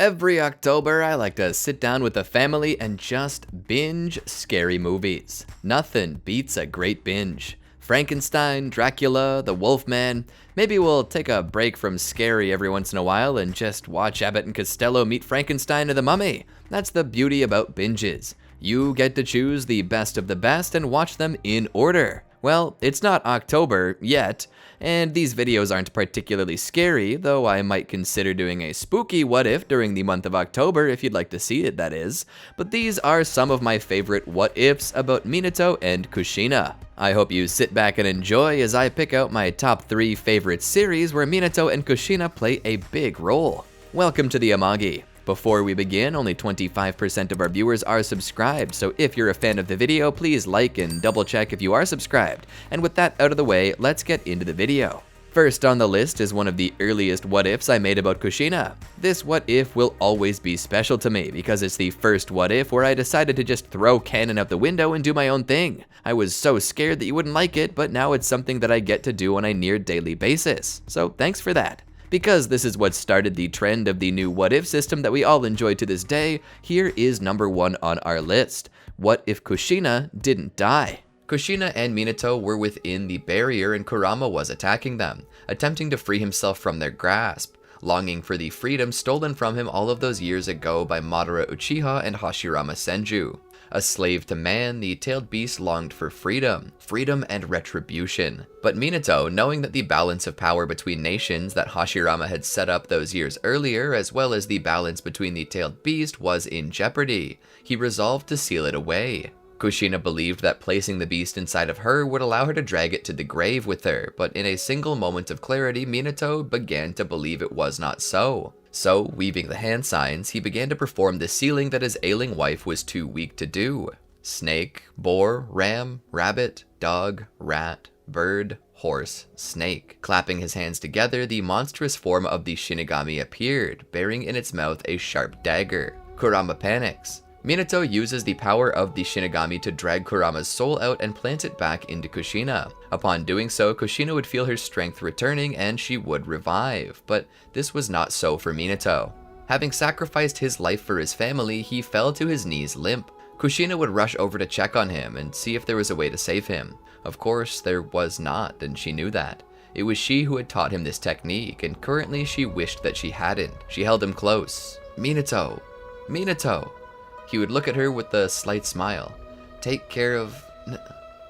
Every October, I like to sit down with the family and just binge scary movies. Nothing beats a great binge. Frankenstein, Dracula, the Wolfman. Maybe we'll take a break from scary every once in a while and just watch Abbott and Costello meet Frankenstein and the Mummy. That's the beauty about binges. You get to choose the best of the best and watch them in order. Well, it's not October yet, and these videos aren't particularly scary, though I might consider doing a spooky what if during the month of October if you'd like to see it, that is. But these are some of my favorite what ifs about Minato and Kushina. I hope you sit back and enjoy as I pick out my top 3 favorite series where Minato and Kushina play a big role. Welcome to the Amagi. Before we begin, only 25% of our viewers are subscribed, so if you're a fan of the video, please like and double check if you are subscribed. And with that out of the way, let's get into the video. First on the list is one of the earliest what ifs I made about Kushina. This what if will always be special to me because it's the first what if where I decided to just throw canon out the window and do my own thing. I was so scared that you wouldn't like it, but now it's something that I get to do on a near daily basis. So thanks for that. Because this is what started the trend of the new what if system that we all enjoy to this day, here is number 1 on our list. What if Kushina didn't die? Kushina and Minato were within the barrier and Kurama was attacking them, attempting to free himself from their grasp, longing for the freedom stolen from him all of those years ago by Madara Uchiha and Hashirama Senju. A slave to man, the tailed beast longed for freedom and retribution. But Minato, knowing that the balance of power between nations that Hashirama had set up those years earlier, as well as the balance between the tailed beast, was in jeopardy, he resolved to seal it away. Kushina believed that placing the beast inside of her would allow her to drag it to the grave with her, but in a single moment of clarity, Minato began to believe it was not so. So, weaving the hand signs, he began to perform the sealing that his ailing wife was too weak to do. Snake, boar, ram, rabbit, dog, rat, bird, horse, snake. Clapping his hands together, the monstrous form of the Shinigami appeared, bearing in its mouth a sharp dagger. Kurama panics. Minato uses the power of the Shinigami to drag Kurama's soul out and plant it back into Kushina. Upon doing so, Kushina would feel her strength returning and she would revive, but this was not so for Minato. Having sacrificed his life for his family, he fell to his knees limp. Kushina would rush over to check on him and see if there was a way to save him. Of course, there was not, and she knew that. It was she who had taught him this technique, and currently she wished that she hadn't. She held him close. Minato! Minato! He would look at her with a slight smile. Take care of...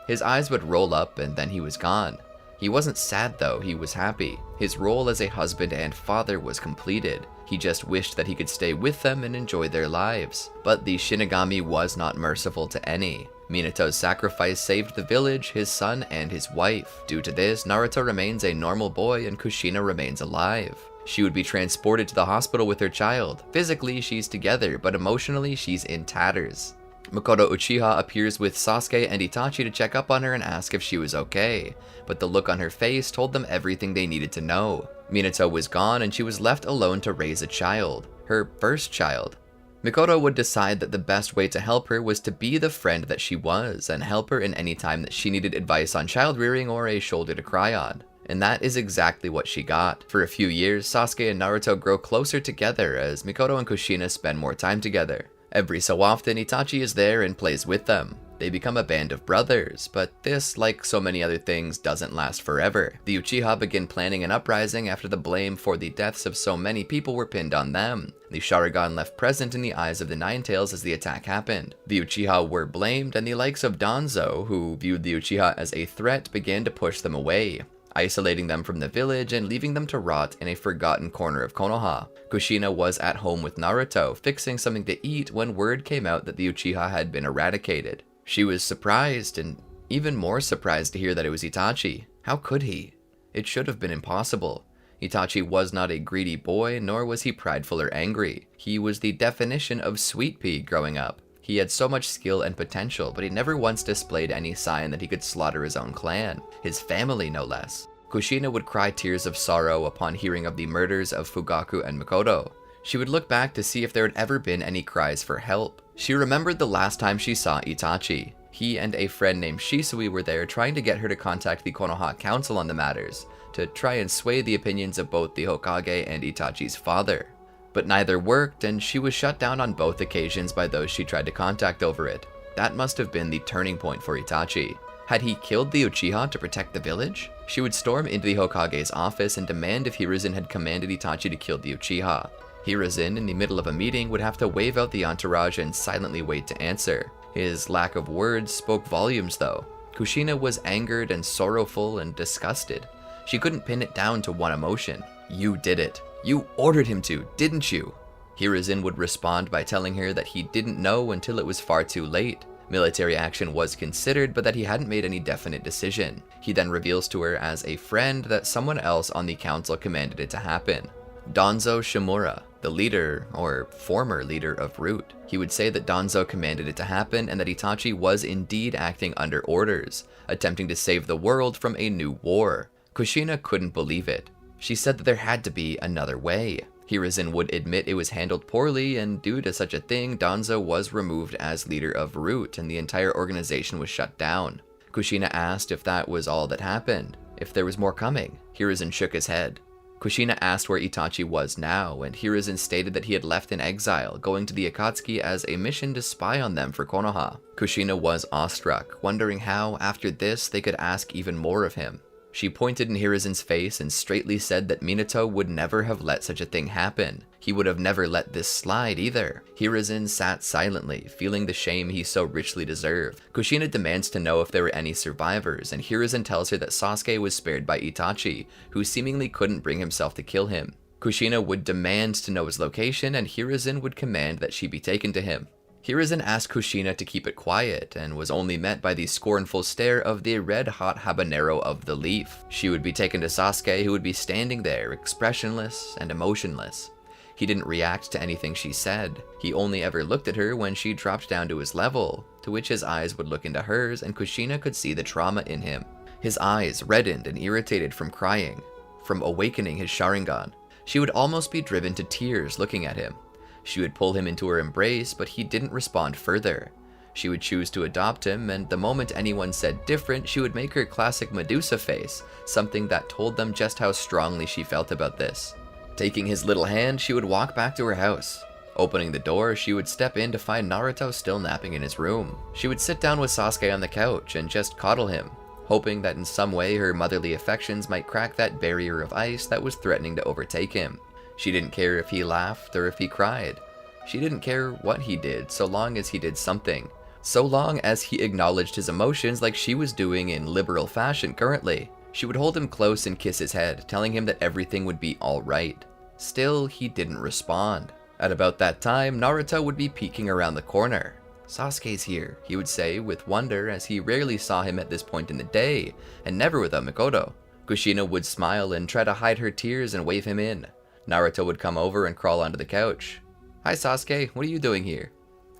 His eyes would roll up and then he was gone. He wasn't sad though, he was happy. His role as a husband and father was completed. He just wished that he could stay with them and enjoy their lives. But the Shinigami was not merciful to any. Minato's sacrifice saved the village, his son, and his wife. Due to this, Naruto remains a normal boy and Kushina remains alive. She would be transported to the hospital with her child. Physically, she's together, but emotionally, she's in tatters. Makoto Uchiha appears with Sasuke and Itachi to check up on her and ask if she was okay, but the look on her face told them everything they needed to know. Minato was gone and she was left alone to raise a child, her first child. Makoto would decide that the best way to help her was to be the friend that she was and help her in any time that she needed advice on child rearing or a shoulder to cry on. And that is exactly what she got. For a few years, Sasuke and Naruto grow closer together as Makoto and Kushina spend more time together. Every so often, Itachi is there and plays with them. They become a band of brothers, but this, like so many other things, doesn't last forever. The Uchiha begin planning an uprising after the blame for the deaths of so many people were pinned on them. The Sharingan left present in the eyes of the Nine Tails as the attack happened. The Uchiha were blamed, and the likes of Danzo, who viewed the Uchiha as a threat, began to push them away, isolating them from the village and leaving them to rot in a forgotten corner of Konoha. Kushina was at home with Naruto, fixing something to eat when word came out that the Uchiha had been eradicated. She was surprised, and even more surprised to hear that it was Itachi. How could he? It should have been impossible. Itachi was not a greedy boy, nor was he prideful or angry. He was the definition of sweet pea growing up. He had so much skill and potential, but he never once displayed any sign that he could slaughter his own clan, his family no less. Kushina would cry tears of sorrow upon hearing of the murders of Fugaku and Makoto. She would look back to see if there had ever been any cries for help. She remembered the last time she saw Itachi. He and a friend named Shisui were there trying to get her to contact the Konoha Council on the matters, to try and sway the opinions of both the Hokage and Itachi's father. But neither worked, and she was shut down on both occasions by those she tried to contact over it. That must have been the turning point for Itachi. Had he killed the Uchiha to protect the village? She would storm into the Hokage's office and demand if Hiruzen had commanded Itachi to kill the Uchiha. Hiruzen, in the middle of a meeting, would have to wave out the entourage and silently wait to answer. His lack of words spoke volumes though. Kushina was angered and sorrowful and disgusted. She couldn't pin it down to one emotion. You did it. You ordered him to, didn't you? Hiruzen would respond by telling her that he didn't know until it was far too late. Military action was considered, but that he hadn't made any definite decision. He then reveals to her as a friend that someone else on the council commanded it to happen. Danzo Shimura, the leader, or former leader of Root. He would say that Danzo commanded it to happen and that Itachi was indeed acting under orders, attempting to save the world from a new war. Kushina couldn't believe it. She said that there had to be another way. Hiruzen would admit it was handled poorly, and due to such a thing, Danzo was removed as leader of Root and the entire organization was shut down. Kushina asked if that was all that happened, if there was more coming. Hiruzen shook his head. Kushina asked where Itachi was now, and Hiruzen stated that he had left in exile, going to the Akatsuki as a mission to spy on them for Konoha. Kushina was awestruck, wondering how, after this, they could ask even more of him. She pointed in Hiruzen's face and straightly said that Minato would never have let such a thing happen. He would have never let this slide either. Hiruzen sat silently, feeling the shame he so richly deserved. Kushina demands to know if there were any survivors, and Hiruzen tells her that Sasuke was spared by Itachi, who seemingly couldn't bring himself to kill him. Kushina would demand to know his location, and Hiruzen would command that she be taken to him. Hiruzen asked Kushina to keep it quiet, and was only met by the scornful stare of the red-hot habanero of the leaf. She would be taken to Sasuke, who would be standing there, expressionless and emotionless. He didn't react to anything she said. He only ever looked at her when she dropped down to his level, to which his eyes would look into hers, and Kushina could see the trauma in him. His eyes reddened and irritated from crying, from awakening his Sharingan. She would almost be driven to tears looking at him. She would pull him into her embrace, but he didn't respond further. She would choose to adopt him, and the moment anyone said different, she would make her classic Medusa face, something that told them just how strongly she felt about this. Taking his little hand, she would walk back to her house. Opening the door, she would step in to find Naruto still napping in his room. She would sit down with Sasuke on the couch and just coddle him, hoping that in some way her motherly affections might crack that barrier of ice that was threatening to overtake him. She didn't care if he laughed or if he cried. She didn't care what he did, so long as he did something. So long as he acknowledged his emotions like she was doing in liberal fashion currently. She would hold him close and kiss his head, telling him that everything would be alright. Still, he didn't respond. At about that time, Naruto would be peeking around the corner. "Sasuke's here," he would say with wonder, as he rarely saw him at this point in the day, and never without Mikoto. Kushina would smile and try to hide her tears and wave him in. Naruto would come over and crawl onto the couch. "Hi Sasuke, what are you doing here?"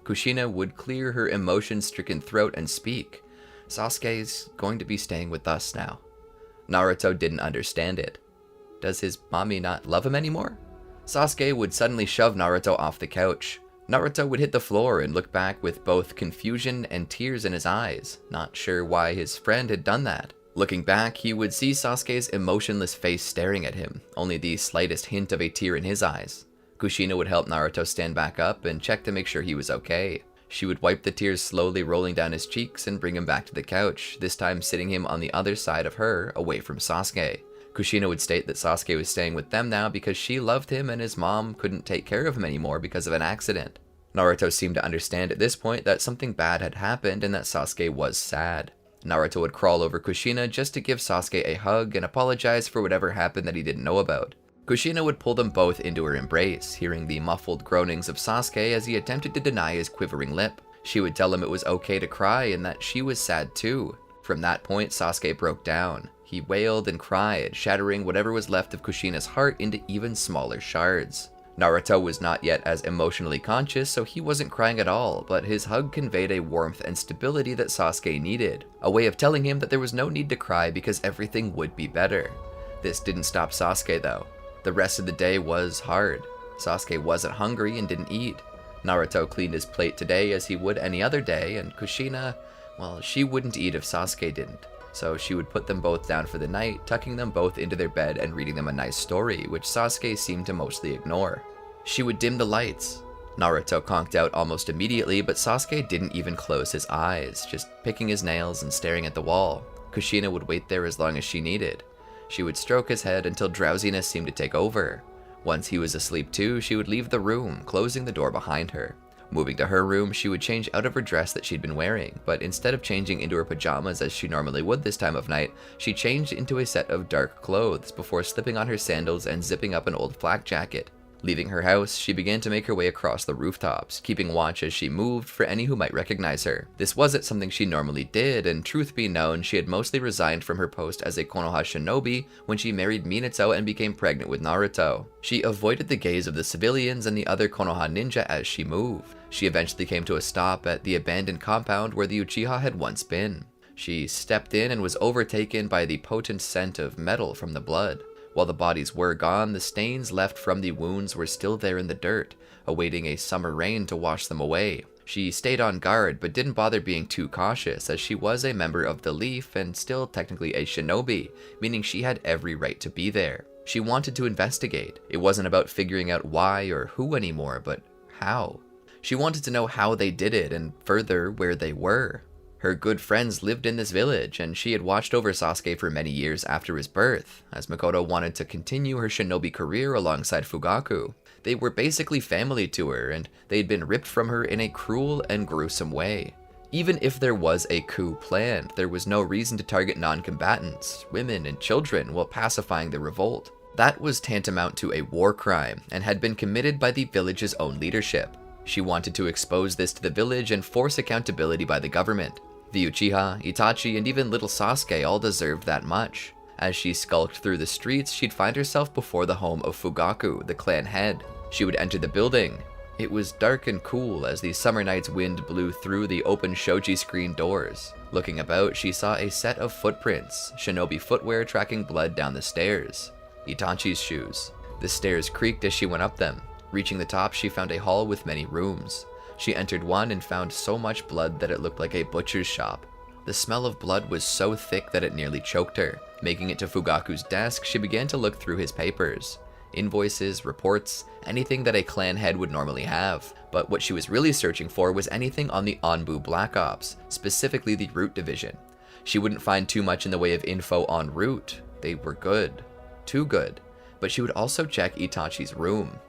Kushina would clear her emotion-stricken throat and speak. "Sasuke's going to be staying with us now." Naruto didn't understand it. Does his mommy not love him anymore? Sasuke would suddenly shove Naruto off the couch. Naruto would hit the floor and look back with both confusion and tears in his eyes, not sure why his friend had done that. Looking back, he would see Sasuke's emotionless face staring at him, only the slightest hint of a tear in his eyes. Kushina would help Naruto stand back up and check to make sure he was okay. She would wipe the tears slowly rolling down his cheeks and bring him back to the couch, this time sitting him on the other side of her, away from Sasuke. Kushina would state that Sasuke was staying with them now because she loved him and his mom couldn't take care of him anymore because of an accident. Naruto seemed to understand at this point that something bad had happened and that Sasuke was sad. Naruto would crawl over Kushina just to give Sasuke a hug and apologize for whatever happened that he didn't know about. Kushina would pull them both into her embrace, hearing the muffled groanings of Sasuke as he attempted to deny his quivering lip. She would tell him it was okay to cry and that she was sad too. From that point, Sasuke broke down. He wailed and cried, shattering whatever was left of Kushina's heart into even smaller shards. Naruto was not yet as emotionally conscious, so he wasn't crying at all, but his hug conveyed a warmth and stability that Sasuke needed, a way of telling him that there was no need to cry because everything would be better. This didn't stop Sasuke though. The rest of the day was hard. Sasuke wasn't hungry and didn't eat. Naruto cleaned his plate today as he would any other day, and Kushina, well, she wouldn't eat if Sasuke didn't. So she would put them both down for the night, tucking them both into their bed and reading them a nice story, which Sasuke seemed to mostly ignore. She would dim the lights. Naruto conked out almost immediately, but Sasuke didn't even close his eyes, just picking his nails and staring at the wall. Kushina would wait there as long as she needed. She would stroke his head until drowsiness seemed to take over. Once he was asleep too, she would leave the room, closing the door behind her. Moving to her room, she would change out of her dress that she'd been wearing, but instead of changing into her pajamas as she normally would this time of night, she changed into a set of dark clothes before slipping on her sandals and zipping up an old flak jacket. Leaving her house, she began to make her way across the rooftops, keeping watch as she moved for any who might recognize her. This wasn't something she normally did, and truth be known, she had mostly resigned from her post as a Konoha shinobi when she married Minato and became pregnant with Naruto. She avoided the gaze of the civilians and the other Konoha ninja as she moved. She eventually came to a stop at the abandoned compound where the Uchiha had once been. She stepped in and was overtaken by the potent scent of metal from the blood. While the bodies were gone, the stains left from the wounds were still there in the dirt, awaiting a summer rain to wash them away. She stayed on guard, but didn't bother being too cautious, as she was a member of the Leaf and still technically a shinobi, meaning she had every right to be there. She wanted to investigate. It wasn't about figuring out why or who anymore, but how. She wanted to know how they did it, and further, where they were. Her good friends lived in this village, and she had watched over Sasuke for many years after his birth, as Makoto wanted to continue her shinobi career alongside Fugaku. They were basically family to her, and they'd been ripped from her in a cruel and gruesome way. Even if there was a coup planned, there was no reason to target non-combatants, women, and children while pacifying the revolt. That was tantamount to a war crime, and had been committed by the village's own leadership. She wanted to expose this to the village and force accountability by the government. The Uchiha, Itachi, and even little Sasuke all deserved that much. As she skulked through the streets, she'd find herself before the home of Fugaku, the clan head. She would enter the building. It was dark and cool as the summer night's wind blew through the open shoji screen doors. Looking about, she saw a set of footprints, shinobi footwear tracking blood down the stairs. Itachi's shoes. The stairs creaked as she went up them. Reaching the top, she found a hall with many rooms. She entered one and found so much blood that it looked like a butcher's shop. The smell of blood was so thick that it nearly choked her. Making it to Fugaku's desk, she began to look through his papers. Invoices, reports, anything that a clan head would normally have. But what she was really searching for was anything on the Anbu Black Ops, specifically the Root Division. She wouldn't find too much in the way of info on Root. They were good. Too good. But she would also check Itachi's room.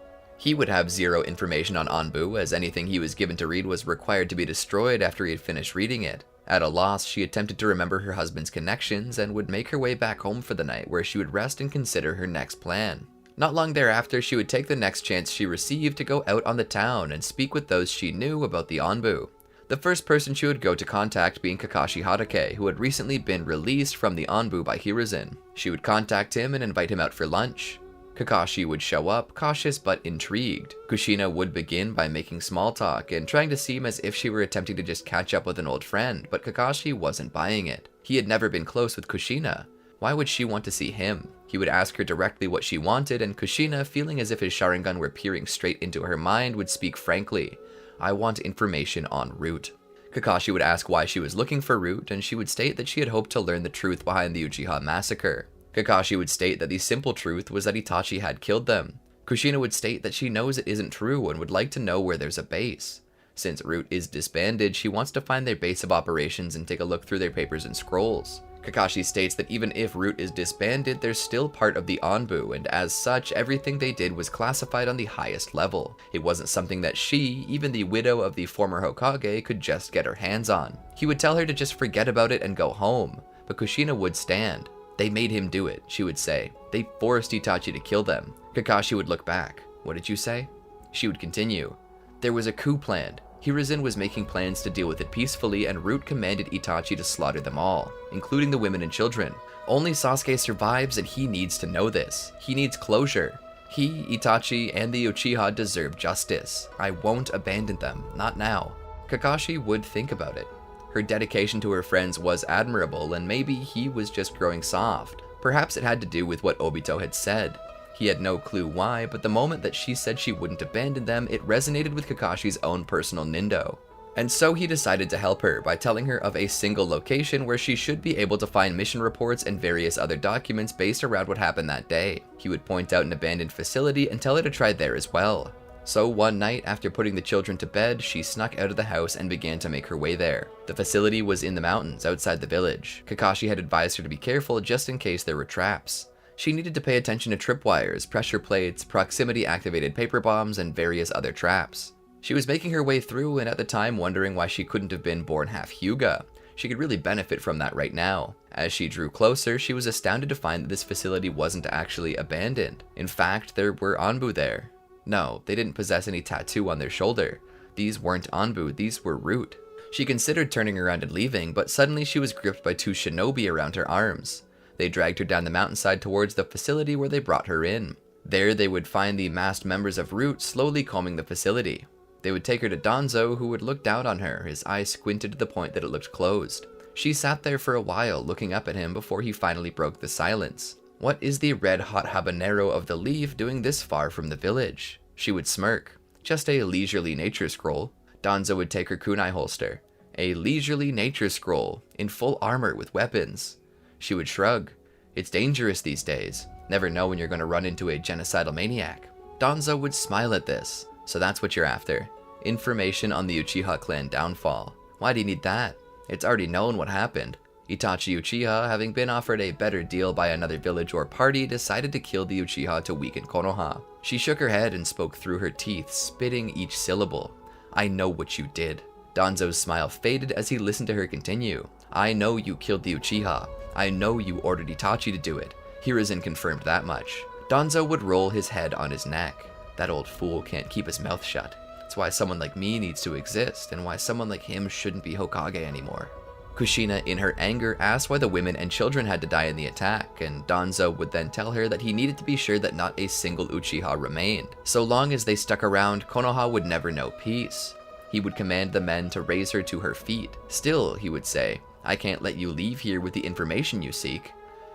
He would have zero information on Anbu, as anything he was given to read was required to be destroyed after he had finished reading it. At a loss, she attempted to remember her husband's connections and would make her way back home for the night, where she would rest and consider her next plan. Not long thereafter, she would take the next chance she received to go out on the town and speak with those she knew about the Anbu. The first person she would go to contact being Kakashi Hatake, who had recently been released from the Anbu by Hiruzen. She would contact him and invite him out for lunch. Kakashi would show up, cautious but intrigued. Kushina would begin by making small talk and trying to seem as if she were attempting to just catch up with an old friend, but Kakashi wasn't buying it. He had never been close with Kushina. Why would she want to see him? He would ask her directly what she wanted, and Kushina, feeling as if his Sharingan were peering straight into her mind, would speak frankly. I want information on Root. Kakashi would ask why she was looking for Root, and she would state that she had hoped to learn the truth behind the Uchiha massacre. Kakashi would state that the simple truth was that Itachi had killed them. Kushina would state that she knows it isn't true and would like to know where there's a base. Since Root is disbanded, she wants to find their base of operations and take a look through their papers and scrolls. Kakashi states that even if Root is disbanded, they're still part of the Anbu, and as such, everything they did was classified on the highest level. It wasn't something that she, even the widow of the former Hokage, could just get her hands on. He would tell her to just forget about it and go home, but Kushina would stand. They made him do it, she would say. They forced Itachi to kill them. Kakashi would look back. What did you say? She would continue. There was a coup planned. Hiruzen was making plans to deal with it peacefully, and Root commanded Itachi to slaughter them all, including the women and children. Only Sasuke survives, and he needs to know this. He needs closure. He, Itachi, and the Uchiha deserve justice. I won't abandon them, not now. Kakashi would think about it. Her dedication to her friends was admirable, and maybe he was just growing soft. Perhaps it had to do with what Obito had said. He had no clue why, but the moment that she said she wouldn't abandon them, it resonated with Kakashi's own personal nindo. And so he decided to help her by telling her of a single location where she should be able to find mission reports and various other documents based around what happened that day. He would point out an abandoned facility and tell her to try there as well. So one night, after putting the children to bed, she snuck out of the house and began to make her way there. The facility was in the mountains outside the village. Kakashi had advised her to be careful just in case there were traps. She needed to pay attention to tripwires, pressure plates, proximity-activated paper bombs, and various other traps. She was making her way through and at the time wondering why she couldn't have been born half Hyuga. She could really benefit from that right now. As she drew closer, she was astounded to find that this facility wasn't actually abandoned. In fact, there were Anbu there. No, they didn't possess any tattoo on their shoulder. These weren't Anbu, these were Root. She considered turning around and leaving, but suddenly she was gripped by two shinobi around her arms. They dragged her down the mountainside towards the facility where they brought her in. There they would find the masked members of Root slowly combing the facility. They would take her to Danzo, who would look down on her, his eyes squinted to the point that it looked closed. She sat there for a while, looking up at him before he finally broke the silence. What is the red-hot habanero of the leaf doing this far from the village? She would smirk. Just a leisurely nature scroll. Danzo would take her kunai holster. A leisurely nature scroll, in full armor with weapons. She would shrug. It's dangerous these days. Never know when you're going to run into a genocidal maniac. Danzo would smile at this. So that's what you're after. Information on the Uchiha clan downfall. Why do you need that? It's already known what happened. Itachi Uchiha, having been offered a better deal by another village or party, decided to kill the Uchiha to weaken Konoha. She shook her head and spoke through her teeth, spitting each syllable. I know what you did. Danzo's smile faded as he listened to her continue. I know you killed the Uchiha. I know you ordered Itachi to do it. Hiruzen confirmed that much. Danzo would roll his head on his neck. That old fool can't keep his mouth shut. That's why someone like me needs to exist, and why someone like him shouldn't be Hokage anymore. Kushina, in her anger, asked why the women and children had to die in the attack, and Danzo would then tell her that he needed to be sure that not a single Uchiha remained. So long as they stuck around, Konoha would never know peace. He would command the men to raise her to her feet. Still, he would say, I can't let you leave here with the information you seek.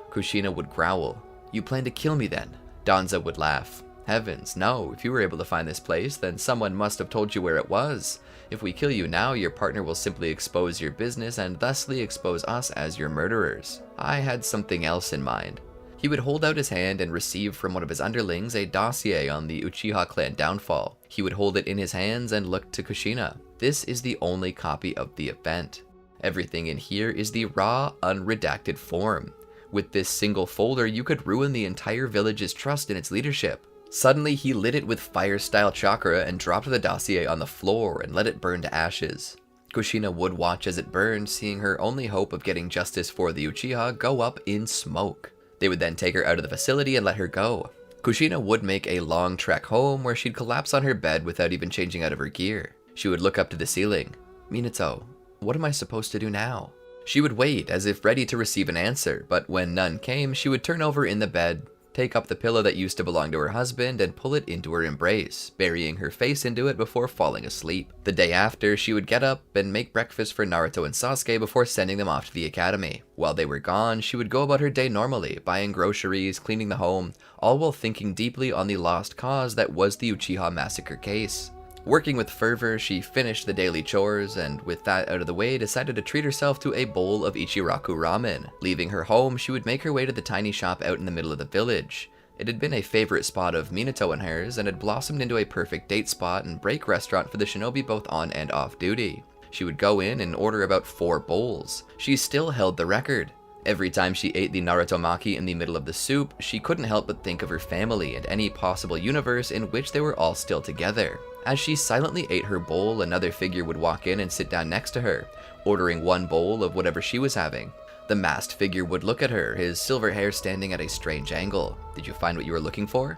Kushina would growl, You plan to kill me then? Danzo would laugh. Heavens, no. If you were able to find this place, then someone must have told you where it was. If we kill you now, your partner will simply expose your business and thusly expose us as your murderers. I had something else in mind. He would hold out his hand and receive from one of his underlings a dossier on the Uchiha clan downfall. He would hold it in his hands and look to Kushina. This is the only copy of the event. Everything in here is the raw, unredacted form. With this single folder, you could ruin the entire village's trust in its leadership. Suddenly, he lit it with fire-style chakra and dropped the dossier on the floor and let it burn to ashes. Kushina would watch as it burned, seeing her only hope of getting justice for the Uchiha go up in smoke. They would then take her out of the facility and let her go. Kushina would make a long trek home where she'd collapse on her bed without even changing out of her gear. She would look up to the ceiling. Minato, what am I supposed to do now? She would wait as if ready to receive an answer, but when none came, she would turn over in the bed, take up the pillow that used to belong to her husband and pull it into her embrace, burying her face into it before falling asleep. The day after, she would get up and make breakfast for Naruto and Sasuke before sending them off to the academy. While they were gone, she would go about her day normally, buying groceries, cleaning the home, all while thinking deeply on the lost cause that was the Uchiha massacre case. Working with fervor, she finished the daily chores, and with that out of the way, decided to treat herself to a bowl of Ichiraku ramen. Leaving her home, she would make her way to the tiny shop out in the middle of the village. It had been a favorite spot of Minato and hers, and had blossomed into a perfect date spot and break restaurant for the shinobi both on and off duty. She would go in and order about 4 bowls. She still held the record. Every time she ate the Naruto maki in the middle of the soup, she couldn't help but think of her family and any possible universe in which they were all still together. As she silently ate her bowl, another figure would walk in and sit down next to her, ordering 1 bowl of whatever she was having. The masked figure would look at her, his silver hair standing at a strange angle. Did you find what you were looking for?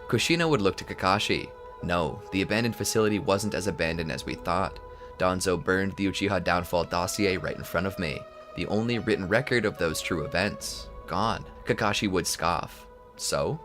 Kushina would look to Kakashi. No, the abandoned facility wasn't as abandoned as we thought. Danzo burned the Uchiha downfall dossier right in front of me. The only written record of those true events. Gone. Kakashi would scoff. So?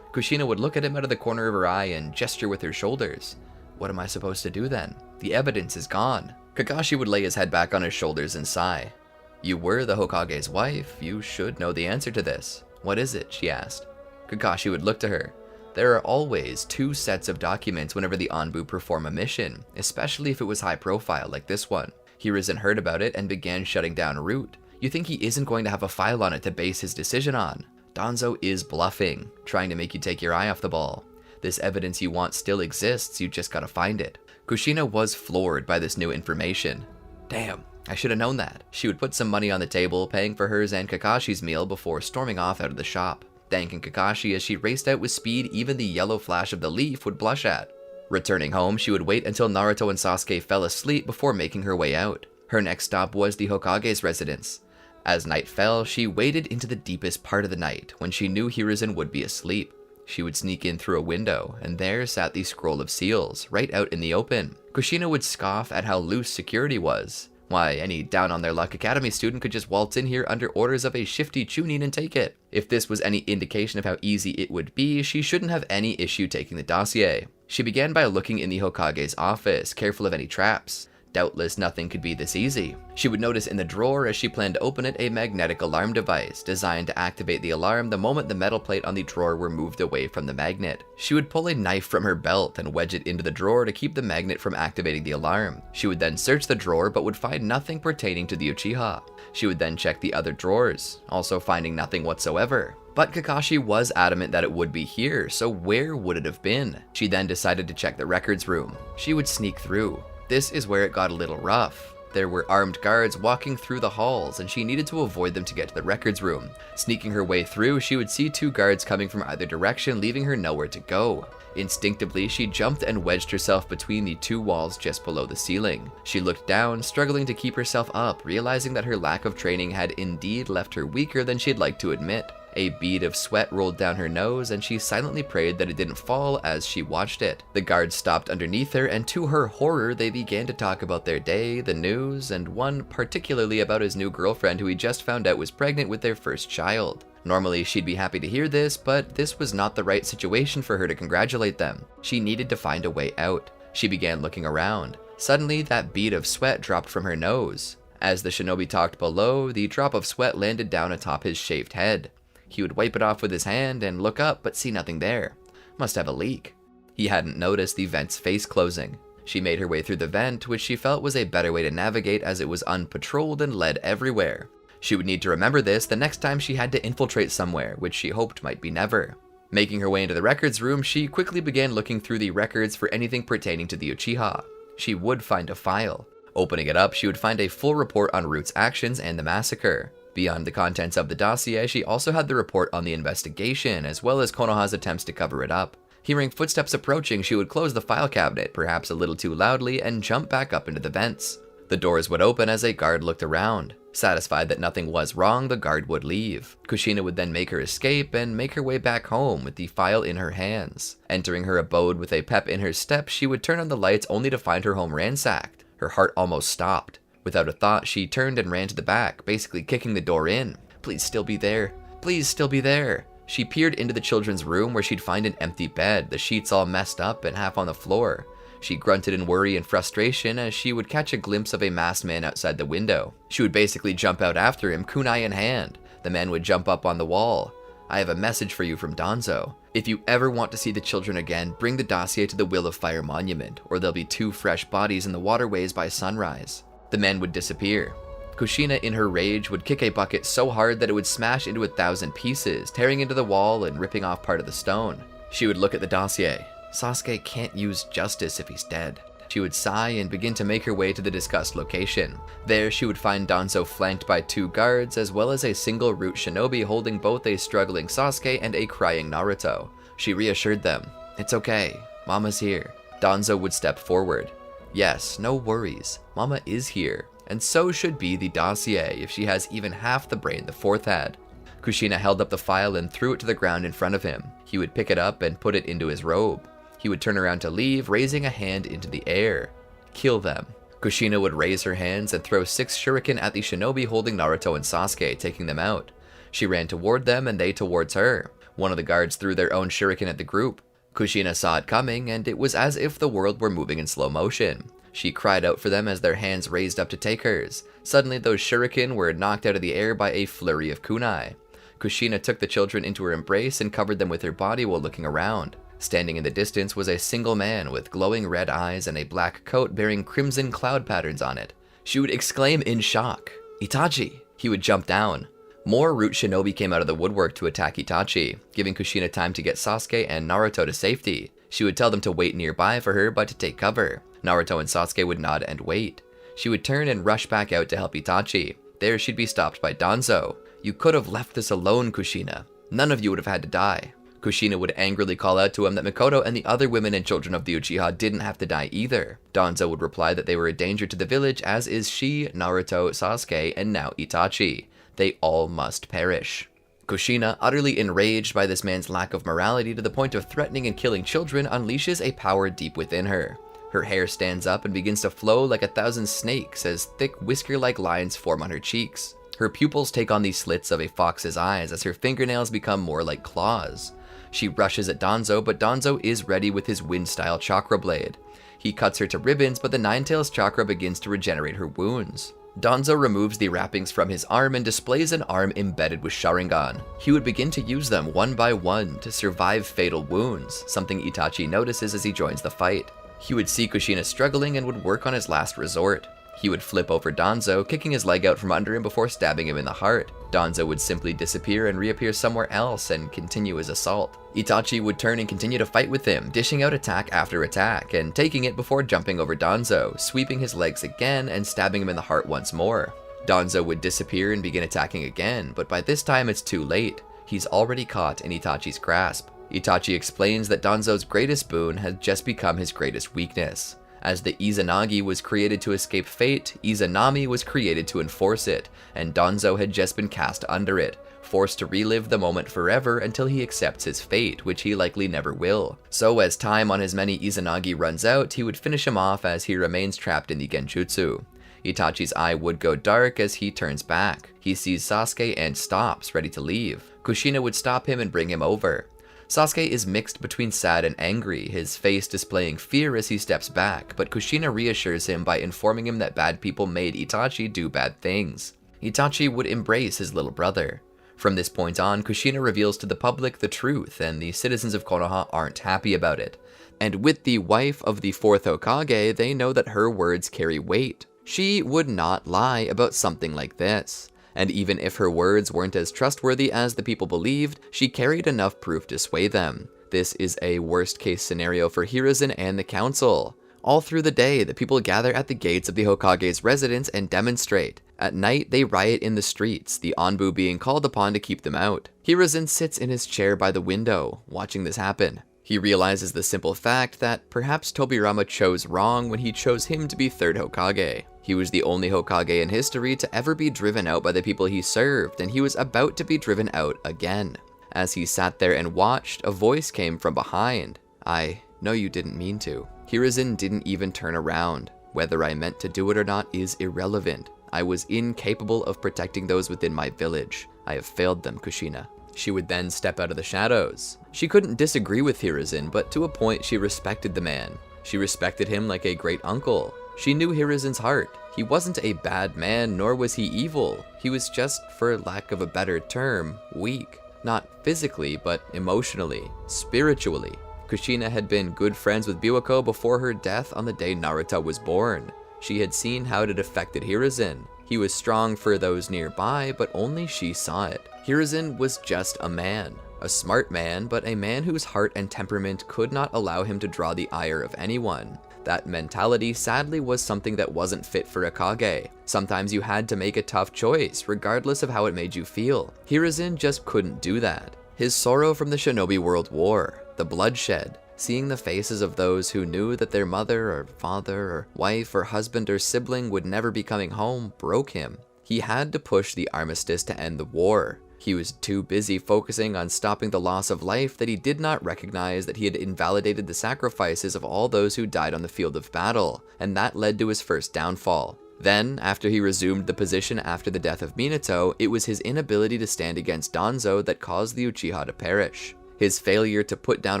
Kushina would look at him out of the corner of her eye and gesture with her shoulders. What am I supposed to do then? The evidence is gone. Kakashi would lay his head back on his shoulders and sigh. You were the Hokage's wife. You should know the answer to this. What is it? She asked. Kakashi would look to her. There are always 2 sets of documents whenever the Anbu perform a mission, especially if it was high profile like this one. Hiruzen heard about it and began shutting down Root. You think he isn't going to have a file on it to base his decision on? Danzo is bluffing, trying to make you take your eye off the ball. This evidence you want still exists, you just gotta find it. Kushina was floored by this new information. Damn, I should have known that. She would put some money on the table, paying for hers and Kakashi's meal before storming off out of the shop, thanking Kakashi as she raced out with speed even the yellow flash of the leaf would blush at. Returning home, she would wait until Naruto and Sasuke fell asleep before making her way out. Her next stop was the Hokage's residence. As night fell, she waded into the deepest part of the night when she knew Hiruzen would be asleep. She would sneak in through a window, and there sat the scroll of seals, right out in the open. Kushina would scoff at how loose security was. Why, any down-on-their-luck academy student could just waltz in here under orders of a shifty Chunin and take it. If this was any indication of how easy it would be, she shouldn't have any issue taking the dossier. She began by looking in the Hokage's office, careful of any traps. Doubtless nothing could be this easy. She would notice in the drawer as she planned to open it a magnetic alarm device designed to activate the alarm the moment the metal plate on the drawer were moved away from the magnet. She would pull a knife from her belt and wedge it into the drawer to keep the magnet from activating the alarm. She would then search the drawer but would find nothing pertaining to the Uchiha. She would then check the other drawers, also finding nothing whatsoever. But Kakashi was adamant that it would be here, so where would it have been? She then decided to check the records room. She would sneak through. This is where it got a little rough. There were armed guards walking through the halls, and she needed to avoid them to get to the records room. Sneaking her way through, she would see two guards coming from either direction, leaving her nowhere to go. Instinctively, she jumped and wedged herself between the two walls just below the ceiling. She looked down, struggling to keep herself up, realizing that her lack of training had indeed left her weaker than she'd like to admit. A bead of sweat rolled down her nose, and she silently prayed that it didn't fall as she watched it. The guards stopped underneath her, and to her horror, they began to talk about their day, the news, and one particularly about his new girlfriend who he just found out was pregnant with their first child. Normally, she'd be happy to hear this, but this was not the right situation for her to congratulate them. She needed to find a way out. She began looking around. Suddenly, that bead of sweat dropped from her nose. As the shinobi talked below, the drop of sweat landed down atop his shaved head. He would wipe it off with his hand and look up but see nothing there. Must have a leak. He hadn't noticed the vent's face closing. She made her way through the vent, which she felt was a better way to navigate as it was unpatrolled and led everywhere. She would need to remember this the next time she had to infiltrate somewhere, which she hoped might be never. Making her way into the records room, she quickly began looking through the records for anything pertaining to the Uchiha. She would find a file. Opening it up, she would find a full report on Root's actions and the massacre. Beyond the contents of the dossier, she also had the report on the investigation, as well as Konoha's attempts to cover it up. Hearing footsteps approaching, she would close the file cabinet, perhaps a little too loudly, and jump back up into the vents. The doors would open as a guard looked around. Satisfied that nothing was wrong, the guard would leave. Kushina would then make her escape and make her way back home with the file in her hands. Entering her abode with a pep in her step, she would turn on the lights only to find her home ransacked. Her heart almost stopped. Without a thought, she turned and ran to the back, basically kicking the door in. Please still be there. Please still be there. She peered into the children's room where she'd find an empty bed, the sheets all messed up and half on the floor. She grunted in worry and frustration as she would catch a glimpse of a masked man outside the window. She would basically jump out after him, kunai in hand. The man would jump up on the wall. I have a message for you from Danzo. If you ever want to see the children again, bring the dossier to the Will of Fire monument, or there'll be 2 fresh bodies in the waterways by sunrise. The man would disappear. Kushina, in her rage, would kick a bucket so hard that it would smash into 1,000 pieces, tearing into the wall and ripping off part of the stone. She would look at the dossier. Sasuke can't use justice if he's dead. She would sigh and begin to make her way to the discussed location. There, she would find Danzo flanked by 2 guards, as well as a single root shinobi holding both a struggling Sasuke and a crying Naruto. She reassured them. It's okay. Mama's here. Danzo would step forward. Yes, no worries. Mama is here, and so should be the dossier if she has even half the brain the 4th had. Kushina held up the file and threw it to the ground in front of him. He would pick it up and put it into his robe. He would turn around to leave, raising a hand into the air. Kill them. Kushina would raise her hands and throw 6 shuriken at the shinobi holding Naruto and Sasuke, taking them out. She ran toward them and they towards her. One of the guards threw their own shuriken at the group. Kushina saw it coming, and it was as if the world were moving in slow motion. She cried out for them as their hands raised up to take hers. Suddenly, those shuriken were knocked out of the air by a flurry of kunai. Kushina took the children into her embrace and covered them with her body while looking around. Standing in the distance was a single man with glowing red eyes and a black coat bearing crimson cloud patterns on it. She would exclaim in shock, "Itachi!" He would jump down. More root shinobi came out of the woodwork to attack Itachi, giving Kushina time to get Sasuke and Naruto to safety. She would tell them to wait nearby for her, but to take cover. Naruto and Sasuke would nod and wait. She would turn and rush back out to help Itachi. There she'd be stopped by Danzo. "You could have left this alone, Kushina. None of you would have had to die." Kushina would angrily call out to him that Mikoto and the other women and children of the Uchiha didn't have to die either. Danzo would reply that they were a danger to the village, as is she, Naruto, Sasuke, and now Itachi. They all must perish. Kushina, utterly enraged by this man's lack of morality to the point of threatening and killing children, unleashes a power deep within her. Her hair stands up and begins to flow like 1,000 snakes as thick whisker-like lines form on her cheeks. Her pupils take on the slits of a fox's eyes as her fingernails become more like claws. She rushes at Danzo, but Danzo is ready with his wind-style chakra blade. He cuts her to ribbons, but the Nine-Tails chakra begins to regenerate her wounds. Danzo removes the wrappings from his arm and displays an arm embedded with Sharingan. He would begin to use them one by one to survive fatal wounds, something Itachi notices as he joins the fight. He would see Kushina struggling and would work on his last resort. He would flip over Danzo, kicking his leg out from under him before stabbing him in the heart. Danzo would simply disappear and reappear somewhere else and continue his assault. Itachi would turn and continue to fight with him, dishing out attack after attack, and taking it before jumping over Danzo, sweeping his legs again and stabbing him in the heart once more. Danzo would disappear and begin attacking again, but by this time it's too late. He's already caught in Itachi's grasp. Itachi explains that Danzo's greatest boon had just become his greatest weakness. As the Izanagi was created to escape fate, Izanami was created to enforce it, and Danzo had just been cast under it, forced to relive the moment forever until he accepts his fate, which he likely never will. So as time on his many Izanagi runs out, he would finish him off as he remains trapped in the Genjutsu. Itachi's eye would go dark as he turns back. He sees Sasuke and stops, ready to leave. Kushina would stop him and bring him over. Sasuke is mixed between sad and angry, his face displaying fear as he steps back, but Kushina reassures him by informing him that bad people made Itachi do bad things. Itachi would embrace his little brother. From this point on, Kushina reveals to the public the truth, and the citizens of Konoha aren't happy about it. And with the wife of the 4th Hokage, they know that her words carry weight. She would not lie about something like this. And even if her words weren't as trustworthy as the people believed, she carried enough proof to sway them. This is a worst-case scenario for Hiruzen and the council. All through the day, the people gather at the gates of the Hokage's residence and demonstrate. At night, they riot in the streets, the Anbu being called upon to keep them out. Hiruzen sits in his chair by the window, watching this happen. He realizes the simple fact that perhaps Tobirama chose wrong when he chose him to be 3rd Hokage. He was the only Hokage in history to ever be driven out by the people he served, and he was about to be driven out again. As he sat there and watched, a voice came from behind. "I know you didn't mean to." Hiruzen didn't even turn around. "Whether I meant to do it or not is irrelevant. I was incapable of protecting those within my village. I have failed them, Kushina." She would then step out of the shadows. She couldn't disagree with Hiruzen, but to a point she respected the man. She respected him like a great uncle. She knew Hiruzen's heart. He wasn't a bad man, nor was he evil. He was just, for lack of a better term, weak. Not physically, but emotionally, spiritually. Kushina had been good friends with Biwako before her death on the day Naruto was born. She had seen how it had affected Hiruzen. He was strong for those nearby, but only she saw it. Hiruzen was just a man. A smart man, but a man whose heart and temperament could not allow him to draw the ire of anyone. That mentality sadly was something that wasn't fit for a Kage. Sometimes you had to make a tough choice, regardless of how it made you feel. Hiruzen just couldn't do that. His sorrow from the Shinobi World War, the bloodshed, seeing the faces of those who knew that their mother or father or wife or husband or sibling would never be coming home broke him. He had to push the armistice to end the war. He was too busy focusing on stopping the loss of life that he did not recognize that he had invalidated the sacrifices of all those who died on the field of battle, and that led to his first downfall. Then, after he resumed the position after the death of Minato, it was his inability to stand against Danzo that caused the Uchiha to perish. His failure to put down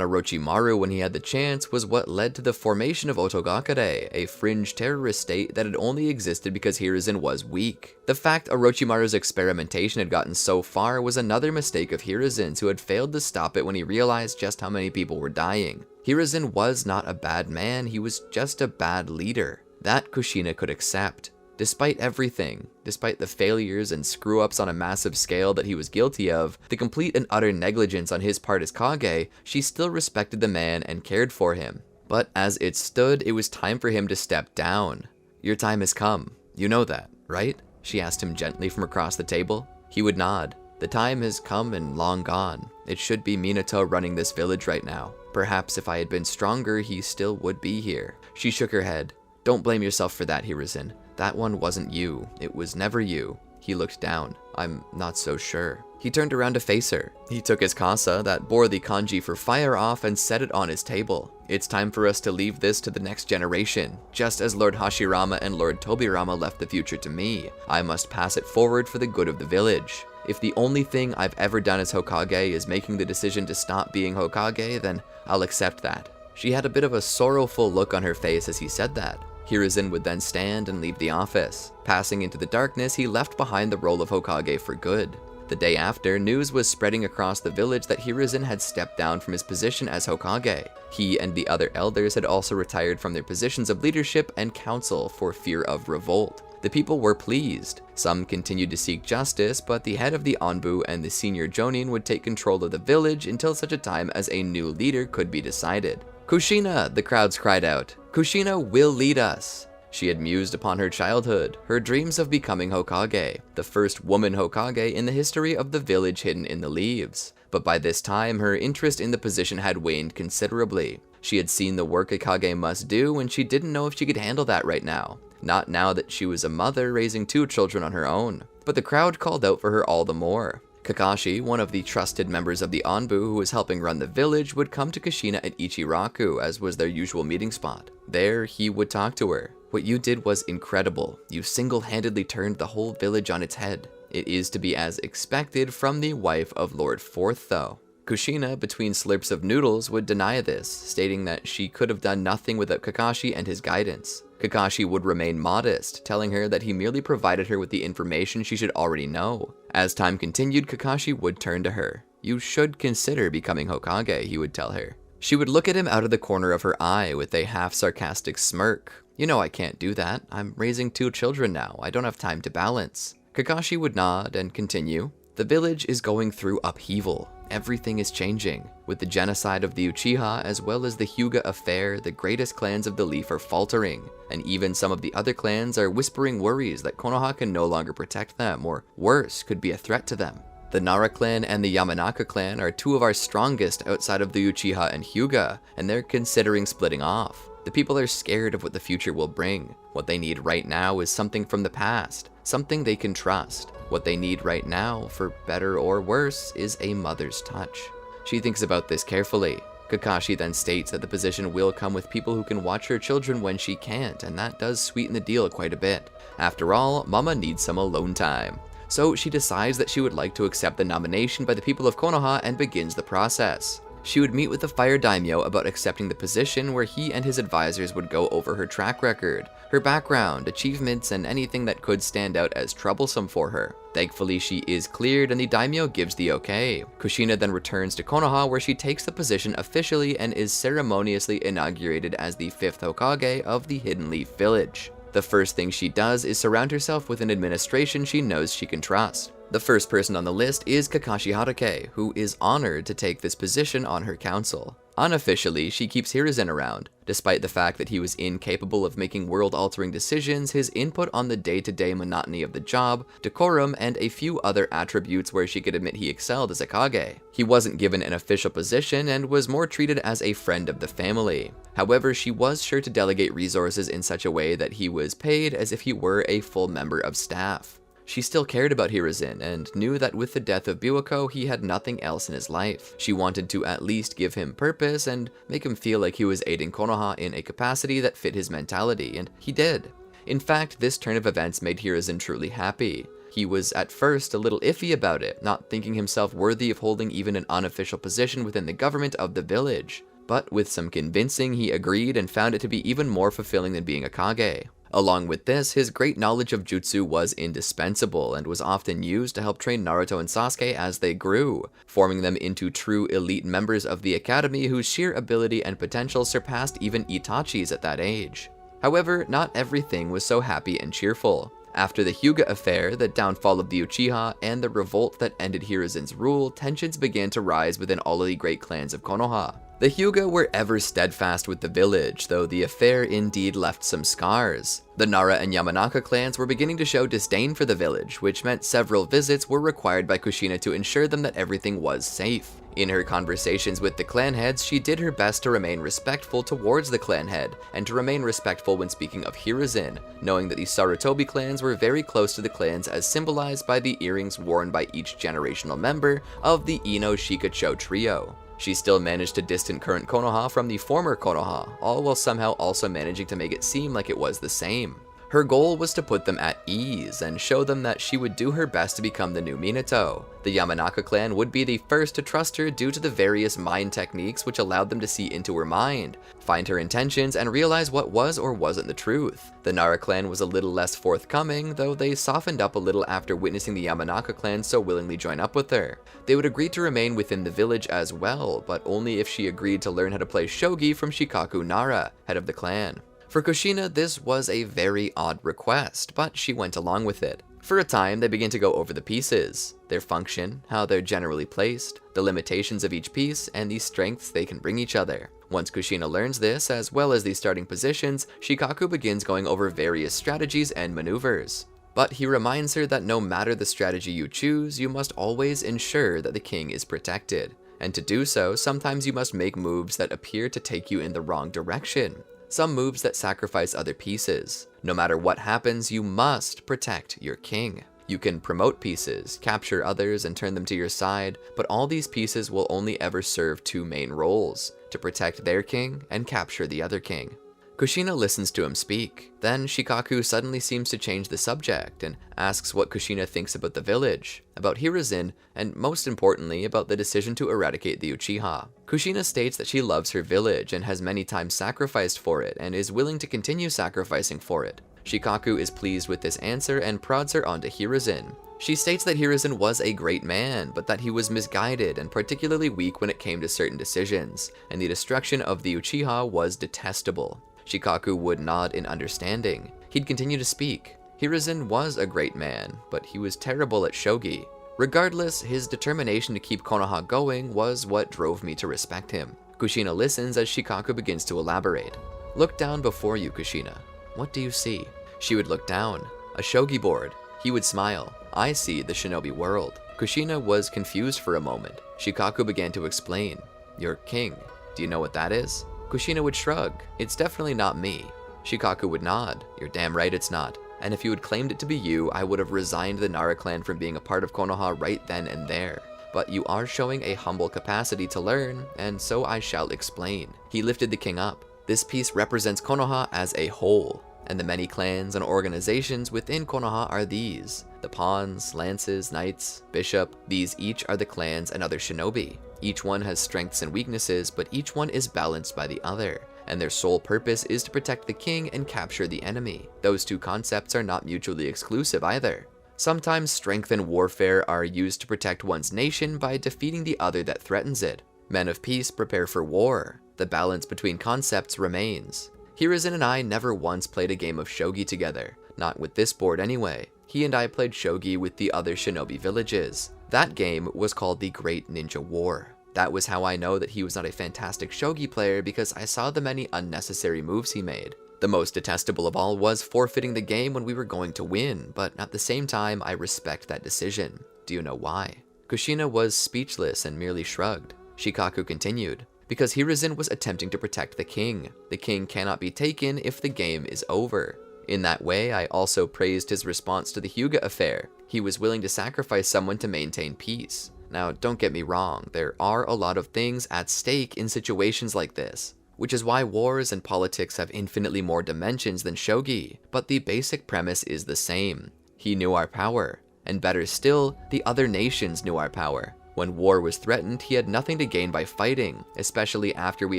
Orochimaru when he had the chance was what led to the formation of Otogakure, a fringe terrorist state that had only existed because Hiruzen was weak. The fact Orochimaru's experimentation had gotten so far was another mistake of Hiruzen's, who had failed to stop it when he realized just how many people were dying. Hiruzen was not a bad man, he was just a bad leader. That Kushina could accept. Despite everything, despite the failures and screw-ups on a massive scale that he was guilty of, the complete and utter negligence on his part as Kage, she still respected the man and cared for him. But as it stood, it was time for him to step down. "Your time has come. You know that, right?" she asked him gently from across the table. He would nod. "The time has come and long gone. It should be Minato running this village right now. Perhaps if I had been stronger, he still would be here." She shook her head. "Don't blame yourself for that, Hiruzen. That one wasn't you. It was never you." He looked down. "I'm not so sure." He turned around to face her. He took his kasa that bore the kanji for fire off and set it on his table. "It's time for us to leave this to the next generation. Just as Lord Hashirama and Lord Tobirama left the future to me, I must pass it forward for the good of the village. If the only thing I've ever done as Hokage is making the decision to stop being Hokage, then I'll accept that." She had a bit of a sorrowful look on her face as he said that. Hiruzen would then stand and leave the office. Passing into the darkness, he left behind the role of Hokage for good. The day after, news was spreading across the village that Hiruzen had stepped down from his position as Hokage. He and the other elders had also retired from their positions of leadership and council for fear of revolt. The people were pleased. Some continued to seek justice, but the head of the Anbu and the senior Jonin would take control of the village until such a time as a new leader could be decided. "Kushina!" the crowds cried out. "Kushina will lead us!" She had mused upon her childhood, her dreams of becoming Hokage, the first woman Hokage in the history of the village hidden in the leaves. But by this time, her interest in the position had waned considerably. She had seen the work a Kage must do, and she didn't know if she could handle that right now. Not now that she was a mother raising 2 children on her own. But the crowd called out for her all the more. Kakashi, one of the trusted members of the Anbu who was helping run the village, would come to Kushina at Ichiraku, as was their usual meeting spot. There, he would talk to her. "What you did was incredible. You single-handedly turned the whole village on its head. It is to be as expected from the wife of Lord Forth, though." Kushina, between slurps of noodles, would deny this, stating that she could have done nothing without Kakashi and his guidance. Kakashi would remain modest, telling her that he merely provided her with the information she should already know. As time continued, Kakashi would turn to her. "You should consider becoming Hokage," he would tell her. She would look at him out of the corner of her eye with a half-sarcastic smirk. "You know I can't do that. I'm raising 2 children now. I don't have time to balance." Kakashi would nod and continue. "The village is going through upheaval. Everything is changing. With the genocide of the Uchiha as well as the Hyuga affair, the greatest clans of the Leaf are faltering, and even some of the other clans are whispering worries that Konoha can no longer protect them, or worse, could be a threat to them. The Nara clan and the Yamanaka clan are 2 of our strongest outside of the Uchiha and Hyuga, and they're considering splitting off. The people are scared of what the future will bring. What they need right now is something from the past, something they can trust. What they need right now, for better or worse, is a mother's touch." She thinks about this carefully. Kakashi then states that the position will come with people who can watch her children when she can't, and that does sweeten the deal quite a bit. After all, Mama needs some alone time. So she decides that she would like to accept the nomination by the people of Konoha and begins the process. She would meet with the Fire Daimyo about accepting the position, where he and his advisors would go over her track record, her background, achievements, and anything that could stand out as troublesome for her. Thankfully, she is cleared and the Daimyo gives the okay. Kushina then returns to Konoha, where she takes the position officially and is ceremoniously inaugurated as the 5th Hokage of the Hidden Leaf Village. The first thing she does is surround herself with an administration she knows she can trust. The first person on the list is Kakashi Hatake, who is honored to take this position on her council. Unofficially, she keeps Hiruzen around. Despite the fact that he was incapable of making world-altering decisions, his input on the day-to-day monotony of the job, decorum, and a few other attributes where she could admit he excelled as a Kage. He wasn't given an official position and was more treated as a friend of the family. However, she was sure to delegate resources in such a way that he was paid as if he were a full member of staff. She still cared about Hiruzen and knew that with the death of Biwako, he had nothing else in his life. She wanted to at least give him purpose and make him feel like he was aiding Konoha in a capacity that fit his mentality, and he did. In fact, this turn of events made Hiruzen truly happy. He was at first a little iffy about it, not thinking himself worthy of holding even an unofficial position within the government of the village. But with some convincing, he agreed and found it to be even more fulfilling than being a Kage. Along with this, his great knowledge of jutsu was indispensable and was often used to help train Naruto and Sasuke as they grew, forming them into true elite members of the academy whose sheer ability and potential surpassed even Itachi's at that age. However, not everything was so happy and cheerful. After the Hyuga affair, the downfall of the Uchiha, and the revolt that ended Hiruzen's rule, tensions began to rise within all of the great clans of Konoha. The Hyuga were ever steadfast with the village, though the affair indeed left some scars. The Nara and Yamanaka clans were beginning to show disdain for the village, which meant several visits were required by Kushina to ensure them that everything was safe. In her conversations with the clan heads, she did her best to remain respectful towards the clan head, and to remain respectful when speaking of Hiruzen, knowing that the Sarutobi clans were very close to the clans as symbolized by the earrings worn by each generational member of the Ino Shikacho trio. She still managed to distance current Konoha from the former Konoha, all while somehow also managing to make it seem like it was the same. Her goal was to put them at ease and show them that she would do her best to become the new Minato. The Yamanaka clan would be the first to trust her due to the various mind techniques which allowed them to see into her mind, find her intentions, and realize what was or wasn't the truth. The Nara clan was a little less forthcoming, though they softened up a little after witnessing the Yamanaka clan so willingly join up with her. They would agree to remain within the village as well, but only if she agreed to learn how to play shogi from Shikaku Nara, head of the clan. For Kushina, this was a very odd request, but she went along with it. For a time, they began to go over the pieces, their function, how they're generally placed, the limitations of each piece, and the strengths they can bring each other. Once Kushina learns this, as well as the starting positions, Shikaku begins going over various strategies and maneuvers. But he reminds her that no matter the strategy you choose, you must always ensure that the king is protected. And to do so, sometimes you must make moves that appear to take you in the wrong direction. Some moves that sacrifice other pieces. No matter what happens, you must protect your king. You can promote pieces, capture others, and turn them to your side, but all these pieces will only ever serve two main roles: to protect their king and capture the other king. Kushina listens to him speak. Then Shikaku suddenly seems to change the subject and asks what Kushina thinks about the village, about Hiruzen, and most importantly about the decision to eradicate the Uchiha. Kushina states that she loves her village and has many times sacrificed for it and is willing to continue sacrificing for it. Shikaku is pleased with this answer and prods her onto Hiruzen. She states that Hiruzen was a great man, but that he was misguided and particularly weak when it came to certain decisions, and the destruction of the Uchiha was detestable. Shikaku would nod in understanding. He'd continue to speak. Hiruzen was a great man, but he was terrible at shogi. Regardless, his determination to keep Konoha going was what drove me to respect him. Kushina listens as Shikaku begins to elaborate. Look down before you, Kushina. What do you see? She would look down. A shogi board. He would smile. I see the shinobi world. Kushina was confused for a moment. Shikaku began to explain. Your king. Do you know what that is? Kushina would shrug. It's definitely not me. Shikaku would nod. You're damn right it's not. And if you had claimed it to be you, I would have resigned the Nara clan from being a part of Konoha right then and there. But you are showing a humble capacity to learn, and so I shall explain. He lifted the king up. This piece represents Konoha as a whole, and the many clans and organizations within Konoha are these. The pawns, lances, knights, bishop, these each are the clans and other shinobi. Each one has strengths and weaknesses, but each one is balanced by the other, and their sole purpose is to protect the king and capture the enemy. Those two concepts are not mutually exclusive either. Sometimes strength and warfare are used to protect one's nation by defeating the other that threatens it. Men of peace prepare for war. The balance between concepts remains. Hiruzen and I never once played a game of shogi together, not with this board anyway. He and I played shogi with the other shinobi villages. That game was called the Great Ninja War. That was how I know that he was not a fantastic shogi player, because I saw the many unnecessary moves he made. The most detestable of all was forfeiting the game when we were going to win, but at the same time I respect that decision. Do you know why? Kushina was speechless and merely shrugged. Shikaku continued. Because Hiruzen was attempting to protect the king. The king cannot be taken if the game is over. In that way, I also praised his response to the Hyuga affair. He was willing to sacrifice someone to maintain peace. Now, don't get me wrong, there are a lot of things at stake in situations like this, which is why wars and politics have infinitely more dimensions than shogi, but the basic premise is the same. He knew our power, and better still, the other nations knew our power. When war was threatened, he had nothing to gain by fighting, especially after we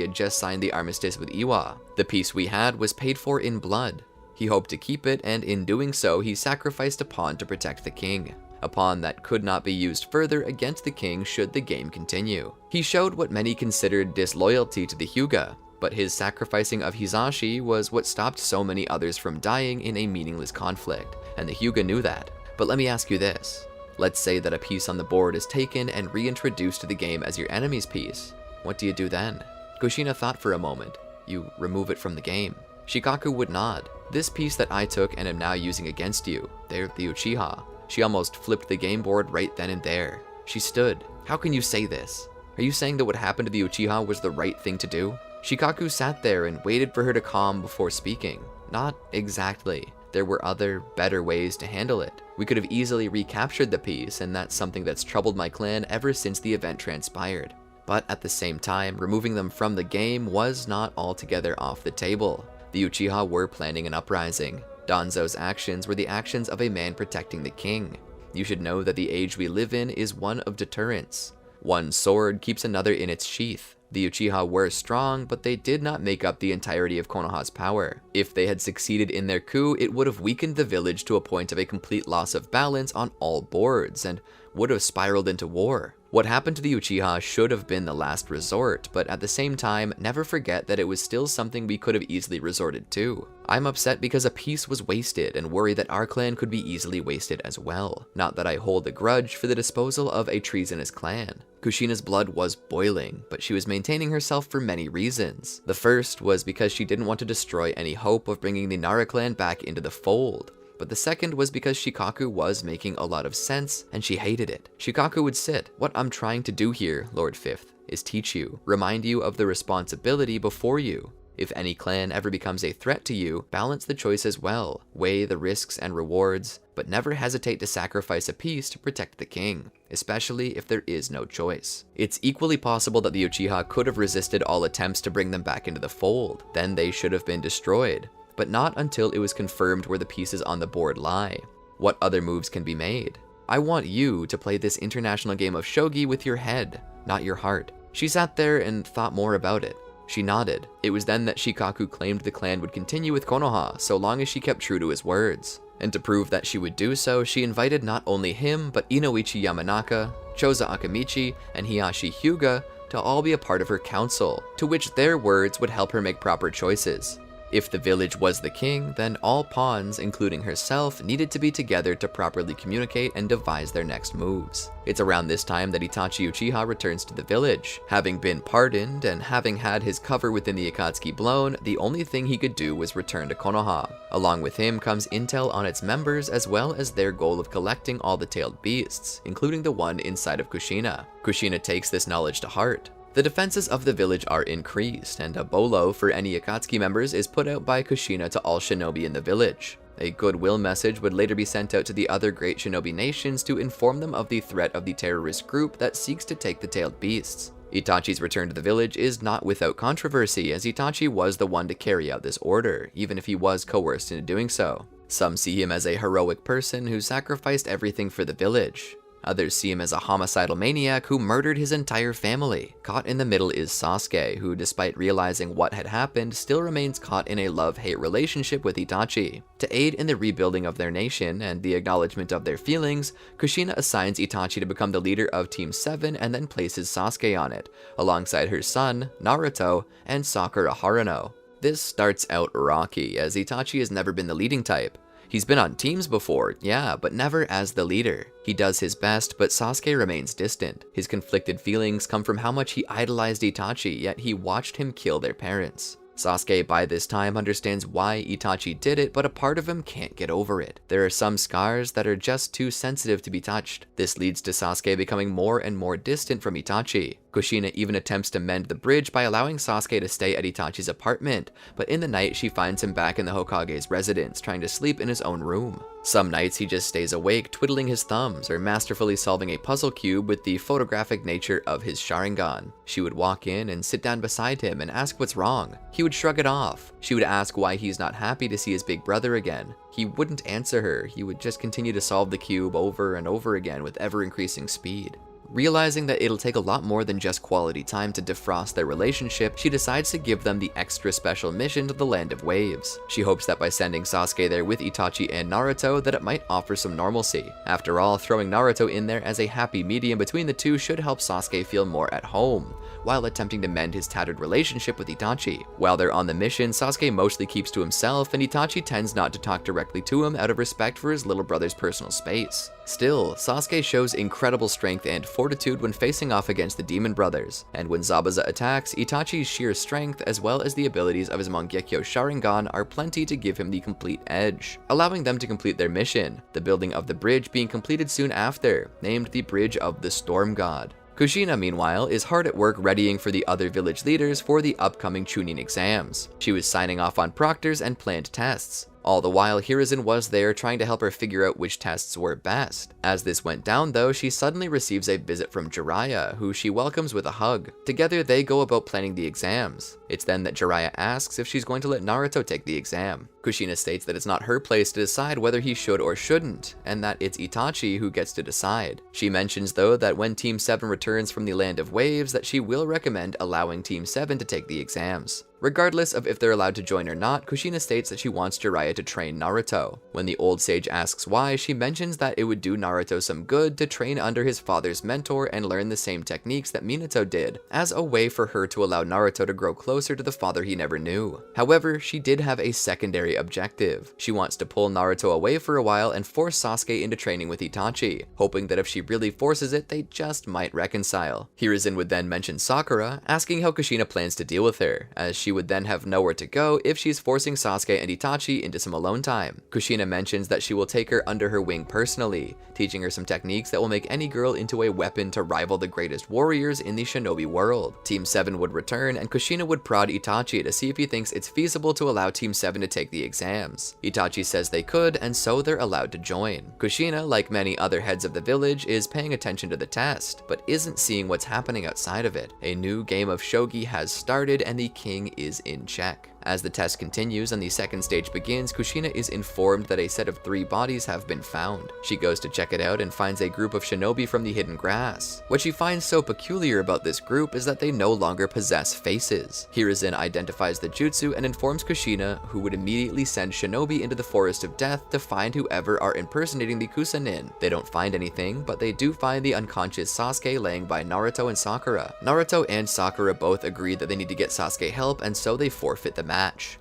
had just signed the armistice with Iwa. The peace we had was paid for in blood. He hoped to keep it, and in doing so, he sacrificed a pawn to protect the king. A pawn that could not be used further against the king should the game continue. He showed what many considered disloyalty to the Hyuga. But his sacrificing of Hisashi was what stopped so many others from dying in a meaningless conflict, and the Hyuga knew that. But let me ask you this. Let's say that a piece on the board is taken and reintroduced to the game as your enemy's piece. What do you do then? Kushina thought for a moment. You remove it from the game. Shikaku would nod. This piece that I took and am now using against you, they're the Uchiha. She almost flipped the game board right then and there. She stood. How can you say this? Are you saying that what happened to the Uchiha was the right thing to do? Shikaku sat there and waited for her to calm before speaking. Not exactly. There were other, better ways to handle it. We could have easily recaptured the piece, and that's something that's troubled my clan ever since the event transpired. But at the same time, removing them from the game was not altogether off the table. The Uchiha were planning an uprising. Danzo's actions were the actions of a man protecting the king. You should know that the age we live in is one of deterrence. One sword keeps another in its sheath. The Uchiha were strong, but they did not make up the entirety of Konoha's power. If they had succeeded in their coup, it would have weakened the village to a point of a complete loss of balance on all boards, and would have spiraled into war. What happened to the Uchiha should have been the last resort, but at the same time, never forget that it was still something we could have easily resorted to. I'm upset because a piece was wasted and worry that our clan could be easily wasted as well. Not that I hold a grudge for the disposal of a treasonous clan. Kushina's blood was boiling, but she was maintaining herself for many reasons. The first was because she didn't want to destroy any hope of bringing the Nara clan back into the fold. But the second was because Shikaku was making a lot of sense, and she hated it. Shikaku would sit. What I'm trying to do here, Lord Fifth, is teach you, remind you of the responsibility before you. If any clan ever becomes a threat to you, balance the choice as well, weigh the risks and rewards, but never hesitate to sacrifice a piece to protect the king, especially if there is no choice. It's equally possible that the Uchiha could have resisted all attempts to bring them back into the fold, then they should have been destroyed. But not until it was confirmed where the pieces on the board lie. What other moves can be made? I want you to play this international game of shogi with your head, not your heart. She sat there and thought more about it. She nodded. It was then that Shikaku claimed the clan would continue with Konoha so long as she kept true to his words. And to prove that she would do so, she invited not only him, but Inoichi Yamanaka, Choza Akamichi, and Hiyashi Hyuga to all be a part of her council, to which their words would help her make proper choices. If the village was the king, then all pawns, including herself, needed to be together to properly communicate and devise their next moves. It's around this time that Itachi Uchiha returns to the village. Having been pardoned and having had his cover within the Akatsuki blown, the only thing he could do was return to Konoha. Along with him comes intel on its members as well as their goal of collecting all the tailed beasts, including the one inside of Kushina. Kushina takes this knowledge to heart. The defenses of the village are increased, and a bolo for any Akatsuki members is put out by Kushina to all shinobi in the village. A goodwill message would later be sent out to the other great shinobi nations to inform them of the threat of the terrorist group that seeks to take the tailed beasts. Itachi's return to the village is not without controversy, as Itachi was the one to carry out this order, even if he was coerced into doing so. Some see him as a heroic person who sacrificed everything for the village. Others see him as a homicidal maniac who murdered his entire family. Caught in the middle is Sasuke, who despite realizing what had happened, still remains caught in a love-hate relationship with Itachi. To aid in the rebuilding of their nation and the acknowledgement of their feelings, Kushina assigns Itachi to become the leader of Team 7 and then places Sasuke on it, alongside her son, Naruto, and Sakura Haruno. This starts out rocky, as Itachi has never been the leading type. He's been on teams before, yeah, but never as the leader. He does his best, but Sasuke remains distant. His conflicted feelings come from how much he idolized Itachi, yet he watched him kill their parents. Sasuke by this time understands why Itachi did it, but a part of him can't get over it. There are some scars that are just too sensitive to be touched. This leads to Sasuke becoming more and more distant from Itachi. Kushina even attempts to mend the bridge by allowing Sasuke to stay at Itachi's apartment, but in the night she finds him back in the Hokage's residence, trying to sleep in his own room. Some nights he just stays awake, twiddling his thumbs or masterfully solving a puzzle cube with the photographic nature of his Sharingan. She would walk in and sit down beside him and ask what's wrong. He would shrug it off. She would ask why he's not happy to see his big brother again. He wouldn't answer her. He would just continue to solve the cube over and over again with ever-increasing speed. Realizing that it'll take a lot more than just quality time to defrost their relationship, she decides to give them the extra special mission to the Land of Waves. She hopes that by sending Sasuke there with Itachi and Naruto that it might offer some normalcy. After all, throwing Naruto in there as a happy medium between the two should help Sasuke feel more at home. while attempting to mend his tattered relationship with Itachi. While they're on the mission, Sasuke mostly keeps to himself, and Itachi tends not to talk directly to him out of respect for his little brother's personal space. Still, Sasuke shows incredible strength and fortitude when facing off against the Demon Brothers, and when Zabuza attacks, Itachi's sheer strength as well as the abilities of his Mangekyo Sharingan are plenty to give him the complete edge, allowing them to complete their mission, the building of the bridge being completed soon after, named the Bridge of the Storm God. Kushina, meanwhile, is hard at work readying for the other village leaders for the upcoming Chunin exams. She was signing off on proctors and planned tests. All the while, Hiruzen was there trying to help her figure out which tests were best. As this went down though, she suddenly receives a visit from Jiraiya, who she welcomes with a hug. Together they go about planning the exams. It's then that Jiraiya asks if she's going to let Naruto take the exam. Kushina states that it's not her place to decide whether he should or shouldn't, and that it's Itachi who gets to decide. She mentions though that when Team 7 returns from the Land of Waves that she will recommend allowing Team 7 to take the exams. Regardless of if they're allowed to join or not, Kushina states that she wants Jiraiya to train Naruto. When the old sage asks why, she mentions that it would do Naruto some good to train under his father's mentor and learn the same techniques that Minato did, as a way for her to allow Naruto to grow closer to the father he never knew. However, she did have a secondary objective. She wants to pull Naruto away for a while and force Sasuke into training with Itachi, hoping that if she really forces it, they just might reconcile. Hiruzen would then mention Sakura, asking how Kushina plans to deal with her, as she would then have nowhere to go if she's forcing Sasuke and Itachi into some alone time. Kushina mentions that she will take her under her wing personally, teaching her some techniques that will make any girl into a weapon to rival the greatest warriors in the shinobi world. Team 7 would return, and Kushina would prod Itachi to see if he thinks it's feasible to allow Team 7 to take the exams. Itachi says they could, and so they're allowed to join. Kushina, like many other heads of the village, is paying attention to the test, but isn't seeing what's happening outside of it. A new game of shogi has started, and the king is in check. As the test continues and the second stage begins, Kushina is informed that a set of 3 bodies have been found. She goes to check it out and finds a group of shinobi from the hidden grass. What she finds so peculiar about this group is that they no longer possess faces. Hiruzen identifies the jutsu and informs Kushina, who would immediately send shinobi into the Forest of Death to find whoever are impersonating the Kusanin. They don't find anything, but they do find the unconscious Sasuke laying by Naruto and Sakura. Naruto and Sakura both agree that they need to get Sasuke help, and so they forfeit the match.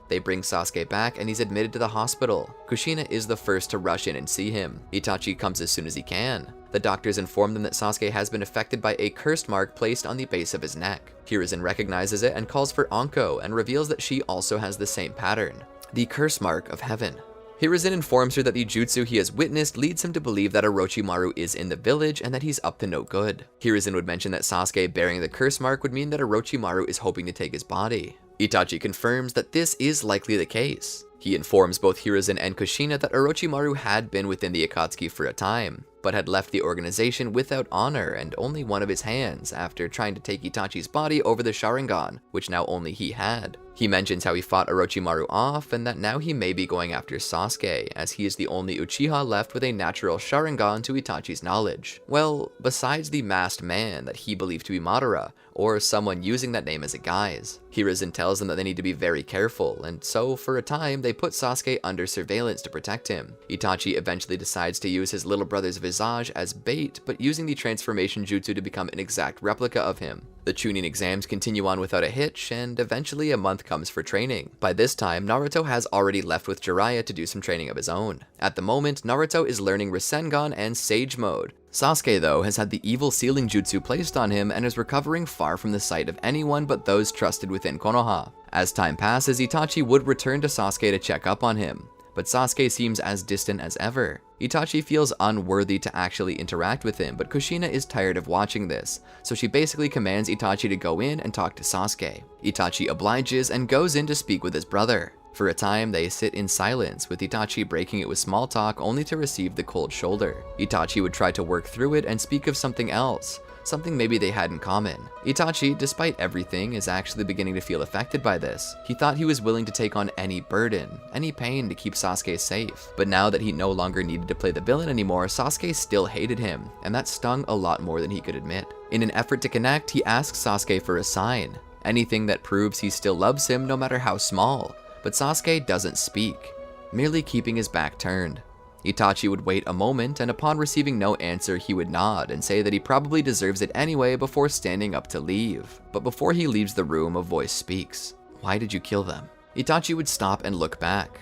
They bring Sasuke back and he's admitted to the hospital. Kushina is the first to rush in and see him. Itachi comes as soon as he can. The doctors inform them that Sasuke has been affected by a cursed mark placed on the base of his neck. Hiruzen recognizes it and calls for Anko and reveals that she also has the same pattern, the curse mark of heaven. Hiruzen informs her that the jutsu he has witnessed leads him to believe that Orochimaru is in the village and that he's up to no good. Hiruzen would mention that Sasuke bearing the curse mark would mean that Orochimaru is hoping to take his body. Itachi confirms that this is likely the case. He informs both Hiruzen and Kushina that Orochimaru had been within the Akatsuki for a time, but had left the organization without honor and only one of his hands after trying to take Itachi's body over the Sharingan, which now only he had. He mentions how he fought Orochimaru off and that now he may be going after Sasuke, as he is the only Uchiha left with a natural Sharingan to Itachi's knowledge. Well, besides the masked man that he believed to be Madara, or someone using that name as a guise. Hiruzen tells them that they need to be very careful, and so for a time they put Sasuke under surveillance to protect him. Itachi eventually decides to use his little brother's visage as bait, but using the transformation jutsu to become an exact replica of him. The Chunin exams continue on without a hitch, and eventually a month comes for training. By this time, Naruto has already left with Jiraiya to do some training of his own. At the moment, Naruto is learning Rasengan and Sage Mode. Sasuke, though, has had the evil sealing jutsu placed on him and is recovering far from the sight of anyone but those trusted within Konoha. As time passes, Itachi would return to Sasuke to check up on him, but Sasuke seems as distant as ever. Itachi feels unworthy to actually interact with him, but Kushina is tired of watching this, so she basically commands Itachi to go in and talk to Sasuke. Itachi obliges and goes in to speak with his brother. For a time, they sit in silence, with Itachi breaking it with small talk only to receive the cold shoulder. Itachi would try to work through it and speak of something else, something maybe they had in common. Itachi, despite everything, is actually beginning to feel affected by this. He thought he was willing to take on any burden, any pain to keep Sasuke safe. But now that he no longer needed to play the villain anymore, Sasuke still hated him, and that stung a lot more than he could admit. In an effort to connect, he asks Sasuke for a sign, anything that proves he still loves him no matter how small. But Sasuke doesn't speak, merely keeping his back turned. Itachi would wait a moment, and upon receiving no answer, he would nod and say that he probably deserves it anyway before standing up to leave. But before he leaves the room, a voice speaks. Why did you kill them? Itachi would stop and look back.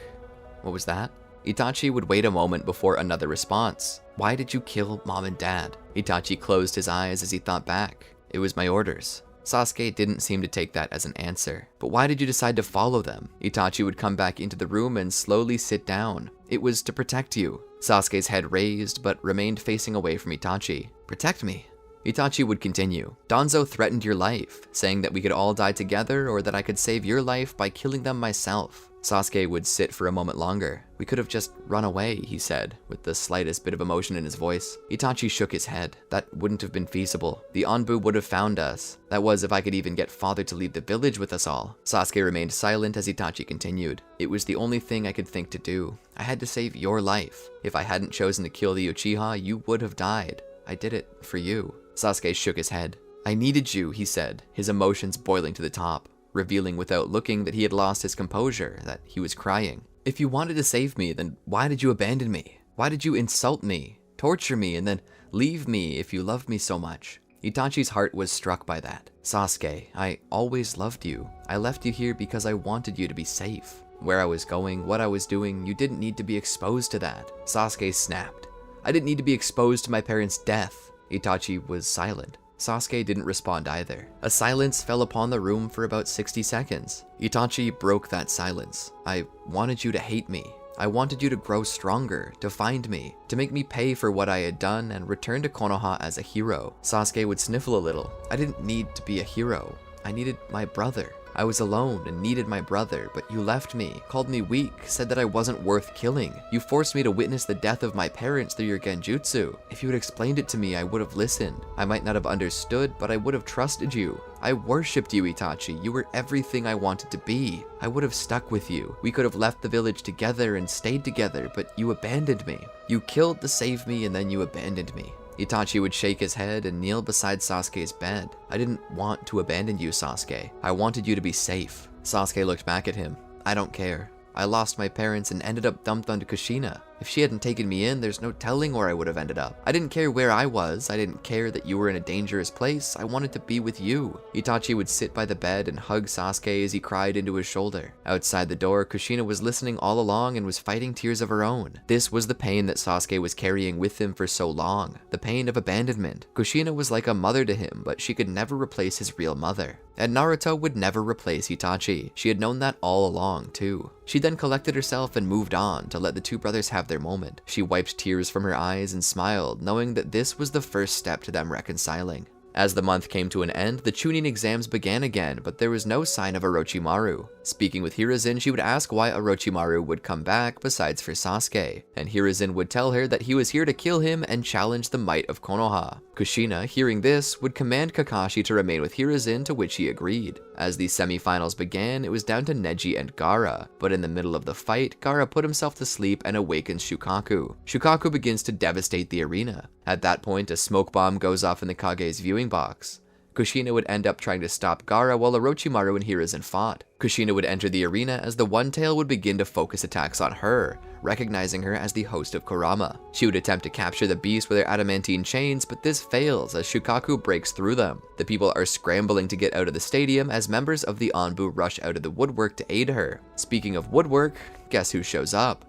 What was that? Itachi would wait a moment before another response. Why did you kill Mom and Dad? Itachi closed his eyes as he thought back. It was my orders. Sasuke didn't seem to take that as an answer. But why did you decide to follow them? Itachi would come back into the room and slowly sit down. It was to protect you. Sasuke's head raised, but remained facing away from Itachi. Protect me? Itachi would continue. Danzo threatened your life, saying that we could all die together or that I could save your life by killing them myself. Sasuke would sit for a moment longer. We could have just run away, he said, with the slightest bit of emotion in his voice. Itachi shook his head. That wouldn't have been feasible. The Anbu would have found us. That was if I could even get father to leave the village with us all. Sasuke remained silent as Itachi continued. It was the only thing I could think to do. I had to save your life. If I hadn't chosen to kill the Uchiha, you would have died. I did it for you. Sasuke shook his head. I needed you, he said, his emotions boiling to the top, revealing without looking that he had lost his composure, that he was crying. If you wanted to save me, then why did you abandon me? Why did you insult me, torture me, and then leave me if you loved me so much? Itachi's heart was struck by that. Sasuke, I always loved you. I left you here because I wanted you to be safe. Where I was going, what I was doing, you didn't need to be exposed to that. Sasuke snapped. I didn't need to be exposed to my parents' death. Itachi was silent. Sasuke didn't respond either. A silence fell upon the room for about 60 seconds. Itachi broke that silence. I wanted you to hate me. I wanted you to grow stronger, to find me, to make me pay for what I had done and return to Konoha as a hero. Sasuke would sniffle a little. I didn't need to be a hero. I needed my brother. I was alone and needed my brother, but you left me, called me weak, said that I wasn't worth killing. You forced me to witness the death of my parents through your genjutsu. If you had explained it to me, I would have listened. I might not have understood, but I would have trusted you. I worshipped you, Itachi. You were everything I wanted to be. I would have stuck with you. We could have left the village together and stayed together, but you abandoned me. You killed to save me and then you abandoned me. Itachi would shake his head and kneel beside Sasuke's bed. I didn't want to abandon you, Sasuke. I wanted you to be safe. Sasuke looked back at him. I don't care. I lost my parents and ended up dumped onto Kushina. If she hadn't taken me in, there's no telling where I would have ended up. I didn't care where I was. I didn't care that you were in a dangerous place. I wanted to be with you. Itachi would sit by the bed and hug Sasuke as he cried into his shoulder. Outside the door, Kushina was listening all along and was fighting tears of her own. This was the pain that Sasuke was carrying with him for so long. The pain of abandonment. Kushina was like a mother to him, but she could never replace his real mother. And Naruto would never replace Itachi. She had known that all along, too. She then collected herself and moved on to let the two brothers have their moment. She wiped tears from her eyes and smiled, knowing that this was the first step to them reconciling. As the month came to an end, the Chunin exams began again, but there was no sign of Orochimaru. Speaking with Hiruzen, she would ask why Orochimaru would come back besides for Sasuke, and Hiruzen would tell her that he was here to kill him and challenge the might of Konoha. Kushina, hearing this, would command Kakashi to remain with Hiruzen, to which he agreed. As the semi-finals began, it was down to Neji and Gaara, but in the middle of the fight, Gaara put himself to sleep and awakens Shukaku. Shukaku begins to devastate the arena. At that point, a smoke bomb goes off in the Kage's viewing box. Kushina would end up trying to stop Gaara while Orochimaru and Hiruzen fought. Kushina would enter the arena as the One Tail would begin to focus attacks on her, recognizing her as the host of Kurama. She would attempt to capture the beast with her adamantine chains, but this fails as Shukaku breaks through them. The people are scrambling to get out of the stadium as members of the Anbu rush out of the woodwork to aid her. Speaking of woodwork, guess who shows up?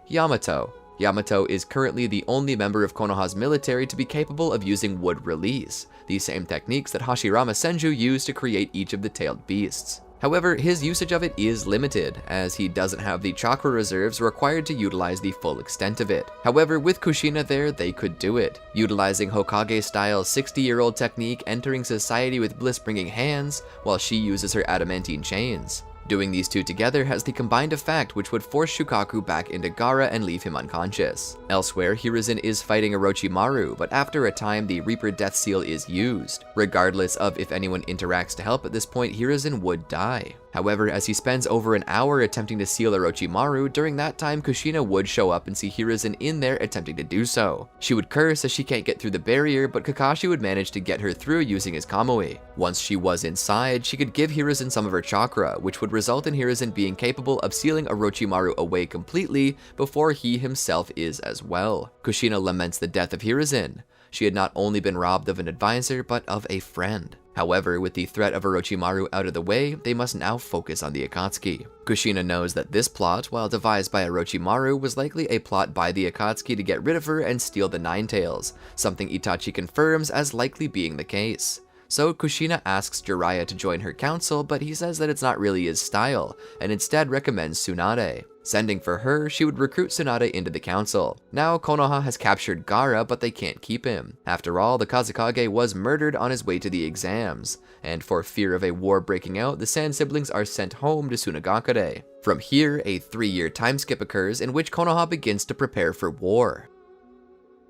Yamato. Yamato is currently the only member of Konoha's military to be capable of using wood release, the same techniques that Hashirama Senju used to create each of the tailed beasts. However, his usage of it is limited, as he doesn't have the chakra reserves required to utilize the full extent of it. However, with Kushina there, they could do it, utilizing Hokage-style 60-year-old technique, entering society with bliss-bringing hands, while she uses her adamantine chains. Doing these two together has the combined effect which would force Shukaku back into Gaara and leave him unconscious. Elsewhere, Hiruzen is fighting Orochimaru, but after a time the Reaper Death Seal is used. Regardless of if anyone interacts to help at this point, Hiruzen would die. However, as he spends over an hour attempting to seal Orochimaru, during that time Kushina would show up and see Hiruzen in there attempting to do so. She would curse as she can't get through the barrier, but Kakashi would manage to get her through using his Kamui. Once she was inside, she could give Hiruzen some of her chakra, which would result in Hiruzen being capable of sealing Orochimaru away completely before he himself is as well. Kushina laments the death of Hiruzen. She had not only been robbed of an advisor, but of a friend. However, with the threat of Orochimaru out of the way, they must now focus on the Akatsuki. Kushina knows that this plot, while devised by Orochimaru, was likely a plot by the Akatsuki to get rid of her and steal the Nine Tails, something Itachi confirms as likely being the case. So Kushina asks Jiraiya to join her council, but he says that it's not really his style, and instead recommends Tsunade. Sending for her, she would recruit Tsunade into the council. Now Konoha has captured Gaara, but they can't keep him. After all, the Kazekage was murdered on his way to the exams, and for fear of a war breaking out, the Sand siblings are sent home to Sunagakure. From here, a 3-year time skip occurs in which Konoha begins to prepare for war.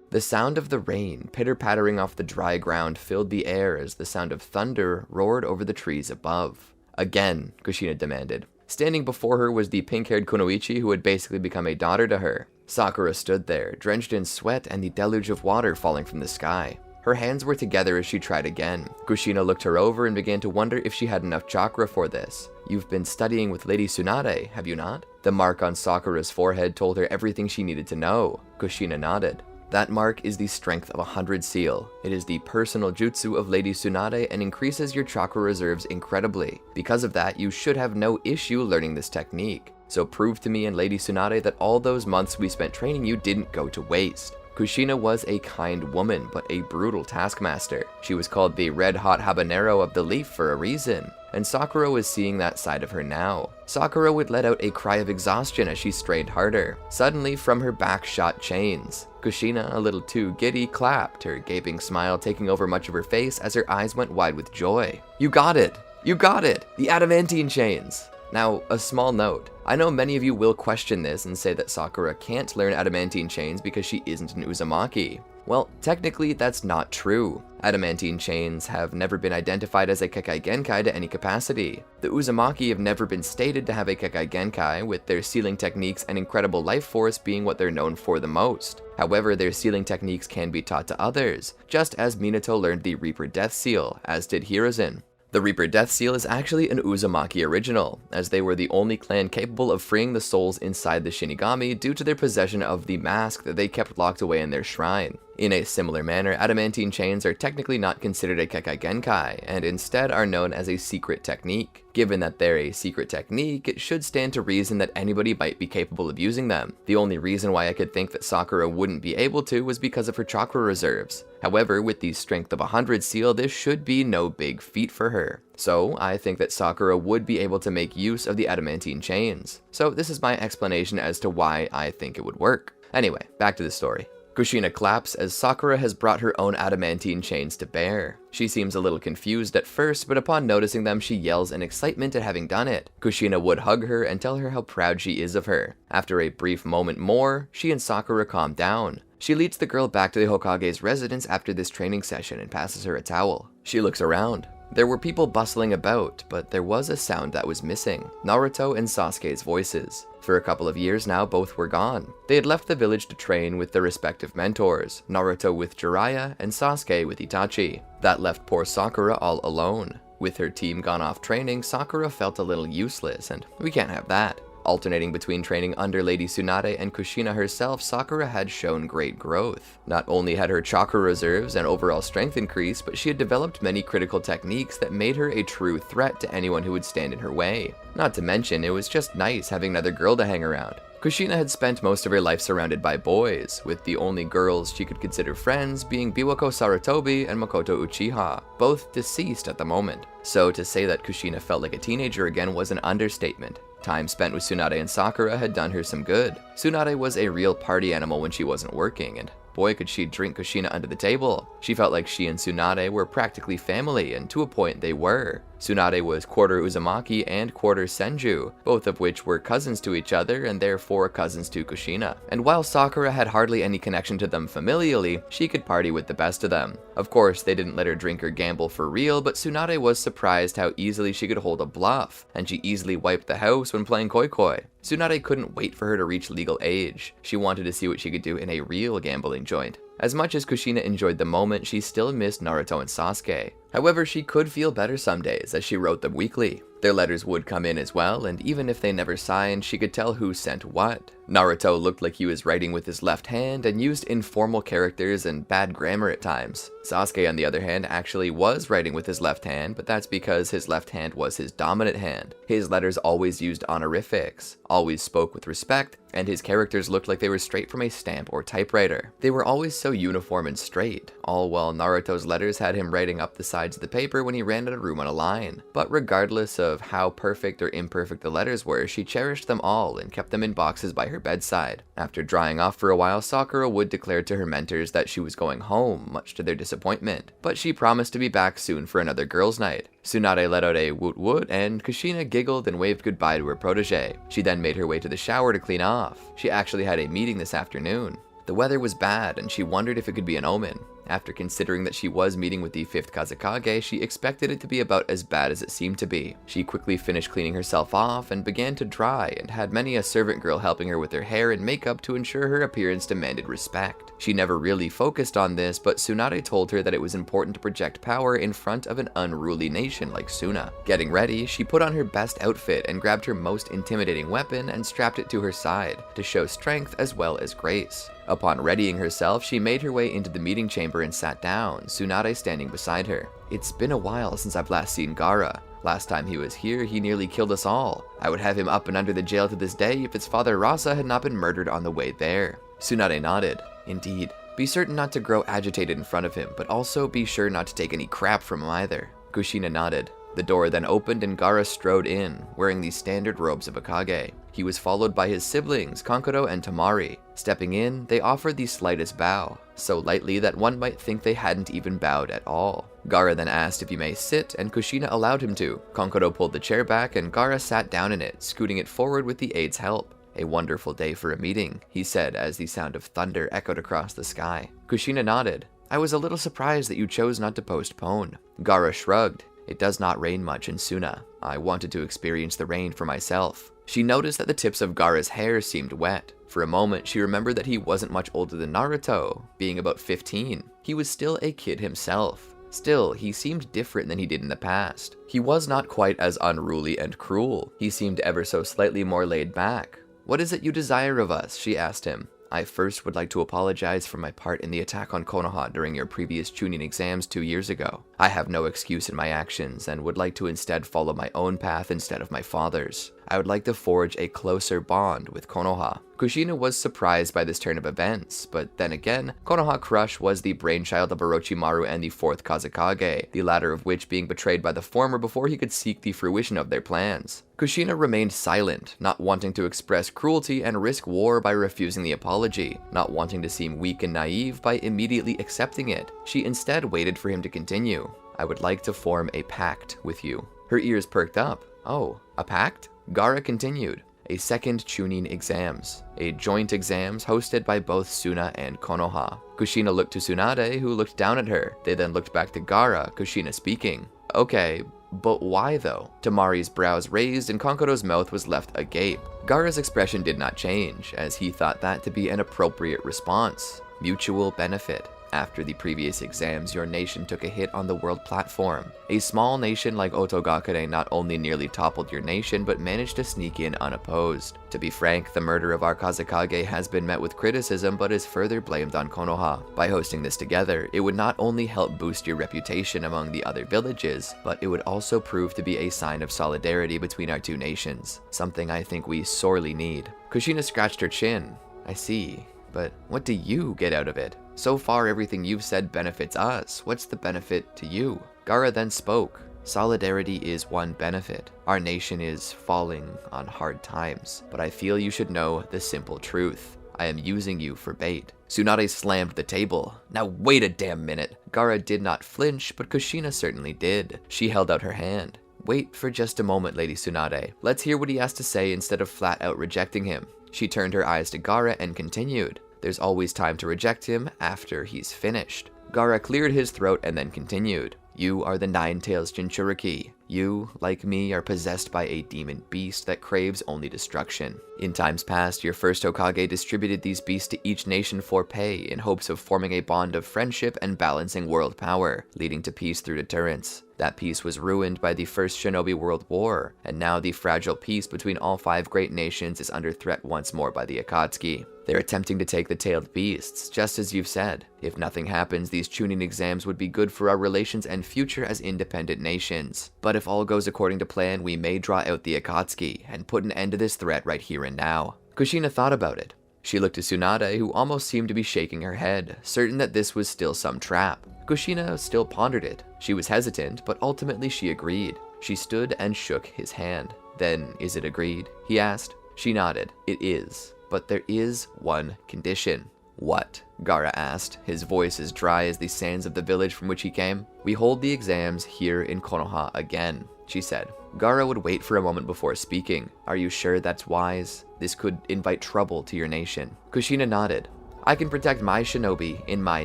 The sound of the rain pitter-pattering off the dry ground filled the air as the sound of thunder roared over the trees above. Again, Kushina demanded. Standing before her was the pink-haired Kunoichi who had basically become a daughter to her. Sakura stood there, drenched in sweat and the deluge of water falling from the sky. Her hands were together as she tried again. Kushina looked her over and began to wonder if she had enough chakra for this. "You've been studying with Lady Tsunade, have you not?" The mark on Sakura's forehead told her everything she needed to know. Kushina nodded. That mark is the strength of 100 seal. It is the personal jutsu of Lady Tsunade and increases your chakra reserves incredibly. Because of that, you should have no issue learning this technique. So prove to me and Lady Tsunade that all those months we spent training you didn't go to waste. Kushina was a kind woman, but a brutal taskmaster. She was called the red-hot habanero of the leaf for a reason, and Sakura was seeing that side of her now. Sakura would let out a cry of exhaustion as she strained harder. Suddenly, from her back shot chains. Kushina, a little too giddy, clapped, her gaping smile taking over much of her face as her eyes went wide with joy. "You got it! You got it! The adamantine chains!" Now, a small note. I know many of you will question this and say that Sakura can't learn adamantine chains because she isn't an Uzumaki. Well, technically that's not true. Adamantine chains have never been identified as a Kekkei Genkai to any capacity. The Uzumaki have never been stated to have a Kekkei Genkai, with their sealing techniques and incredible life force being what they're known for the most. However, their sealing techniques can be taught to others, just as Minato learned the Reaper Death Seal, as did Hiruzen. The Reaper Death Seal is actually an Uzumaki original, as they were the only clan capable of freeing the souls inside the Shinigami due to their possession of the mask that they kept locked away in their shrine. In a similar manner, adamantine chains are technically not considered a Kekkei Genkai, and instead are known as a secret technique. Given that they're a secret technique, it should stand to reason that anybody might be capable of using them. The only reason why I could think that Sakura wouldn't be able to was because of her chakra reserves. However, with the strength of 100 seal, this should be no big feat for her. So, I think that Sakura would be able to make use of the adamantine chains. So this is my explanation as to why I think it would work. Anyway, back to the story. Kushina claps as Sakura has brought her own adamantine chains to bear. She seems a little confused at first, but upon noticing them, she yells in excitement at having done it. Kushina would hug her and tell her how proud she is of her. After a brief moment more, she and Sakura calm down. She leads the girl back to the Hokage's residence after this training session and passes her a towel. She looks around. There were people bustling about, but there was a sound that was missing: Naruto and Sasuke's voices. For a couple of years now, both were gone. They had left the village to train with their respective mentors, Naruto with Jiraiya and Sasuke with Itachi. That left poor Sakura all alone. With her team gone off training, Sakura felt a little useless, and we can't have that. Alternating between training under Lady Tsunade and Kushina herself, Sakura had shown great growth. Not only had her chakra reserves and overall strength increased, but she had developed many critical techniques that made her a true threat to anyone who would stand in her way. Not to mention, it was just nice having another girl to hang around. Kushina had spent most of her life surrounded by boys, with the only girls she could consider friends being Biwako Sarutobi and Makoto Uchiha, both deceased at the moment. So to say that Kushina felt like a teenager again was an understatement. Time spent with Tsunade and Sakura had done her some good. Tsunade was a real party animal when she wasn't working, and boy could she drink Kushina under the table. She felt like she and Tsunade were practically family, and to a point they were. Tsunade was quarter Uzumaki and quarter Senju, both of which were cousins to each other and therefore cousins to Kushina. And while Sakura had hardly any connection to them familially, she could party with the best of them. Of course, they didn't let her drink or gamble for real, but Tsunade was surprised how easily she could hold a bluff, and she easily wiped the house when playing koi koi. Tsunade couldn't wait for her to reach legal age. She wanted to see what she could do in a real gambling joint. As much as Kushina enjoyed the moment, she still missed Naruto and Sasuke. However, she could feel better some days as she wrote them weekly. Their letters would come in as well, and even if they never signed, she could tell who sent what. Naruto looked like he was writing with his left hand and used informal characters and bad grammar at times. Sasuke, on the other hand, actually was writing with his left hand, but that's because his left hand was his dominant hand. His letters always used honorifics, always spoke with respect, and his characters looked like they were straight from a stamp or typewriter. They were always so uniform and straight, all while Naruto's letters had him writing up the sides of the paper when he ran out of room on a line. But regardless of how perfect or imperfect the letters were, she cherished them all and kept them in boxes by her bedside. After drying off for a while, Sakura would declare to her mentors that she was going home, much to their disappointment, but she promised to be back soon for another girls' night. Tsunade let out a woot woot, and Kushina giggled and waved goodbye to her protege. She then made her way to the shower to clean off. She actually had a meeting this afternoon. The weather was bad, and she wondered if it could be an omen. After considering that she was meeting with the 5th Kazekage, she expected it to be about as bad as it seemed to be. She quickly finished cleaning herself off and began to dry, and had many a servant girl helping her with her hair and makeup to ensure her appearance demanded respect. She never really focused on this, but Tsunade told her that it was important to project power in front of an unruly nation like Suna. Getting ready, she put on her best outfit and grabbed her most intimidating weapon and strapped it to her side, to show strength as well as grace. Upon readying herself, she made her way into the meeting chamber and sat down, Tsunade standing beside her. "It's been a while since I've last seen Gaara. Last time he was here, he nearly killed us all. I would have him up and under the jail to this day if its father Rasa had not been murdered on the way there." Tsunade nodded. "Indeed. Be certain not to grow agitated in front of him, but also be sure not to take any crap from him either." Kushina nodded. The door then opened and Gaara strode in, wearing the standard robes of a Kage. He was followed by his siblings, Kankuro and Tamari. Stepping in, they offered the slightest bow, so lightly that one might think they hadn't even bowed at all. Gaara then asked if he may sit, and Kushina allowed him to. Kankuro pulled the chair back and Gaara sat down in it, scooting it forward with the aide's help. "A wonderful day for a meeting," he said as the sound of thunder echoed across the sky. Kushina nodded. "I was a little surprised that you chose not to postpone." Gaara shrugged. "It does not rain much in Suna. I wanted to experience the rain for myself." She noticed that the tips of Gaara's hair seemed wet. For a moment, she remembered that he wasn't much older than Naruto, being about 15. He was still a kid himself. Still, he seemed different than he did in the past. He was not quite as unruly and cruel. He seemed ever so slightly more laid back. "What is it you desire of us?" she asked him. "I first would like to apologize for my part in the attack on Konoha during your previous Chunin exams 2 years ago. I have no excuse in my actions and would like to instead follow my own path instead of my father's. I would like to forge a closer bond with Konoha." Kushina was surprised by this turn of events, but then again, Konoha Crush was the brainchild of Orochimaru and the 4th Kazekage, the latter of which being betrayed by the former before he could seek the fruition of their plans. Kushina remained silent, not wanting to express cruelty and risk war by refusing the apology, not wanting to seem weak and naive by immediately accepting it. She instead waited for him to continue. "I would like to form a pact with you." Her ears perked up. "Oh, a pact?" Gaara continued. "A second Chunin exams. A joint exams hosted by both Suna and Konoha." Kushina looked to Tsunade, who looked down at her. They then looked back to Gaara, Kushina speaking. "Okay, but why though?" Tamari's brows raised and Kankuro's mouth was left agape. Gaara's expression did not change, as he thought that to be an appropriate response. Mutual benefit. After the previous exams, your nation took a hit on the world platform. A small nation like Otogakure not only nearly toppled your nation, but managed to sneak in unopposed. To be frank, the murder of our Kazekage has been met with criticism, but is further blamed on Konoha. By hosting this together, it would not only help boost your reputation among the other villages, but it would also prove to be a sign of solidarity between our two nations, something I think we sorely need. Kushina scratched her chin. "I see. But what do you get out of it? So far, everything you've said benefits us. What's the benefit to you?" Gaara then spoke. "Solidarity is one benefit. Our nation is falling on hard times, but I feel you should know the simple truth. I am using you for bait." Tsunade slammed the table. "Now wait a damn minute." Gaara did not flinch, but Kushina certainly did. She held out her hand. Wait for just a moment, Lady Tsunade. Let's hear what he has to say instead of flat out rejecting him. She turned her eyes to Gaara and continued. There's always time to reject him after he's finished. Gaara cleared his throat and then continued. You are the Nine-Tails Jinchuriki. You, like me, are possessed by a demon beast that craves only destruction. In times past, your first Hokage distributed these beasts to each nation for pay in hopes of forming a bond of friendship and balancing world power, leading to peace through deterrence. That peace was ruined by the First Shinobi World War, and now the fragile peace between all 5 great nations is under threat once more by the Akatsuki. They're attempting to take the tailed beasts, just as you've said. If nothing happens, these tuning exams would be good for our relations and future as independent nations. But if all goes according to plan, we may draw out the Akatsuki and put an end to this threat right here and now. Kushina thought about it. She looked to Tsunade, who almost seemed to be shaking her head, certain that this was still some trap. Kushina still pondered it. She was hesitant, but ultimately she agreed. She stood and shook his hand. Then, is it agreed? He asked. She nodded. It is. But there is one condition. What? Gaara asked, his voice as dry as the sands of the village from which he came. We hold the exams here in Konoha again, she said. Gaara would wait for a moment before speaking. Are you sure that's wise? This could invite trouble to your nation. Kushina nodded. I can protect my shinobi in my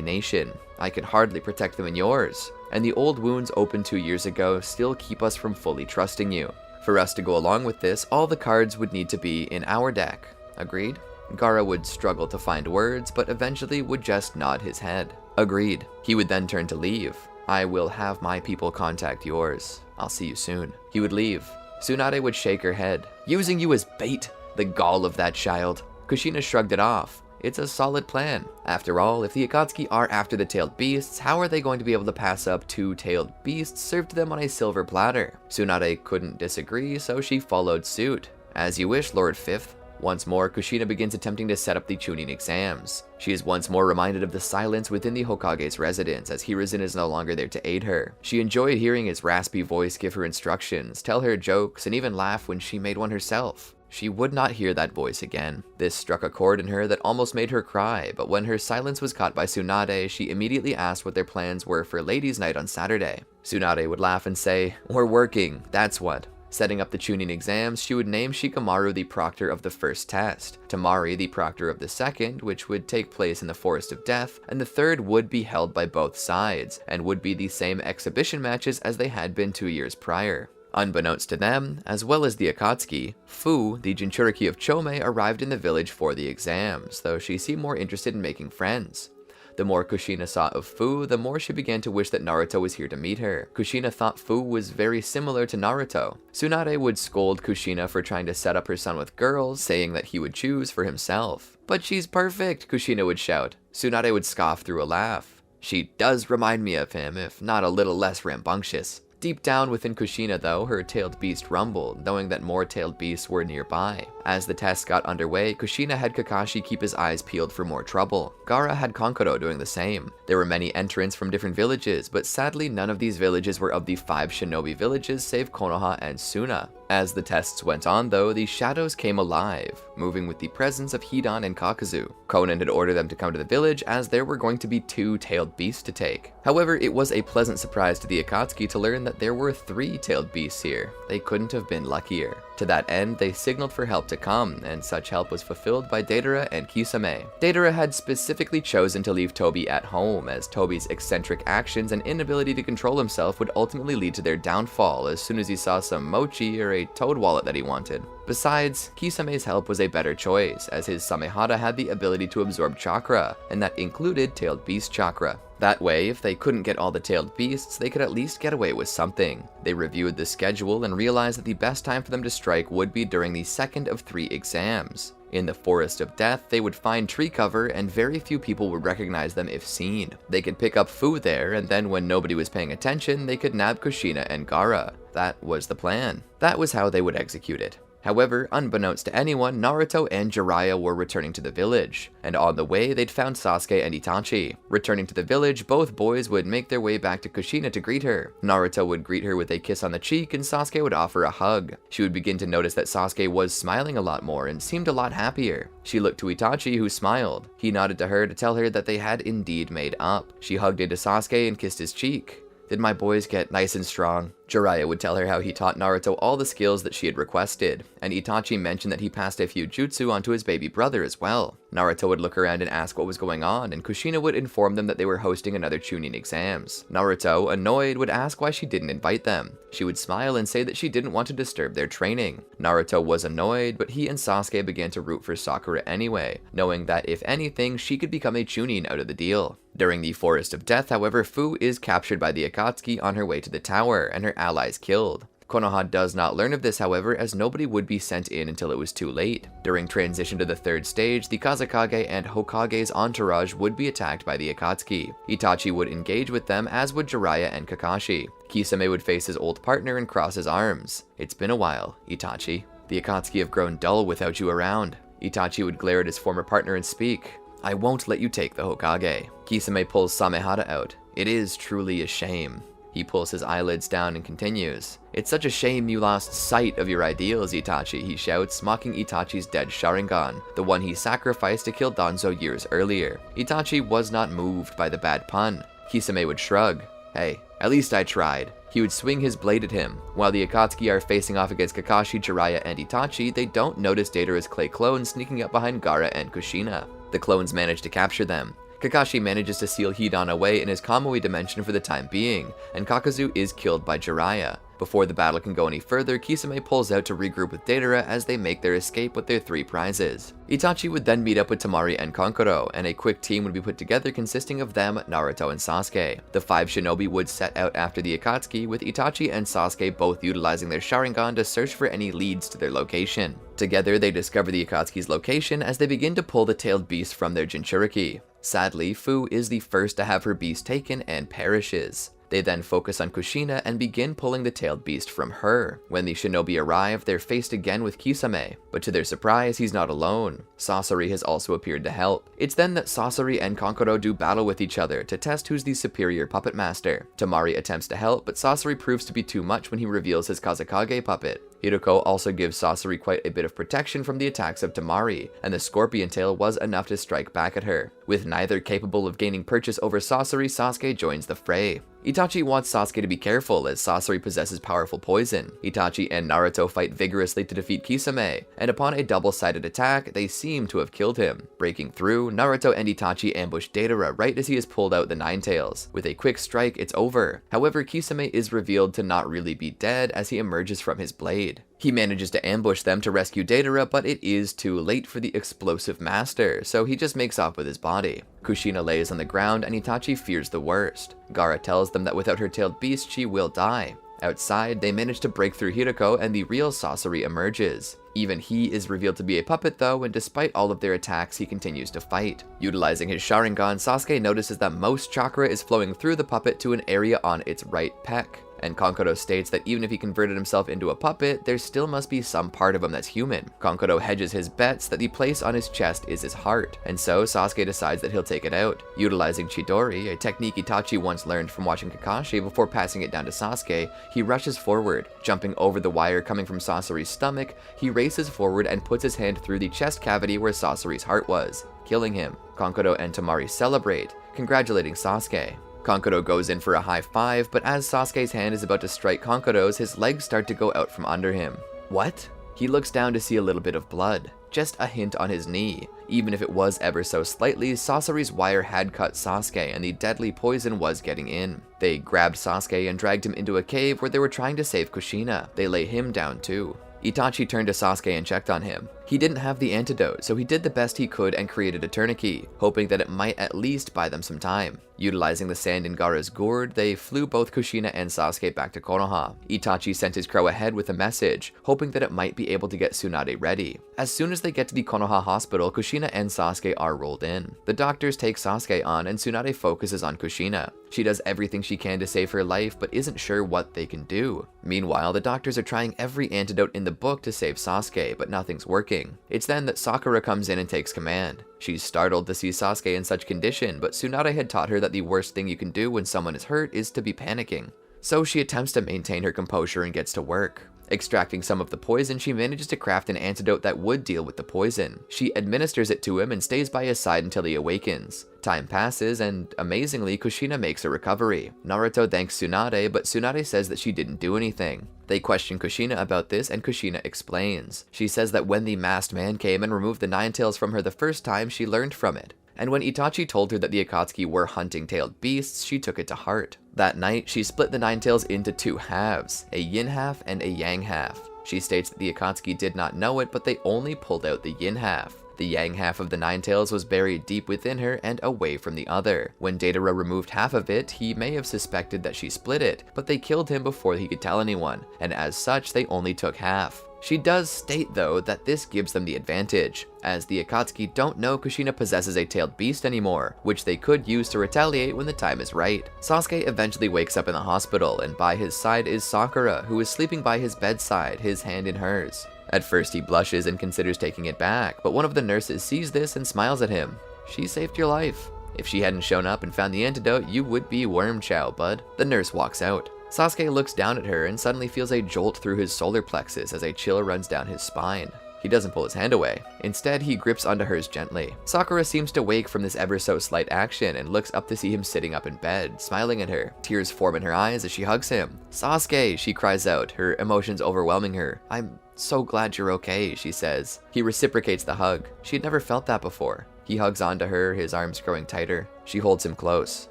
nation. I can hardly protect them in yours. And the old wounds opened 2 years ago still keep us from fully trusting you. For us to go along with this, all the cards would need to be in our deck. Agreed? Gaara would struggle to find words, but eventually would just nod his head. Agreed. He would then turn to leave. I will have my people contact yours. I'll see you soon. He would leave. Tsunade would shake her head. Using you as bait? The gall of that child. Kushina shrugged it off. It's a solid plan. After all, if the Akatsuki are after the tailed beasts, how are they going to be able to pass up 2 tailed beasts served to them on a silver platter? Tsunade couldn't disagree, so she followed suit. As you wish, Lord Fifth. Once more, Kushina begins attempting to set up the tuning exams. She is once more reminded of the silence within the Hokage's residence as Hiruzen is no longer there to aid her. She enjoyed hearing his raspy voice give her instructions, tell her jokes, and even laugh when she made one herself. She would not hear that voice again. This struck a chord in her that almost made her cry, but when her silence was caught by Tsunade, she immediately asked what their plans were for Ladies' Night on Saturday. Tsunade would laugh and say, "We're working, that's what." Setting up the tuning exams, she would name Shikamaru the proctor of the first test, Tamari the proctor of the second, which would take place in the Forest of Death, and the third would be held by both sides, and would be the same exhibition matches as they had been 2 years prior. Unbeknownst to them, as well as the Akatsuki, Fu, the Jinchuriki of Chome, arrived in the village for the exams, though she seemed more interested in making friends. The more Kushina saw of Fu, the more she began to wish that Naruto was here to meet her. Kushina thought Fu was very similar to Naruto. Tsunade would scold Kushina for trying to set up her son with girls, saying that he would choose for himself. But she's perfect, Kushina would shout. Tsunade would scoff through a laugh. She does remind me of him, if not a little less rambunctious. Deep down within Kushina, though, her tailed beast rumbled, knowing that more tailed beasts were nearby. As the test got underway, Kushina had Kakashi keep his eyes peeled for more trouble. Gaara had Kankuro doing the same. There were many entrants from different villages, but sadly none of these villages were of the 5 shinobi villages save Konoha and Suna. As the tests went on, though, the shadows came alive, moving with the presence of Hidan and Kakuzu. Konan had ordered them to come to the village as there were going to be 2 tailed beasts to take. However, it was a pleasant surprise to the Akatsuki to learn that there were 3 tailed beasts here. They couldn't have been luckier. To that end, they signaled for help to come, and such help was fulfilled by Deidara and Kisame. Deidara had specifically chosen to leave Tobi at home, as Tobi's eccentric actions and inability to control himself would ultimately lead to their downfall as soon as he saw some mochi or a toad wallet that he wanted. Besides, Kisame's help was a better choice, as his Samehada had the ability to absorb chakra, and that included tailed beast chakra. That way, if they couldn't get all the tailed beasts, they could at least get away with something. They reviewed the schedule and realized that the best time for them to strike would be during the second of 3 exams. In the Forest of Death, they would find tree cover, and very few people would recognize them if seen. They could pick up Fu there, and then when nobody was paying attention, they could nab Kushina and Gaara. That was the plan. That was how they would execute it. However, unbeknownst to anyone, Naruto and Jiraiya were returning to the village, and on the way they'd found Sasuke and Itachi. Returning to the village, both boys would make their way back to Kushina to greet her. Naruto would greet her with a kiss on the cheek, and Sasuke would offer a hug. She would begin to notice that Sasuke was smiling a lot more and seemed a lot happier. She looked to Itachi, who smiled. He nodded to her to tell her that they had indeed made up. She hugged into Sasuke and kissed his cheek. Did my boys get nice and strong? Jiraiya would tell her how he taught Naruto all the skills that she had requested, and Itachi mentioned that he passed a few jutsu onto his baby brother as well. Naruto would look around and ask what was going on, and Kushina would inform them that they were hosting another Chunin exams. Naruto, annoyed, would ask why she didn't invite them. She would smile and say that she didn't want to disturb their training. Naruto was annoyed, but he and Sasuke began to root for Sakura anyway, knowing that if anything, she could become a Chunin out of the deal. During the Forest of Death, however, Fu is captured by the Akatsuki on her way to the tower, and her allies killed. Konoha does not learn of this, however, as nobody would be sent in until it was too late. During transition to the third stage, the Kazekage and Hokage's entourage would be attacked by the Akatsuki. Itachi would engage with them, as would Jiraiya and Kakashi. Kisame would face his old partner and cross his arms. "It's been a while, Itachi. The Akatsuki have grown dull without you around." Itachi would glare at his former partner and speak. "I won't let you take the Hokage." Kisame pulls Samehada out. "It is truly a shame." He pulls his eyelids down and continues. "It's such a shame you lost sight of your ideals, Itachi," he shouts, mocking Itachi's dead Sharingan, the one he sacrificed to kill Danzo years earlier. Itachi was not moved by the bad pun. Kisame would shrug. "Hey, at least I tried." He would swing his blade at him. While the Akatsuki are facing off against Kakashi, Jiraiya, and Itachi, they don't notice Datara's clay clones sneaking up behind Gaara and Kushina. The clones manage to capture them. Kakashi manages to seal Hidan away in his Kamui dimension for the time being, and Kakazu is killed by Jiraiya. Before the battle can go any further, Kisame pulls out to regroup with Datara as they make their escape with their 3 prizes. Itachi would then meet up with Temari and Kankuro, and a quick team would be put together consisting of them, Naruto, and Sasuke. The 5 shinobi would set out after the Akatsuki, with Itachi and Sasuke both utilizing their Sharingan to search for any leads to their location. Together, they discover the Akatsuki's location as they begin to pull the tailed beast from their Jinchuriki. Sadly, Fu is the first to have her beast taken and perishes. They then focus on Kushina and begin pulling the tailed beast from her. When the shinobi arrive, they're faced again with Kisame, but to their surprise, he's not alone. Sasori has also appeared to help. It's then that Sasori and Kankuro do battle with each other to test who's the superior puppet master. Temari attempts to help, but Sasori proves to be too much when he reveals his Kazekage puppet. Hiroko also gives Sasori quite a bit of protection from the attacks of Temari, and the scorpion tail was enough to strike back at her. With neither capable of gaining purchase over Sasori, Sasuke joins the fray. Itachi wants Sasuke to be careful as Sasori possesses powerful poison. Itachi and Naruto fight vigorously to defeat Kisame, and upon a double-sided attack, they seem to have killed him. Breaking through, Naruto and Itachi ambush Datara right as he has pulled out the Nine Tails. With a quick strike, it's over. However, Kisame is revealed to not really be dead as he emerges from his blade. He manages to ambush them to rescue Datara, but it is too late for the explosive master, so he just makes off with his body. Kushina lays on the ground and Itachi fears the worst. Gaara tells them that without her tailed beast, she will die. Outside, they manage to break through Hiroko and the real Sasori emerges. Even he is revealed to be a puppet though, and despite all of their attacks, he continues to fight. Utilizing his Sharingan, Sasuke notices that most chakra is flowing through the puppet to an area on its right pec. And Kankuro states that even if he converted himself into a puppet, there still must be some part of him that's human. Kankuro hedges his bets that the place on his chest is his heart, and so Sasuke decides that he'll take it out. Utilizing Chidori, a technique Itachi once learned from watching Kakashi before passing it down to Sasuke, he rushes forward. Jumping over the wire coming from Sasori's stomach, he races forward and puts his hand through the chest cavity where Sasori's heart was, killing him. Kankuro and Temari celebrate, congratulating Sasuke. Kankuro goes in for a high five, but as Sasuke's hand is about to strike Kankuro's, his legs start to go out from under him. What? He looks down to see a little bit of blood. Just a hint on his knee. Even if it was ever so slightly, Sasori's wire had cut Sasuke and the deadly poison was getting in. They grabbed Sasuke and dragged him into a cave where they were trying to save Kushina. They lay him down too. Itachi turned to Sasuke and checked on him. He didn't have the antidote, so he did the best he could and created a tourniquet, hoping that it might at least buy them some time. Utilizing the sand in Gaara's gourd, they flew both Kushina and Sasuke back to Konoha. Itachi sent his crow ahead with a message, hoping that it might be able to get Tsunade ready. As soon as they get to the Konoha hospital, Kushina and Sasuke are rolled in. The doctors take Sasuke on and Tsunade focuses on Kushina. She does everything she can to save her life, but isn't sure what they can do. Meanwhile, the doctors are trying every antidote in the book to save Sasuke, but nothing's working. It's then that Sakura comes in and takes command. She's startled to see Sasuke in such condition, but Tsunade had taught her that the worst thing you can do when someone is hurt is to be panicking. So she attempts to maintain her composure and gets to work. Extracting some of the poison, she manages to craft an antidote that would deal with the poison. She administers it to him and stays by his side until he awakens. Time passes, and amazingly, Kushina makes a recovery. Naruto thanks Tsunade, but Tsunade says that she didn't do anything. They question Kushina about this, and Kushina explains. She says that when the masked man came and removed the Nine Tails from her the first time, she learned from it. And when Itachi told her that the Akatsuki were hunting-tailed beasts, she took it to heart. That night, she split the Nine Tails into two halves, a yin half and a yang half. She states that the Akatsuki did not know it, but they only pulled out the yin half. The yang half of the Nine Tails was buried deep within her and away from the other. When Deidara removed half of it, he may have suspected that she split it, but they killed him before he could tell anyone, and as such, they only took half. She does state, though, that this gives them the advantage, as the Akatsuki don't know Kushina possesses a tailed beast anymore, which they could use to retaliate when the time is right. Sasuke eventually wakes up in the hospital, and by his side is Sakura, who is sleeping by his bedside, his hand in hers. At first he blushes and considers taking it back, but one of the nurses sees this and smiles at him. She saved your life. If she hadn't shown up and found the antidote, you would be worm chow, bud. The nurse walks out. Sasuke looks down at her and suddenly feels a jolt through his solar plexus as a chill runs down his spine. He doesn't pull his hand away. Instead, he grips onto hers gently. Sakura seems to wake from this ever so slight action and looks up to see him sitting up in bed, smiling at her. Tears form in her eyes as she hugs him. "Sasuke," she cries out, her emotions overwhelming her. "I'm so glad you're okay," she says. He reciprocates the hug. She had never felt that before. He hugs onto her, his arms growing tighter. She holds him close.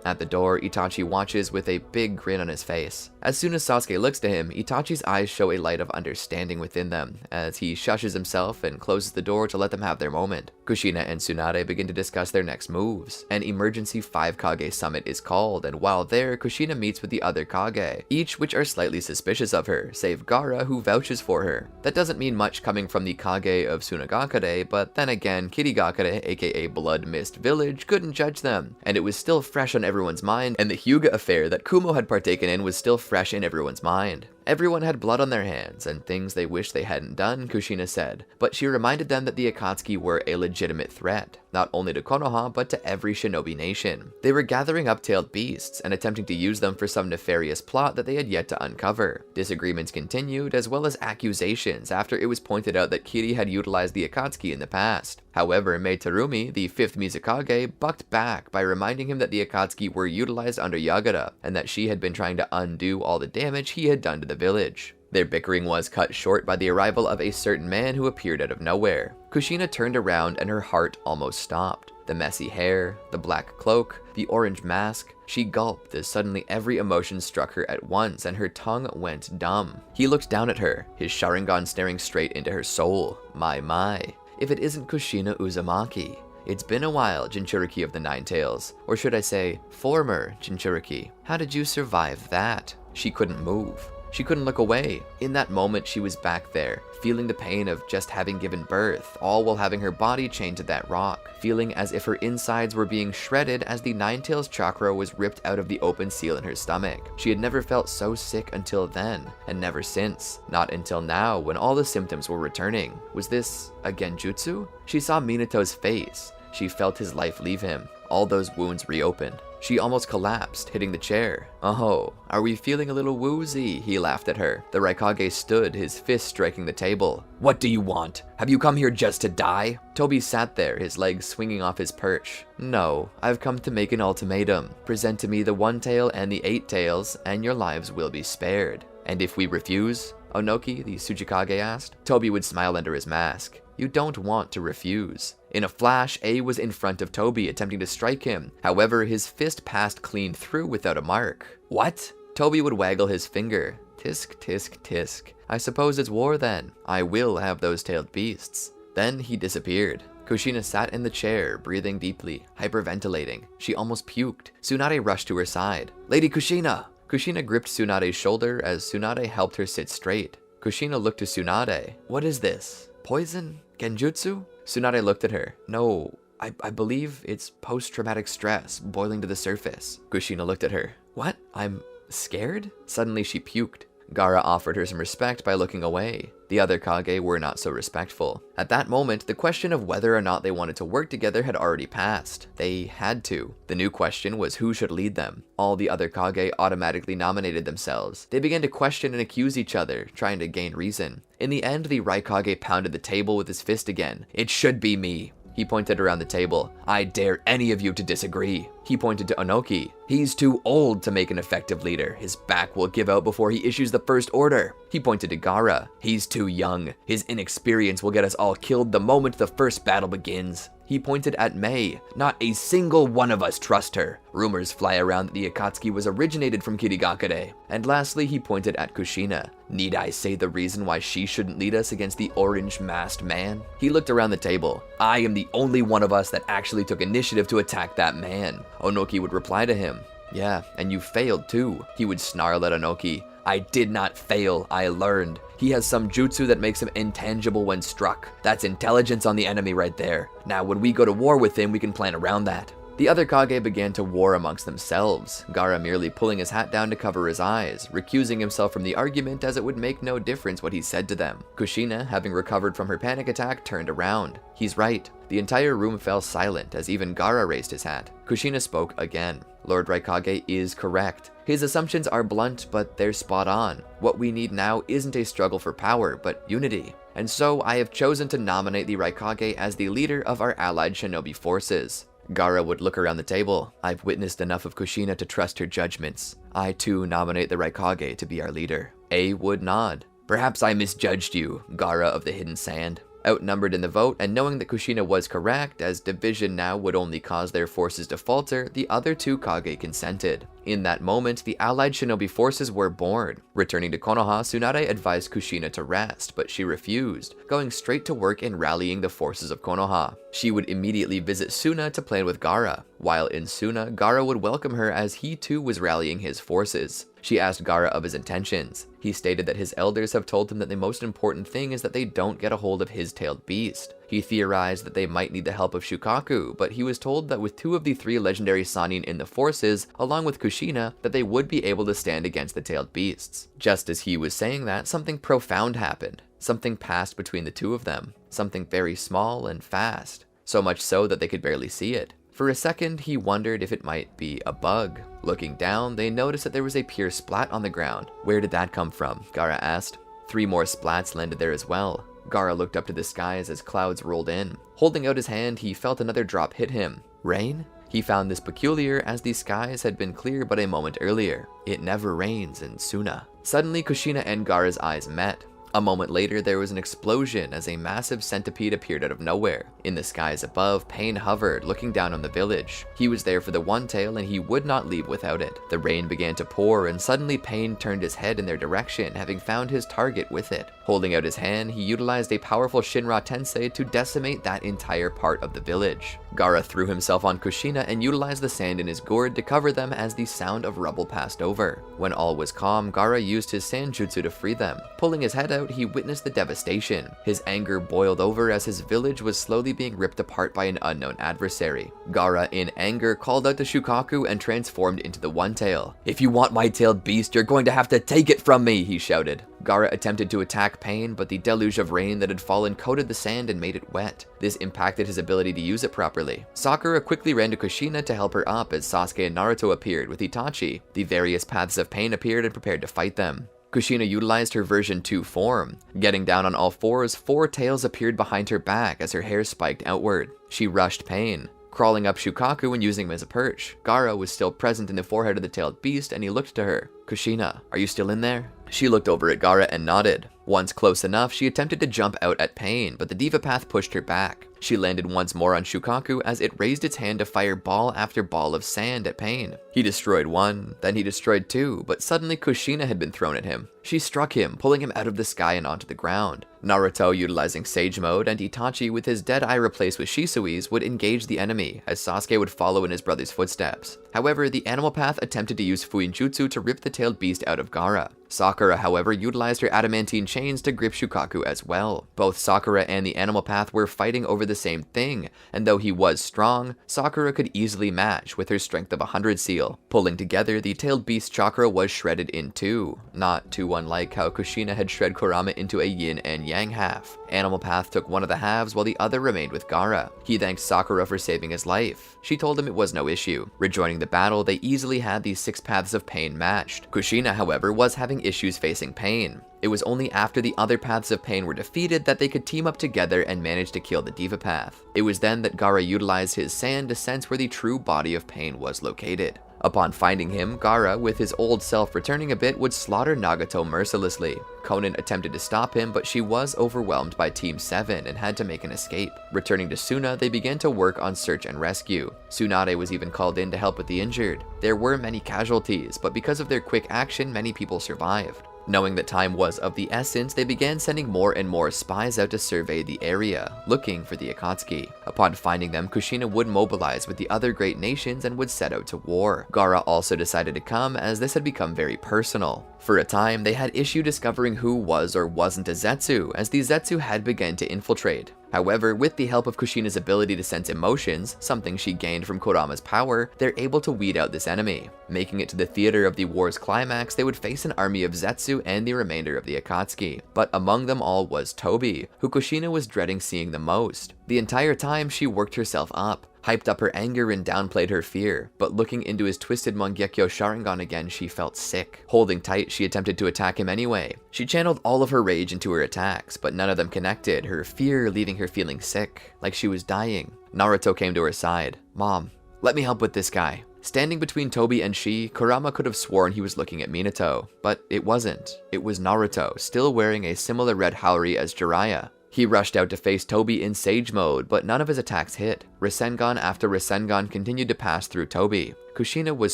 At the door, Itachi watches with a big grin on his face. As soon as Sasuke looks to him, Itachi's eyes show a light of understanding within them, as he shushes himself and closes the door to let them have their moment. Kushina and Tsunade begin to discuss their next moves. An emergency 5 Kage summit is called, and while there, Kushina meets with the other Kage, each which are slightly suspicious of her, save Gaara, who vouches for her. That doesn't mean much coming from the Kage of Tsunagakure, but then again, Kirigakure, aka Blood Mist Village, couldn't judge them, and it was still fresh on everyone's mind, and the Hyuga affair that Kumo had partaken in was still fresh in everyone's mind. Everyone had blood on their hands, and things they wished they hadn't done, Kushina said, but she reminded them that the Akatsuki were a legitimate threat, not only to Konoha, but to every shinobi nation. They were gathering up tailed beasts, and attempting to use them for some nefarious plot that they had yet to uncover. Disagreements continued, as well as accusations, after it was pointed out that Kiri had utilized the Akatsuki in the past. However, Meitarumi, the 5th Mizukage, bucked back by reminding him that the Akatsuki were utilized under Yagura, and that she had been trying to undo all the damage he had done to the village. Their bickering was cut short by the arrival of a certain man who appeared out of nowhere. Kushina turned around and her heart almost stopped. The messy hair, the black cloak, the orange mask. She gulped as suddenly every emotion struck her at once and her tongue went dumb. He looked down at her, his Sharingan staring straight into her soul. My. If it isn't Kushina Uzumaki. It's been a while, Jinchuriki of the Nine Tails. Or should I say, former Jinchuriki. How did you survive that? She couldn't move. She couldn't look away. In that moment, she was back there, feeling the pain of just having given birth, all while having her body chained to that rock, feeling as if her insides were being shredded as the Nine Tails chakra was ripped out of the open seal in her stomach. She had never felt so sick until then, and never since. Not until now, when all the symptoms were returning. Was this a genjutsu? She saw Minato's face. She felt his life leave him. All those wounds reopened. She almost collapsed, hitting the chair. "Oh, are we feeling a little woozy?" he laughed at her. The Raikage stood, his fist striking the table. "What do you want? Have you come here just to die?" Toby sat there, his legs swinging off his perch. "No, I've come to make an ultimatum. Present to me the 1 tail and the 8 tails, and your lives will be spared." "And if we refuse?" Onoki, the Tsuchikage, asked. Toby would smile under his mask. "You don't want to refuse." In a flash, A was in front of Toby, attempting to strike him. However, his fist passed clean through without a mark. "What?" Toby would waggle his finger. "Tisk, tisk, tisk. I suppose it's war then. I will have those tailed beasts." Then he disappeared. Kushina sat in the chair, breathing deeply, hyperventilating. She almost puked. Tsunade rushed to her side. "Lady Kushina!" Kushina gripped Tsunade's shoulder as Tsunade helped her sit straight. Kushina looked to Tsunade. "What is this? Poison? Genjutsu?" Tsunade looked at her. "No, I believe it's post-traumatic stress boiling to the surface." Kushina looked at her. "What? I'm scared?" Suddenly she puked. Gaara offered her some respect by looking away. The other Kage were not so respectful. At that moment, the question of whether or not they wanted to work together had already passed. They had to. The new question was who should lead them. All the other Kage automatically nominated themselves. They began to question and accuse each other, trying to gain reason. In the end, the Raikage pounded the table with his fist again. "It should be me." He pointed around the table. "I dare any of you to disagree." He pointed to Onoki. "He's too old to make an effective leader. His back will give out before he issues the first order." He pointed to Gaara. "He's too young. His inexperience will get us all killed the moment the first battle begins." He pointed at Mei. "Not a single one of us trust her. Rumors fly around that the Akatsuki was originated from Kirigakure." And lastly, he pointed at Kushina. "Need I say the reason why she shouldn't lead us against the orange-masked man?" He looked around the table. "I am the only one of us that actually took initiative to attack that man." Onoki would reply to him. "Yeah, and you failed too." He would snarl at Onoki. "I did not fail, I learned. He has some jutsu that makes him intangible when struck. That's intelligence on the enemy right there. Now when we go to war with him, we can plan around that." The other Kage began to war amongst themselves, Gaara merely pulling his hat down to cover his eyes, recusing himself from the argument as it would make no difference what he said to them. Kushina, having recovered from her panic attack, turned around. "He's right." The entire room fell silent as even Gaara raised his hat. Kushina spoke again. "Lord Raikage is correct. His assumptions are blunt, but they're spot on. What we need now isn't a struggle for power, but unity. And so I have chosen to nominate the Raikage as the leader of our allied shinobi forces." Gaara would look around the table. "I've witnessed enough of Kushina to trust her judgments. I too nominate the Raikage to be our leader." A would nod. "Perhaps I misjudged you, Gaara of the Hidden Sand." Outnumbered in the vote, and knowing that Kushina was correct, as division now would only cause their forces to falter, the other two Kage consented. In that moment, the allied shinobi forces were born. Returning to Konoha, Tsunade advised Kushina to rest, but she refused, going straight to work in rallying the forces of Konoha. She would immediately visit Suna to plan with Gaara. While in Suna, Gaara would welcome her as he too was rallying his forces. She asked Gaara of his intentions. He stated that his elders have told him that the most important thing is that they don't get a hold of his tailed beast. He theorized that they might need the help of Shukaku, but he was told that with 2 of the 3 legendary Sannin in the forces, along with Kushina, that they would be able to stand against the tailed beasts. Just as he was saying that, something profound happened. Something passed between the 2 of them. Something very small and fast. So much so that they could barely see it. For a second, he wondered if it might be a bug. Looking down, they noticed that there was a pure splat on the ground. "Where did that come from?" Gaara asked. 3 more splats landed there as well. Gaara looked up to the skies as clouds rolled in. Holding out his hand, he felt another drop hit him. Rain? He found this peculiar as the skies had been clear but a moment earlier. It never rains in Suna. Suddenly, Kushina and Gaara's eyes met. A moment later, there was an explosion as a massive centipede appeared out of nowhere. In the skies above, Pain hovered, looking down on the village. He was there for the one tail and he would not leave without it. The rain began to pour and suddenly Pain turned his head in their direction, having found his target with it. Holding out his hand, he utilized a powerful Shinra Tensei to decimate that entire part of the village. Gaara threw himself on Kushina and utilized the sand in his gourd to cover them as the sound of rubble passed over. When all was calm, Gaara used his Sanjutsu to free them. Pulling his head out, he witnessed the devastation. His anger boiled over as his village was slowly being ripped apart by an unknown adversary. Gaara, in anger, called out to Shukaku and transformed into the One Tail. "If you want my tailed beast, you're going to have to take it from me," he shouted. Gaara attempted to attack Pain, but the deluge of rain that had fallen coated the sand and made it wet. This impacted his ability to use it properly. Sakura quickly ran to Kushina to help her up as Sasuke and Naruto appeared with Itachi. The various paths of Pain appeared and prepared to fight them. Kushina utilized her version 2 form. Getting down on all fours, 4 tails appeared behind her back as her hair spiked outward. She rushed Pain, crawling up Shukaku and using him as a perch. Gaara was still present in the forehead of the tailed beast and he looked to her. "Kushina, are you still in there?" She looked over at Gaara and nodded. Once close enough, she attempted to jump out at Pain, but the Diva Path pushed her back. She landed once more on Shukaku as it raised its hand to fire ball after ball of sand at Pain. He destroyed 1, then he destroyed 2, but suddenly Kushina had been thrown at him. She struck him, pulling him out of the sky and onto the ground. Naruto utilizing Sage Mode and Itachi with his dead eye replaced with Shisui's would engage the enemy, as Sasuke would follow in his brother's footsteps. However, the Animal Path attempted to use Fuinjutsu to rip the tailed beast out of Gaara. Sakura, however, utilized her adamantine chains to grip Shukaku as well. Both Sakura and the Animal Path were fighting over the same thing, and though he was strong, Sakura could easily match with her strength of 100 seal. Pulling together, the tailed beast chakra was shredded in two, not too unlike how Kushina had shredded Kurama into a yin and yang half. Animal Path took one of the halves while the other remained with Gaara. He thanked Sakura for saving his life. She told him it was no issue. Rejoining the battle, they easily had these 6 paths of pain matched. Kushina, however, was having issues facing pain. It was only after the other paths of pain were defeated that they could team up together and manage to kill the Diva Path. It was then that Gaara utilized his sand to sense where the true body of pain was located. Upon finding him, Gaara, with his old self returning a bit, would slaughter Nagato mercilessly. Konan attempted to stop him, but she was overwhelmed by Team 7 and had to make an escape. Returning to Suna, they began to work on search and rescue. Tsunade was even called in to help with the injured. There were many casualties, but because of their quick action, many people survived. Knowing that time was of the essence, they began sending more and more spies out to survey the area, looking for the Akatsuki. Upon finding them, Kushina would mobilize with the other great nations and would set out to war. Gaara also decided to come, as this had become very personal. For a time, they had issue discovering who was or wasn't a Zetsu, as the Zetsu had begun to infiltrate. However, with the help of Kushina's ability to sense emotions, something she gained from Kurama's power, they're able to weed out this enemy. Making it to the theater of the war's climax, they would face an army of Zetsu and the remainder of the Akatsuki. But among them all was Tobi, who Kushina was dreading seeing the most. The entire time, she worked herself up, hyped up her anger and downplayed her fear, but looking into his twisted Mangekyo Sharingan again, she felt sick. Holding tight, she attempted to attack him anyway. She channeled all of her rage into her attacks, but none of them connected, her fear leaving her feeling sick, like she was dying. Naruto came to her side. "Mom, let me help with this guy." Standing between Tobi and she, Kurama could have sworn he was looking at Minato, but it wasn't. It was Naruto, still wearing a similar red haori as Jiraiya. He rushed out to face Tobi in Sage Mode, but none of his attacks hit. Rasengan after Rasengan continued to pass through Tobi. Kushina was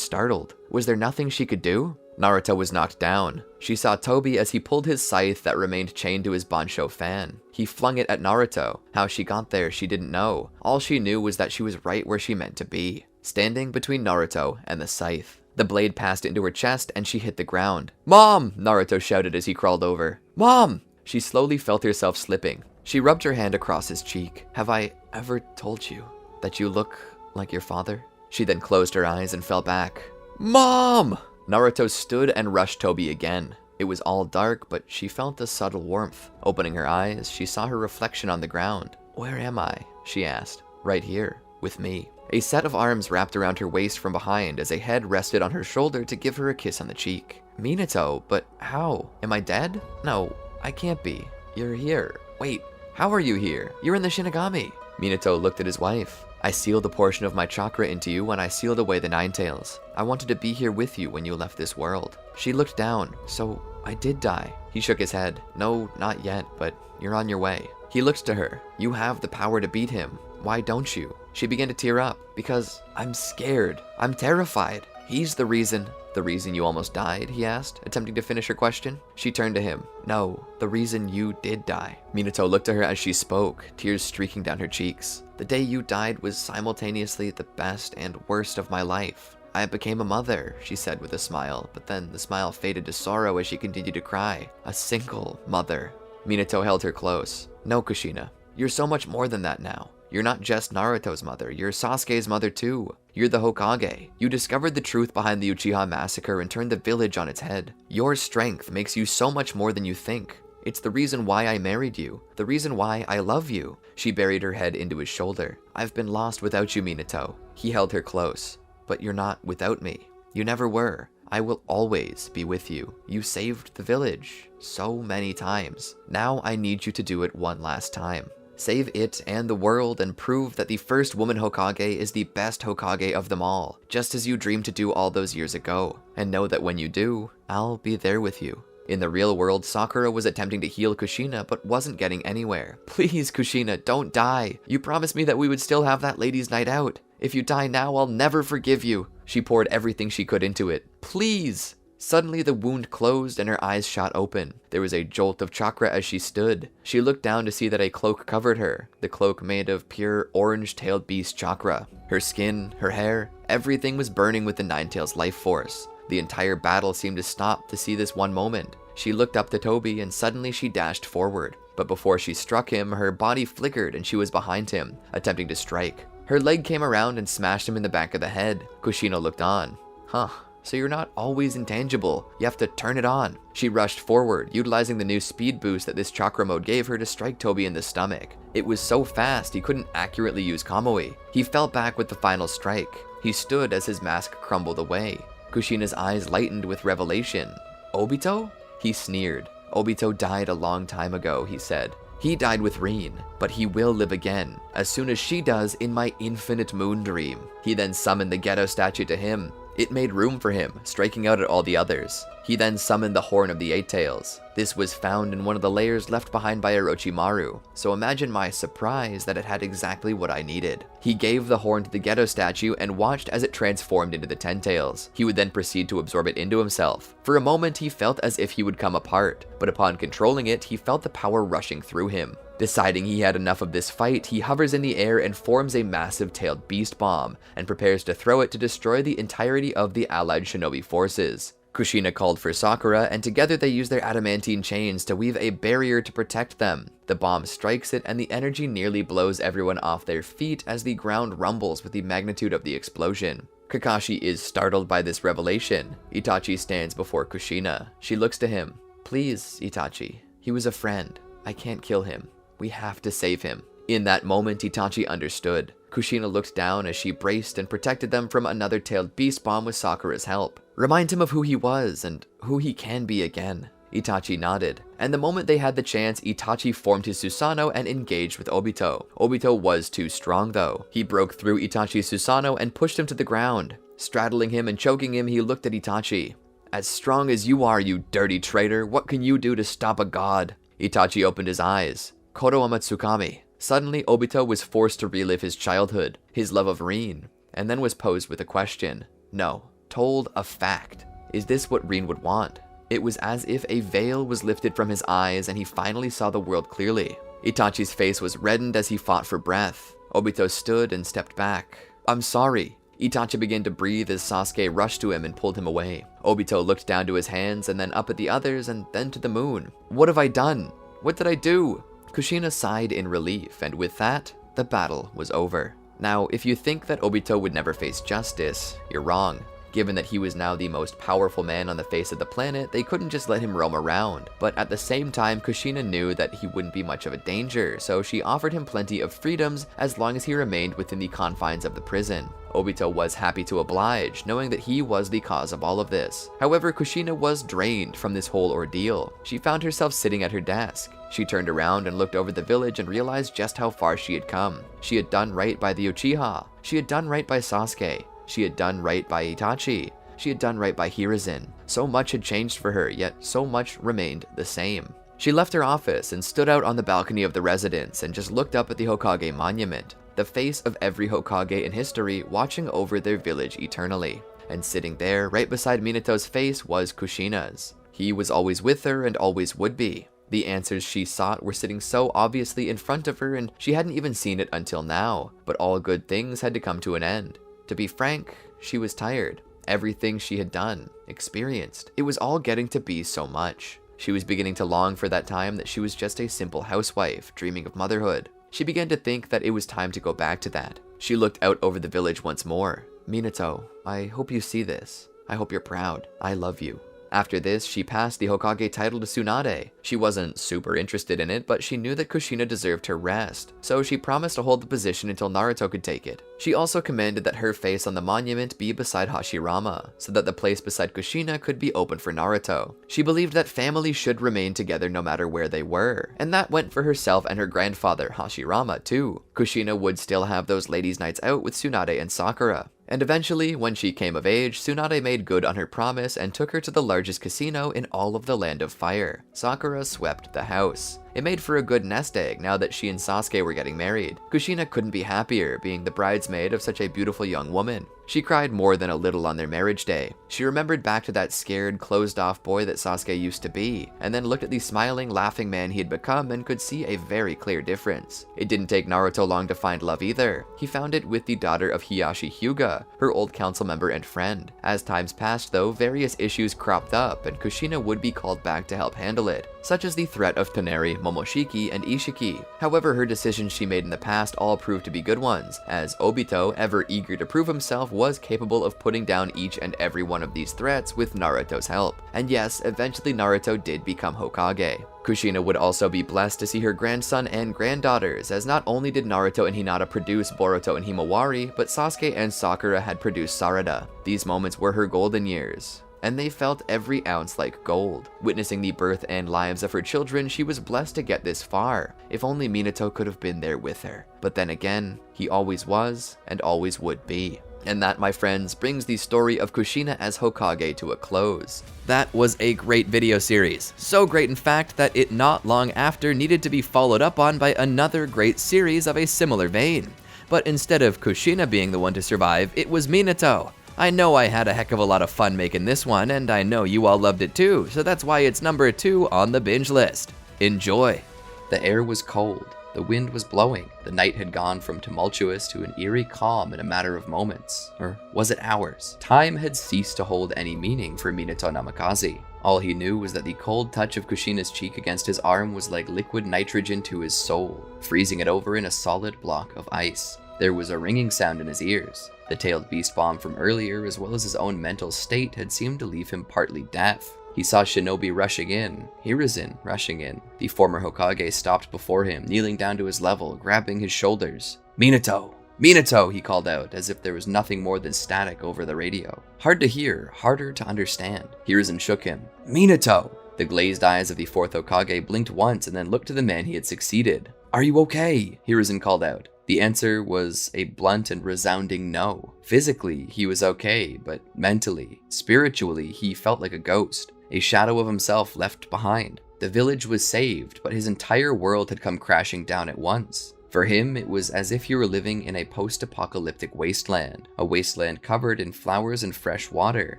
startled. Was there nothing she could do? Naruto was knocked down. She saw Tobi as he pulled his scythe that remained chained to his Bansho fan. He flung it at Naruto. How she got there, she didn't know. All she knew was that she was right where she meant to be, standing between Naruto and the scythe. The blade passed into her chest and she hit the ground. "Mom!" Naruto shouted as he crawled over. "Mom!" She slowly felt herself slipping. She rubbed her hand across his cheek. "Have I ever told you that you look like your father?" She then closed her eyes and fell back. "Mom!" Naruto stood and rushed Tobi again. It was all dark, but she felt a subtle warmth. Opening her eyes, she saw her reflection on the ground. "Where am I?" she asked. "Right here, with me." A set of arms wrapped around her waist from behind as a head rested on her shoulder to give her a kiss on the cheek. "Minato, but how? Am I dead? No, I can't be. You're here. Wait, how are you here? You're in the Shinigami." Minato looked at his wife. "I sealed a portion of my chakra into you when I sealed away the Nine Tails. I wanted to be here with you when you left this world." She looked down. "So I did die." He shook his head. "No, not yet, but you're on your way." He looked to her. "You have the power to beat him. Why don't you?" She began to tear up. "Because I'm scared. I'm terrified. He's the reason." "The reason you almost died?" he asked, attempting to finish her question. She turned to him. "No, the reason you did die." Minato looked at her as she spoke, tears streaking down her cheeks. "The day you died was simultaneously the best and worst of my life. I became a mother," she said with a smile, but then the smile faded to sorrow as she continued to cry. "A single mother." Minato held her close. "No, Kushina, you're so much more than that now. You're not just Naruto's mother, you're Sasuke's mother too. You're the Hokage. You discovered the truth behind the Uchiha massacre and turned the village on its head. Your strength makes you so much more than you think. It's the reason why I married you, the reason why I love you." She buried her head into his shoulder. "I've been lost without you, Minato." He held her close. "But you're not without me. You never were. I will always be with you. You saved the village so many times. Now I need you to do it one last time. Save it and the world and prove that the first woman Hokage is the best Hokage of them all, just as you dreamed to do all those years ago. And know that when you do, I'll be there with you." In the real world, Sakura was attempting to heal Kushina, but wasn't getting anywhere. "Please, Kushina, don't die. You promised me that we would still have that ladies' night out. If you die now, I'll never forgive you." She poured everything she could into it. "Please." Suddenly the wound closed and her eyes shot open. There was a jolt of chakra as she stood. She looked down to see that a cloak covered her, the cloak made of pure orange-tailed beast chakra. Her skin, her hair, everything was burning with the Nine-Tails life force. The entire battle seemed to stop to see this one moment. She looked up to Toby and suddenly she dashed forward. But before she struck him, her body flickered and she was behind him, attempting to strike. Her leg came around and smashed him in the back of the head. Kushina looked on. Huh, so you're not always intangible. You have to turn it on. She rushed forward, utilizing the new speed boost that this chakra mode gave her to strike Toby in the stomach. It was so fast he couldn't accurately use Kamui. He fell back with the final strike. He stood as his mask crumbled away. Kushina's eyes lightened with revelation. Obito? He sneered. Obito died a long time ago, he said. He died with Rin, but he will live again, as soon as she does in my infinite moon dream. He then summoned the ghetto statue to him. It made room for him, striking out at all the others. He then summoned the Horn of the Eight Tails. This was found in one of the layers left behind by Orochimaru, so imagine my surprise that it had exactly what I needed. He gave the horn to the ghetto statue and watched as it transformed into the Ten Tails. He would then proceed to absorb it into himself. For a moment he felt as if he would come apart, but upon controlling it, he felt the power rushing through him. Deciding he had enough of this fight, he hovers in the air and forms a massive tailed beast bomb, and prepares to throw it to destroy the entirety of the allied shinobi forces. Kushina called for Sakura, and together they use their adamantine chains to weave a barrier to protect them. The bomb strikes it, and the energy nearly blows everyone off their feet as the ground rumbles with the magnitude of the explosion. Kakashi is startled by this revelation. Itachi stands before Kushina. She looks to him. Please, Itachi. He was a friend. I can't kill him. We have to save him. In that moment, Itachi understood. Kushina looked down as she braced and protected them from another tailed beast bomb with Sakura's help. Remind him of who he was and who he can be again. Itachi nodded, and the moment they had the chance, Itachi formed his Susanoo and engaged with Obito. Obito was too strong though. He broke through Itachi's Susanoo and pushed him to the ground. Straddling him and choking him, he looked at Itachi. As strong as you are, you dirty traitor, what can you do to stop a god? Itachi opened his eyes. Kodo Amatsukami. Suddenly, Obito was forced to relive his childhood, his love of Rin, and then was posed with a question. No, told a fact. Is this what Rin would want? It was as if a veil was lifted from his eyes and he finally saw the world clearly. Itachi's face was reddened as he fought for breath. Obito stood and stepped back. I'm sorry. Itachi began to breathe as Sasuke rushed to him and pulled him away. Obito looked down to his hands and then up at the others and then to the moon. What have I done? What did I do? Kushina sighed in relief, and with that, the battle was over. Now, if you think that Obito would never face justice, you're wrong. Given that he was now the most powerful man on the face of the planet, they couldn't just let him roam around. But at the same time, Kushina knew that he wouldn't be much of a danger, so she offered him plenty of freedoms as long as he remained within the confines of the prison. Obito was happy to oblige, knowing that he was the cause of all of this. However, Kushina was drained from this whole ordeal. She found herself sitting at her desk. She turned around and looked over the village and realized just how far she had come. She had done right by the Uchiha. She had done right by Sasuke. She had done right by Itachi. She had done right by Hiruzen. So much had changed for her, yet so much remained the same. She left her office and stood out on the balcony of the residence and just looked up at the Hokage monument, the face of every Hokage in history watching over their village eternally. And sitting there, right beside Minato's face, was Kushina's. He was always with her and always would be. The answers she sought were sitting so obviously in front of her, and she hadn't even seen it until now. But all good things had to come to an end. To be frank, she was tired. Everything she had done, experienced, it was all getting to be so much. She was beginning to long for that time that she was just a simple housewife, dreaming of motherhood. She began to think that it was time to go back to that. She looked out over the village once more. Minato, I hope you see this. I hope you're proud. I love you. After this, she passed the Hokage title to Tsunade. She wasn't super interested in it, but she knew that Kushina deserved her rest, so she promised to hold the position until Naruto could take it. She also commanded that her face on the monument be beside Hashirama, so that the place beside Kushina could be open for Naruto. She believed that family should remain together no matter where they were, and that went for herself and her grandfather, Hashirama, too. Kushina would still have those ladies' nights out with Tsunade and Sakura. And eventually, when she came of age, Tsunade made good on her promise and took her to the largest casino in all of the Land of Fire. Sakura swept the house. It made for a good nest egg now that she and Sasuke were getting married. Kushina couldn't be happier being the bridesmaid of such a beautiful young woman. She cried more than a little on their marriage day. She remembered back to that scared, closed-off boy that Sasuke used to be, and then looked at the smiling, laughing man he had become and could see a very clear difference. It didn't take Naruto long to find love either. He found it with the daughter of Hiyashi Hyuga, her old council member and friend. As times passed though, various issues cropped up, and Kushina would be called back to help handle it, such as the threat of Toneri, Momoshiki, and Ishiki. However, her decisions she made in the past all proved to be good ones, as Obito, ever eager to prove himself, was capable of putting down each and every one of these threats with Naruto's help. And yes, eventually Naruto did become Hokage. Kushina would also be blessed to see her grandson and granddaughters, as not only did Naruto and Hinata produce Boruto and Himawari, but Sasuke and Sakura had produced Sarada. These moments were her golden years, and they felt every ounce like gold. Witnessing the birth and lives of her children, she was blessed to get this far. If only Minato could have been there with her. But then again, he always was and always would be. And that, my friends, brings the story of Kushina as Hokage to a close. That was a great video series. So great in fact that it not long after needed to be followed up on by another great series of a similar vein. But instead of Kushina being the one to survive, it was Minato. I know I had a heck of a lot of fun making this one, and I know you all loved it too, so that's why it's number 2 on the binge list. Enjoy! The air was cold. The wind was blowing. The night had gone from tumultuous to an eerie calm in a matter of moments. Or was it hours? Time had ceased to hold any meaning for Minato Namikaze. All he knew was that the cold touch of Kushina's cheek against his arm was like liquid nitrogen to his soul, freezing it over in a solid block of ice. There was a ringing sound in his ears. The tailed beast bomb from earlier, as well as his own mental state, had seemed to leave him partly deaf. He saw Shinobi rushing in, Hiruzen rushing in. The former Hokage stopped before him, kneeling down to his level, grabbing his shoulders. "Minato! Minato!" he called out, as if there was nothing more than static over the radio. Hard to hear, harder to understand. Hiruzen shook him. "Minato!" The glazed eyes of the fourth Hokage blinked once and then looked to the man he had succeeded. "Are you okay?" Hiruzen called out. The answer was a blunt and resounding no. Physically, he was okay, but mentally, spiritually, he felt like a ghost, a shadow of himself left behind. The village was saved, but his entire world had come crashing down at once. For him, it was as if he were living in a post-apocalyptic wasteland, a wasteland covered in flowers and fresh water,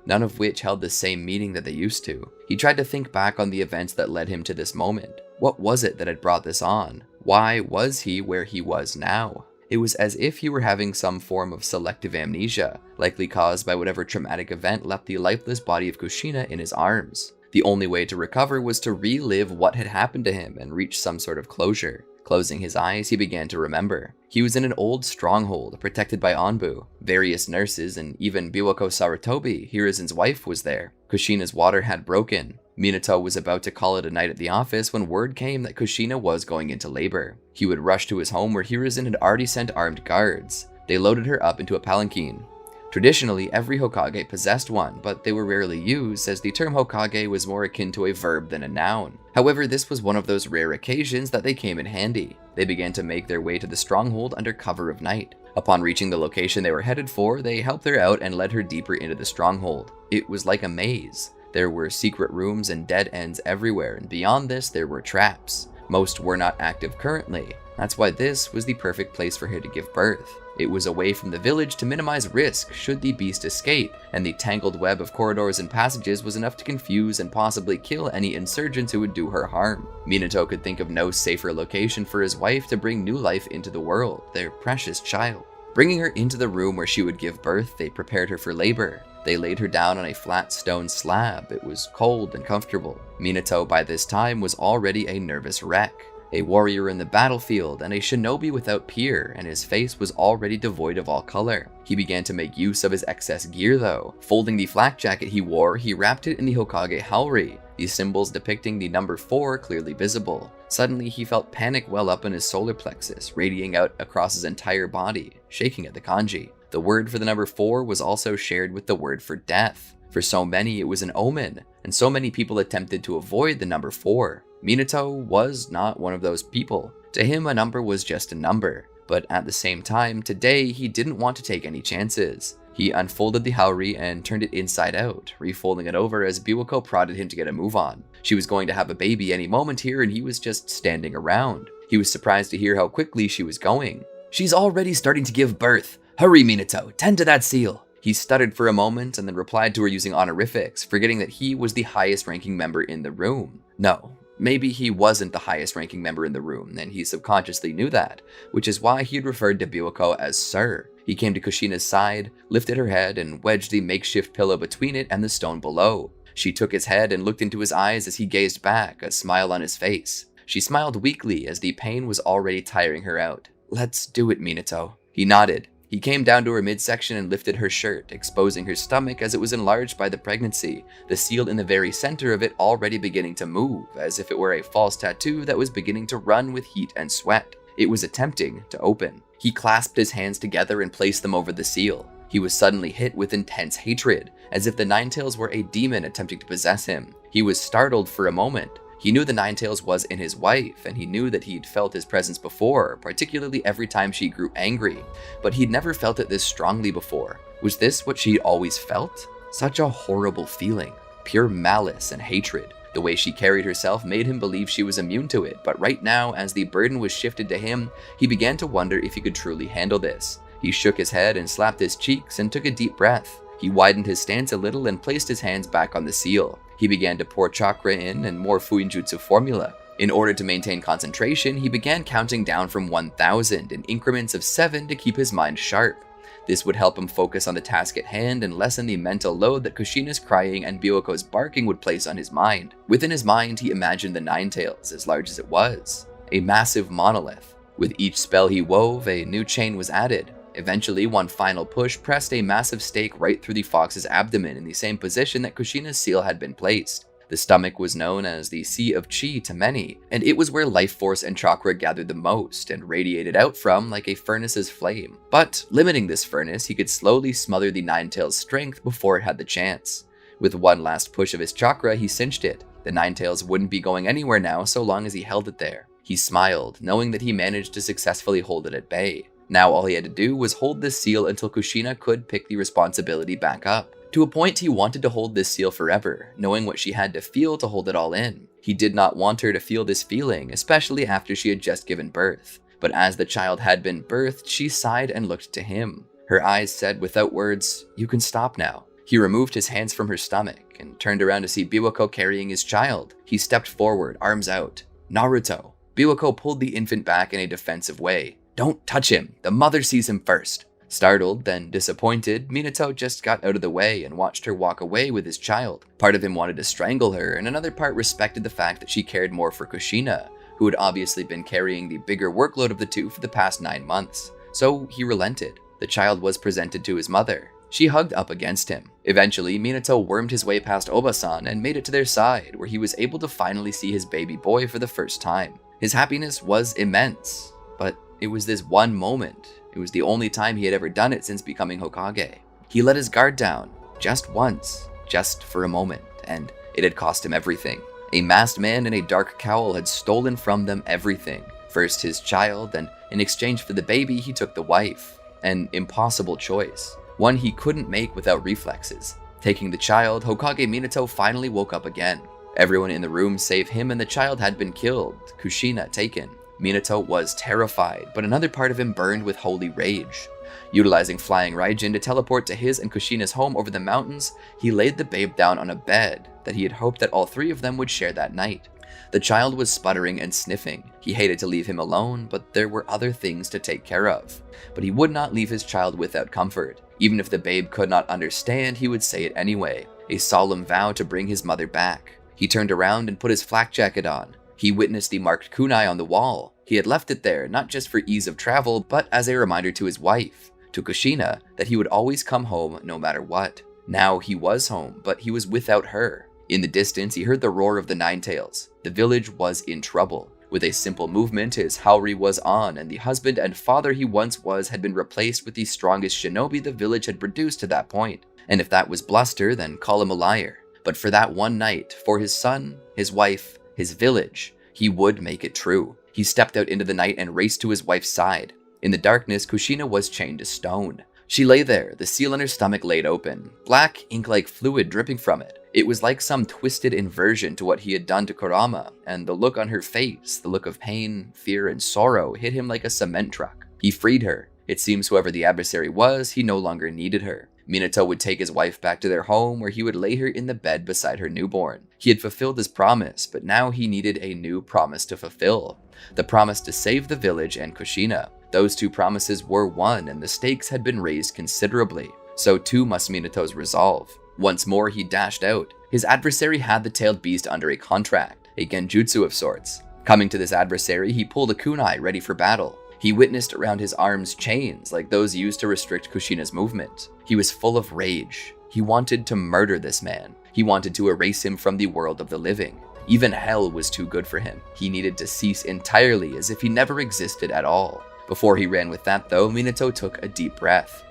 none of which held the same meaning that they used to. He tried to think back on the events that led him to this moment. What was it that had brought this on? Why was he where he was now? It was as if he were having some form of selective amnesia, likely caused by whatever traumatic event left the lifeless body of Kushina in his arms. The only way to recover was to relive what had happened to him and reach some sort of closure. Closing his eyes, he began to remember. He was in an old stronghold, protected by Anbu. Various nurses, and even Biwako Sarutobi, Hiruzen's wife, was there. Kushina's water had broken. Minato was about to call it a night at the office when word came that Kushina was going into labor. He would rush to his home where Hiruzen had already sent armed guards. They loaded her up into a palanquin. Traditionally, every Hokage possessed one, but they were rarely used, as the term Hokage was more akin to a verb than a noun. However, this was one of those rare occasions that they came in handy. They began to make their way to the stronghold under cover of night. Upon reaching the location they were headed for, they helped her out and led her deeper into the stronghold. It was like a maze. There were secret rooms and dead ends everywhere, and beyond this there were traps. Most were not active currently. That's why this was the perfect place for her to give birth. It was away from the village to minimize risk should the beast escape, and the tangled web of corridors and passages was enough to confuse and possibly kill any insurgents who would do her harm. Minato could think of no safer location for his wife to bring new life into the world, their precious child. Bringing her into the room where she would give birth, they prepared her for labor. They laid her down on a flat stone slab. It was cold and comfortable. Minato by this time was already a nervous wreck. A warrior in the battlefield and a shinobi without peer, and his face was already devoid of all color. He began to make use of his excess gear though. Folding the flak jacket he wore, he wrapped it in the Hokage Haori, the symbols depicting the number 4 clearly visible. Suddenly he felt panic well up in his solar plexus, radiating out across his entire body, shaking at the kanji. The word for the number 4 was also shared with the word for death. For so many it was an omen, and so many people attempted to avoid the number 4. Minato was not one of those people. To him, a number was just a number. But at the same time, today he didn't want to take any chances. He unfolded the haori and turned it inside out, refolding it over as Biwako prodded him to get a move on. She was going to have a baby any moment here and he was just standing around. He was surprised to hear how quickly she was going. "She's already starting to give birth. Hurry, Minato, tend to that seal." He stuttered for a moment and then replied to her using honorifics, forgetting that he was the highest ranking member in the room. No, maybe he wasn't the highest ranking member in the room, and he subconsciously knew that, which is why he had referred to Biwako as Sir. He came to Kushina's side, lifted her head, and wedged the makeshift pillow between it and the stone below. She took his head and looked into his eyes as he gazed back, a smile on his face. She smiled weakly as the pain was already tiring her out. "Let's do it, Minato." He nodded. He came down to her midsection and lifted her shirt, exposing her stomach as it was enlarged by the pregnancy, the seal in the very center of it already beginning to move, as if it were a false tattoo that was beginning to run with heat and sweat. It was attempting to open. He clasped his hands together and placed them over the seal. He was suddenly hit with intense hatred, as if the Ninetales were a demon attempting to possess him. He was startled for a moment. He knew the Ninetales was in his wife, and he knew that he'd felt his presence before, particularly every time she grew angry. But he'd never felt it this strongly before. Was this what she'd always felt? Such a horrible feeling. Pure malice and hatred. The way she carried herself made him believe she was immune to it, but right now, as the burden was shifted to him, he began to wonder if he could truly handle this. He shook his head and slapped his cheeks and took a deep breath. He widened his stance a little and placed his hands back on the seal. He began to pour chakra in and more Fuinjutsu formula. In order to maintain concentration, he began counting down from 1,000 in increments of 7 to keep his mind sharp. This would help him focus on the task at hand and lessen the mental load that Kushina's crying and Biwako's barking would place on his mind. Within his mind, he imagined the Ninetales, as large as it was, a massive monolith. With each spell he wove, a new chain was added. Eventually, one final push pressed a massive stake right through the fox's abdomen in the same position that Kushina's seal had been placed. The stomach was known as the Sea of Chi to many, and it was where life force and chakra gathered the most and radiated out from like a furnace's flame. But limiting this furnace, he could slowly smother the Ninetales' strength before it had the chance. With one last push of his chakra, he cinched it. The Ninetales wouldn't be going anywhere now so long as he held it there. He smiled, knowing that he managed to successfully hold it at bay. Now all he had to do was hold this seal until Kushina could pick the responsibility back up. To a point, he wanted to hold this seal forever, knowing what she had to feel to hold it all in. He did not want her to feel this feeling, especially after she had just given birth. But as the child had been birthed, she sighed and looked to him. Her eyes said without words, "You can stop now." He removed his hands from her stomach and turned around to see Biwako carrying his child. He stepped forward, arms out. "Naruto." Biwako pulled the infant back in a defensive way. "Don't touch him. The mother sees him first." Startled, then disappointed, Minato just got out of the way and watched her walk away with his child. Part of him wanted to strangle her, and another part respected the fact that she cared more for Kushina, who had obviously been carrying the bigger workload of the two for the past 9 months. So he relented. The child was presented to his mother. She hugged up against him. Eventually, Minato wormed his way past Obasan and made it to their side, where he was able to finally see his baby boy for the first time. His happiness was immense, but it was this one moment. It was the only time he had ever done it since becoming Hokage. He let his guard down, just once, just for a moment, and it had cost him everything. A masked man in a dark cowl had stolen from them everything. First his child, and in exchange for the baby, he took the wife. An impossible choice, one he couldn't make without reflexes. Taking the child, Hokage Minato finally woke up again. Everyone in the room save him and the child had been killed, Kushina taken. Minato was terrified, but another part of him burned with holy rage. Utilizing Flying Raijin to teleport to his and Kushina's home over the mountains, he laid the babe down on a bed that he had hoped that all 3 of them would share that night. The child was sputtering and sniffing. He hated to leave him alone, but there were other things to take care of. But he would not leave his child without comfort. Even if the babe could not understand, he would say it anyway, a solemn vow to bring his mother back. He turned around and put his flak jacket on. He witnessed the marked kunai on the wall. He had left it there, not just for ease of travel, but as a reminder to his wife, to Kushina, that he would always come home no matter what. Now he was home, but he was without her. In the distance, he heard the roar of the Ninetales. The village was in trouble. With a simple movement, his haori was on, and the husband and father he once was had been replaced with the strongest shinobi the village had produced to that point. And if that was bluster, then call him a liar. But for that one night, for his son, his wife, his village, he would make it true. He stepped out into the night and raced to his wife's side. In the darkness, Kushina was chained to stone. She lay there, the seal in her stomach laid open, black, ink-like fluid dripping from it. It was like some twisted inversion to what he had done to Kurama, and the look on her face, the look of pain, fear, and sorrow, hit him like a cement truck. He freed her. It seems whoever the adversary was, he no longer needed her. Minato would take his wife back to their home, where he would lay her in the bed beside her newborn. He had fulfilled his promise, but now he needed a new promise to fulfill. The promise to save the village and Kushina. Those two promises were one, and the stakes had been raised considerably. So too must Minato's resolve. Once more he dashed out. His adversary had the tailed beast under a contract, a genjutsu of sorts. Coming to this adversary, he pulled a kunai ready for battle. He witnessed around his arms chains like those used to restrict Kushina's movement. He was full of rage. He wanted to murder this man. He wanted to erase him from the world of the living. Even hell was too good for him. He needed to cease entirely, as if he never existed at all. Before he ran with that though, Minato took a deep breath.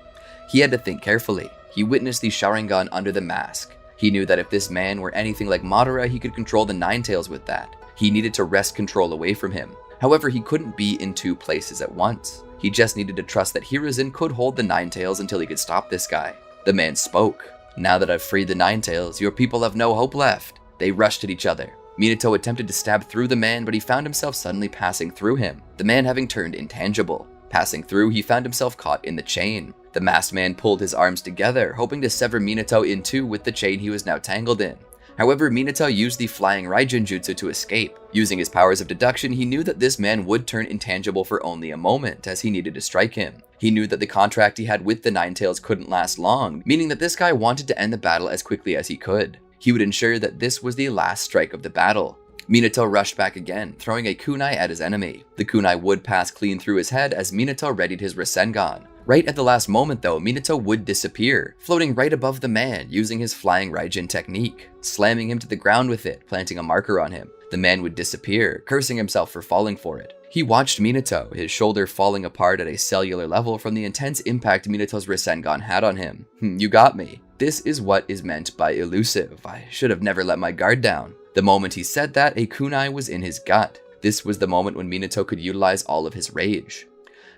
He had to think carefully. He witnessed the Sharingan under the mask. He knew that if this man were anything like Madara, he could control the Nine Tails with that. He needed to wrest control away from him. However, he couldn't be in two places at once. He just needed to trust that Hiruzen could hold the Nine Tails until he could stop this guy. The man spoke. "Now that I've freed the Nine Tails, your people have no hope left." They rushed at each other. Minato attempted to stab through the man, but he found himself suddenly passing through him, the man having turned intangible. Passing through, he found himself caught in the chain. The masked man pulled his arms together, hoping to sever Minato in two with the chain he was now tangled in. However, Minato used the flying Raijin jutsu to escape. Using his powers of deduction, he knew that this man would turn intangible for only a moment, as he needed to strike him. He knew that the contract he had with the Nine Tails couldn't last long, meaning that this guy wanted to end the battle as quickly as he could. He would ensure that this was the last strike of the battle. Minato rushed back again, throwing a kunai at his enemy. The kunai would pass clean through his head as Minato readied his Rasengan. Right at the last moment though, Minato would disappear, floating right above the man using his flying Raijin technique, slamming him to the ground with it, planting a marker on him. The man would disappear, cursing himself for falling for it. He watched Minato, his shoulder falling apart at a cellular level from the intense impact Minato's Rasengan had on him. You got me. This is what is meant by elusive. I should have never let my guard down. The moment he said that, a kunai was in his gut. This was the moment when Minato could utilize all of his rage.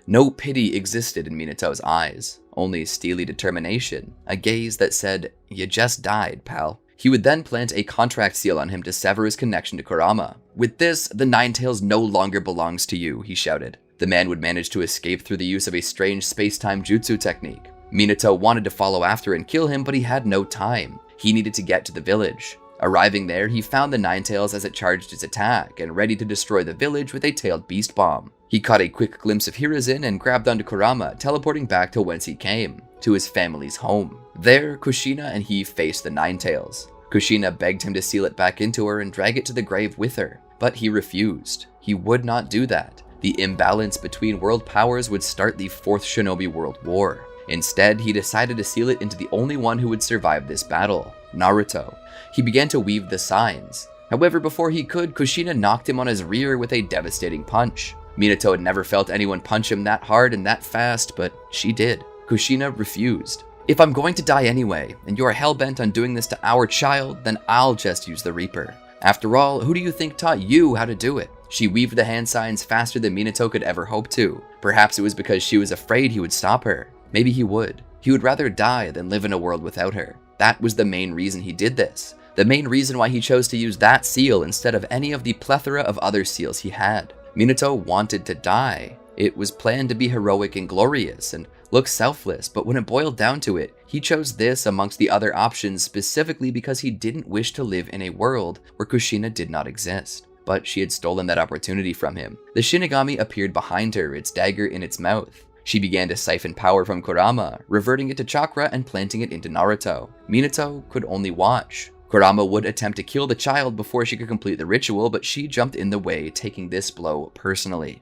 No pity existed in Minato's eyes, only steely determination, a gaze that said, "You just died, pal." He would then plant a contract seal on him to sever his connection to Kurama. "With this, the Nine Tails no longer belongs to you," he shouted. The man would manage to escape through the use of a strange space-time jutsu technique. Minato wanted to follow after and kill him, but he had no time. He needed to get to the village. Arriving there, he found the Nine Tails as it charged its attack and ready to destroy the village with a tailed beast bomb. He caught a quick glimpse of Hiruzen and grabbed onto Kurama, teleporting back to whence he came, to his family's home. There, Kushina and he faced the Nine Tails. Kushina begged him to seal it back into her and drag it to the grave with her, but he refused. He would not do that. The imbalance between world powers would start the Fourth Shinobi World War. Instead, he decided to seal it into the only one who would survive this battle, Naruto. He began to weave the signs. However, before he could, Kushina knocked him on his rear with a devastating punch. Minato had never felt anyone punch him that hard and that fast, but she did. Kushina refused. "If I'm going to die anyway, and you're hell-bent on doing this to our child, then I'll just use the Reaper. After all, who do you think taught you how to do it?" She weaved the hand signs faster than Minato could ever hope to. Perhaps it was because she was afraid he would stop her. Maybe he would. He would rather die than live in a world without her. That was the main reason he did this. The main reason why he chose to use that seal instead of any of the plethora of other seals he had. Minato wanted to die. It was planned to be heroic and glorious and look selfless, but when it boiled down to it, he chose this amongst the other options specifically because he didn't wish to live in a world where Kushina did not exist. But she had stolen that opportunity from him. The Shinigami appeared behind her, its dagger in its mouth. She began to siphon power from Kurama, reverting it to chakra and planting it into Naruto. Minato could only watch. Kurama would attempt to kill the child before she could complete the ritual, but she jumped in the way, taking this blow personally.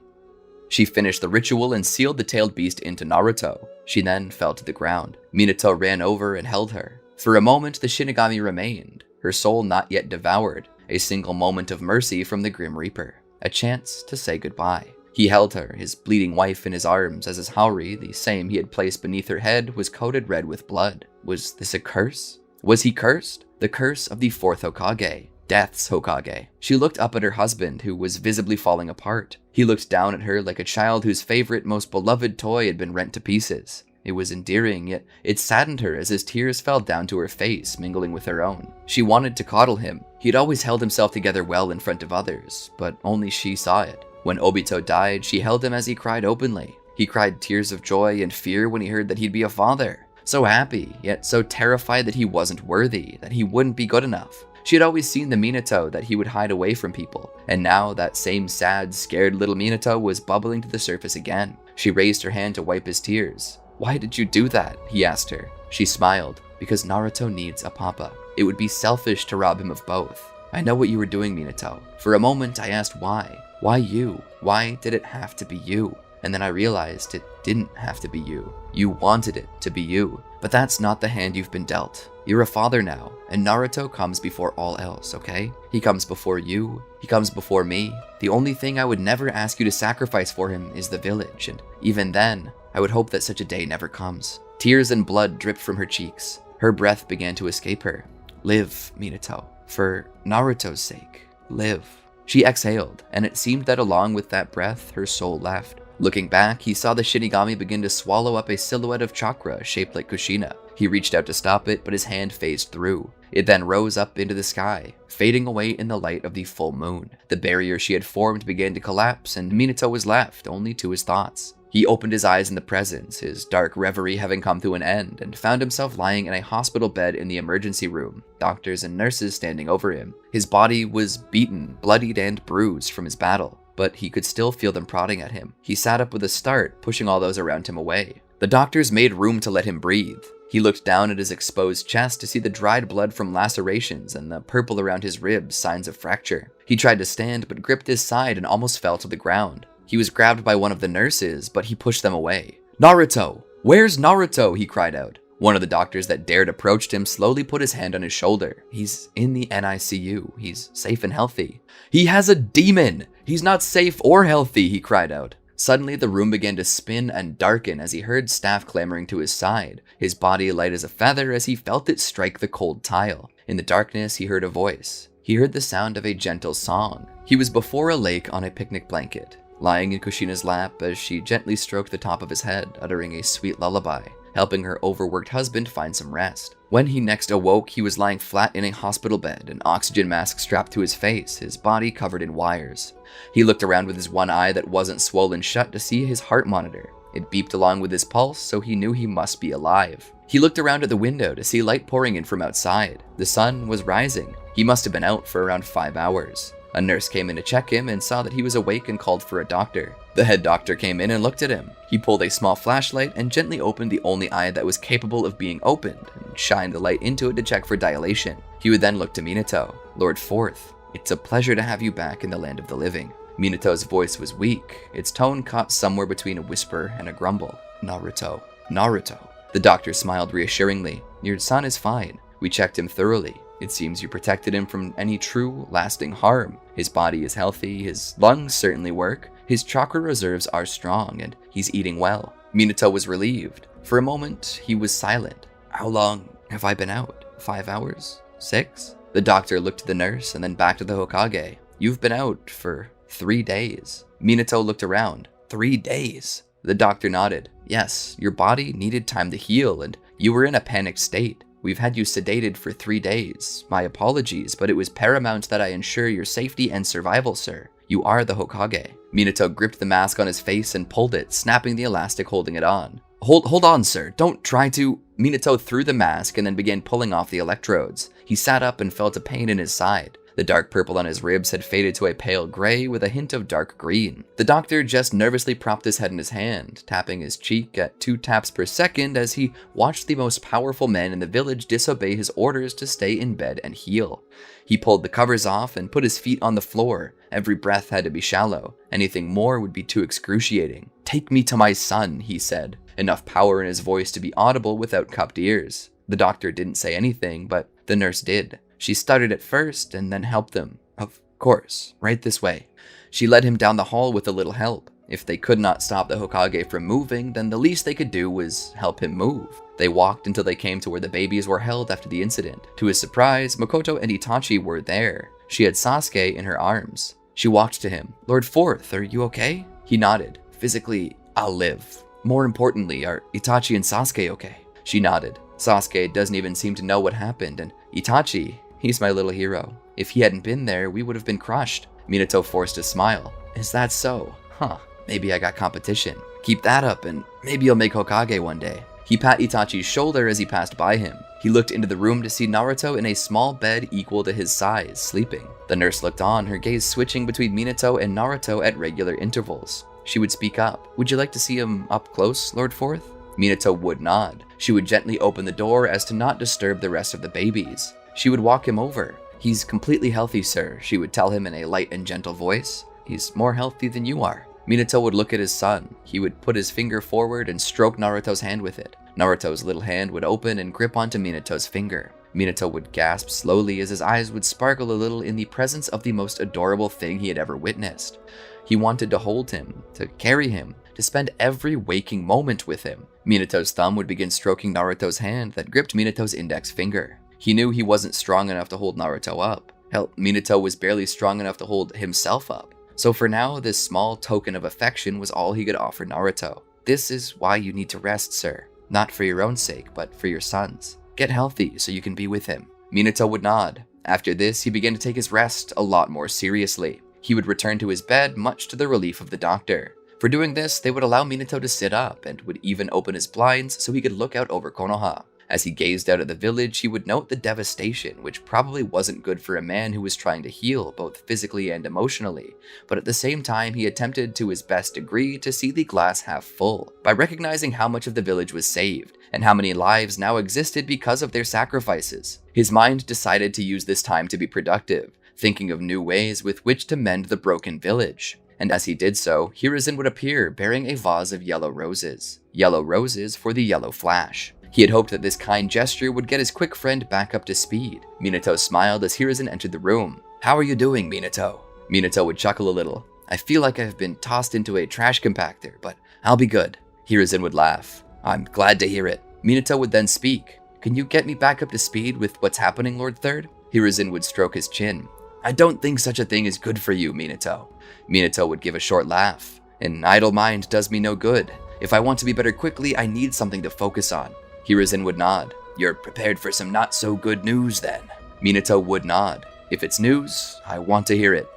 She finished the ritual and sealed the tailed beast into Naruto. She then fell to the ground. Minato ran over and held her. For a moment, the Shinigami remained, her soul not yet devoured, a single moment of mercy from the Grim Reaper, a chance to say goodbye. He held her, his bleeding wife in his arms, as his haori, the same he had placed beneath her head, was coated red with blood. Was this a curse? Was he cursed? The curse of the fourth Hokage, Death's Hokage. She looked up at her husband, who was visibly falling apart. He looked down at her like a child whose favorite, most beloved toy had been rent to pieces. It was endearing, yet it saddened her as his tears fell down to her face, mingling with her own. She wanted to coddle him. He'd always held himself together well in front of others, but only she saw it. When Obito died, she held him as he cried openly. He cried tears of joy and fear when he heard that he'd be a father. So happy, yet so terrified that he wasn't worthy, that he wouldn't be good enough. She had always seen the Minato that he would hide away from people, and now that same sad, scared little Minato was bubbling to the surface again. She raised her hand to wipe his tears. "Why did you do that?" he asked her. She smiled. "Because Naruto needs a papa. It would be selfish to rob him of both. I know what you were doing, Minato. For a moment I asked why. Why you? Why did it have to be you? And then I realized it didn't have to be you. You wanted it to be you. But that's not the hand you've been dealt. You're a father now, and Naruto comes before all else, okay? He comes before you. He comes before me. The only thing I would never ask you to sacrifice for him is the village, and even then, I would hope that such a day never comes." Tears and blood dripped from her cheeks. Her breath began to escape her. "Live, Minato. For Naruto's sake, live." She exhaled, and it seemed that along with that breath, her soul left. Looking back, he saw the Shinigami begin to swallow up a silhouette of chakra shaped like Kushina. He reached out to stop it, but his hand phased through. It then rose up into the sky, fading away in the light of the full moon. The barrier she had formed began to collapse, and Minato was left only to his thoughts. He opened his eyes in the presence, his dark reverie having come to an end, and found himself lying in a hospital bed in the emergency room, doctors and nurses standing over him. His body was beaten, bloodied, and bruised from his battle, but he could still feel them prodding at him. He sat up with a start, pushing all those around him away. The doctors made room to let him breathe. He looked down at his exposed chest to see the dried blood from lacerations and the purple around his ribs, signs of fracture. He tried to stand, but gripped his side and almost fell to the ground. He was grabbed by one of the nurses, but he pushed them away. "Naruto! Where's Naruto?" he cried out. One of the doctors that dared approached him slowly put his hand on his shoulder. "He's in the NICU. He's safe and healthy." "He has a demon! He's not safe or healthy!" he cried out. Suddenly, the room began to spin and darken as he heard staff clamoring to his side, his body light as a feather as he felt it strike the cold tile. In the darkness, he heard a voice. He heard the sound of a gentle song. He was before a lake on a picnic blanket, lying in Kushina's lap as she gently stroked the top of his head, uttering a sweet lullaby, helping her overworked husband find some rest. When he next awoke, he was lying flat in a hospital bed, an oxygen mask strapped to his face, his body covered in wires. He looked around with his one eye that wasn't swollen shut to see his heart monitor. It beeped along with his pulse, so he knew he must be alive. He looked around at the window to see light pouring in from outside. The sun was rising. He must have been out for around 5 hours. A nurse came in to check him and saw that he was awake and called for a doctor. The head doctor came in and looked at him. He pulled a small flashlight and gently opened the only eye that was capable of being opened and shined the light into it to check for dilation. He would then look to Minato. "Lord Fourth, it's a pleasure to have you back in the land of the living." Minato's voice was weak. Its tone caught somewhere between a whisper and a grumble. "Naruto. Naruto." The doctor smiled reassuringly. "Your son is fine. We checked him thoroughly. It seems you protected him from any true, lasting harm. His body is healthy, his lungs certainly work, his chakra reserves are strong, and he's eating well." Minato was relieved. For a moment, he was silent. "How long have I been out? 5 hours? 6? The doctor looked to the nurse and then back to the Hokage. "You've been out for 3 days. Minato looked around. 3 days? The doctor nodded. "Yes, your body needed time to heal, and you were in a panicked state. We've had you sedated for 3 days. My apologies, but it was paramount that I ensure your safety and survival, sir. You are the Hokage." Minato gripped the mask on his face and pulled it, snapping the elastic holding it on. Hold on, sir. Don't try to..." Minato threw the mask and then began pulling off the electrodes. He sat up and felt a pain in his side. The dark purple on his ribs had faded to a pale gray with a hint of dark green. The doctor just nervously propped his head in his hand, tapping his cheek at 2 taps per second as he watched the most powerful man in the village disobey his orders to stay in bed and heal. He pulled the covers off and put his feet on the floor. Every breath had to be shallow. Anything more would be too excruciating. "Take me to my son," he said, enough power in his voice to be audible without cupped ears. The doctor didn't say anything, but the nurse did. She stuttered at first and then helped them. "Of course, right this way." She led him down the hall with a little help. If they could not stop the Hokage from moving, then the least they could do was help him move. They walked until they came to where the babies were held after the incident. To his surprise, Makoto and Itachi were there. She had Sasuke in her arms. She walked to him. "Lord Fourth, are you okay?" He nodded. "Physically, I'll live. more importantly, are Itachi and Sasuke okay? She nodded. Sasuke doesn't even seem to know what happened, and Itachi, he's my little hero. If he hadn't been there, we would have been crushed. Minato forced a smile. Is that so? Huh. Maybe I got competition. Keep that up, and maybe you'll make Hokage one day. He pat Itachi's shoulder as he passed by him. He looked into the room to see Naruto in a small bed equal to his size, sleeping. The nurse looked on, her gaze switching between Minato and Naruto at regular intervals. She would speak up. Would you like to see him up close, Lord Forth? Minato would nod. She would gently open the door as to not disturb the rest of the babies. She would walk him over. He's completely healthy, sir, she would tell him in a light and gentle voice. He's more healthy than you are. Minato would look at his son. He would put his finger forward and stroke Naruto's hand with it. Naruto's little hand would open and grip onto Minato's finger. Minato would gasp slowly as his eyes would sparkle a little in the presence of the most adorable thing he had ever witnessed. He wanted to hold him, to carry him, to spend every waking moment with him. Minato's thumb would begin stroking Naruto's hand that gripped Minato's index finger. He knew he wasn't strong enough to hold Naruto up. Hell, Minato was barely strong enough to hold himself up. So for now, this small token of affection was all he could offer Naruto. This is why you need to rest, sir. Not for your own sake, but for your son's. Get healthy so you can be with him. Minato would nod. After this, he began to take his rest a lot more seriously. He would return to his bed, much to the relief of the doctor. For doing this, they would allow Minato to sit up and would even open his blinds so he could look out over Konoha. As he gazed out at the village, he would note the devastation, which probably wasn't good for a man who was trying to heal, both physically and emotionally. But at the same time, he attempted to his best degree to see the glass half full, by recognizing how much of the village was saved, and how many lives now existed because of their sacrifices. His mind decided to use this time to be productive, thinking of new ways with which to mend the broken village. And as he did so, Hiruzen would appear bearing a vase of yellow roses. Yellow roses for the Yellow Flash. He had hoped that this kind gesture would get his quick friend back up to speed. Minato smiled as Hiruzen entered the room. How are you doing, Minato? Minato would chuckle a little. I feel like I've been tossed into a trash compactor, but I'll be good. Hiruzen would laugh. I'm glad to hear it. Minato would then speak. Can you get me back up to speed with what's happening, Lord Third? Hiruzen would stroke his chin. I don't think such a thing is good for you, Minato. Minato would give a short laugh. An idle mind does me no good. If I want to be better quickly, I need something to focus on. Hiruzen would nod. You're prepared for some not-so-good news, then? Minato would nod. If it's news, I want to hear it.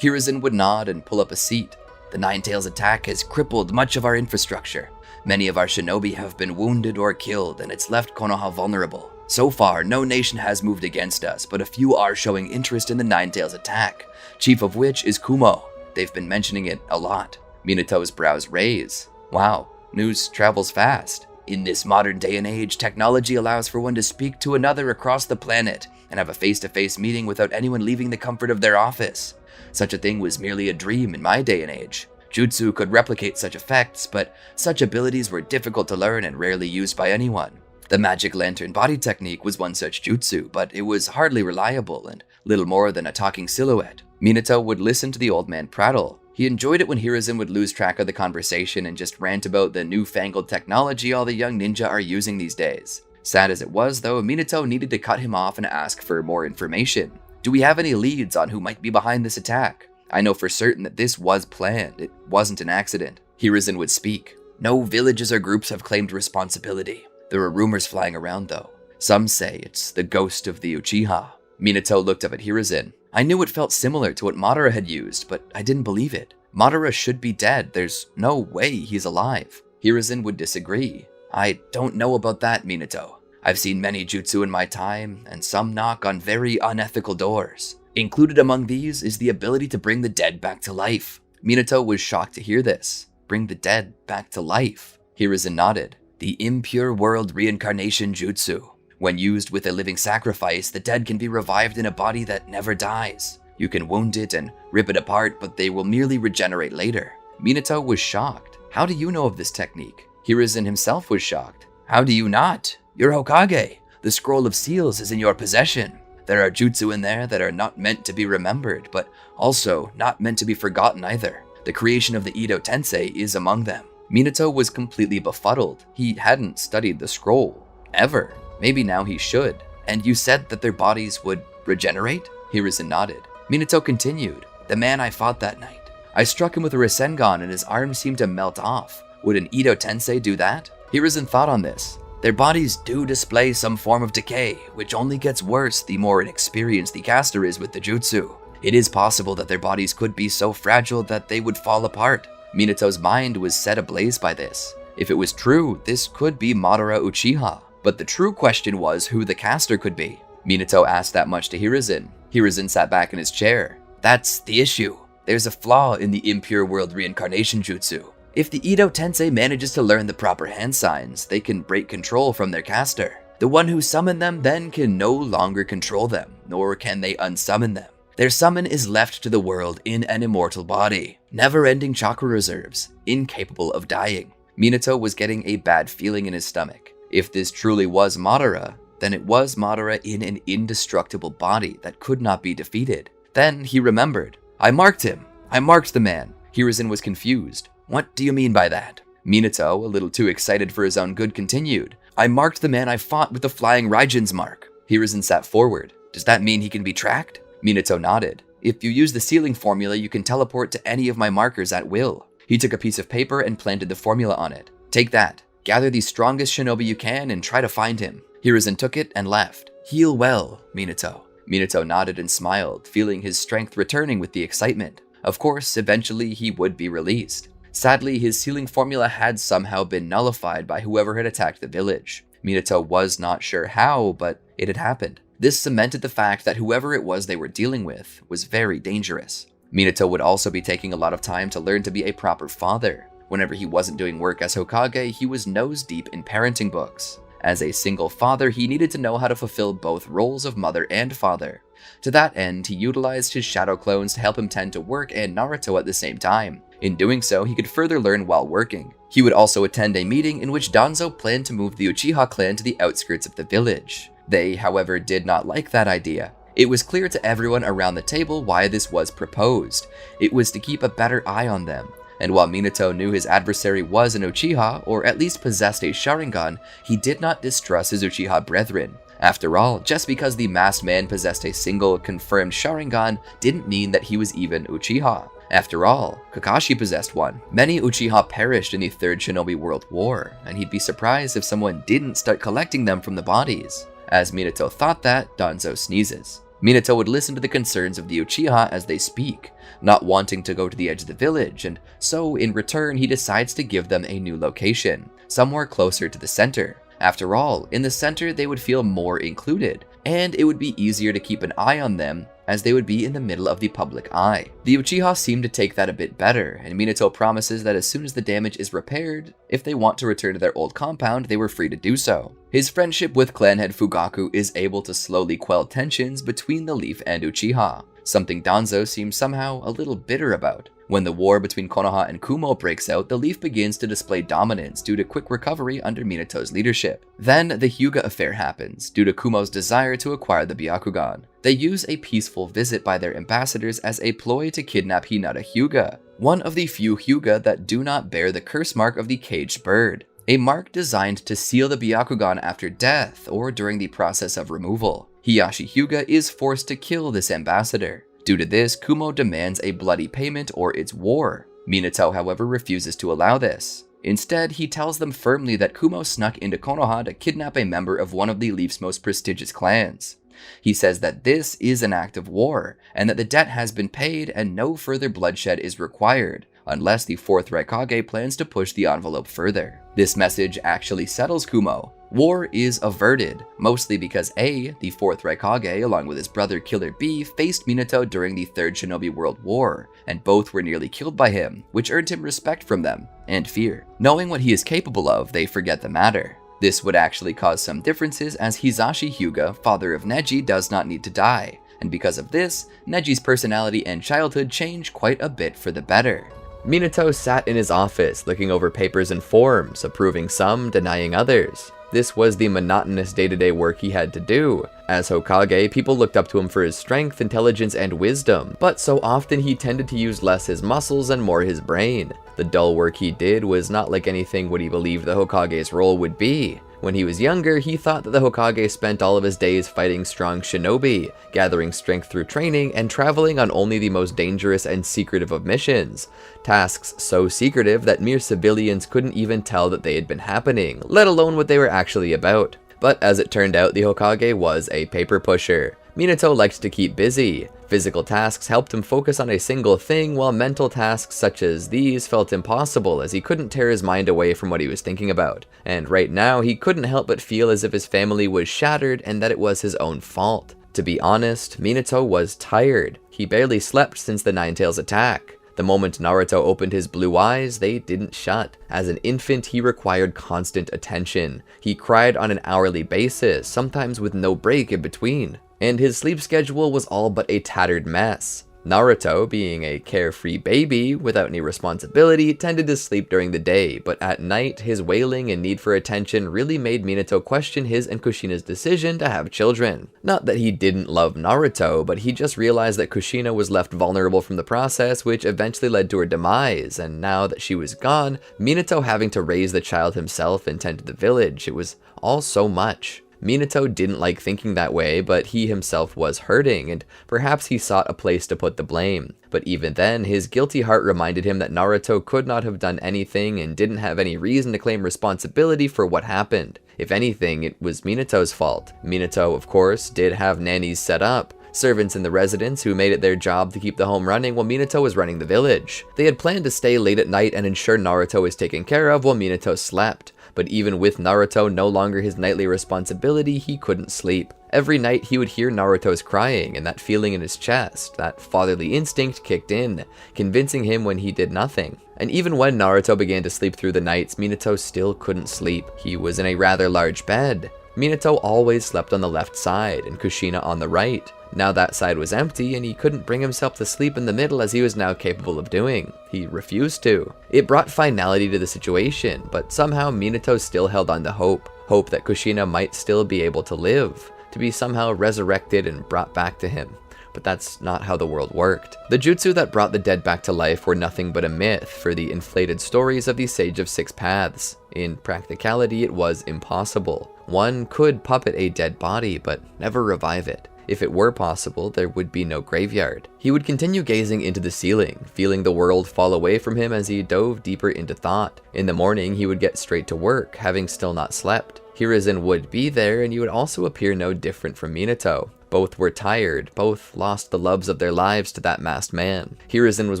Hiruzen would nod and pull up a seat. The Nine-Tails attack has crippled much of our infrastructure. Many of our shinobi have been wounded or killed, and it's left Konoha vulnerable. So far, no nation has moved against us, but a few are showing interest in the Nine-Tails attack, chief of which is Kumo. They've been mentioning it a lot. Minato's brows raise. Wow, news travels fast. In this modern day and age, technology allows for one to speak to another across the planet and have a face-to-face meeting without anyone leaving the comfort of their office. Such a thing was merely a dream in my day and age. Jutsu could replicate such effects, but such abilities were difficult to learn and rarely used by anyone. The magic lantern body technique was one such jutsu, but it was hardly reliable and little more than a talking silhouette. Minato would listen to the old man prattle. He enjoyed it when Hiruzen would lose track of the conversation and just rant about the newfangled technology all the young ninja are using these days. Sad as it was, though, Minato needed to cut him off and ask for more information. Do we have any leads on who might be behind this attack? I know for certain that this was planned. It wasn't an accident. Hiruzen would speak. No villages or groups have claimed responsibility. There are rumors flying around, though. Some say it's the ghost of the Uchiha. Minato looked up at Hiruzen. I knew it felt similar to what Madara had used, but I didn't believe it. Madara should be dead. There's no way he's alive. Hiruzen would disagree. I don't know about that, Minato. I've seen many jutsu in my time, and some knock on very unethical doors. Included among these is the ability to bring the dead back to life. Minato was shocked to hear this. Bring the dead back to life. Hiruzen nodded. The impure world reincarnation jutsu. When used with a living sacrifice, the dead can be revived in a body that never dies. You can wound it and rip it apart, but they will merely regenerate later. Minato was shocked. How do you know of this technique? Hiruzen himself was shocked. How do you not? You're Hokage. The scroll of seals is in your possession. There are jutsu in there that are not meant to be remembered, but also not meant to be forgotten either. The creation of the Edo Tensei is among them. Minato was completely befuddled. He hadn't studied the scroll. Ever. Maybe now he should. And you said that their bodies would regenerate? Hiruzen nodded. Minato continued. The man I fought that night. I struck him with a Rasengan and his arm seemed to melt off. Would an Edo Tensei do that? Hiruzen thought on this. Their bodies do display some form of decay, which only gets worse the more inexperienced the caster is with the jutsu. It is possible that their bodies could be so fragile that they would fall apart. Minato's mind was set ablaze by this. If it was true, this could be Madara Uchiha. But the true question was who the caster could be. Minato asked that much to Hiruzen. Hiruzen sat back in his chair. That's the issue. There's a flaw in the impure world reincarnation jutsu. If the Edo Tensei manages to learn the proper hand signs, they can break control from their caster. The one who summoned them then can no longer control them, nor can they unsummon them. Their summon is left to the world in an immortal body, never-ending chakra reserves, incapable of dying. Minato was getting a bad feeling in his stomach. If this truly was Madara, then it was Madara in an indestructible body that could not be defeated. Then he remembered. I marked him. I marked the man. Hiruzen was confused. What do you mean by that? Minato, a little too excited for his own good, continued. I marked the man I fought with the flying Raijin's mark. Hiruzen sat forward. Does that mean he can be tracked? Minato nodded. If you use the sealing formula, you can teleport to any of my markers at will. He took a piece of paper and planted the formula on it. Take that. Gather the strongest shinobi you can and try to find him. Hiruzen took it and left. Heal well, Minato. Minato nodded and smiled, feeling his strength returning with the excitement. Of course, eventually he would be released. Sadly, his sealing formula had somehow been nullified by whoever had attacked the village. Minato was not sure how, but it had happened. This cemented the fact that whoever it was they were dealing with was very dangerous. Minato would also be taking a lot of time to learn to be a proper father. Whenever he wasn't doing work as Hokage, he was nose deep in parenting books. As a single father, he needed to know how to fulfill both roles of mother and father. To that end, he utilized his shadow clones to help him tend to work and Naruto at the same time. In doing so, he could further learn while working. He would also attend a meeting in which Danzo planned to move the Uchiha clan to the outskirts of the village. They, however, did not like that idea. It was clear to everyone around the table why this was proposed. It was to keep a better eye on them. And while Minato knew his adversary was an Uchiha, or at least possessed a Sharingan, he did not distrust his Uchiha brethren. After all, just because the masked man possessed a single confirmed Sharingan didn't mean that he was even Uchiha. After all, Kakashi possessed one. Many Uchiha perished in the Third Shinobi World War, and he'd be surprised if someone didn't start collecting them from the bodies. As Minato thought that, Danzo sneezes. Minato would listen to the concerns of the Uchiha as they speak, not wanting to go to the edge of the village, and so in return he decides to give them a new location, somewhere closer to the center. After all, in the center they would feel more included, and it would be easier to keep an eye on them as they would be in the middle of the public eye. The Uchiha seem to take that a bit better, and Minato promises that as soon as the damage is repaired, if they want to return to their old compound, they were free to do so. His friendship with clan head Fugaku is able to slowly quell tensions between the Leaf and Uchiha, something Danzo seems somehow a little bitter about. When the war between Konoha and Kumo breaks out, the Leaf begins to display dominance due to quick recovery under Minato's leadership. Then the Hyuga affair happens, due to Kumo's desire to acquire the Byakugan. They use a peaceful visit by their ambassadors as a ploy to kidnap Hinata Hyuga, one of the few Hyuga that do not bear the curse mark of the caged bird, a mark designed to seal the Byakugan after death or during the process of removal. Hiyashi Hyuga is forced to kill this ambassador. Due to this, Kumo demands a bloody payment or it's war. Minato, however, refuses to allow this. Instead, he tells them firmly that Kumo snuck into Konoha to kidnap a member of one of the Leaf's most prestigious clans. He says that this is an act of war, and that the debt has been paid and no further bloodshed is required, unless the 4th Raikage plans to push the envelope further. This message actually settles Kumo. War is averted, mostly because A, the 4th Raikage, along with his brother Killer B, faced Minato during the 3rd Shinobi World War, and both were nearly killed by him, which earned him respect from them, and fear. Knowing what he is capable of, they forget the matter. This would actually cause some differences as Hisashi Hyuga, father of Neji, does not need to die, and because of this, Neji's personality and childhood change quite a bit for the better. Minato sat in his office, looking over papers and forms, approving some, denying others. This was the monotonous day-to-day work he had to do. As Hokage, people looked up to him for his strength, intelligence, and wisdom, but so often he tended to use less his muscles and more his brain. The dull work he did was not like anything what he believed the Hokage's role would be. When he was younger, he thought that the Hokage spent all of his days fighting strong shinobi, gathering strength through training, and traveling on only the most dangerous and secretive of missions. Tasks so secretive that mere civilians couldn't even tell that they had been happening, let alone what they were actually about. But as it turned out, the Hokage was a paper pusher. Minato liked to keep busy. Physical tasks helped him focus on a single thing, while mental tasks such as these felt impossible as he couldn't tear his mind away from what he was thinking about. And right now, he couldn't help but feel as if his family was shattered and that it was his own fault. To be honest, Minato was tired. He barely slept since the Nine-Tails attack. The moment Naruto opened his blue eyes, they didn't shut. As an infant, he required constant attention. He cried on an hourly basis, sometimes with no break in between. And his sleep schedule was all but a tattered mess. Naruto, being a carefree baby without any responsibility, tended to sleep during the day, but at night, his wailing and need for attention really made Minato question his and Kushina's decision to have children. Not that he didn't love Naruto, but he just realized that Kushina was left vulnerable from the process, which eventually led to her demise, and now that she was gone, Minato having to raise the child himself and tend to the village, it was all so much. Minato didn't like thinking that way, but he himself was hurting, and perhaps he sought a place to put the blame. But even then, his guilty heart reminded him that Naruto could not have done anything and didn't have any reason to claim responsibility for what happened. If anything, it was Minato's fault. Minato, of course, did have nannies set up. Servants in the residence who made it their job to keep the home running while Minato was running the village. They had planned to stay late at night and ensure Naruto was taken care of while Minato slept. But even with Naruto no longer his nightly responsibility, he couldn't sleep. Every night he would hear Naruto's crying, and that feeling in his chest, that fatherly instinct kicked in, convincing him when he did nothing. And even when Naruto began to sleep through the nights, Minato still couldn't sleep. He was in a rather large bed. Minato always slept on the left side, and Kushina on the right. Now that side was empty, and he couldn't bring himself to sleep in the middle as he was now capable of doing. He refused to. It brought finality to the situation, but somehow Minato still held on to hope. Hope that Kushina might still be able to live, to be somehow resurrected and brought back to him. But that's not how the world worked. The jutsu that brought the dead back to life were nothing but a myth for the inflated stories of the Sage of Six Paths. In practicality, it was impossible. One could puppet a dead body, but never revive it. If it were possible, there would be no graveyard. He would continue gazing into the ceiling, feeling the world fall away from him as he dove deeper into thought. In the morning, he would get straight to work, having still not slept. Hiruzen would be there, and he would also appear no different from Minato. Both were tired, both lost the loves of their lives to that masked man. Hiruzen was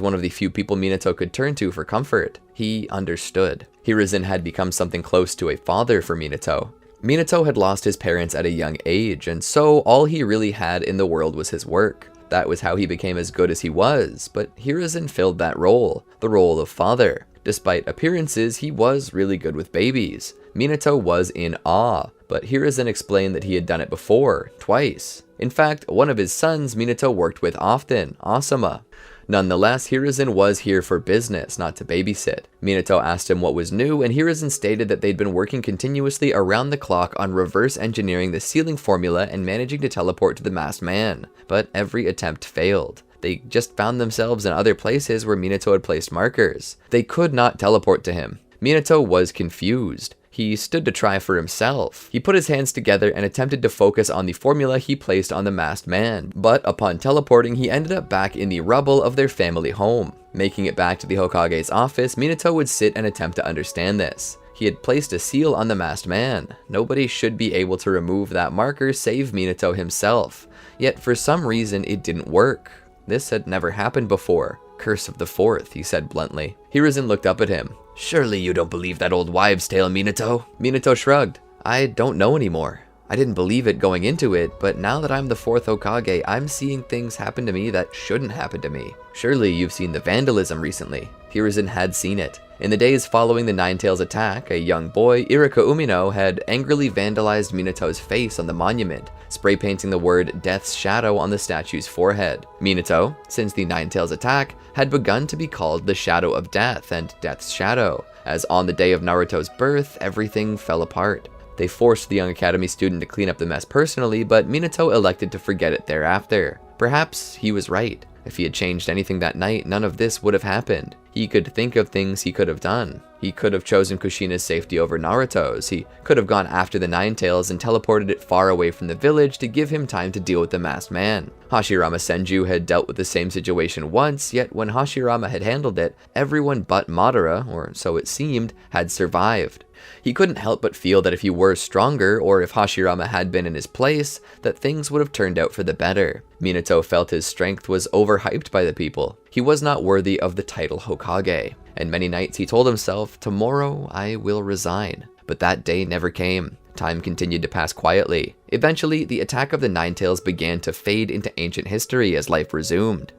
one of the few people Minato could turn to for comfort. He understood. Hiruzen had become something close to a father for Minato. Minato had lost his parents at a young age, and so all he really had in the world was his work. That was how he became as good as he was, but Hiruzen filled that role, the role of father. Despite appearances, he was really good with babies. Minato was in awe, but Hiruzen explained that he had done it before, twice. In fact, one of his sons Minato worked with often, Asuma. Nonetheless, Hiruzen was here for business, not to babysit. Minato asked him what was new, and Hiruzen stated that they'd been working continuously around the clock on reverse engineering the sealing formula and managing to teleport to the masked man. But every attempt failed. They just found themselves in other places where Minato had placed markers. They could not teleport to him. Minato was confused. He stood to try for himself. He put his hands together and attempted to focus on the formula he placed on the masked man, but upon teleporting, he ended up back in the rubble of their family home. Making it back to the Hokage's office, Minato would sit and attempt to understand this. He had placed a seal on the masked man. Nobody should be able to remove that marker save Minato himself. Yet for some reason, it didn't work. This had never happened before. Curse of the Fourth, he said bluntly. Hiruzen looked up at him. Surely you don't believe that old wives' tale, Minato? Minato shrugged. I don't know anymore. I didn't believe it going into it, but now that I'm the fourth Hokage, I'm seeing things happen to me that shouldn't happen to me. Surely you've seen the vandalism recently. Hiruzen had seen it. In the days following the Nine-Tails attack, a young boy, Irika Umino, had angrily vandalized Minato's face on the monument, spray painting the word Death's Shadow on the statue's forehead. Minato, since the Nine-Tails attack, had begun to be called the Shadow of Death and Death's Shadow, as on the day of Naruto's birth, everything fell apart. They forced the young academy student to clean up the mess personally, but Minato elected to forget it thereafter. Perhaps he was right. If he had changed anything that night, none of this would have happened. He could think of things he could have done. He could have chosen Kushina's safety over Naruto's. He could have gone after the Nine Tails and teleported it far away from the village to give him time to deal with the masked man. Hashirama Senju had dealt with the same situation once, yet when Hashirama had handled it, everyone but Madara, or so it seemed, had survived. He couldn't help but feel that if he were stronger, or if Hashirama had been in his place, that things would have turned out for the better. Minato felt his strength was overhyped by the people. He was not worthy of the title Hokage, and many nights he told himself, "Tomorrow I will resign." But that day never came. Time continued to pass quietly. Eventually, the attack of the Nine Tails began to fade into ancient history as life resumed.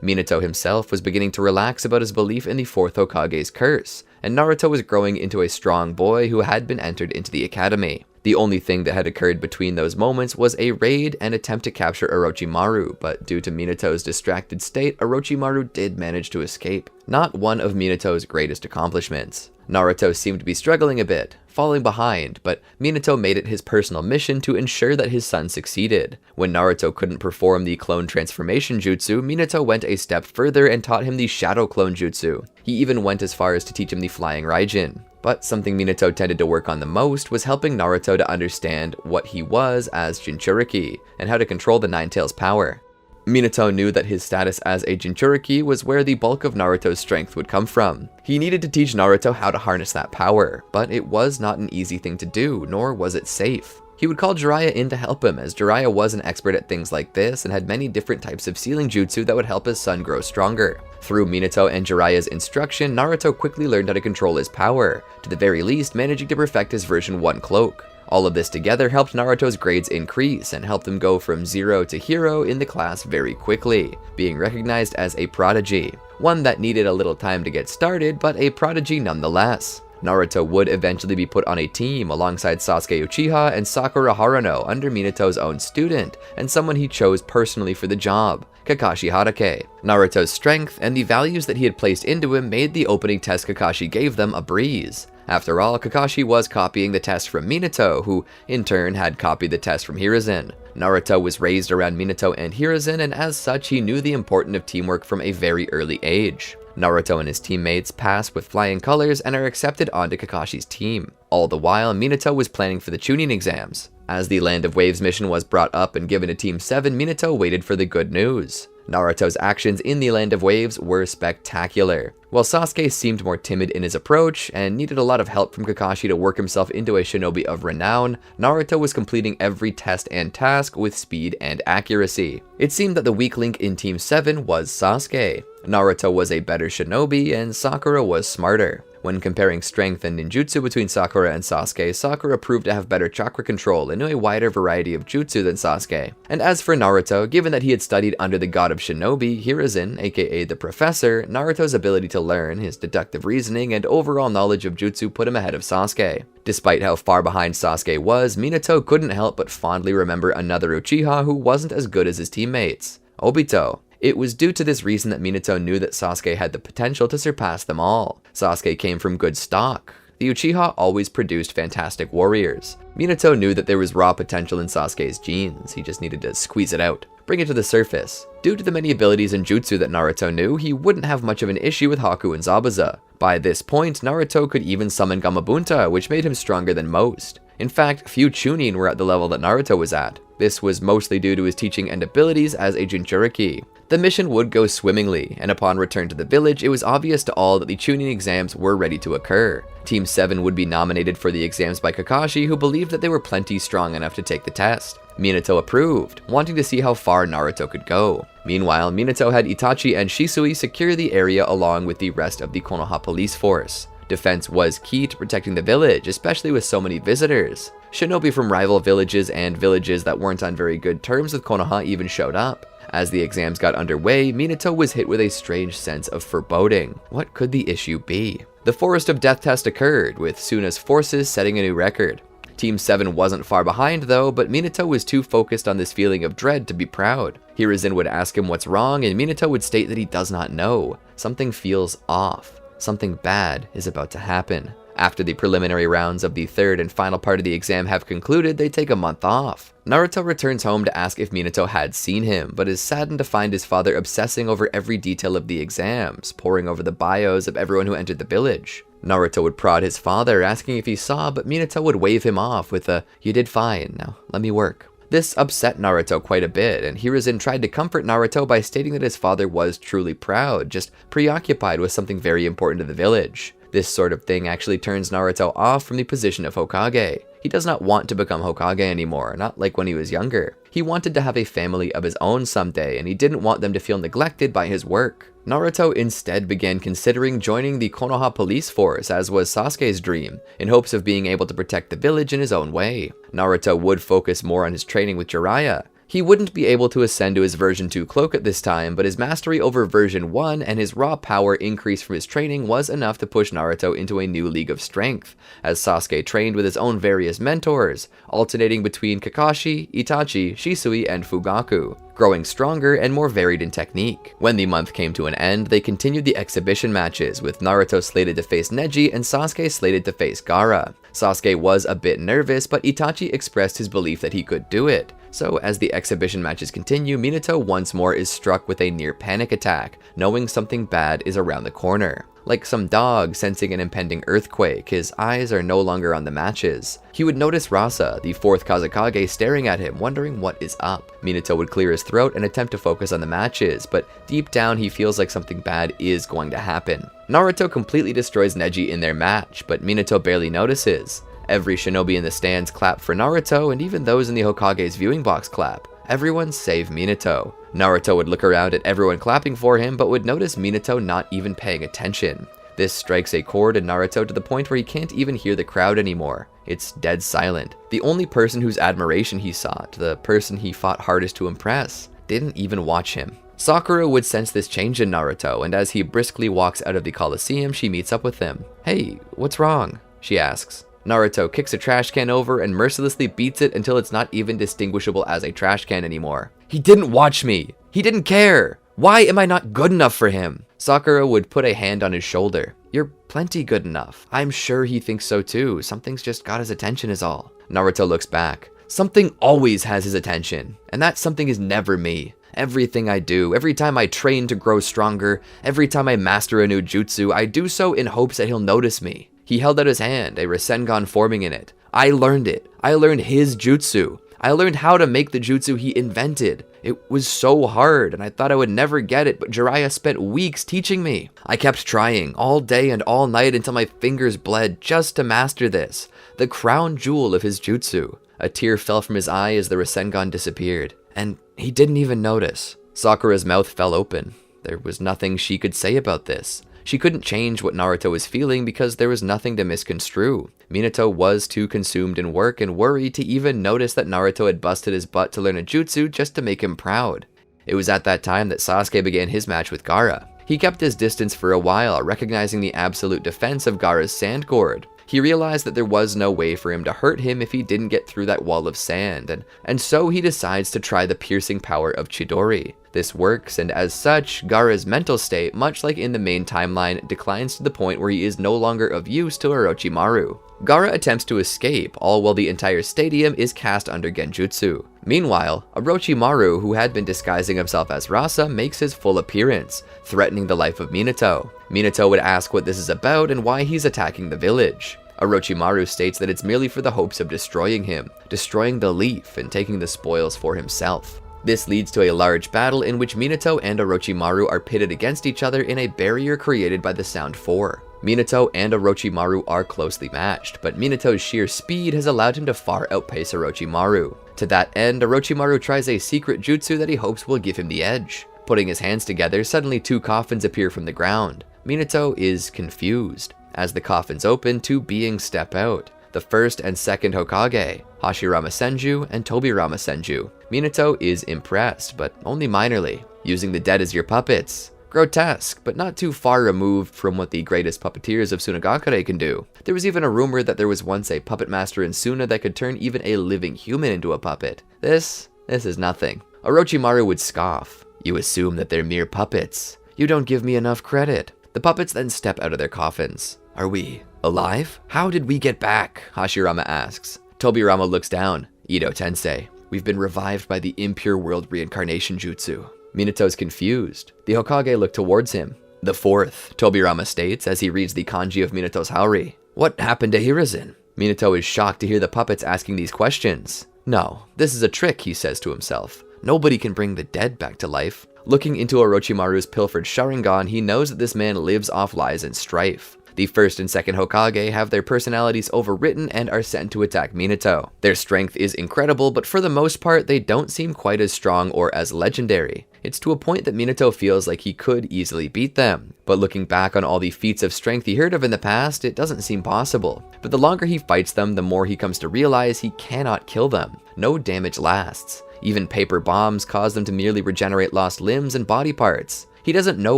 Minato himself was beginning to relax about his belief in the fourth Hokage's curse, and Naruto was growing into a strong boy who had been entered into the academy. The only thing that had occurred between those moments was a raid and attempt to capture Orochimaru, but due to Minato's distracted state, Orochimaru did manage to escape. Not one of Minato's greatest accomplishments. Naruto seemed to be struggling a bit, falling behind, but Minato made it his personal mission to ensure that his son succeeded. When Naruto couldn't perform the clone transformation jutsu, Minato went a step further and taught him the shadow clone jutsu. He even went as far as to teach him the flying Raijin. But something Minato tended to work on the most was helping Naruto to understand what he was as Jinchuriki, and how to control the Nine Tails' power. Minato knew that his status as a Jinchuriki was where the bulk of Naruto's strength would come from. He needed to teach Naruto how to harness that power, but it was not an easy thing to do, nor was it safe. He would call Jiraiya in to help him, as Jiraiya was an expert at things like this and had many different types of sealing jutsu that would help his son grow stronger. Through Minato and Jiraiya's instruction, Naruto quickly learned how to control his power, to the very least managing to perfect his version 1 cloak. All of this together helped Naruto's grades increase and helped him go from 0 to hero in the class very quickly, being recognized as a prodigy. One that needed a little time to get started, but a prodigy nonetheless. Naruto would eventually be put on a team alongside Sasuke Uchiha and Sakura Haruno under Minato's own student, and someone he chose personally for the job, Kakashi Hatake. Naruto's strength and the values that he had placed into him made the opening test Kakashi gave them a breeze. After all, Kakashi was copying the test from Minato, who in turn had copied the test from Hiruzen. Naruto was raised around Minato and Hiruzen, and as such he knew the importance of teamwork from a very early age. Naruto and his teammates pass with flying colors and are accepted onto Kakashi's team. All the while, Minato was planning for the Chunin exams. As the Land of Waves mission was brought up and given to Team 7, Minato waited for the good news. Naruto's actions in the Land of Waves were spectacular. While Sasuke seemed more timid in his approach and needed a lot of help from Kakashi to work himself into a shinobi of renown, Naruto was completing every test and task with speed and accuracy. It seemed that the weak link in Team 7 was Sasuke. Naruto was a better shinobi and Sakura was smarter. When comparing strength and ninjutsu between Sakura and Sasuke, Sakura proved to have better chakra control and knew a wider variety of jutsu than Sasuke. And as for Naruto, given that he had studied under the god of shinobi, Hiruzen, aka the Professor, Naruto's ability to learn, his deductive reasoning, and overall knowledge of jutsu put him ahead of Sasuke. Despite how far behind Sasuke was, Minato couldn't help but fondly remember another Uchiha who wasn't as good as his teammates, Obito. It was due to this reason that Minato knew that Sasuke had the potential to surpass them all. Sasuke came from good stock. The Uchiha always produced fantastic warriors. Minato knew that there was raw potential in Sasuke's genes, he just needed to squeeze it out, bring it to the surface. Due to the many abilities in jutsu that Naruto knew, he wouldn't have much of an issue with Haku and Zabuza. By this point, Naruto could even summon Gamabunta, which made him stronger than most. In fact, few Chunin were at the level that Naruto was at. This was mostly due to his teaching and abilities as a Jinchuriki. The mission would go swimmingly, and upon return to the village, it was obvious to all that the Chunin exams were ready to occur. Team 7 would be nominated for the exams by Kakashi, who believed that they were plenty strong enough to take the test. Minato approved, wanting to see how far Naruto could go. Meanwhile, Minato had Itachi and Shisui secure the area along with the rest of the Konoha police force. Defense was key to protecting the village, especially with so many visitors. Shinobi from rival villages and villages that weren't on very good terms with Konoha even showed up. As the exams got underway, Minato was hit with a strange sense of foreboding. What could the issue be? The Forest of Death test occurred, with Suna's forces setting a new record. Team 7 wasn't far behind though, but Minato was too focused on this feeling of dread to be proud. Hiruzen would ask him what's wrong, and Minato would state that he does not know. Something feels off. Something bad is about to happen. After the preliminary rounds of the third and final part of the exam have concluded, they take a month off. Naruto returns home to ask if Minato had seen him, but is saddened to find his father obsessing over every detail of the exams, poring over the bios of everyone who entered the village. Naruto would prod his father, asking if he saw, but Minato would wave him off with a, "You did fine, now let me work." This upset Naruto quite a bit, and Hiruzen tried to comfort Naruto by stating that his father was truly proud, just preoccupied with something very important to the village. This sort of thing actually turns Naruto off from the position of Hokage. He does not want to become Hokage anymore, not like when he was younger. He wanted to have a family of his own someday, and he didn't want them to feel neglected by his work. Naruto instead began considering joining the Konoha police force, as was Sasuke's dream, in hopes of being able to protect the village in his own way. Naruto would focus more on his training with Jiraiya. He wouldn't be able to ascend to his version 2 cloak at this time, but his mastery over version 1 and his raw power increase from his training was enough to push Naruto into a new league of strength, as Sasuke trained with his own various mentors, alternating between Kakashi, Itachi, Shisui, and Fugaku, growing stronger and more varied in technique. When the month came to an end, they continued the exhibition matches, with Naruto slated to face Neji and Sasuke slated to face Gaara. Sasuke was a bit nervous, but Itachi expressed his belief that he could do it. So as the exhibition matches continue, Minato once more is struck with a near panic attack, knowing something bad is around the corner. Like some dog sensing an impending earthquake, his eyes are no longer on the matches. He would notice Rasa, the 4th Kazekage, staring at him, wondering what is up. Minato would clear his throat and attempt to focus on the matches, but deep down he feels like something bad is going to happen. Naruto completely destroys Neji in their match, but Minato barely notices. Every shinobi in the stands clap for Naruto, and even those in the Hokage's viewing box clap. Everyone save Minato. Naruto would look around at everyone clapping for him, but would notice Minato not even paying attention. This strikes a chord in Naruto to the point where he can't even hear the crowd anymore. It's dead silent. The only person whose admiration he sought, the person he fought hardest to impress, didn't even watch him. Sakura would sense this change in Naruto, and as he briskly walks out of the Coliseum, she meets up with him. "Hey, what's wrong?" she asks. Naruto kicks a trash can over and mercilessly beats it until it's not even distinguishable as a trash can anymore. "He didn't watch me! He didn't care! Why am I not good enough for him?" Sakura would put a hand on his shoulder. "You're plenty good enough. I'm sure he thinks so too. Something's just got his attention is all." Naruto looks back. "Something always has his attention, and that something is never me. Everything I do, every time I train to grow stronger, every time I master a new jutsu, I do so in hopes that he'll notice me." He held out his hand, a Rasengan forming in it. "I learned it. I learned his jutsu. I learned how to make the jutsu he invented. It was so hard, and I thought I would never get it, but Jiraiya spent weeks teaching me. I kept trying, all day and all night until my fingers bled just to master this, the crown jewel of his jutsu." A tear fell from his eye as the Rasengan disappeared, and he didn't even notice. Sakura's mouth fell open. There was nothing she could say about this. She couldn't change what Naruto was feeling because there was nothing to misconstrue. Minato was too consumed in work and worry to even notice that Naruto had busted his butt to learn a jutsu just to make him proud. It was at that time that Sasuke began his match with Gaara. He kept his distance for a while, recognizing the absolute defense of Gaara's sand gourd. He realized that there was no way for him to hurt him if he didn't get through that wall of sand, and so he decides to try the piercing power of Chidori. This works, and as such, Gaara's mental state, much like in the main timeline, declines to the point where he is no longer of use to Orochimaru. Gaara attempts to escape, all while the entire stadium is cast under Genjutsu. Meanwhile, Orochimaru, who had been disguising himself as Rasa, makes his full appearance, threatening the life of Minato. Minato would ask what this is about and why he's attacking the village. Orochimaru states that it's merely for the hopes of destroying him, destroying the leaf and taking the spoils for himself. This leads to a large battle in which Minato and Orochimaru are pitted against each other in a barrier created by the Sound 4. Minato and Orochimaru are closely matched, but Minato's sheer speed has allowed him to far outpace Orochimaru. To that end, Orochimaru tries a secret jutsu that he hopes will give him the edge. Putting his hands together, suddenly 2 coffins appear from the ground. Minato is confused. As the coffins open, 2 beings step out. The first and second Hokage, Hashirama Senju and Tobirama Senju. Minato is impressed, but only minorly. Using the dead as your puppets. Grotesque, but not too far removed from what the greatest puppeteers of Sunagakure can do. There was even a rumor that there was once a puppet master in Suna that could turn even a living human into a puppet. This is nothing. Orochimaru would scoff. "You assume that they're mere puppets. You don't give me enough credit." The puppets then step out of their coffins. Are we Alive? How did we get back? Hashirama asks. Tobirama looks down. Ito Tensei. We've been revived by the impure world reincarnation jutsu. Minato's confused. The Hokage look towards him. The fourth, Tobirama states as he reads the kanji of Minato's Haori. What happened to Hiruzen? Minato is shocked to hear the puppets asking these questions. No, this is a trick, he says to himself. Nobody can bring the dead back to life. Looking into Orochimaru's pilfered Sharingan, he knows that this man lives off lies and strife. The first and second Hokage have their personalities overwritten and are sent to attack Minato. Their strength is incredible, but for the most part, they don't seem quite as strong or as legendary. It's to a point that Minato feels like he could easily beat them. But looking back on all the feats of strength he heard of in the past, it doesn't seem possible. But the longer he fights them, the more he comes to realize he cannot kill them. No damage lasts. Even paper bombs cause them to merely regenerate lost limbs and body parts. He doesn't know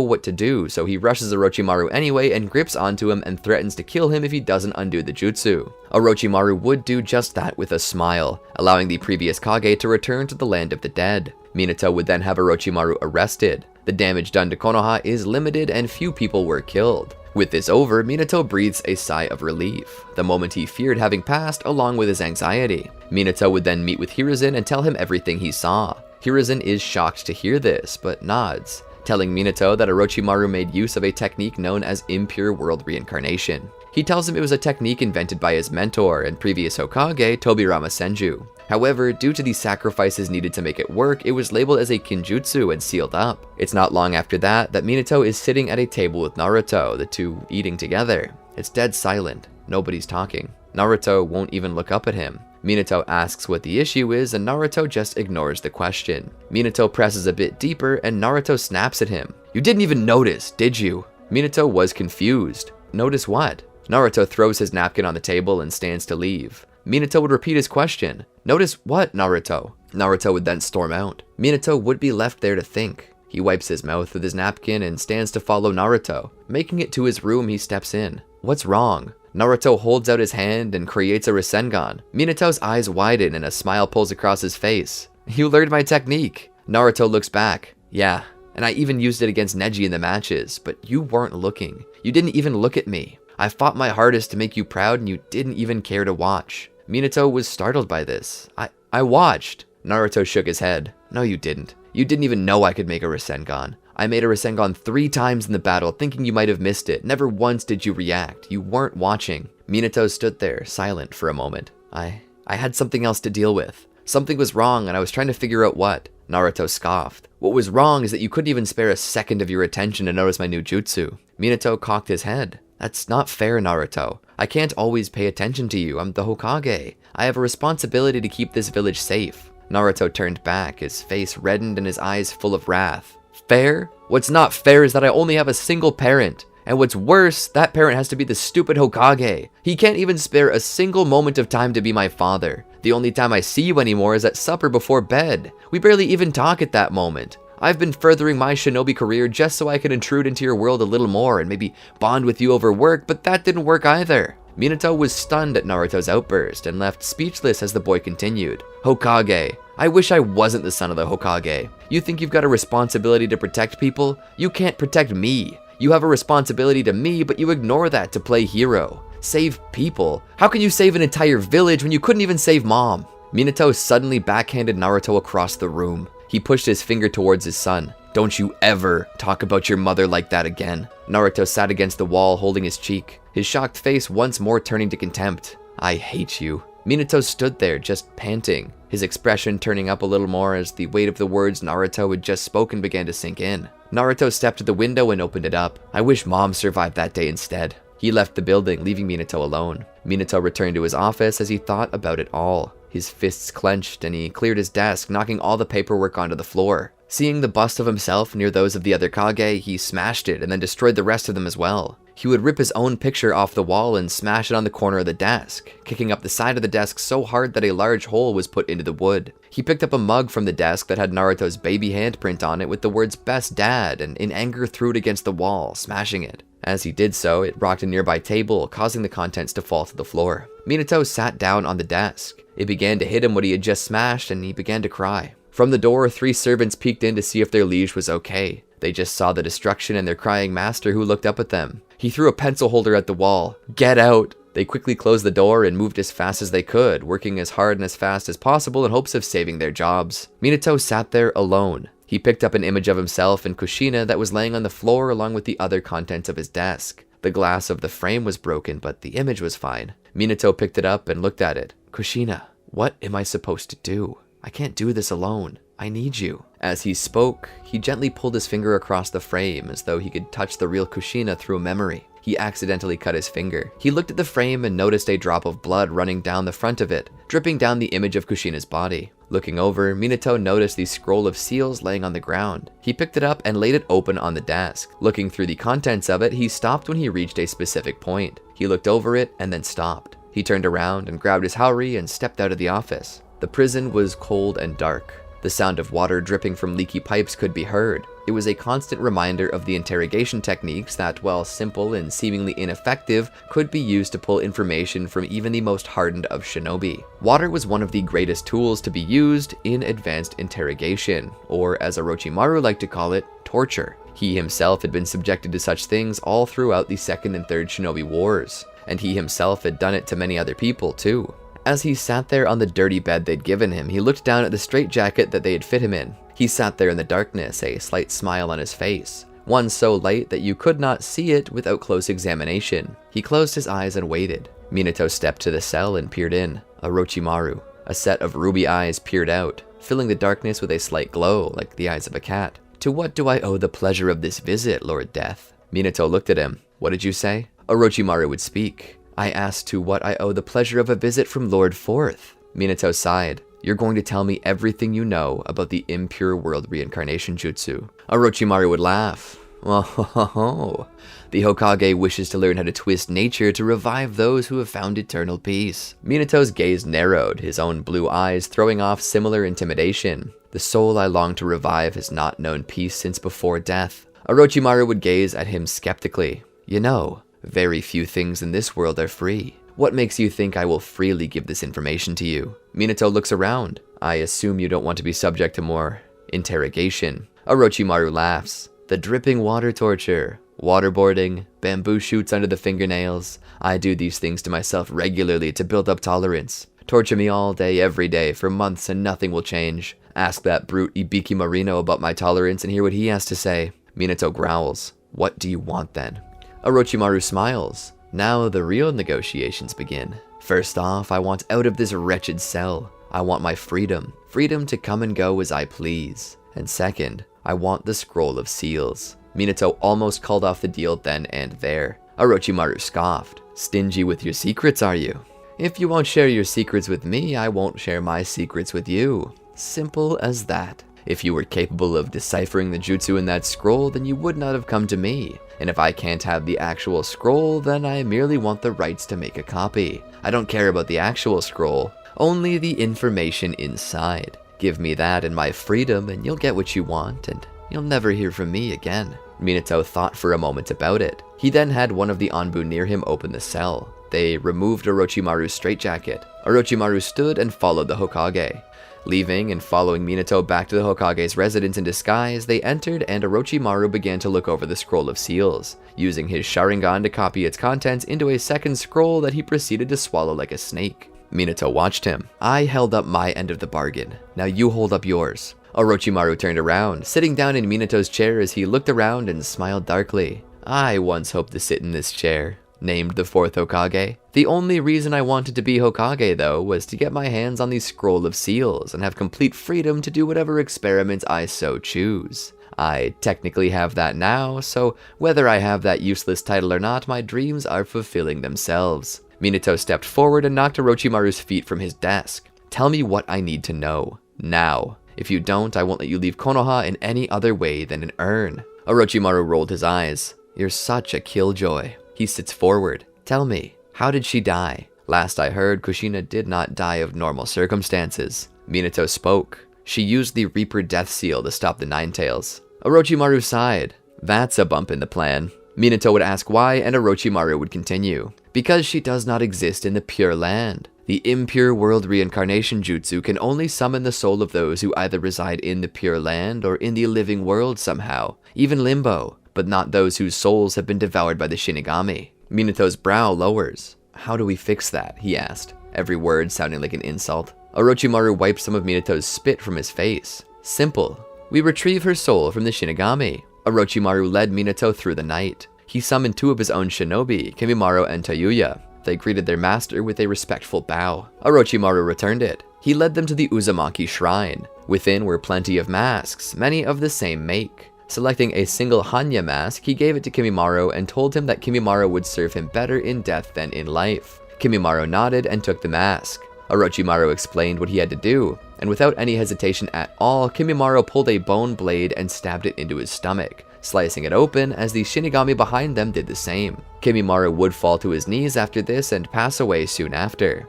what to do, so he rushes Orochimaru anyway and grips onto him and threatens to kill him if he doesn't undo the jutsu. Orochimaru would do just that with a smile, allowing the previous Kage to return to the land of the dead. Minato would then have Orochimaru arrested. The damage done to Konoha is limited and few people were killed. With this over, Minato breathes a sigh of relief, the moment he feared having passed along with his anxiety. Minato would then meet with Hiruzen and tell him everything he saw. Hiruzen is shocked to hear this, but nods, telling Minato that Orochimaru made use of a technique known as impure world reincarnation. He tells him it was a technique invented by his mentor and previous Hokage, Tobirama Senju. However, due to the sacrifices needed to make it work, it was labeled as a kinjutsu and sealed up. It's not long after that Minato is sitting at a table with Naruto, the two eating together. It's dead silent. Nobody's talking. Naruto won't even look up at him. Minato asks what the issue is and Naruto just ignores the question. Minato presses a bit deeper and Naruto snaps at him. You didn't even notice, did you? Minato was confused. Notice what? Naruto throws his napkin on the table and stands to leave. Minato would repeat his question. Notice what, Naruto? Naruto would then storm out. Minato would be left there to think. He wipes his mouth with his napkin and stands to follow Naruto. Making it to his room, he steps in. What's wrong? Naruto holds out his hand and creates a Rasengan. Minato's eyes widen and a smile pulls across his face. You learned my technique. Naruto looks back. Yeah, and I even used it against Neji in the matches, but you weren't looking. You didn't even look at me. I fought my hardest to make you proud and you didn't even care to watch. Minato was startled by this. I watched. Naruto shook his head. No, you didn't. You didn't even know I could make a Rasengan. I made a Rasengan 3 times in the battle, thinking you might have missed it. Never once did you react. You weren't watching. Minato stood there, silent for a moment. I had something else to deal with. Something was wrong, and I was trying to figure out what. Naruto scoffed. What was wrong is that you couldn't even spare a second of your attention to notice my new jutsu. Minato cocked his head. That's not fair, Naruto. I can't always pay attention to you. I'm the Hokage. I have a responsibility to keep this village safe. Naruto turned back, his face reddened and his eyes full of wrath. Fair? What's not fair is that I only have a single parent. And what's worse, that parent has to be the stupid Hokage. He can't even spare a single moment of time to be my father. The only time I see you anymore is at supper before bed. We barely even talk at that moment. I've been furthering my shinobi career just so I could intrude into your world a little more and maybe bond with you over work, but that didn't work either. Minato was stunned at Naruto's outburst and left speechless as the boy continued. Hokage. I wish I wasn't the son of the Hokage. You think you've got a responsibility to protect people? You can't protect me. You have a responsibility to me, but you ignore that to play hero. Save people? How can you save an entire village when you couldn't even save mom? Minato suddenly backhanded Naruto across the room. He pushed his finger towards his son. Don't you ever talk about your mother like that again. Naruto sat against the wall holding his cheek, his shocked face once more turning to contempt. I hate you. Minato stood there just panting, his expression turning up a little more as the weight of the words Naruto had just spoken began to sink in. Naruto stepped to the window and opened it up. I wish mom survived that day instead. He left the building, leaving Minato alone. Minato returned to his office as he thought about it all. His fists clenched and he cleared his desk, knocking all the paperwork onto the floor. Seeing the bust of himself near those of the other Kage, he smashed it and then destroyed the rest of them as well. He would rip his own picture off the wall and smash it on the corner of the desk, kicking up the side of the desk so hard that a large hole was put into the wood. He picked up a mug from the desk that had Naruto's baby handprint on it with the words "Best Dad" and in anger threw it against the wall, smashing it. As he did so, it rocked a nearby table, causing the contents to fall to the floor. Minato sat down on the desk. It began to hit him what he had just smashed and he began to cry. From the door, 3 servants peeked in to see if their liege was okay. They just saw the destruction and their crying master who looked up at them. He threw a pencil holder at the wall. Get out! They quickly closed the door and moved as fast as they could, working as hard and as fast as possible in hopes of saving their jobs. Minato sat there alone. He picked up an image of himself and Kushina that was laying on the floor along with the other contents of his desk. The glass of the frame was broken, but the image was fine. Minato picked it up and looked at it. Kushina, what am I supposed to do? I can't do this alone. I need you. As he spoke, he gently pulled his finger across the frame as though he could touch the real Kushina through a memory. He accidentally cut his finger. He looked at the frame and noticed a drop of blood running down the front of it, dripping down the image of Kushina's body. Looking over, Minato noticed the scroll of seals laying on the ground. He picked it up and laid it open on the desk. Looking through the contents of it, he stopped when he reached a specific point. He looked over it and then stopped. He turned around and grabbed his haori and stepped out of the office. The prison was cold and dark. The sound of water dripping from leaky pipes could be heard. It was a constant reminder of the interrogation techniques that, while simple and seemingly ineffective, could be used to pull information from even the most hardened of shinobi. Water was one of the greatest tools to be used in advanced interrogation, or as Orochimaru liked to call it, torture. He himself had been subjected to such things all throughout the Second and Third Shinobi Wars, and he himself had done it to many other people too. As he sat there on the dirty bed they'd given him, he looked down at the straitjacket that they had fit him in. He sat there in the darkness, a slight smile on his face, one so light that you could not see it without close examination. He closed his eyes and waited. Minato stepped to the cell and peered in. Orochimaru, a set of ruby eyes, peered out, filling the darkness with a slight glow, like the eyes of a cat. To what do I owe the pleasure of this visit, Lord Death? Minato looked at him. What did you say? Orochimaru would speak. I asked to what I owe the pleasure of a visit from Lord Fourth. Minato sighed. You're going to tell me everything you know about the impure world reincarnation jutsu. Orochimaru would laugh. Oh, the Hokage wishes to learn how to twist nature to revive those who have found eternal peace. Minato's gaze narrowed, his own blue eyes throwing off similar intimidation. The soul I long to revive has not known peace since before death. Orochimaru would gaze at him skeptically. You know, very few things in this world are free. What makes you think I will freely give this information to you? Minato looks around. I assume you don't want to be subject to more interrogation. Orochimaru laughs. The dripping water torture, waterboarding, bamboo shoots under the fingernails. I do these things to myself regularly to build up tolerance. Torture me all day, every day, for months, and nothing will change. Ask that brute Ibiki Marino about my tolerance and hear what he has to say. Minato growls. What do you want then? Orochimaru smiles. Now the real negotiations begin. First off, I want out of this wretched cell. I want my freedom. Freedom to come and go as I please. And second, I want the scroll of seals. Minato almost called off the deal then and there. Orochimaru scoffed. Stingy with your secrets, are you? If you won't share your secrets with me, I won't share my secrets with you. Simple as that. If you were capable of deciphering the jutsu in that scroll, then you would not have come to me. And if I can't have the actual scroll, then I merely want the rights to make a copy. I don't care about the actual scroll, only the information inside. Give me that and my freedom and you'll get what you want, and you'll never hear from me again. Minato thought for a moment about it. He then had one of the Anbu near him open the cell. They removed Orochimaru's straitjacket. Orochimaru stood and followed the Hokage. Leaving and following Minato back to the Hokage's residence in disguise, they entered and Orochimaru began to look over the scroll of seals, using his Sharingan to copy its contents into a second scroll that he proceeded to swallow like a snake. Minato watched him. I held up my end of the bargain. Now you hold up yours. Orochimaru turned around, sitting down in Minato's chair as he looked around and smiled darkly. I once hoped to sit in this chair, named the fourth Hokage. The only reason I wanted to be Hokage, though, was to get my hands on the scroll of seals and have complete freedom to do whatever experiments I so choose. I technically have that now, so whether I have that useless title or not, my dreams are fulfilling themselves. Minato stepped forward and knocked Orochimaru's feet from his desk. Tell me what I need to know. Now. If you don't, I won't let you leave Konoha in any other way than an urn. Orochimaru rolled his eyes. You're such a killjoy. He sits forward. Tell me, how did she die? Last I heard, Kushina did not die of normal circumstances. Minato spoke. She used the Reaper Death Seal to stop the Nine Tails. Orochimaru sighed. That's a bump in the plan. Minato would ask why, and Orochimaru would continue. Because she does not exist in the Pure Land. The impure world reincarnation jutsu can only summon the soul of those who either reside in the Pure Land or in the living world somehow, even limbo. but not those whose souls have been devoured by the Shinigami. Minato's brow lowers. How do we fix that? He asked, every word sounding like an insult. Orochimaru wiped some of Minato's spit from his face. Simple. We retrieve her soul from the Shinigami. Orochimaru led Minato through the night. He summoned 2 of his own shinobi, Kimimaro and Toyuya. They greeted their master with a respectful bow. Orochimaru returned it. He led them to the Uzumaki shrine. Within were plenty of masks, many of the same make. Selecting a single Hanya mask, he gave it to Kimimaro and told him that Kimimaro would serve him better in death than in life. Kimimaro nodded and took the mask. Orochimaru explained what he had to do, and without any hesitation at all, Kimimaro pulled a bone blade and stabbed it into his stomach, slicing it open as the Shinigami behind them did the same. Kimimaro would fall to his knees after this and pass away soon after.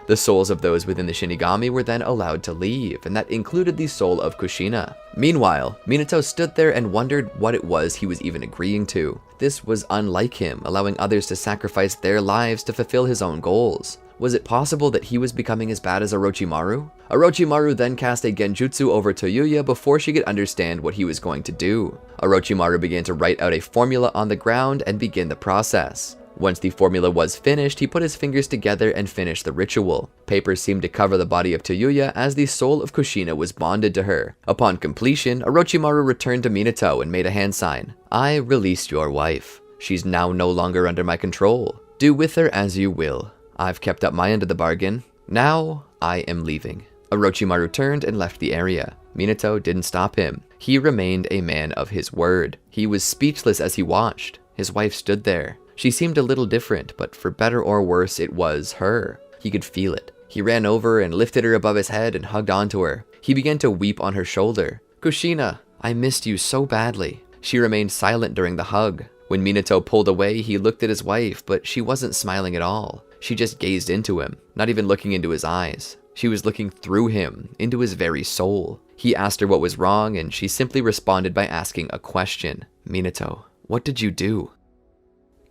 The souls of those within the Shinigami were then allowed to leave, and that included the soul of Kushina. Meanwhile, Minato stood there and wondered what it was he was even agreeing to. This was unlike him, allowing others to sacrifice their lives to fulfill his own goals. Was it possible that he was becoming as bad as Orochimaru? Orochimaru then cast a genjutsu over Toyuya before she could understand what he was going to do. Orochimaru began to write out a formula on the ground and begin the process. Once the formula was finished, he put his fingers together and finished the ritual. Paper seemed to cover the body of Toyuya as the soul of Kushina was bonded to her. Upon completion, Orochimaru returned to Minato and made a hand sign. I released your wife. She's now no longer under my control. Do with her as you will. I've kept up my end of the bargain. Now, I am leaving. Orochimaru turned and left the area. Minato didn't stop him. He remained a man of his word. He was speechless as he watched. His wife stood there. She seemed a little different, but for better or worse, it was her. He could feel it. He ran over and lifted her above his head and hugged onto her. He began to weep on her shoulder. Kushina, I missed you so badly. She remained silent during the hug. When Minato pulled away, he looked at his wife, but she wasn't smiling at all. She just gazed into him, not even looking into his eyes. She was looking through him, into his very soul. He asked her what was wrong, and she simply responded by asking a question. Minato, what did you do?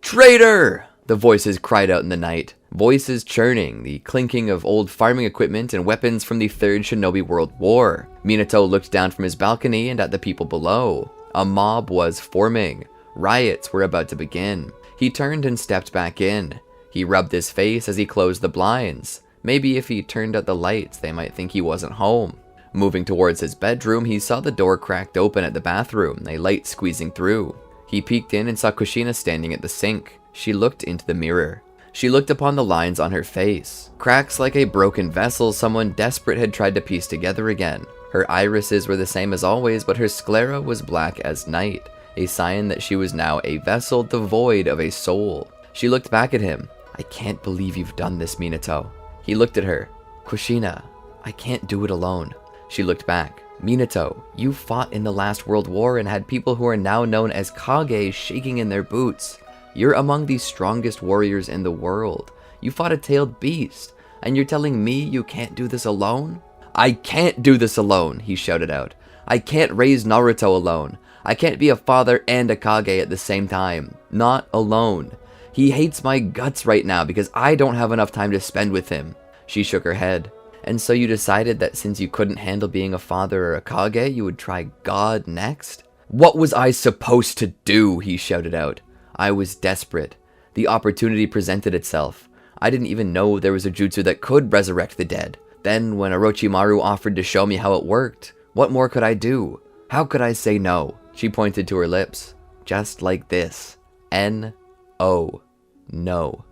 Traitor! The voices cried out in the night. Voices churning, the clinking of old farming equipment and weapons from the Third Shinobi World War. Minato looked down from his balcony and at the people below. A mob was forming. Riots were about to begin. He turned and stepped back in. He rubbed his face as he closed the blinds. Maybe if he turned out the lights, they might think he wasn't home. Moving towards his bedroom, he saw the door cracked open at the bathroom, a light squeezing through. He peeked in and saw Kushina standing at the sink. She looked into the mirror. She looked upon the lines on her face. Cracks like a broken vessel someone desperate had tried to piece together again. Her irises were the same as always, but her sclera was black as night, a sign that she was now a vessel devoid of a soul. She looked back at him. I can't believe you've done this, Minato. He looked at her. Kushina, I can't do it alone. She looked back. Minato, you fought in the last World War and had people who are now known as Kage shaking in their boots. You're among the strongest warriors in the world. You fought a tailed beast, and you're telling me you can't do this alone? I can't do this alone, he shouted out. I can't raise Naruto alone. I can't be a father and a Kage at the same time. Not alone. He hates my guts right now because I don't have enough time to spend with him. She shook her head. And so you decided that since you couldn't handle being a father or a Kage, you would try God next? What was I supposed to do? He shouted out. I was desperate. The opportunity presented itself. I didn't even know there was a jutsu that could resurrect the dead. Then when Orochimaru offered to show me how it worked, what more could I do? How could I say no? She pointed to her lips. Just like this. N-O. No.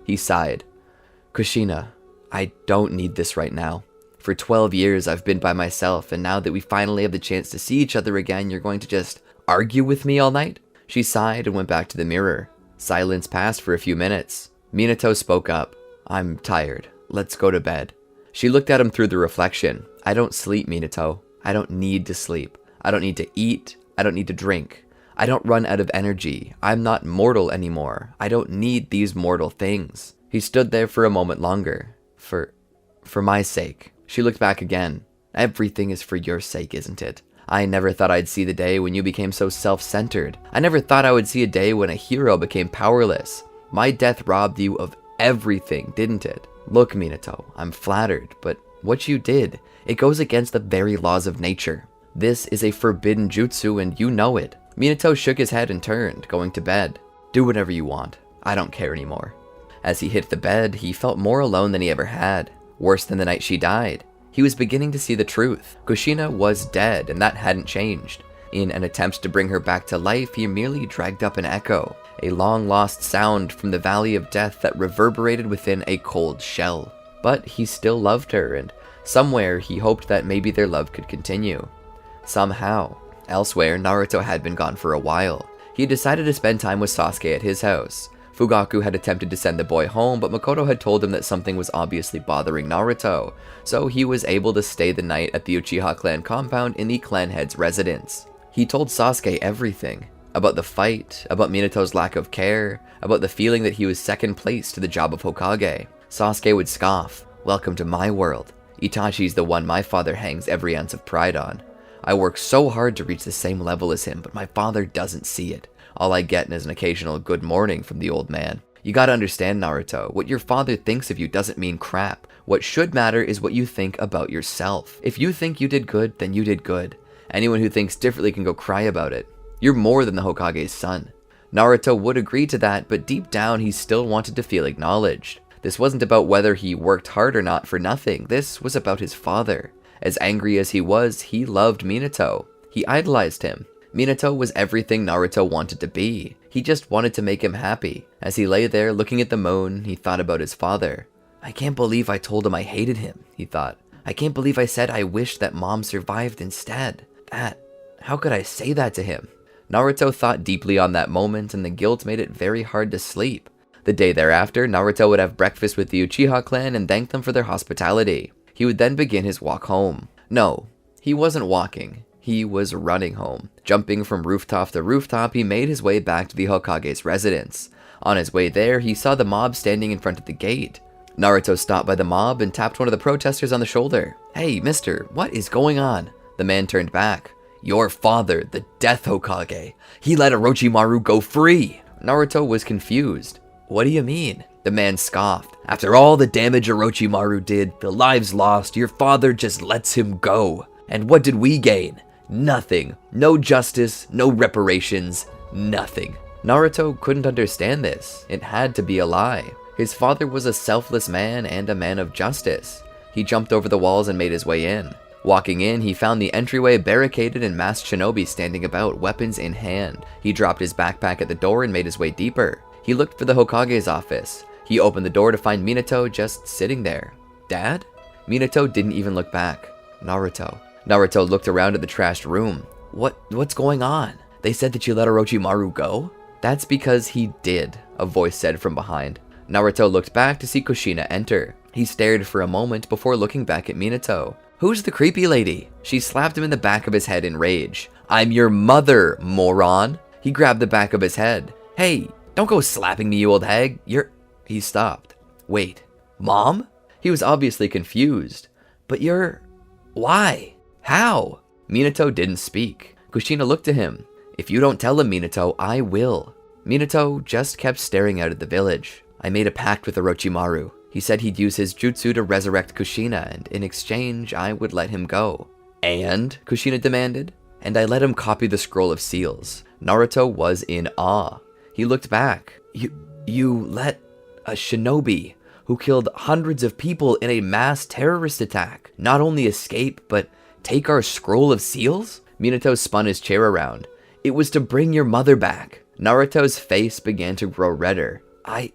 He sighed. Kushina, I don't need this right now. For 12 years I've been by myself, and now that we finally have the chance to see each other again, you're going to just argue with me all night? She sighed and went back to the mirror. Silence passed for a few minutes. Minato spoke up. I'm tired. Let's go to bed. She looked at him through the reflection. I don't sleep, Minato. I don't need to sleep. I don't need to eat. I don't need to drink. I don't run out of energy. I'm not mortal anymore. I don't need these mortal things. He stood there for a moment longer. For my sake. She looked back again. Everything is for your sake, isn't it? I never thought I'd see the day when you became so self-centered. I never thought I would see a day when a hero became powerless. My death robbed you of everything, didn't it? Look, Minato, I'm flattered, but what you did, it goes against the very laws of nature. This is a forbidden jutsu and you know it. Minato shook his head and turned, going to bed. Do whatever you want. I don't care anymore. As he hit the bed, he felt more alone than he ever had. Worse than the night she died. He was beginning to see the truth. Kushina was dead, and that hadn't changed. In an attempt to bring her back to life, he merely dragged up an echo, a long-lost sound from the valley of death that reverberated within a cold shell. But he still loved her, and somewhere he hoped that maybe their love could continue. Somehow. Elsewhere, Naruto had been gone for a while. He decided to spend time with Sasuke at his house. Fugaku had attempted to send the boy home, but Makoto had told him that something was obviously bothering Naruto, so he was able to stay the night at the Uchiha clan compound in the clan head's residence. He told Sasuke everything. About the fight, about Minato's lack of care, about the feeling that he was second place to the job of Hokage. Sasuke would scoff. Welcome to my world. Itachi's the one my father hangs every ounce of pride on. I work so hard to reach the same level as him, but my father doesn't see it. All I get is an occasional good morning from the old man. You gotta understand, Naruto, what your father thinks of you doesn't mean crap. What should matter is what you think about yourself. If you think you did good, then you did good. Anyone who thinks differently can go cry about it. You're more than the Hokage's son. Naruto would agree to that, but deep down he still wanted to feel acknowledged. This wasn't about whether he worked hard or not for nothing. This was about his father. As angry as he was, he loved Minato. He idolized him. Minato was everything Naruto wanted to be. He just wanted to make him happy. As he lay there looking at the moon, he thought about his father. I can't believe I told him I hated him, he thought. I can't believe I said I wished that mom survived instead. How could I say that to him? Naruto thought deeply on that moment, and the guilt made it very hard to sleep. The day thereafter, Naruto would have breakfast with the Uchiha clan and thank them for their hospitality. He would then begin his walk home. No, he wasn't walking. He was running home. Jumping from rooftop to rooftop, he made his way back to the Hokage's residence. On his way there, he saw the mob standing in front of the gate. Naruto stopped by the mob and tapped one of the protesters on the shoulder. Hey, mister, what is going on? The man turned back. Your father, the Death Hokage. He let Orochimaru go free. Naruto was confused. What do you mean? The man scoffed. After all the damage Orochimaru did, the lives lost, your father just lets him go. And what did we gain? Nothing. No justice, no reparations, nothing. Naruto couldn't understand this. It had to be a lie. His father was a selfless man and a man of justice. He jumped over the walls and made his way in. Walking in, he found the entryway barricaded and masked shinobi standing about, weapons in hand. He dropped his backpack at the door and made his way deeper. He looked for the Hokage's office. He opened the door to find Minato just sitting there. Dad? Minato didn't even look back. Naruto. Naruto looked around at the trashed room. What's going on? They said that you let Orochimaru go? That's because he did, a voice said from behind. Naruto looked back to see Kushina enter. He stared for a moment before looking back at Minato. Who's the creepy lady? She slapped him in the back of his head in rage. I'm your mother, moron. He grabbed the back of his head. Hey, don't go slapping me, you old hag. He stopped. Wait, Mom? He was obviously confused. But why? How? Minato didn't speak. Kushina looked at him. If you don't tell him, Minato, I will. Minato just kept staring out at the village. I made a pact with Orochimaru. He said he'd use his jutsu to resurrect Kushina, and in exchange, I would let him go. And? Kushina demanded. And I let him copy the scroll of seals. Naruto was in awe. He looked back. You let a shinobi who killed hundreds of people in a mass terrorist attack not only escape, but take our scroll of seals? Minato spun his chair around. It was to bring your mother back. Naruto's face began to grow redder. I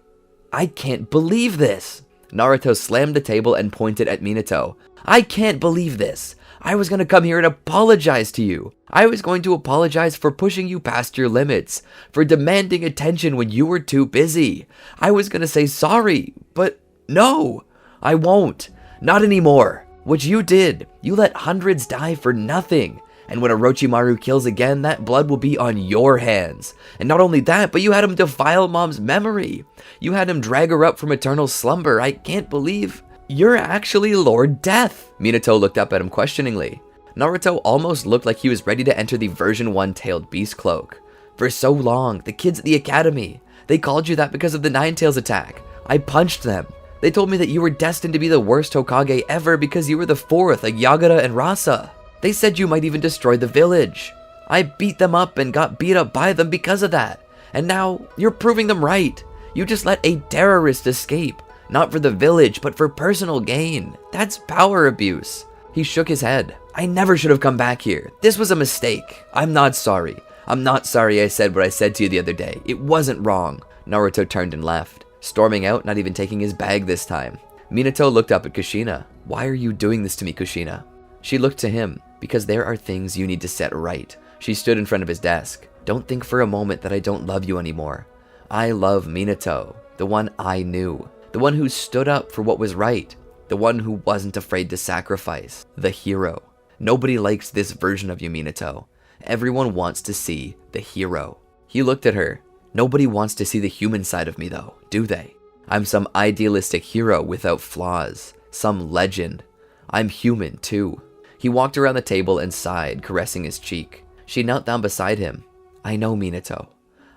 can't believe this. Naruto slammed the table and pointed at Minato. I can't believe this. I was going to come here and apologize to you. I was going to apologize for pushing you past your limits, for demanding attention when you were too busy. I was going to say sorry, but no, I won't. Not anymore. What you did, you let hundreds die for nothing. And when Orochimaru kills again, that blood will be on your hands. And not only that, but you had him defile Mom's memory. You had him drag her up from eternal slumber. I can't believe you're actually Lord Death. Minato looked up at him questioningly. Naruto almost looked like he was ready to enter the version 1 tailed beast cloak. For so long, the kids at the academy, they called you that because of the Nine Tails attack. I punched them. They told me that you were destined to be the worst Hokage ever because you were the fourth, like Yagura and Rasa. They said you might even destroy the village. I beat them up and got beat up by them because of that. And now you're proving them right. You just let a terrorist escape. Not for the village, but for personal gain. That's power abuse. He shook his head. I never should have come back here. This was a mistake. I'm not sorry. I'm not sorry I said what I said to you the other day. It wasn't wrong. Naruto turned and left, storming out, not even taking his bag this time. Minato looked up at Kushina. Why are you doing this to me, Kushina? She looked to him. Because there are things you need to set right. She stood in front of his desk. Don't think for a moment that I don't love you anymore. I love Minato, the one I knew. The one who stood up for what was right. The one who wasn't afraid to sacrifice. The hero. Nobody likes this version of you, Minato. Everyone wants to see the hero. He looked at her. Nobody wants to see the human side of me though, do they? I'm some idealistic hero without flaws. Some legend. I'm human too. He walked around the table and sighed, caressing his cheek. She knelt down beside him. I know, Minato.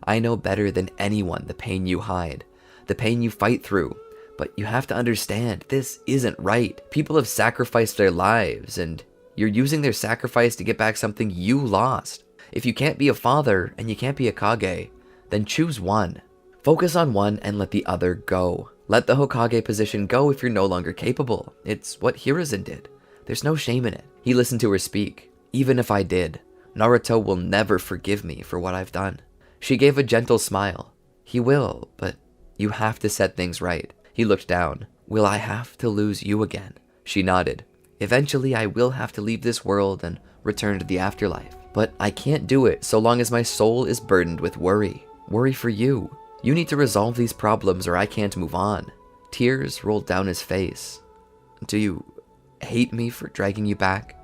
I know better than anyone the pain you hide. The pain you fight through. But you have to understand, this isn't right. People have sacrificed their lives, and you're using their sacrifice to get back something you lost. If you can't be a father, and you can't be a Kage, then choose one. Focus on one and let the other go. Let the Hokage position go if you're no longer capable. It's what Hiruzen did. There's no shame in it. He listened to her speak. Even if I did, Naruto will never forgive me for what I've done. She gave a gentle smile. He will, but you have to set things right. He looked down. Will I have to lose you again? She nodded. Eventually I will have to leave this world and return to the afterlife. But I can't do it so long as my soul is burdened with worry. Worry for you. You need to resolve these problems or I can't move on. Tears rolled down his face. Do you hate me for dragging you back?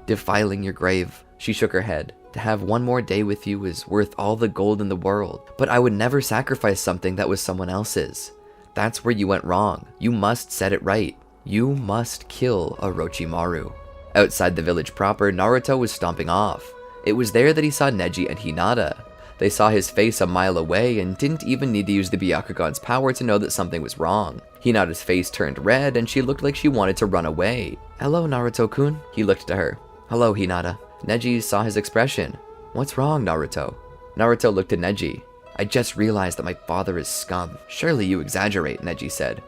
Defiling your grave? She shook her head. To have one more day with you is worth all the gold in the world. But I would never sacrifice something that was someone else's. That's where you went wrong. You must set it right. You must kill Orochimaru. Outside the village proper, Naruto was stomping off. It was there that he saw Neji and Hinata. They saw his face a mile away and didn't even need to use the Byakugan's power to know that something was wrong. Hinata's face turned red and she looked like she wanted to run away. Hello, Naruto-kun. He looked to her. Hello, Hinata. Neji saw his expression. What's wrong, Naruto? Naruto looked at Neji. I just realized that my father is scum. Surely you exaggerate, Neji said.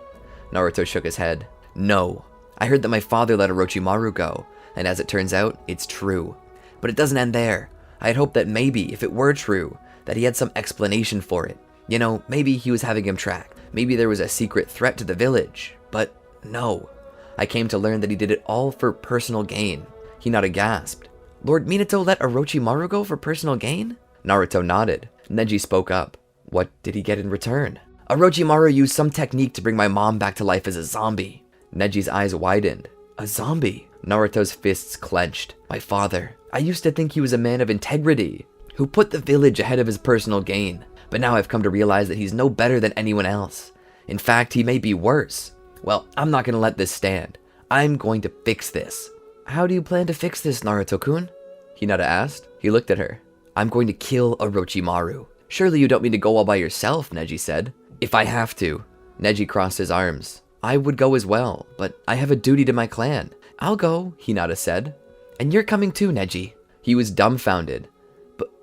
Naruto shook his head. No. I heard that my father let Orochimaru go, and as it turns out, it's true. But it doesn't end there. I had hoped that maybe, if it were true, that he had some explanation for it. You know, maybe he was having him tracked. Maybe there was a secret threat to the village. But no. I came to learn that he did it all for personal gain. Hinata gasped. Lord Minato let Orochimaru go for personal gain? Naruto nodded. Neji spoke up. What did he get in return? Orochimaru used some technique to bring my mom back to life as a zombie. Neji's eyes widened. A zombie? Naruto's fists clenched. My father. I used to think he was a man of integrity, who put the village ahead of his personal gain. But now I've come to realize that he's no better than anyone else. In fact, he may be worse. Well, I'm not going to let this stand. I'm going to fix this. How do you plan to fix this, Naruto-kun? Hinata asked. He looked at her. I'm going to kill Orochimaru. Surely you don't mean to go all by yourself, Neji said. If I have to. Neji crossed his arms. I would go as well, but I have a duty to my clan. I'll go, Hinata said. And you're coming too, Neji. He was dumbfounded.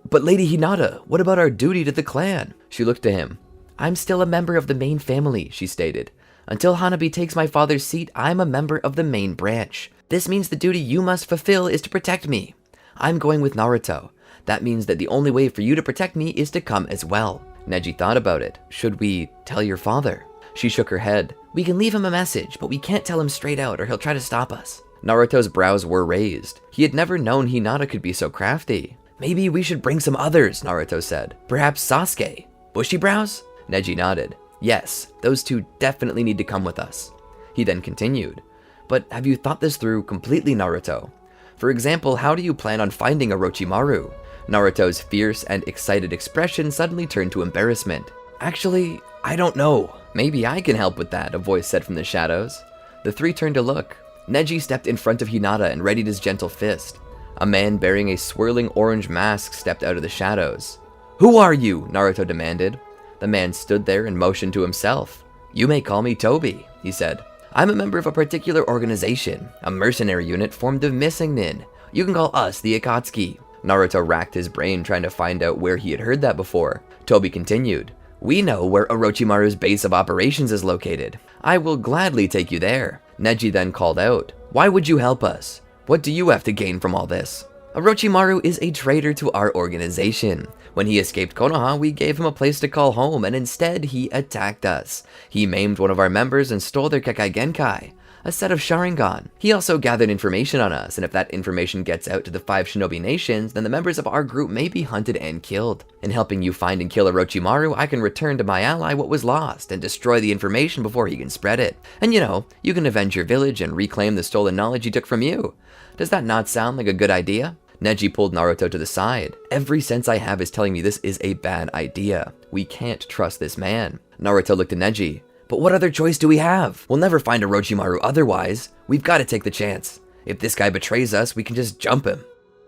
But Lady Hinata, what about our duty to the clan? She looked to him. I'm still a member of the main family, she stated. Until Hanabi takes my father's seat, I'm a member of the main branch. This means the duty you must fulfill is to protect me. I'm going with Naruto. That means that the only way for you to protect me is to come as well. Neji thought about it. Should we tell your father? She shook her head. We can leave him a message, but we can't tell him straight out or he'll try to stop us. Naruto's brows were raised. He had never known Hinata could be so crafty. Maybe we should bring some others, Naruto said. Perhaps Sasuke. Bushy brows? Neji nodded. Yes, those two definitely need to come with us. He then continued. But have you thought this through completely, Naruto? For example, how do you plan on finding Orochimaru? Naruto's fierce and excited expression suddenly turned to embarrassment. Actually, I don't know. Maybe I can help with that, a voice said from the shadows. The three turned to look. Neji stepped in front of Hinata and readied his gentle fist. A man bearing a swirling orange mask stepped out of the shadows. Who are you? Naruto demanded. The man stood there and motioned to himself. You may call me Toby, he said. I'm a member of a particular organization, a mercenary unit formed of missing nin. You can call us the Akatsuki. Naruto racked his brain trying to find out where he had heard that before. Toby continued, "We know where Orochimaru's base of operations is located. I will gladly take you there." Neji then called out, "Why would you help us? What do you have to gain from all this?" "Orochimaru is a traitor to our organization. When he escaped Konoha, we gave him a place to call home, and instead he attacked us. He maimed one of our members and stole their Kekai Genkai, a set of Sharingan. He also gathered information on us, and if that information gets out to the 5 shinobi nations, then the members of our group may be hunted and killed. In helping you find and kill Orochimaru, I can return to my ally what was lost and destroy the information before he can spread it. And you can avenge your village and reclaim the stolen knowledge he took from you. Does that not sound like a good idea?" Neji pulled Naruto to the side. "Every sense I have is telling me this is a bad idea. We can't trust this man." Naruto looked at Neji. "But what other choice do we have? We'll never find Orochimaru otherwise. We've got to take the chance. If this guy betrays us, we can just jump him."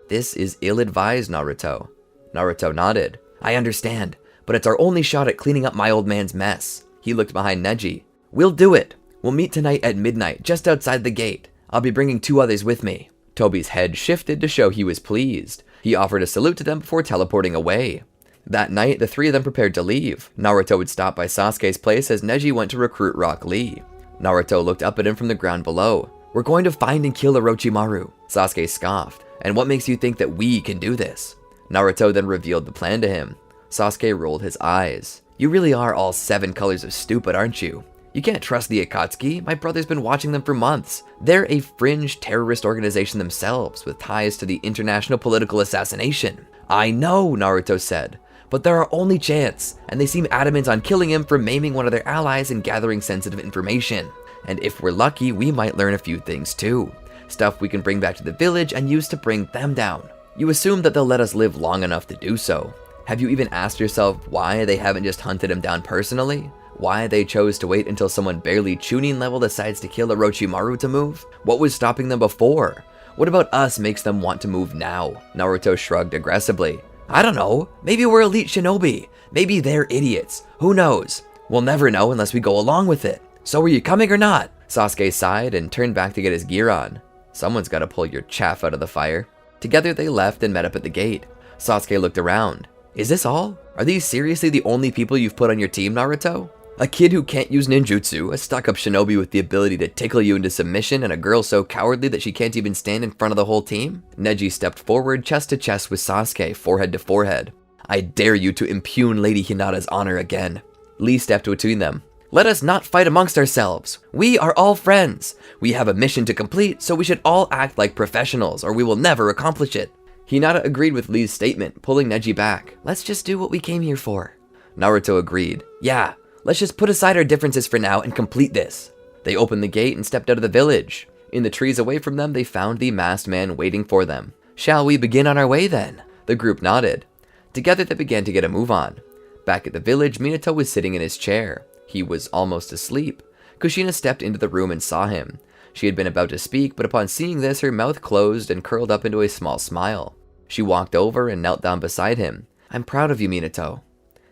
"This is ill-advised, Naruto." Naruto nodded. "I understand, but it's our only shot at cleaning up my old man's mess." He looked behind Neji. "We'll do it. We'll meet tonight at midnight, just outside the gate. I'll be bringing 2 others with me." Toby's head shifted to show he was pleased. He offered a salute to them before teleporting away. That night, the 3 of them prepared to leave. Naruto would stop by Sasuke's place as Neji went to recruit Rock Lee. Naruto looked up at him from the ground below. "We're going to find and kill Orochimaru." Sasuke scoffed. "And what makes you think that we can do this?" Naruto then revealed the plan to him. Sasuke rolled his eyes. "You really are all 7 colors of stupid, aren't you? You can't trust the Akatsuki. My brother's been watching them for months. They're a fringe terrorist organization themselves, with ties to the international political assassination." "I know," Naruto said, "but they're our only chance, and they seem adamant on killing him for maiming one of their allies and gathering sensitive information. And if we're lucky, we might learn a few things too. Stuff we can bring back to the village and use to bring them down. You assume that they'll let us live long enough to do so. Have you even asked yourself why they haven't just hunted him down personally? Why they chose to wait until someone barely Chunin level decides to kill Orochimaru to move? What was stopping them before? What about us makes them want to move now?" Naruto shrugged aggressively. "I don't know. Maybe we're elite shinobi. Maybe they're idiots. Who knows? We'll never know unless we go along with it. So are you coming or not?" Sasuke sighed and turned back to get his gear on. "Someone's got to pull your chaff out of the fire." Together they left and met up at the gate. Sasuke looked around. "Is this all? Are these seriously the only people you've put on your team, Naruto? A kid who can't use ninjutsu, a stuck-up shinobi with the ability to tickle you into submission, and a girl so cowardly that she can't even stand in front of the whole team?" Neji stepped forward, chest to chest with Sasuke, forehead to forehead. "I dare you to impugn Lady Hinata's honor again." Lee stepped between them. "Let us not fight amongst ourselves. We are all friends. We have a mission to complete, so we should all act like professionals, or we will never accomplish it." Hinata agreed with Lee's statement, pulling Neji back. "Let's just do what we came here for." Naruto agreed. "Yeah. Let's just put aside our differences for now and complete this." They opened the gate and stepped out of the village. In the trees away from them, they found the masked man waiting for them. "Shall we begin on our way then?" The group nodded. Together they began to get a move on. Back at the village, Minato was sitting in his chair. He was almost asleep. Kushina stepped into the room and saw him. She had been about to speak, but upon seeing this, her mouth closed and curled up into a small smile. She walked over and knelt down beside him. "I'm proud of you, Minato."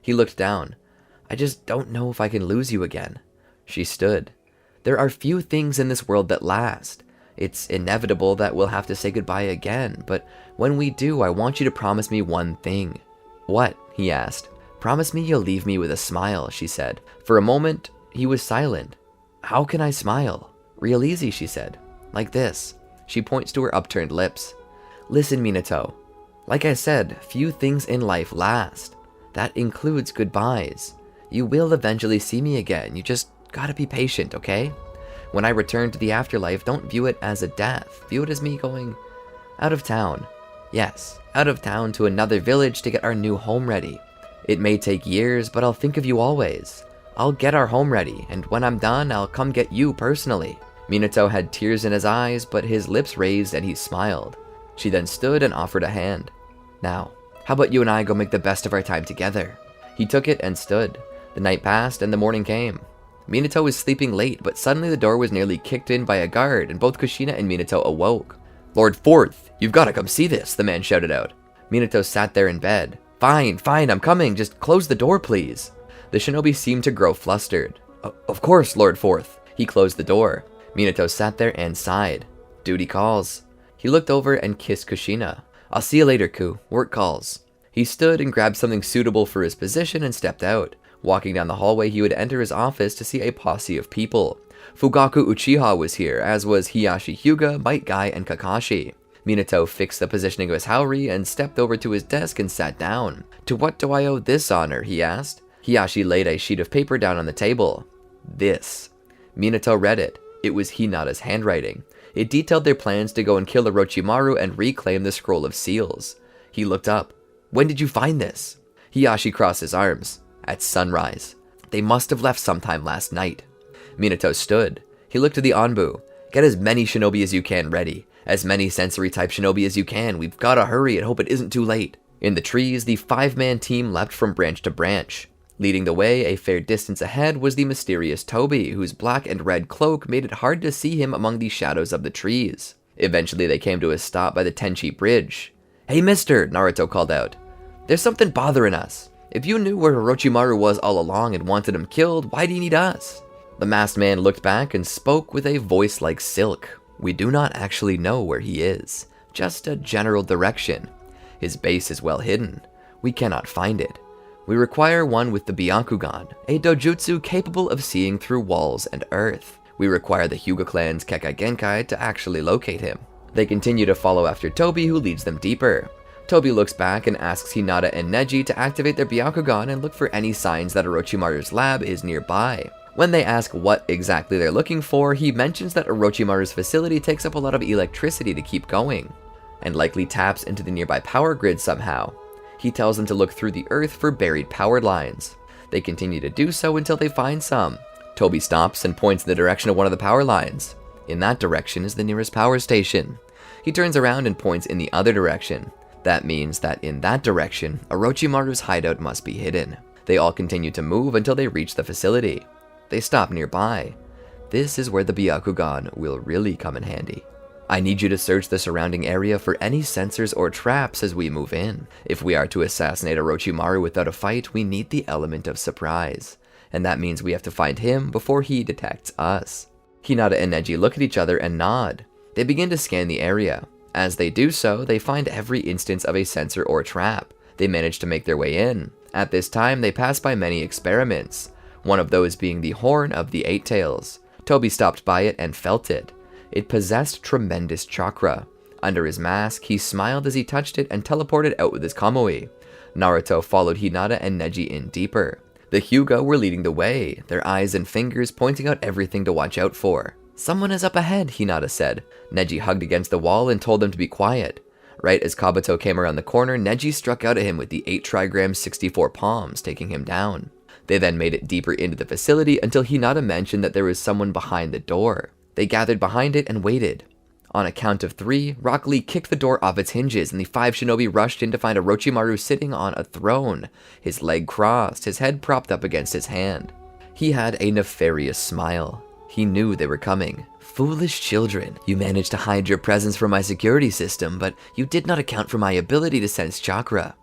He looked down. "I just don't know if I can lose you again." She stood. "There are few things in this world that last. It's inevitable that we'll have to say goodbye again, but when we do, I want you to promise me one thing." "What?" he asked. "Promise me you'll leave me with a smile," she said. For a moment, he was silent. "How can I smile?" "Real easy," she said. "Like this." She points to her upturned lips. "Listen, Minato. Like I said, few things in life last. That includes goodbyes. You will eventually see me again. You just gotta be patient, okay? When I return to the afterlife, don't view it as a death. View it as me going out of town. Yes, out of town to another village to get our new home ready. It may take years, but I'll think of you always. I'll get our home ready, and when I'm done, I'll come get you personally." Minato had tears in his eyes, but his lips raised and he smiled. She then stood and offered a hand. "Now, how about you and I go make the best of our time together?" He took it and stood. The night passed and the morning came. Minato was sleeping late, but suddenly the door was nearly kicked in by a guard, and both Kushina and Minato awoke. "Lord Fourth, you've got to come see this," the man shouted out. Minato sat there in bed. Fine, I'm coming. Just close the door, please." The shinobi seemed to grow flustered. Of course, Lord Fourth." He closed the door. Minato sat there and sighed. Duty calls. He looked over and kissed Kushina. "I'll see you later, Ku. Work calls." He stood and grabbed something suitable for his position and stepped out. Walking down the hallway, he would enter his office to see a posse of people. Fugaku Uchiha was here, as was Hiyashi Hyuga, Might Guy, and Kakashi. Minato fixed the positioning of his haori and stepped over to his desk and sat down. "To what do I owe this honor?" he asked. Hiyashi laid a sheet of paper down on the table. "This." Minato read it. It was Hinata's handwriting. It detailed their plans to go and kill Orochimaru and reclaim the Scroll of Seals. He looked up. "When did you find this?" Hiyashi crossed his arms. "At sunrise. They must have left sometime last night." Minato stood. He looked at the Anbu. "Get as many shinobi as you can ready. As many sensory-type shinobi as you can. We've gotta hurry and hope it isn't too late." In the trees, the 5-man team leapt from branch to branch. Leading the way, a fair distance ahead, was the mysterious Toby, whose black and red cloak made it hard to see him among the shadows of the trees. Eventually, they came to a stop by the Tenchi Bridge. "Hey, mister," Naruto called out. "There's something bothering us. If you knew where Orochimaru was all along and wanted him killed, why do you need us?" The masked man looked back and spoke with a voice like silk. "We do not actually know where he is. Just a general direction. His base is well hidden. We cannot find it. We require one with the Byakugan, a dojutsu capable of seeing through walls and earth. We require the Hyuga clan's Kekkei Genkai to actually locate him." They continue to follow after Toby, who leads them deeper. Toby looks back and asks Hinata and Neji to activate their Byakugan and look for any signs that Orochimaru's lab is nearby. When they ask what exactly they're looking for, he mentions that Orochimaru's facility takes up a lot of electricity to keep going, and likely taps into the nearby power grid somehow. He tells them to look through the earth for buried power lines. They continue to do so until they find some. Toby stops and points in the direction of one of the power lines. In that direction is the nearest power station. He turns around and points in the other direction. That means that in that direction, Orochimaru's hideout must be hidden. They all continue to move until they reach the facility. They stop nearby. This is where the Byakugan will really come in handy. "I need you to search the surrounding area for any sensors or traps as we move in. If we are to assassinate Orochimaru without a fight, we need the element of surprise. And that means we have to find him before he detects us." Hinata and Neji look at each other and nod. They begin to scan the area. As they do so, they find every instance of a sensor or trap. They manage to make their way in. At this time, they pass by many experiments. One of those being the horn of the Eight Tails. Toby stopped by it and felt it. It possessed tremendous chakra. Under his mask, he smiled as he touched it and teleported out with his Kamui. Naruto followed Hinata and Neji in deeper. The Hyuga were leading the way, their eyes and fingers pointing out everything to watch out for. "Someone is up ahead," Hinata said. Neji hugged against the wall and told them to be quiet. Right as Kabuto came around the corner, Neji struck out at him with the 8 trigram 64 palms, taking him down. They then made it deeper into the facility until Hinata mentioned that there was someone behind the door. They gathered behind it and waited. On a count of 3, Rock Lee kicked the door off its hinges and the 5 shinobi rushed in to find Orochimaru sitting on a throne, his leg crossed, his head propped up against his hand. He had a nefarious smile. He knew they were coming. "Foolish children, you managed to hide your presence from my security system, but you did not account for my ability to sense chakra."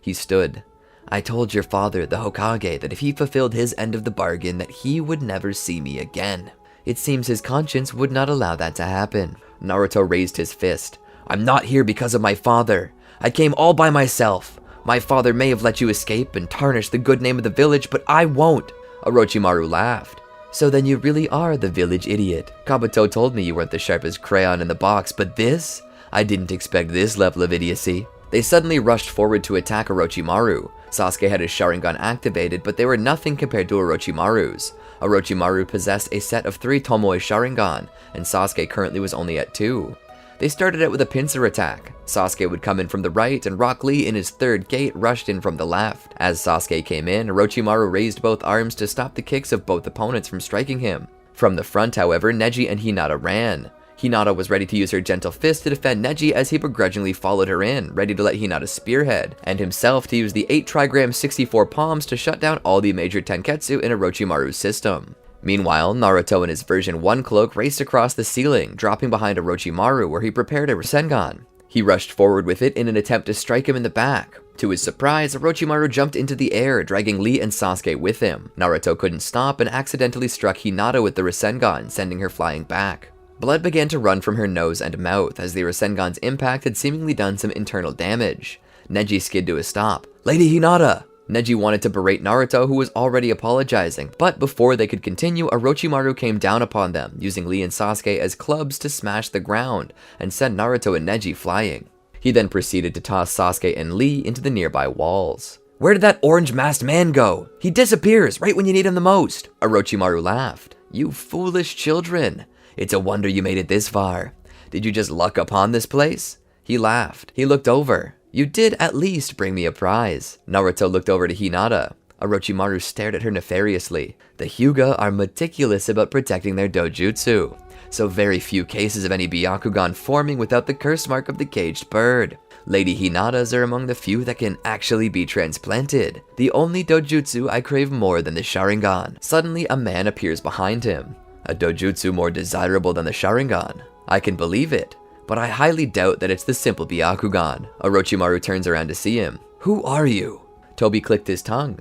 He stood. "I told your father, the Hokage, that if he fulfilled his end of the bargain, that he would never see me again. It seems his conscience would not allow that to happen." Naruto raised his fist. "I'm not here because of my father. I came all by myself. My father may have let you escape and tarnish the good name of the village, but I won't." Orochimaru laughed. "So then you really are the village idiot. Kabuto told me you weren't the sharpest crayon in the box, but this? I didn't expect this level of idiocy." They suddenly rushed forward to attack Orochimaru. Sasuke had his Sharingan activated, but they were nothing compared to Orochimaru's. Orochimaru possessed a set of 3 Tomoe Sharingan, and Sasuke currently was only at 2. They started out with a pincer attack. Sasuke would come in from the right, and Rock Lee in his 3rd gate rushed in from the left. As Sasuke came in, Orochimaru raised both arms to stop the kicks of both opponents from striking him. From the front, however, Neji and Hinata ran. Hinata was ready to use her gentle fist to defend Neji as he begrudgingly followed her in, ready to let Hinata spearhead, and himself to use the 8 trigram 64 palms to shut down all the major tenketsu in Orochimaru's system. Meanwhile, Naruto in his version 1 cloak raced across the ceiling, dropping behind Orochimaru where he prepared a Rasengan. He rushed forward with it in an attempt to strike him in the back. To his surprise, Orochimaru jumped into the air, dragging Lee and Sasuke with him. Naruto couldn't stop and accidentally struck Hinata with the Rasengan, sending her flying back. Blood began to run from her nose and mouth as the Rasengan's impact had seemingly done some internal damage. Neji skid to a stop. "Lady Hinata!" Neji wanted to berate Naruto, who was already apologizing, but before they could continue, Orochimaru came down upon them, using Lee and Sasuke as clubs to smash the ground and send Naruto and Neji flying. He then proceeded to toss Sasuke and Lee into the nearby walls. "Where did that orange-masked man go? He disappears right when you need him the most!" Orochimaru laughed. "You foolish children. It's a wonder you made it this far. Did you just luck upon this place?" He laughed. He looked over. "You did at least bring me a prize." Naruto looked over to Hinata. Orochimaru stared at her nefariously. The Hyuga are meticulous about protecting their dojutsu, so very few cases of any Byakugan forming without the curse mark of the caged bird. Lady Hinata's are among the few that can actually be transplanted. The only dojutsu I crave more than the Sharingan. Suddenly a man appears behind him. A dojutsu more desirable than the Sharingan. I can believe it, but I highly doubt that it's the simple Byakugan. Orochimaru turns around to see him. "Who are you?" Toby clicked his tongue.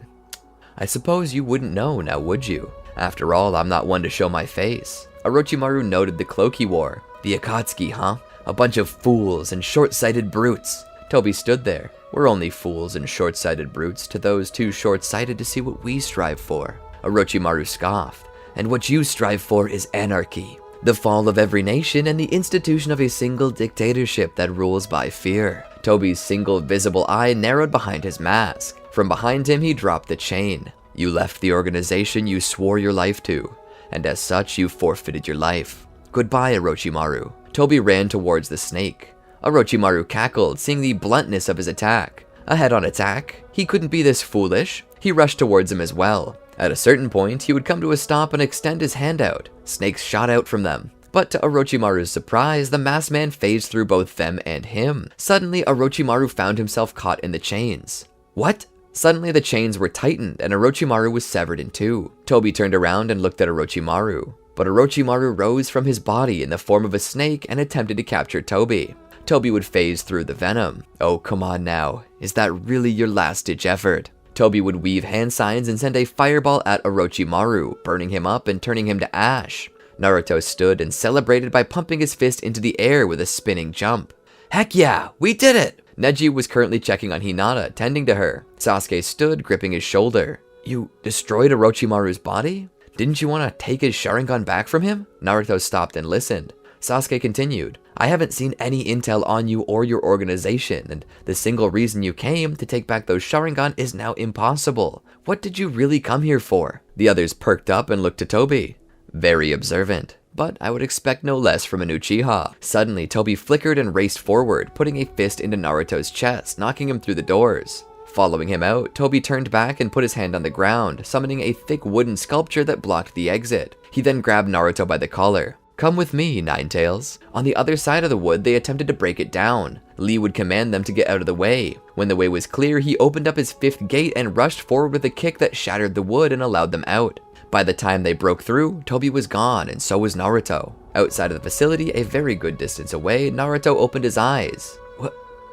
"I suppose you wouldn't know now, would you? After all, I'm not one to show my face." Orochimaru noted the cloak he wore. "The Akatsuki, huh? A bunch of fools and short-sighted brutes." Toby stood there. "We're only fools and short-sighted brutes to those too short-sighted to see what we strive for." Orochimaru scoffed. "And what you strive for is anarchy. The fall of every nation and the institution of a single dictatorship that rules by fear." Toby's single visible eye narrowed behind his mask. From behind him, he dropped the chain. "You left the organization you swore your life to, and as such, you forfeited your life. Goodbye, Orochimaru." Toby ran towards the snake. Orochimaru cackled, seeing the bluntness of his attack. A head-on attack? He couldn't be this foolish. He rushed towards him as well. At a certain point, he would come to a stop and extend his hand out. Snakes shot out from them. But to Orochimaru's surprise, the masked man phased through both them and him. Suddenly, Orochimaru found himself caught in the chains. What? Suddenly, the chains were tightened, and Orochimaru was severed in two. Toby turned around and looked at Orochimaru. But Orochimaru rose from his body in the form of a snake and attempted to capture Toby. Toby would phase through the venom. "Oh, come on now. Is that really your last-ditch effort?" Toby would weave hand signs and send a fireball at Orochimaru, burning him up and turning him to ash. Naruto stood and celebrated by pumping his fist into the air with a spinning jump. "Heck yeah, we did it!" Neji was currently checking on Hinata, tending to her. Sasuke stood, gripping his shoulder. "You destroyed Orochimaru's body? Didn't you want to take his Sharingan back from him?" Naruto stopped and listened. Sasuke continued. "I haven't seen any intel on you or your organization, and the single reason you came to take back those Sharingan is now impossible. What did you really come here for?" The others perked up and looked to Toby. Very observant, but I would expect no less from an Uchiha. Suddenly, Toby flickered and raced forward, putting a fist into Naruto's chest, knocking him through the doors. Following him out, Toby turned back and put his hand on the ground, summoning a thick wooden sculpture that blocked the exit. He then grabbed Naruto by the collar. "Come with me, Ninetales." On the other side of the wood, they attempted to break it down. Lee would command them to get out of the way. When the way was clear, he opened up his fifth gate and rushed forward with a kick that shattered the wood and allowed them out. By the time they broke through, Toby was gone, and so was Naruto. Outside of the facility, a very good distance away, Naruto opened his eyes.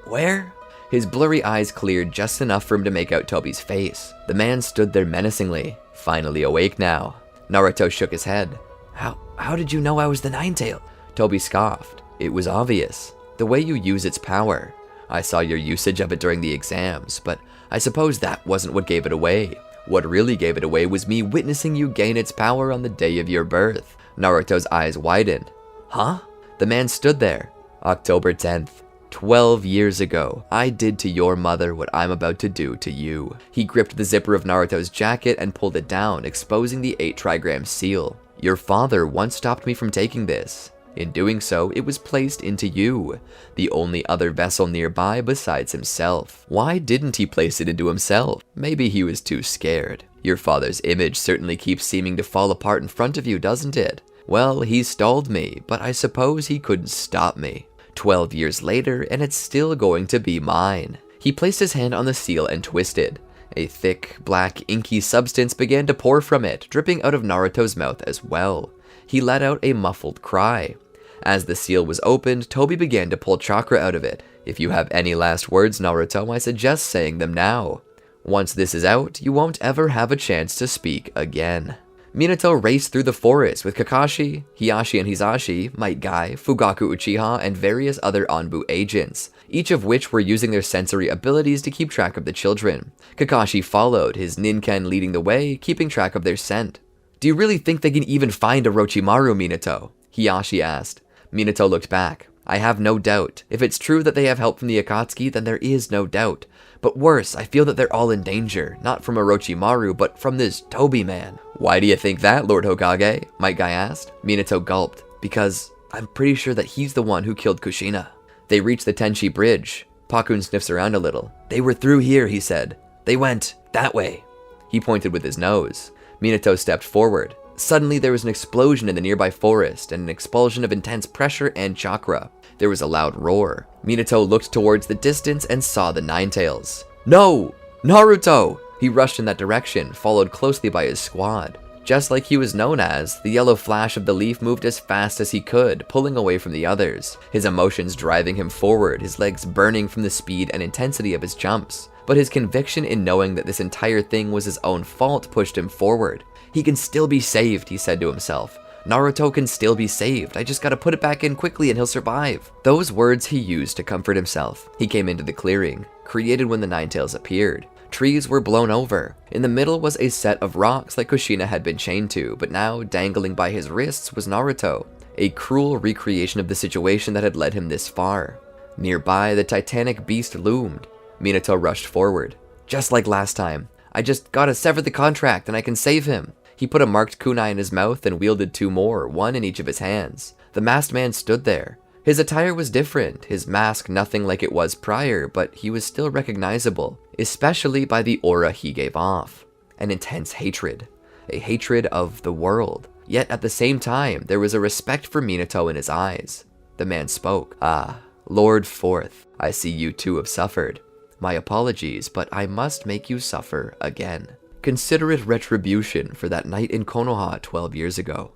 Where? His blurry eyes cleared just enough for him to make out Toby's face. The man stood there menacingly, finally awake now. Naruto shook his head. How did you know I was the Ninetale?" Toby scoffed. "It was obvious. The way you use its power. I saw your usage of it during the exams, but I suppose that wasn't what gave it away. What really gave it away was me witnessing you gain its power on the day of your birth." Naruto's eyes widened. "Huh?" The man stood there. "October 10th. 12 years ago, I did to your mother what I'm about to do to you." He gripped the zipper of Naruto's jacket and pulled it down, exposing the 8 trigram seal. "Your father once stopped me from taking this. In doing so, it was placed into you, the only other vessel nearby besides himself. Why didn't he place it into himself? Maybe he was too scared. Your father's image certainly keeps seeming to fall apart in front of you, doesn't it? Well, he stalled me, but I suppose he couldn't stop me. 12 years later, and it's still going to be mine." He placed his hand on the seal and twisted. A thick, black, inky substance began to pour from it, dripping out of Naruto's mouth as well. He let out a muffled cry. As the seal was opened, Toby began to pull chakra out of it. "If you have any last words, Naruto, I suggest saying them now. Once this is out, you won't ever have a chance to speak again." Minato raced through the forest with Kakashi, Hiashi and Hisashi, Might Guy, Fugaku Uchiha, and various other Anbu agents, each of which were using their sensory abilities to keep track of the children. Kakashi followed, his Ninken leading the way, keeping track of their scent. "Do you really think they can even find Orochimaru, Minato?" Hiashi asked. Minato looked back. "I have no doubt. If it's true that they have help from the Akatsuki, then there is no doubt. But worse, I feel that they're all in danger, not from Orochimaru, but from this Toby man." "Why do you think that, Lord Hokage?" Might Guy asked. Minato gulped. "Because I'm pretty sure that he's the one who killed Kushina." They reached the Tenchi Bridge. Pakun sniffs around a little. "They were through here," he said. "They went that way." He pointed with his nose. Minato stepped forward. Suddenly there was an explosion in the nearby forest and an expulsion of intense pressure and chakra. There was a loud roar. Minato looked towards the distance and saw the Ninetales. "No! Naruto!" He rushed in that direction, followed closely by his squad. Just like he was known as, the yellow flash of the leaf moved as fast as he could, pulling away from the others, his emotions driving him forward, his legs burning from the speed and intensity of his jumps. But his conviction in knowing that this entire thing was his own fault pushed him forward. "He can still be saved," he said to himself. "Naruto can still be saved. I just gotta put it back in quickly and he'll survive." Those words he used to comfort himself. He came into the clearing, created when the Ninetales appeared. Trees were blown over. In the middle was a set of rocks like Kushina had been chained to, but now dangling by his wrists was Naruto, a cruel recreation of the situation that had led him this far. Nearby, the titanic beast loomed. Minato rushed forward. "Just like last time. I just gotta sever the contract and I can save him." He put a marked kunai in his mouth and wielded two more, one in each of his hands. The masked man stood there. His attire was different, his mask nothing like it was prior, but he was still recognizable, especially by the aura he gave off. An intense hatred. A hatred of the world. Yet at the same time, there was a respect for Minato in his eyes. The man spoke. "Ah, Lord Fourth, I see you too have suffered. My apologies, but I must make you suffer again. Consider it retribution for that night in Konoha 12 years ago."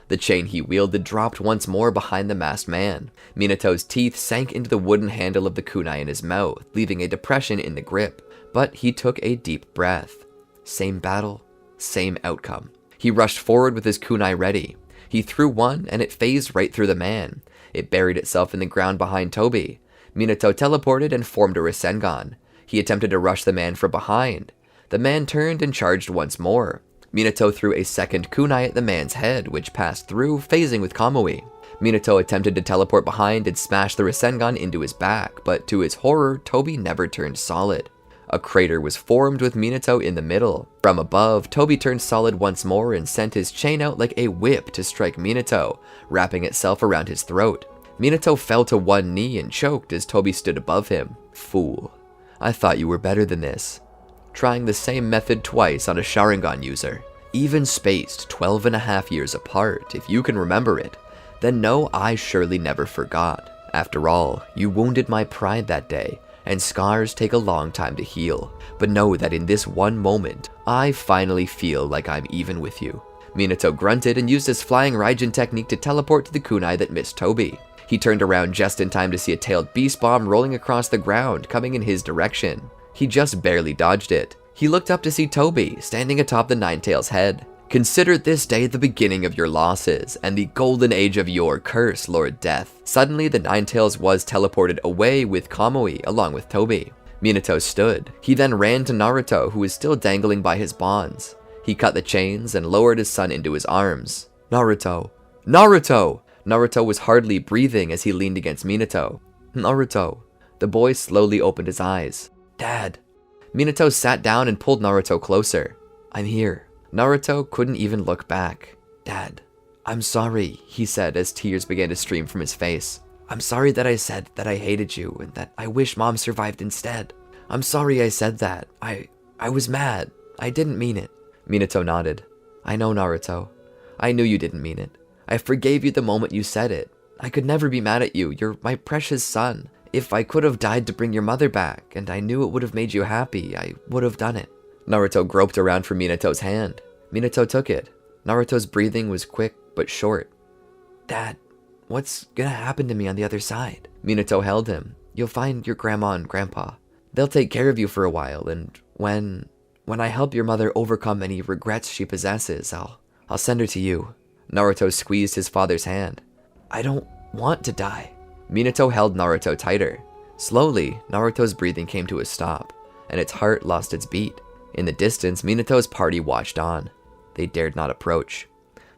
The chain he wielded dropped once more behind the masked man. Minato's teeth sank into the wooden handle of the kunai in his mouth, leaving a depression in the grip. But he took a deep breath. Same battle, same outcome. He rushed forward with his kunai ready. He threw one, and it phased right through the man. It buried itself in the ground behind Toby. Minato teleported and formed a Rasengan. He attempted to rush the man from behind. The man turned and charged once more. Minato threw a second kunai at the man's head, which passed through, phasing with Kamui. Minato attempted to teleport behind and smash the Rasengan into his back, but to his horror, Toby never turned solid. A crater was formed with Minato in the middle. From above, Toby turned solid once more and sent his chain out like a whip to strike Minato, wrapping itself around his throat. Minato fell to one knee and choked as Toby stood above him. "Fool. I thought you were better than this." Trying the same method twice on a Sharingan user. Even spaced 12.5 years apart, if you can remember it, then know I surely never forgot. After all, you wounded my pride that day, and scars take a long time to heal. But know that in this one moment, I finally feel like I'm even with you. Minato grunted and used his flying Raijin technique to teleport to the kunai that missed Toby. He turned around just in time to see a tailed beast bomb rolling across the ground, coming in his direction. He just barely dodged it. He looked up to see Toby, standing atop the Ninetales' head. "Consider this day the beginning of your losses, and the golden age of your curse, Lord Death." Suddenly, the Ninetales was teleported away with Kamui, along with Toby. Minato stood. He then ran to Naruto, who was still dangling by his bonds. He cut the chains and lowered his son into his arms. "Naruto! Naruto!" Naruto was hardly breathing as he leaned against Minato. "Naruto." The boy slowly opened his eyes. "Dad." Minato sat down and pulled Naruto closer. "I'm here." Naruto couldn't even look back. "Dad, I'm sorry," he said as tears began to stream from his face. "I'm sorry that I said that I hated you and that I wish Mom survived instead. I'm sorry I said that. I was mad. I didn't mean it." Minato nodded. "I know, Naruto. I knew you didn't mean it. I forgave you the moment you said it. I could never be mad at you. You're my precious son. If I could have died to bring your mother back, and I knew it would have made you happy, I would have done it." Naruto groped around for Minato's hand. Minato took it. Naruto's breathing was quick but short. "Dad, what's gonna happen to me on the other side?" Minato held him. "You'll find your grandma and grandpa. They'll take care of you for a while, and when I help your mother overcome any regrets she possesses, I'll I'll send her to you." Naruto squeezed his father's hand. "I don't want to die." Minato held Naruto tighter. Slowly, Naruto's breathing came to a stop, and its heart lost its beat. In the distance, Minato's party watched on. They dared not approach.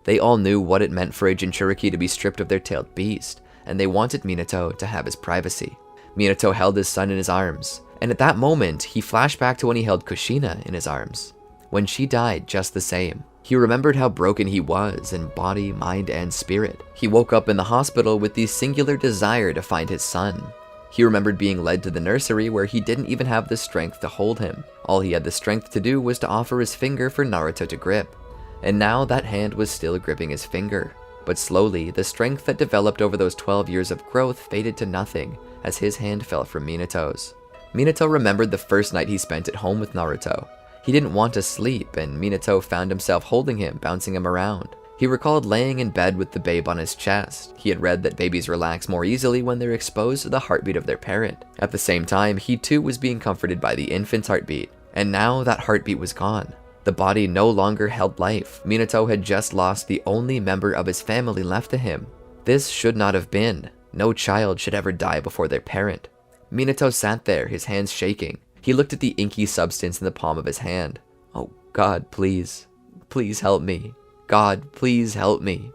They all knew what it meant for a Jinchuriki to be stripped of their tailed beast, and they wanted Minato to have his privacy. Minato held his son in his arms, and at that moment, he flashed back to when he held Kushina in his arms. When she died just the same. He remembered how broken he was in body, mind, and spirit. He woke up in the hospital with the singular desire to find his son. He remembered being led to the nursery where he didn't even have the strength to hold him. All he had the strength to do was to offer his finger for Naruto to grip. And now that hand was still gripping his finger. But slowly, the strength that developed over those 12 years of growth faded to nothing as his hand fell from Minato's. Minato remembered the first night he spent at home with Naruto. He didn't want to sleep, and Minato found himself holding him, bouncing him around. He recalled laying in bed with the babe on his chest. He had read that babies relax more easily when they're exposed to the heartbeat of their parent. At the same time, he too was being comforted by the infant's heartbeat. And now that heartbeat was gone. The body no longer held life. Minato had just lost the only member of his family left to him. This should not have been. No child should ever die before their parent. Minato sat there, his hands shaking. He looked at the inky substance in the palm of his hand. "Oh God, please. Please help me. God, please help me,"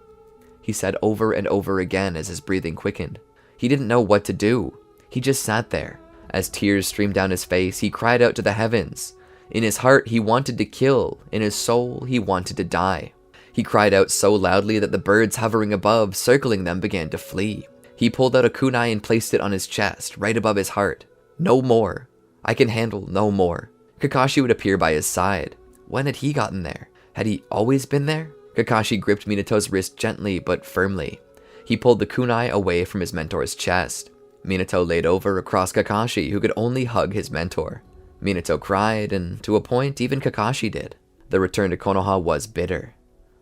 he said over and over again as his breathing quickened. He didn't know what to do. He just sat there. As tears streamed down his face, he cried out to the heavens. In his heart, he wanted to kill. In his soul, he wanted to die. He cried out so loudly that the birds hovering above, circling them, began to flee. He pulled out a kunai and placed it on his chest, right above his heart. "No more. I can handle no more." Kakashi would appear by his side. When had he gotten there? Had he always been there? Kakashi gripped Minato's wrist gently but firmly. He pulled the kunai away from his mentor's chest. Minato laid over across Kakashi, who could only hug his mentor. Minato cried, and to a point, even Kakashi did. The return to Konoha was bitter.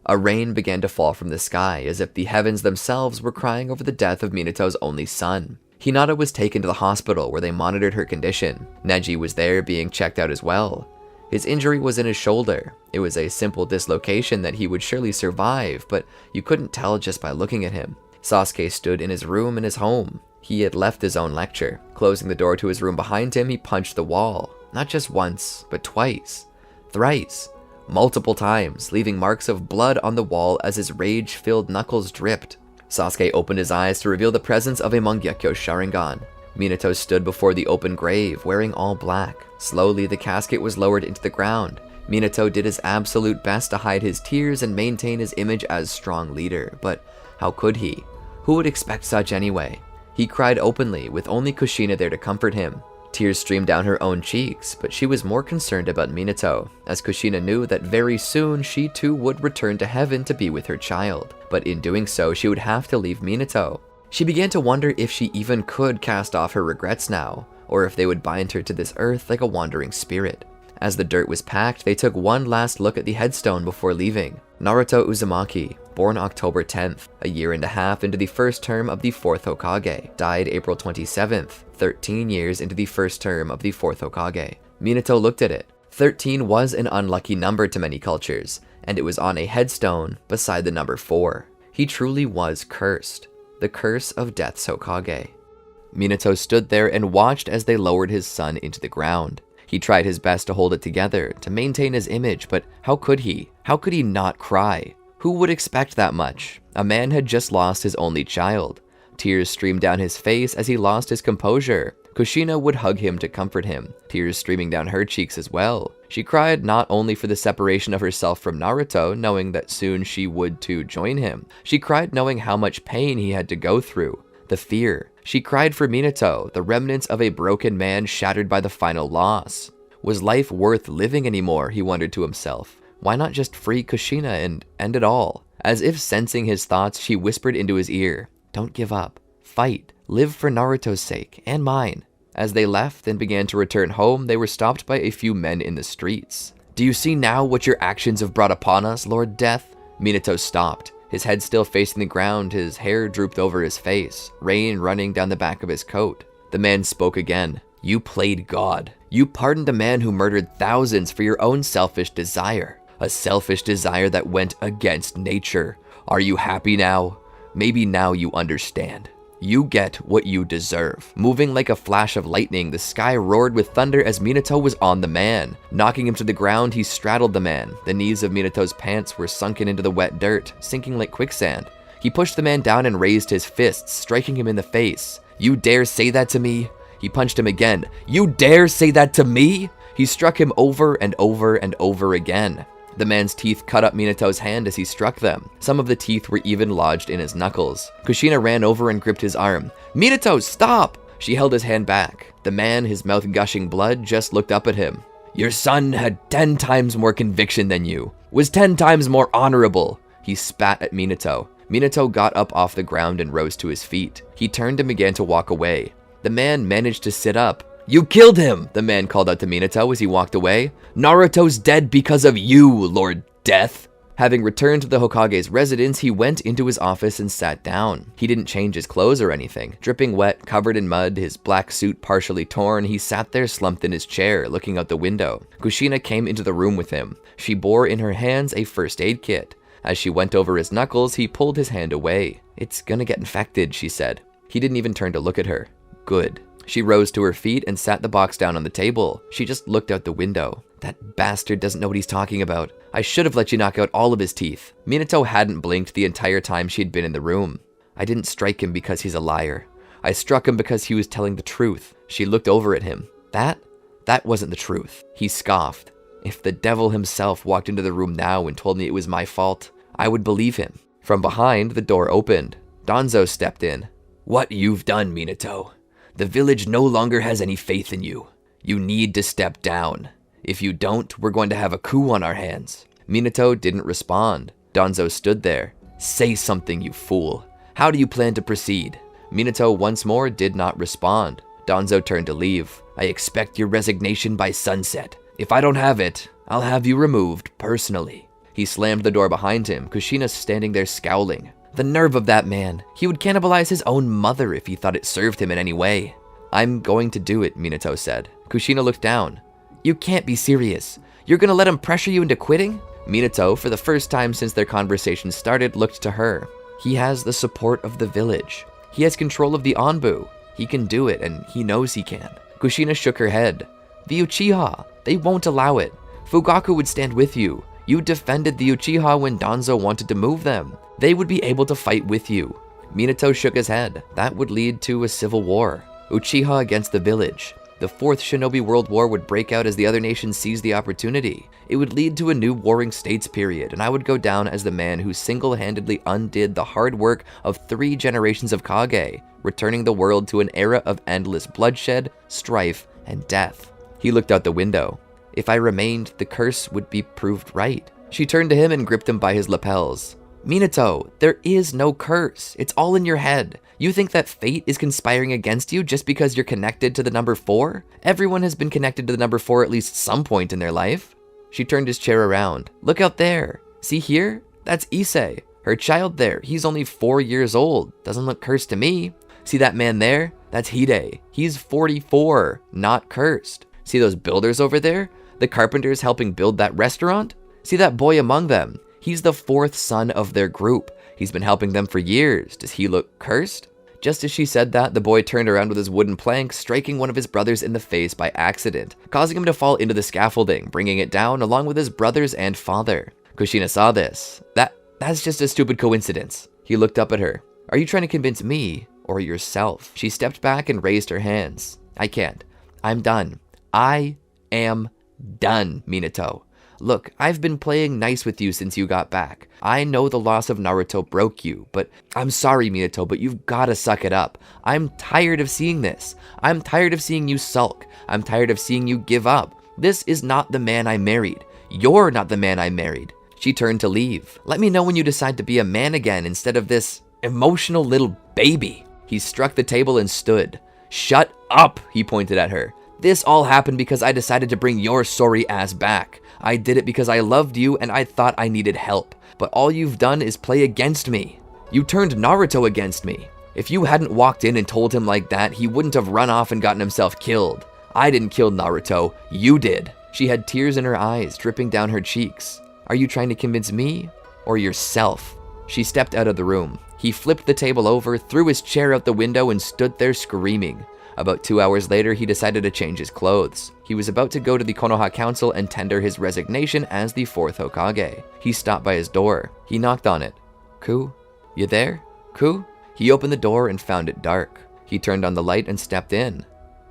A rain began to fall from the sky, as if the heavens themselves were crying over the death of Minato's only son. Hinata was taken to the hospital where they monitored her condition. Neji was there being checked out as well. His injury was in his shoulder. It was a simple dislocation that he would surely survive, but you couldn't tell just by looking at him. Sasuke stood in his room in his home. He had left his own lecture. Closing the door to his room behind him, he punched the wall. Not just once, but twice. Thrice. Multiple times, leaving marks of blood on the wall as his rage-filled knuckles dripped. Sasuke opened his eyes to reveal the presence of a Mangekyou Sharingan. Minato stood before the open grave, wearing all black. Slowly, the casket was lowered into the ground. Minato did his absolute best to hide his tears and maintain his image as strong leader, but how could he? Who would expect such anyway? He cried openly, with only Kushina there to comfort him. Tears streamed down her own cheeks, but she was more concerned about Minato, as Kushina knew that very soon she too would return to heaven to be with her child. But in doing so, she would have to leave Minato. She began to wonder if she even could cast off her regrets now, or if they would bind her to this earth like a wandering spirit. As the dirt was packed, they took one last look at the headstone before leaving. Naruto Uzumaki, born October 10th, a year and a half into the first term of the 4th Hokage, died April 27th, 13 years into the first term of the 4th Hokage. Minato looked at it. 13 was an unlucky number to many cultures, and it was on a headstone beside the number 4. He truly was cursed. The curse of Death's Hokage. Minato stood there and watched as they lowered his son into the ground. He tried his best to hold it together, to maintain his image, but how could he? How could he not cry? Who would expect that much? A man had just lost his only child. Tears streamed down his face as he lost his composure. Kushina would hug him to comfort him, tears streaming down her cheeks as well. She cried not only for the separation of herself from Naruto, knowing that soon she would too join him. She cried knowing how much pain he had to go through. The fear. She cried for Minato, the remnants of a broken man shattered by the final loss. Was life worth living anymore, he wondered to himself. Why not just free Kushina and end it all? As if sensing his thoughts, she whispered into his ear, "Don't give up. Fight. Live for Naruto's sake, and mine." As they left and began to return home, they were stopped by a few men in the streets. "Do you see now what your actions have brought upon us, Lord Death?" Minato stopped, his head still facing the ground, his hair drooped over his face, rain running down the back of his coat. The man spoke again. "You played God. You pardoned a man who murdered thousands for your own selfish desire. a selfish desire that went against nature. Are you happy now? Maybe now you understand. You get what you deserve. Moving like a flash of lightning, the sky roared with thunder as Minato was on the man. Knocking him to the ground, he straddled the man. The knees of Minato's pants were sunken into the wet dirt, sinking like quicksand. He pushed the man down and raised his fists, striking him in the face. You dare say that to me? He punched him again. You dare say that to me? He struck him over and over and over again. The man's teeth cut up Minato's hand as he struck them. Some of the teeth were even lodged in his knuckles. Kushina ran over and gripped his arm. Minato, stop! She held his hand back. The man, his mouth gushing blood, just looked up at him. Your son had 10 times more conviction than you, was 10 times more honorable. He spat at Minato. Minato got up off the ground and rose to his feet. He turned and began to walk away. The man managed to sit up. You killed him, the man called out to Minato as he walked away. Naruto's dead because of you, Lord Death. Having returned to the Hokage's residence, he went into his office and sat down. He didn't change his clothes or anything. Dripping wet, covered in mud, his black suit partially torn, he sat there slumped in his chair, looking out the window. Kushina came into the room with him. She bore in her hands a first aid kit. As she went over his knuckles, he pulled his hand away. It's gonna get infected, she said. He didn't even turn to look at her. Good. She rose to her feet and sat the box down on the table. She just looked out the window. That bastard doesn't know what he's talking about. I should have let you knock out all of his teeth. Minato hadn't blinked the entire time she'd been in the room. I didn't strike him because he's a liar. I struck him because he was telling the truth. She looked over at him. That wasn't the truth. He scoffed. If the devil himself walked into the room now and told me it was my fault, I would believe him. From behind, the door opened. Danzo stepped in. What you've done, Minato. The village no longer has any faith in you. You need to step down. If you don't, we're going to have a coup on our hands. Minato didn't respond. Danzo stood there. Say something, you fool. How do you plan to proceed? Minato once more did not respond. Danzo turned to leave. I expect your resignation by sunset. If I don't have it, I'll have you removed personally. He slammed the door behind him, Kushina standing there scowling. The nerve of that man. He would cannibalize his own mother if he thought it served him in any way. I'm going to do it, Minato said. Kushina looked down. You can't be serious. You're gonna let him pressure you into quitting? Minato, for the first time since their conversation started, looked to her. He has the support of the village. He has control of the Anbu. He can do it, and he knows he can. Kushina shook her head. The Uchiha. They won't allow it. Fugaku would stand with you. You defended the Uchiha when Danzo wanted to move them. They would be able to fight with you. Minato shook his head. That would lead to a civil war. Uchiha against the village. The Fourth Shinobi World War would break out as the other nations seized the opportunity. It would lead to a new warring states period, and I would go down as the man who single-handedly undid the hard work of 3 generations of Kage, returning the world to an era of endless bloodshed, strife, and death. He looked out the window. If I remained, the curse would be proved right. She turned to him and gripped him by his lapels. Minato, there is no curse. It's all in your head. You think that fate is conspiring against you just because you're connected to the number 4? Everyone has been connected to the number 4 at least some point in their life. She turned his chair around. Look out there. See here? That's Issei. Her child there. He's only 4 years old. Doesn't look cursed to me. See that man there? That's Hide. He's 44, not cursed. See those builders over there? The carpenters helping build that restaurant? See that boy among them? He's the 4th son of their group. He's been helping them for years. Does he look cursed? Just as she said that, the boy turned around with his wooden plank, striking one of his brothers in the face by accident, causing him to fall into the scaffolding, bringing it down along with his brothers and father. Kushina saw this. That's just a stupid coincidence. He looked up at her. Are you trying to convince me or yourself? She stepped back and raised her hands. I can't. I'm done. I am done, Minato. Look, I've been playing nice with you since you got back. I know the loss of Naruto broke you, but I'm sorry, Minato, but you've gotta suck it up. I'm tired of seeing this. I'm tired of seeing you sulk. I'm tired of seeing you give up. This is not the man I married. You're not the man I married. She turned to leave. Let me know when you decide to be a man again instead of this emotional little baby. He struck the table and stood. Shut up, he pointed at her. This all happened because I decided to bring your sorry ass back. I did it because I loved you and I thought I needed help. But all you've done is play against me. You turned Naruto against me. If you hadn't walked in and told him like that, he wouldn't have run off and gotten himself killed. I didn't kill Naruto. You did. She had tears in her eyes, dripping down her cheeks. Are you trying to convince me or yourself? She stepped out of the room. He flipped the table over, threw his chair out the window, and stood there screaming. About 2 hours later, he decided to change his clothes. He was about to go to the Konoha Council and tender his resignation as the 4th Hokage. He stopped by his door. He knocked on it. Ku? You there? Ku? He opened the door and found it dark. He turned on the light and stepped in.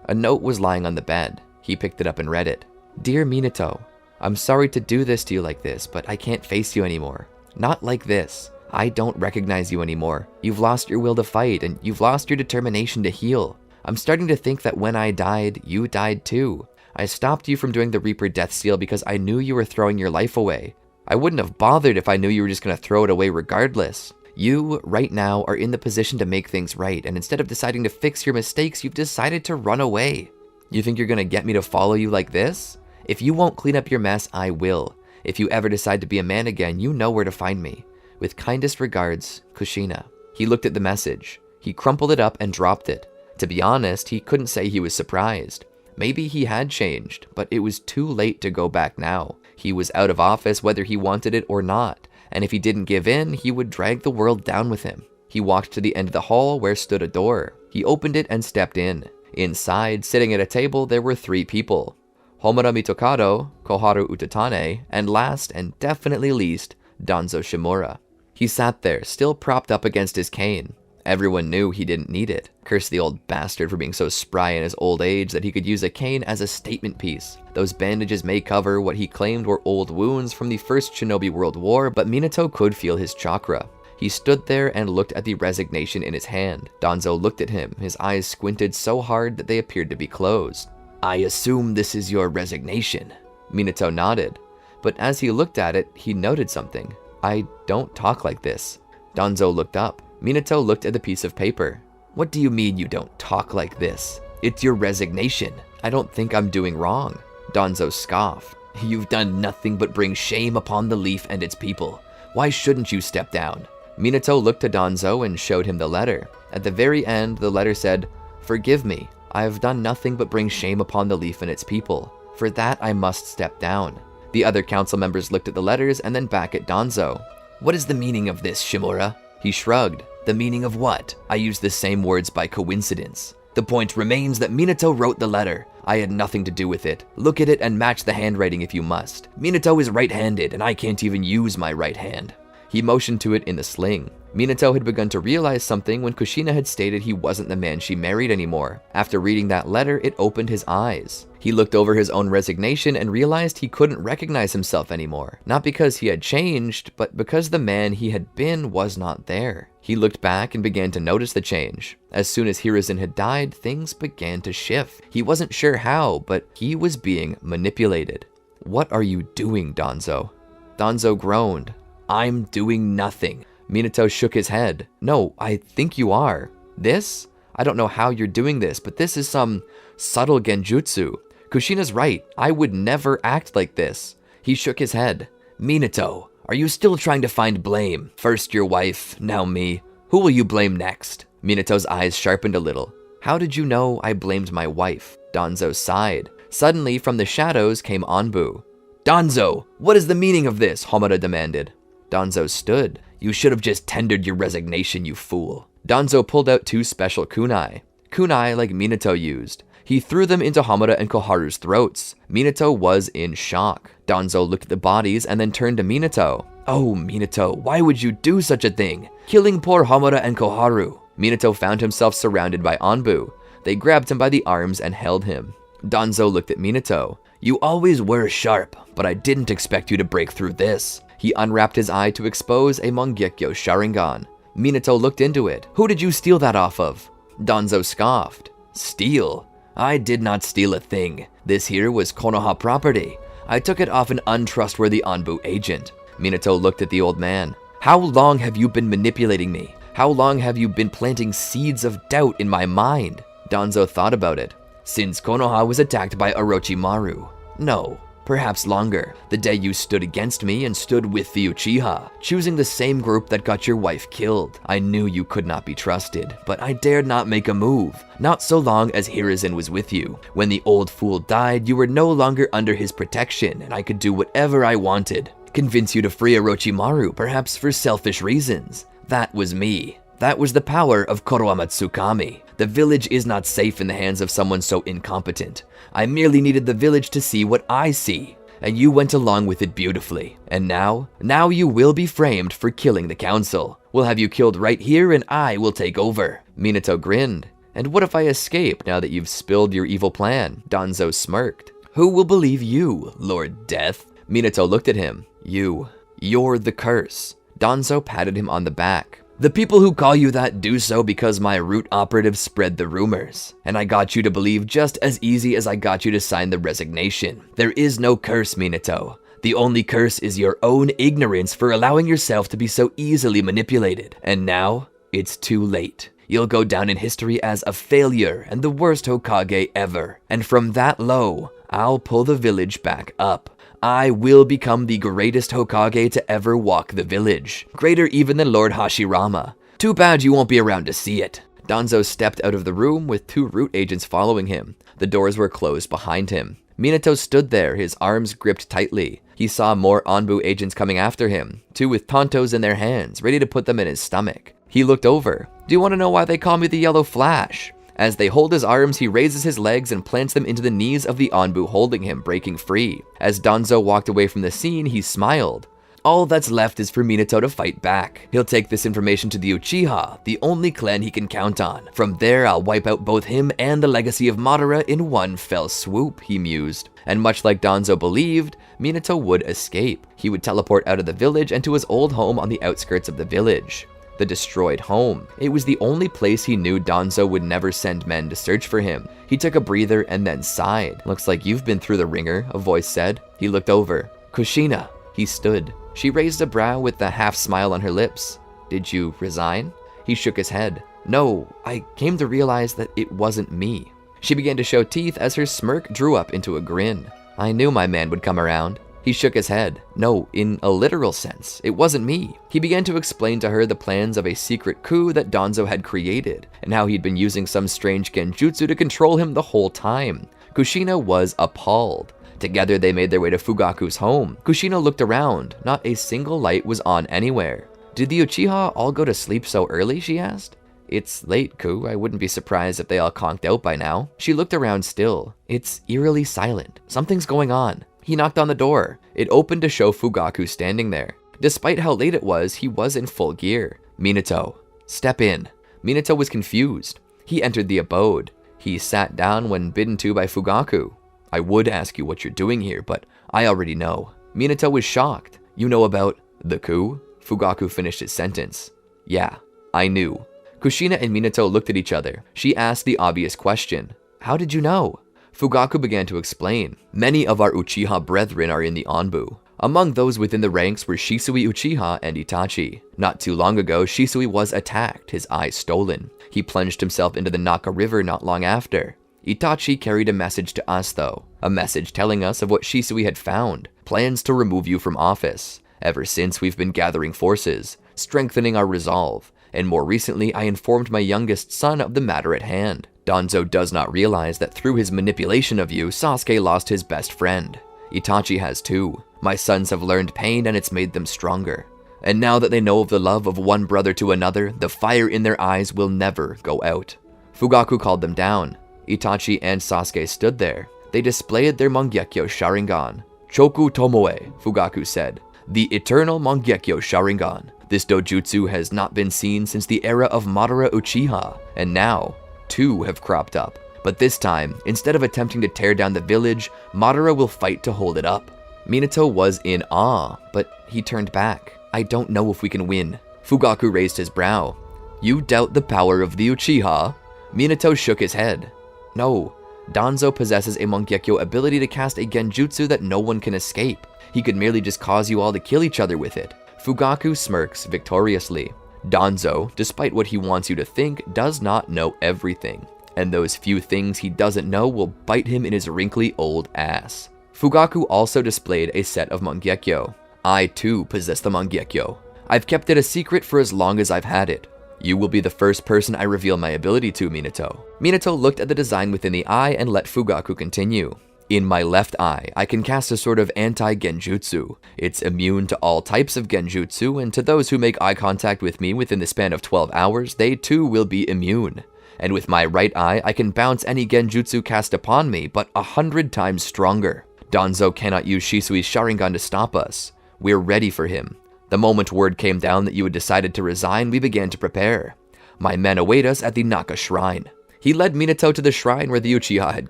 A note was lying on the bed. He picked it up and read it. Dear Minato, I'm sorry to do this to you like this, but I can't face you anymore. Not like this. I don't recognize you anymore. You've lost your will to fight, and you've lost your determination to heal. I'm starting to think that when I died, you died too. I stopped you from doing the Reaper Death Seal because I knew you were throwing your life away. I wouldn't have bothered if I knew you were just going to throw it away regardless. You, right now, are in the position to make things right, and instead of deciding to fix your mistakes, you've decided to run away. You think you're going to get me to follow you like this? If you won't clean up your mess, I will. If you ever decide to be a man again, you know where to find me. With kindest regards, Kushina. He looked at the message. He crumpled it up and dropped it. To be honest, he couldn't say he was surprised. Maybe he had changed, but it was too late to go back now. He was out of office whether he wanted it or not, and if he didn't give in, he would drag the world down with him. He walked to the end of the hall where stood a door. He opened it and stepped in. Inside, sitting at a table, there were 3 people. Homura Mitokado, Koharu Utatane, and last and definitely least, Danzo Shimura. He sat there, still propped up against his cane. Everyone knew he didn't need it. Cursed the old bastard for being so spry in his old age that he could use a cane as a statement piece. Those bandages may cover what he claimed were old wounds from the First Shinobi World War, but Minato could feel his chakra. He stood there and looked at the resignation in his hand. Danzo looked at him, his eyes squinted so hard that they appeared to be closed. I assume this is your resignation. Minato nodded, but as he looked at it, he noted something. I don't talk like this. Danzo looked up. Minato looked at the piece of paper. What do you mean you don't talk like this? It's your resignation. I don't think I'm doing wrong. Danzo scoffed. You've done nothing but bring shame upon the Leaf and its people. Why shouldn't you step down? Minato looked to Danzo and showed him the letter. At the very end, the letter said, Forgive me. I have done nothing but bring shame upon the Leaf and its people. For that, I must step down. The other council members looked at the letters and then back at Danzo. What is the meaning of this, Shimura? He shrugged. The meaning of what? I used the same words by coincidence. The point remains that Minato wrote the letter. I had nothing to do with it. Look at it and match the handwriting if you must. Minato is right-handed, and I can't even use my right hand. He motioned to it in the sling. Minato had begun to realize something when Kushina had stated he wasn't the man she married anymore. After reading that letter, it opened his eyes. He looked over his own resignation and realized he couldn't recognize himself anymore. Not because he had changed, but because the man he had been was not there. He looked back and began to notice the change. As soon as Hiruzen had died, things began to shift. He wasn't sure how, but he was being manipulated. What are you doing, Danzo? Danzo groaned. I'm doing nothing. Minato shook his head. No, I think you are. This? I don't know how you're doing this, but this is some subtle genjutsu. Kushina's right. I would never act like this. He shook his head. Minato, are you still trying to find blame? First your wife, now me. Who will you blame next? Minato's eyes sharpened a little. How did you know I blamed my wife? Danzo sighed. Suddenly, from the shadows came Anbu. Danzo, what is the meaning of this? Homura demanded. Danzo stood. You should have just tendered your resignation, you fool. Danzo pulled out 2 special kunai. Kunai like Minato used. He threw them into Homura and Koharu's throats. Minato was in shock. Danzo looked at the bodies and then turned to Minato. Oh, Minato, why would you do such a thing? Killing poor Homura and Koharu. Minato found himself surrounded by Anbu. They grabbed him by the arms and held him. Danzo looked at Minato. You always were sharp, but I didn't expect you to break through this. He unwrapped his eye to expose a Mangekyo Sharingan. Minato looked into it. Who did you steal that off of? Danzo scoffed. Steal? I did not steal a thing. This here was Konoha property. I took it off an untrustworthy Anbu agent. Minato looked at the old man. How long have you been manipulating me? How long have you been planting seeds of doubt in my mind? Danzo thought about it. Since Konoha was attacked by Orochimaru. No. Perhaps longer, the day you stood against me and stood with the Uchiha, choosing the same group that got your wife killed. I knew you could not be trusted, but I dared not make a move, not so long as Hiruzen was with you. When the old fool died, you were no longer under his protection, and I could do whatever I wanted. Convince you to free Orochimaru, perhaps for selfish reasons. That was me. That was the power of Koroamatsukami. The village is not safe in the hands of someone so incompetent. I merely needed the village to see what I see. And you went along with it beautifully. And now you will be framed for killing the council. We'll have you killed right here and I will take over. Minato grinned. And what if I escape now that you've spilled your evil plan? Danzo smirked. Who will believe you, Lord Death? Minato looked at him. You're the curse. Danzo patted him on the back. The people who call you that do so because my root operative spread the rumors. And I got you to believe just as easy as I got you to sign the resignation. There is no curse, Minato. The only curse is your own ignorance for allowing yourself to be so easily manipulated. And now, it's too late. You'll go down in history as a failure and the worst Hokage ever. And from that low, I'll pull the village back up. I will become the greatest Hokage to ever walk the village. Greater even than Lord Hashirama. Too bad you won't be around to see it. Danzo stepped out of the room with 2 root agents following him. The doors were closed behind him. Minato stood there, his arms gripped tightly. He saw more Anbu agents coming after him, 2 with tontos in their hands, ready to put them in his stomach. He looked over. Do you want to know why they call me the Yellow Flash? As they hold his arms, he raises his legs and plants them into the knees of the Anbu holding him, breaking free. As Danzo walked away from the scene, he smiled. All that's left is for Minato to fight back. He'll take this information to the Uchiha, the only clan he can count on. From there, I'll wipe out both him and the legacy of Madara in one fell swoop, he mused. And much like Danzo believed, Minato would escape. He would teleport out of the village and to his old home on the outskirts of the village. The destroyed home. It was the only place he knew Danzo would never send men to search for him. He took a breather and then sighed. Looks like you've been through the ringer, a voice said. He looked over. Kushina. He stood. She raised a brow with a half smile on her lips. Did you resign? He shook his head. No, I came to realize that it wasn't me. She began to show teeth as her smirk drew up into a grin. I knew my man would come around. He shook his head. No, in a literal sense, it wasn't me. He began to explain to her the plans of a secret coup that Danzo had created, and how he'd been using some strange genjutsu to control him the whole time. Kushina was appalled. Together they made their way to Fugaku's home. Kushina looked around. Not a single light was on anywhere. Did the Uchiha all go to sleep so early, she asked. It's late, Ku. I wouldn't be surprised if they all conked out by now. She looked around still. It's eerily silent. Something's going on. He knocked on the door. It opened to show Fugaku standing there. Despite how late it was, he was in full gear. Minato, step in. Minato was confused. He entered the abode. He sat down when bidden to by Fugaku. I would ask you what you're doing here, but I already know. Minato was shocked. You know about the coup? Fugaku finished his sentence. Yeah, I knew. Kushina and Minato looked at each other. She asked the obvious question. How did you know? Fugaku began to explain. Many of our Uchiha brethren are in the Anbu. Among those within the ranks were Shisui Uchiha and Itachi. Not too long ago, Shisui was attacked, his eyes stolen. He plunged himself into the Naka River not long after. Itachi carried a message to us though. A message telling us of what Shisui had found. Plans to remove you from office. Ever since, we've been gathering forces, strengthening our resolve. And more recently, I informed my youngest son of the matter at hand. Danzo does not realize that through his manipulation of you, Sasuke lost his best friend. Itachi has too. My sons have learned pain and it's made them stronger. And now that they know of the love of one brother to another, the fire in their eyes will never go out. Fugaku called them down. Itachi and Sasuke stood there. They displayed their Mangekyo Sharingan. Choku Tomoe, Fugaku said. The eternal Mangekyo Sharingan. This dojutsu has not been seen since the era of Madara Uchiha, and now, 2 have cropped up. But this time, instead of attempting to tear down the village, Madara will fight to hold it up. Minato was in awe, but he turned back. I don't know if we can win. Fugaku raised his brow. You doubt the power of the Uchiha? Minato shook his head. No, Danzo possesses a Mangekyo ability to cast a genjutsu that no one can escape. He could merely just cause you all to kill each other with it. Fugaku smirks victoriously. Danzo, despite what he wants you to think, does not know everything. And those few things he doesn't know will bite him in his wrinkly old ass. Fugaku also displayed a set of Mangekyo. I too possess the Mangekyo. I've kept it a secret for as long as I've had it. You will be the first person I reveal my ability to, Minato. Minato looked at the design within the eye and let Fugaku continue. In my left eye, I can cast a sort of anti-genjutsu. It's immune to all types of genjutsu, and to those who make eye contact with me within the span of 12 hours, they too will be immune. And with my right eye, I can bounce any genjutsu cast upon me, but 100 times stronger. Danzo cannot use Shisui's Sharingan to stop us. We're ready for him. The moment word came down that you had decided to resign, we began to prepare. My men await us at the Naka Shrine. He led Minato to the shrine where the Uchiha had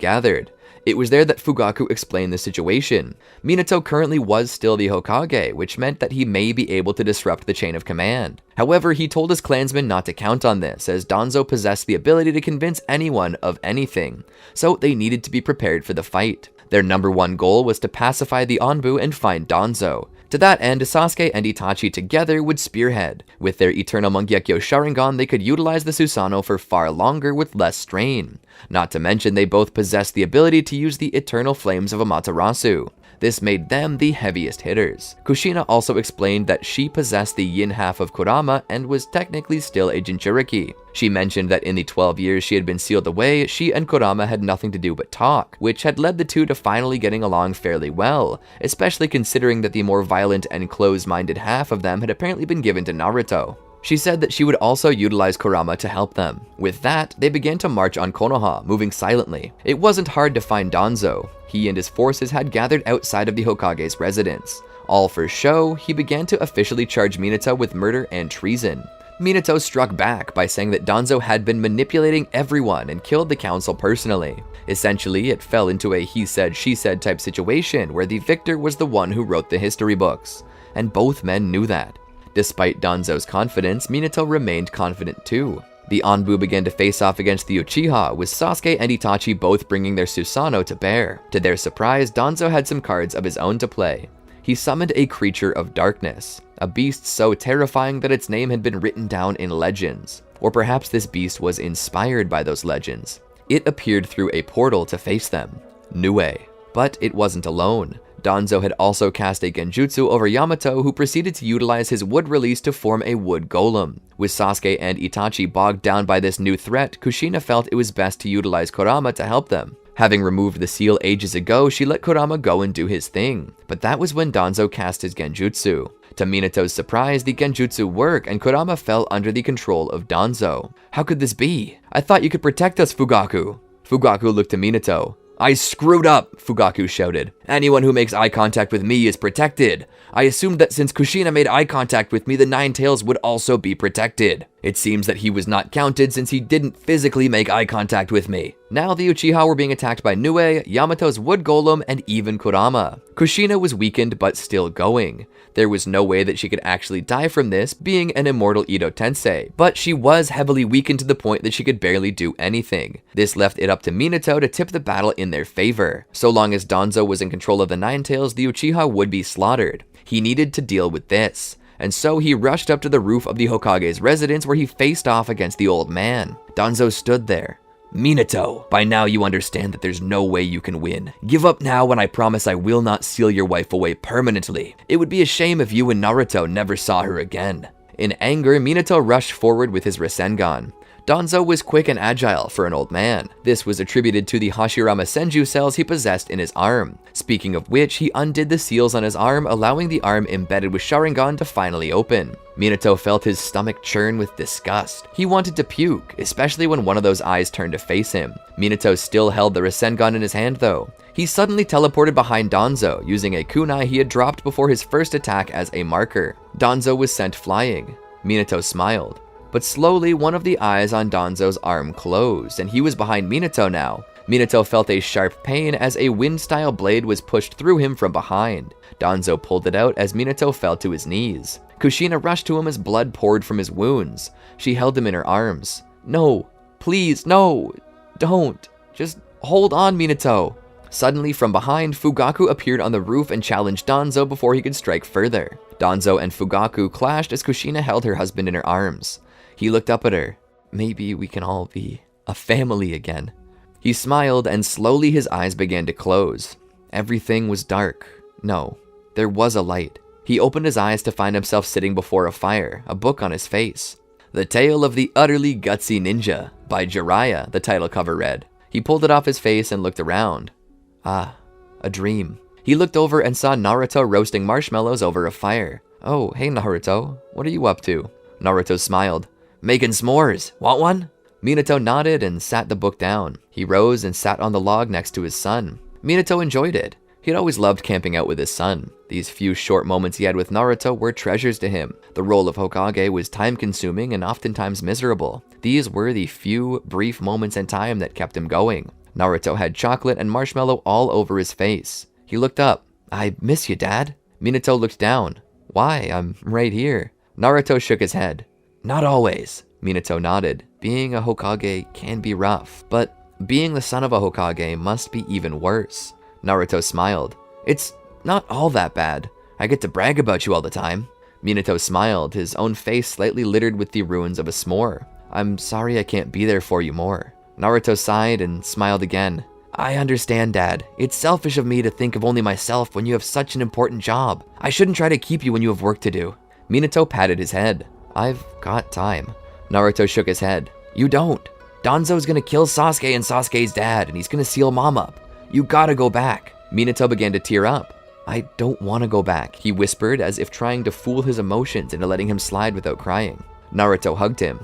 gathered. It was there that Fugaku explained the situation. Minato currently was still the Hokage, which meant that he may be able to disrupt the chain of command. However, he told his clansmen not to count on this, as Danzo possessed the ability to convince anyone of anything, so they needed to be prepared for the fight. Their number one goal was to pacify the Anbu and find Danzo. To that end, Sasuke and Itachi together would spearhead. With their Eternal Mangekyo Sharingan, they could utilize the Susanoo for far longer with less strain. Not to mention, they both possessed the ability to use the Eternal Flames of Amaterasu. This made them the heaviest hitters. Kushina also explained that she possessed the yin half of Kurama and was technically still a Jinchuriki. She mentioned that in the 12 years she had been sealed away, she and Kurama had nothing to do but talk, which had led the two to finally getting along fairly well, especially considering that the more violent and closed-minded half of them had apparently been given to Naruto. She said that she would also utilize Kurama to help them. With that, they began to march on Konoha, moving silently. It wasn't hard to find Danzo. He and his forces had gathered outside of the Hokage's residence. All for show, he began to officially charge Minato with murder and treason. Minato struck back by saying that Danzo had been manipulating everyone and killed the council personally. Essentially, it fell into a he said, she said type situation where the victor was the one who wrote the history books. And both men knew that. Despite Danzo's confidence, Minato remained confident too. The Anbu began to face off against the Uchiha, with Sasuke and Itachi both bringing their Susanoo to bear. To their surprise, Danzo had some cards of his own to play. He summoned a creature of darkness, a beast so terrifying that its name had been written down in legends. Or perhaps this beast was inspired by those legends. It appeared through a portal to face them, Nue. But it wasn't alone. Danzo had also cast a genjutsu over Yamato, who proceeded to utilize his wood release to form a wood golem. With Sasuke and Itachi bogged down by this new threat, Kushina felt it was best to utilize Kurama to help them. Having removed the seal ages ago, she let Kurama go and do his thing. But that was when Danzo cast his genjutsu. To Minato's surprise, the genjutsu worked and Kurama fell under the control of Danzo. How could this be? I thought you could protect us, Fugaku. Fugaku looked to Minato. I screwed up, Fugaku shouted. Anyone who makes eye contact with me is protected. I assumed that since Kushina made eye contact with me, the Nine Tails would also be protected. It seems that he was not counted since he didn't physically make eye contact with me. Now the Uchiha were being attacked by Nue, Yamato's wood golem, and even Kurama. Kushina was weakened but still going. There was no way that she could actually die from this, being an immortal Edo Tensei, but she was heavily weakened to the point that she could barely do anything. This left it up to Minato to tip the battle in their favor. So long as Danzo was in control of the Nine Tails, the Uchiha would be slaughtered. He needed to deal with this. And so he rushed up to the roof of the Hokage's residence where he faced off against the old man. Danzo stood there. Minato, by now you understand that there's no way you can win. Give up now and I promise I will not seal your wife away permanently. It would be a shame if you and Naruto never saw her again. In anger, Minato rushed forward with his Rasengan. Danzo was quick and agile for an old man. This was attributed to the Hashirama Senju cells he possessed in his arm. Speaking of which, he undid the seals on his arm, allowing the arm embedded with Sharingan to finally open. Minato felt his stomach churn with disgust. He wanted to puke, especially when one of those eyes turned to face him. Minato still held the Rasengan in his hand though. He suddenly teleported behind Danzo, using a kunai he had dropped before his first attack as a marker. Danzo was sent flying. Minato smiled. But slowly, one of the eyes on Danzo's arm closed, and he was behind Minato now. Minato felt a sharp pain as a wind-style blade was pushed through him from behind. Danzo pulled it out as Minato fell to his knees. Kushina rushed to him as blood poured from his wounds. She held him in her arms. No, please, no, don't. Just hold on, Minato. Suddenly, from behind, Fugaku appeared on the roof and challenged Danzo before he could strike further. Danzo and Fugaku clashed as Kushina held her husband in her arms. He looked up at her. Maybe we can all be a family again. He smiled and slowly his eyes began to close. Everything was dark. No, there was a light. He opened his eyes to find himself sitting before a fire, a book on his face. The Tale of the Utterly Gutsy Ninja by Jiraiya, the title cover read. He pulled it off his face and looked around. Ah, a dream. He looked over and saw Naruto roasting marshmallows over a fire. "Oh, hey Naruto, what are you up to?" Naruto smiled. "Making s'mores. Want one?" Minato nodded and sat the book down. He rose and sat on the log next to his son. Minato enjoyed it. He had always loved camping out with his son. These few short moments he had with Naruto were treasures to him. The role of Hokage was time-consuming and oftentimes miserable. These were the few brief moments in time that kept him going. Naruto had chocolate and marshmallow all over his face. He looked up. "I miss you, Dad." Minato looked down. "Why? I'm right here." Naruto shook his head. "Not always." Minato nodded. Being a Hokage can be rough, but being the son of a Hokage must be even worse. Naruto smiled. "It's not all that bad. I get to brag about you all the time." Minato smiled, his own face slightly littered with the ruins of a s'more. "I'm sorry I can't be there for you more." Naruto sighed and smiled again. "I understand, Dad. It's selfish of me to think of only myself when you have such an important job. I shouldn't try to keep you when you have work to do." Minato patted his head. "I've got time." Naruto shook his head. "You don't. Danzo's gonna kill Sasuke and Sasuke's dad, and he's gonna seal Mom up. You gotta go back." Minato began to tear up. "I don't want to go back," he whispered, as if trying to fool his emotions into letting him slide without crying. Naruto hugged him.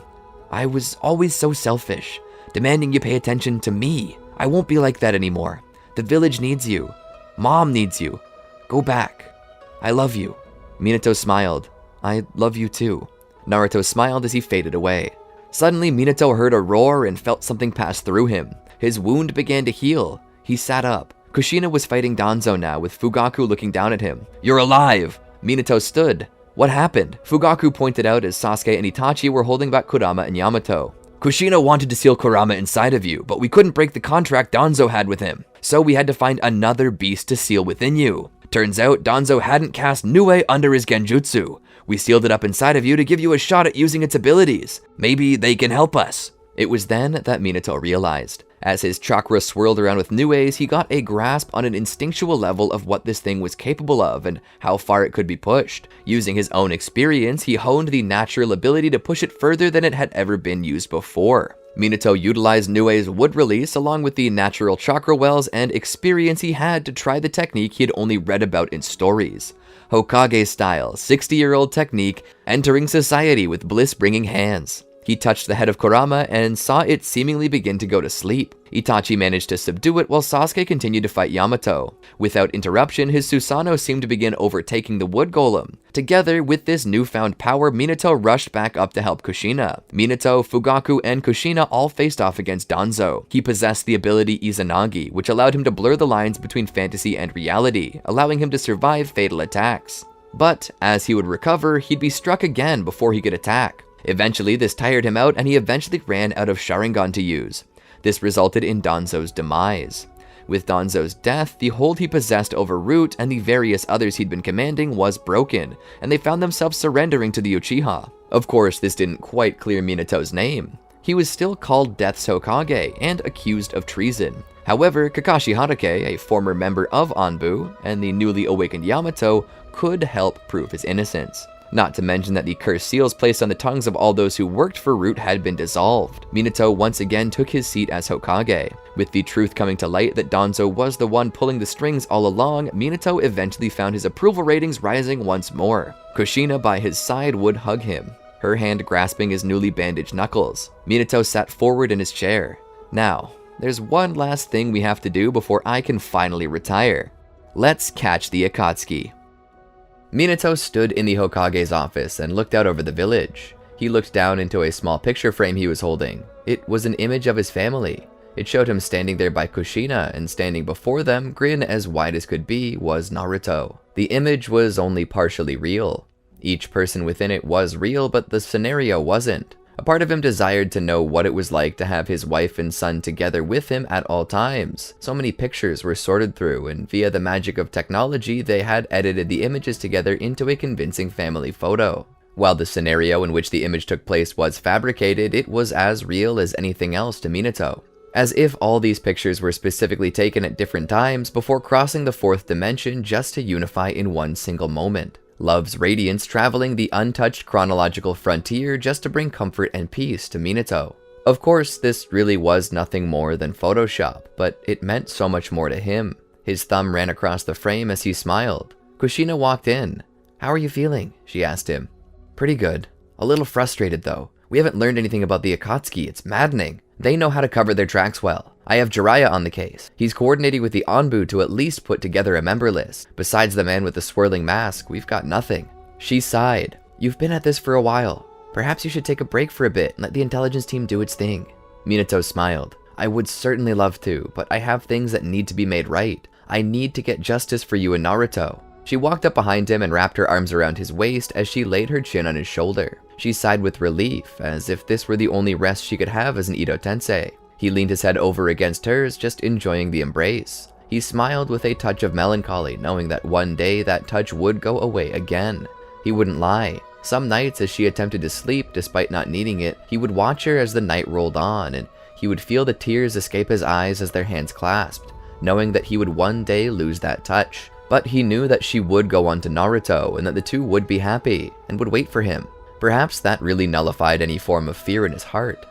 "I was always so selfish, demanding you pay attention to me. I won't be like that anymore. The village needs you. Mom needs you. Go back. I love you." Minato smiled. "I love you too." Naruto smiled as he faded away. Suddenly, Minato heard a roar and felt something pass through him. His wound began to heal. He sat up. Kushina was fighting Danzo now, with Fugaku looking down at him. "You're alive!" Minato stood. "What happened?" Fugaku pointed out as Sasuke and Itachi were holding back Kurama and Yamato. "Kushina wanted to seal Kurama inside of you, but we couldn't break the contract Danzo had with him. So we had to find another beast to seal within you. Turns out Danzo hadn't cast Nue under his genjutsu. We sealed it up inside of you to give you a shot at using its abilities. Maybe they can help us." It was then that Minato realized. As his chakra swirled around with Nue's, he got a grasp on an instinctual level of what this thing was capable of and how far it could be pushed. Using his own experience, he honed the natural ability to push it further than it had ever been used before. Minato utilized Nue's wood release along with the natural chakra wells and experience he had to try the technique he had only read about in stories. Hokage style, 60-year-old technique, entering society with bliss-bringing hands. He touched the head of Kurama and saw it seemingly begin to go to sleep. Itachi managed to subdue it while Sasuke continued to fight Yamato. Without interruption, his Susanoo seemed to begin overtaking the wood golem. Together with this newfound power, Minato rushed back up to help Kushina. Minato, Fugaku, and Kushina all faced off against Danzo. He possessed the ability Izanagi, which allowed him to blur the lines between fantasy and reality, allowing him to survive fatal attacks. But as he would recover, he'd be struck again before he could attack. Eventually, this tired him out and he eventually ran out of Sharingan to use. This resulted in Danzo's demise. With Danzo's death, the hold he possessed over Root and the various others he'd been commanding was broken, and they found themselves surrendering to the Uchiha. Of course, this didn't quite clear Minato's name. He was still called Death's Hokage and accused of treason. However, Kakashi Hatake, a former member of Anbu, and the newly awakened Yamato could help prove his innocence. Not to mention that the cursed seals placed on the tongues of all those who worked for Root had been dissolved. Minato once again took his seat as Hokage. With the truth coming to light that Danzo was the one pulling the strings all along, Minato eventually found his approval ratings rising once more. Kushina by his side would hug him, her hand grasping his newly bandaged knuckles. Minato sat forward in his chair. "Now, there's one last thing we have to do before I can finally retire. Let's catch the Akatsuki." Minato stood in the Hokage's office and looked out over the village. He looked down into a small picture frame he was holding. It was an image of his family. It showed him standing there by Kushina, and standing before them, grin as wide as could be, was Naruto. The image was only partially real. Each person within it was real, but the scenario wasn't. A part of him desired to know what it was like to have his wife and son together with him at all times. So many pictures were sorted through, and via the magic of technology, they had edited the images together into a convincing family photo. While the scenario in which the image took place was fabricated, it was as real as anything else to Minato. As if all these pictures were specifically taken at different times before crossing the fourth dimension just to unify in one single moment. Love's radiance traveling the untouched chronological frontier just to bring comfort and peace to Minato. Of course, this really was nothing more than Photoshop, but it meant so much more to him. His thumb ran across the frame as he smiled. Kushina walked in. "How are you feeling?" she asked him. "Pretty good. A little frustrated though. We haven't learned anything about the Akatsuki. It's maddening. They know how to cover their tracks well. I have Jiraiya on the case. He's coordinating with the Anbu to at least put together a member list. Besides the man with the swirling mask, we've got nothing." She sighed. "You've been at this for a while. Perhaps you should take a break for a bit and let the intelligence team do its thing." Minato smiled. "I would certainly love to, but I have things that need to be made right. I need to get justice for you and Naruto." She walked up behind him and wrapped her arms around his waist as she laid her chin on his shoulder. She sighed with relief, as if this were the only rest she could have as an Ito Tensei. He leaned his head over against hers, just enjoying the embrace. He smiled with a touch of melancholy, knowing that one day that touch would go away again. He wouldn't lie. Some nights, as she attempted to sleep despite not needing it, he would watch her as the night rolled on, and he would feel the tears escape his eyes as their hands clasped, knowing that he would one day lose that touch. But he knew that she would go on to Naruto, and that the two would be happy, and would wait for him. Perhaps that really nullified any form of fear in his heart.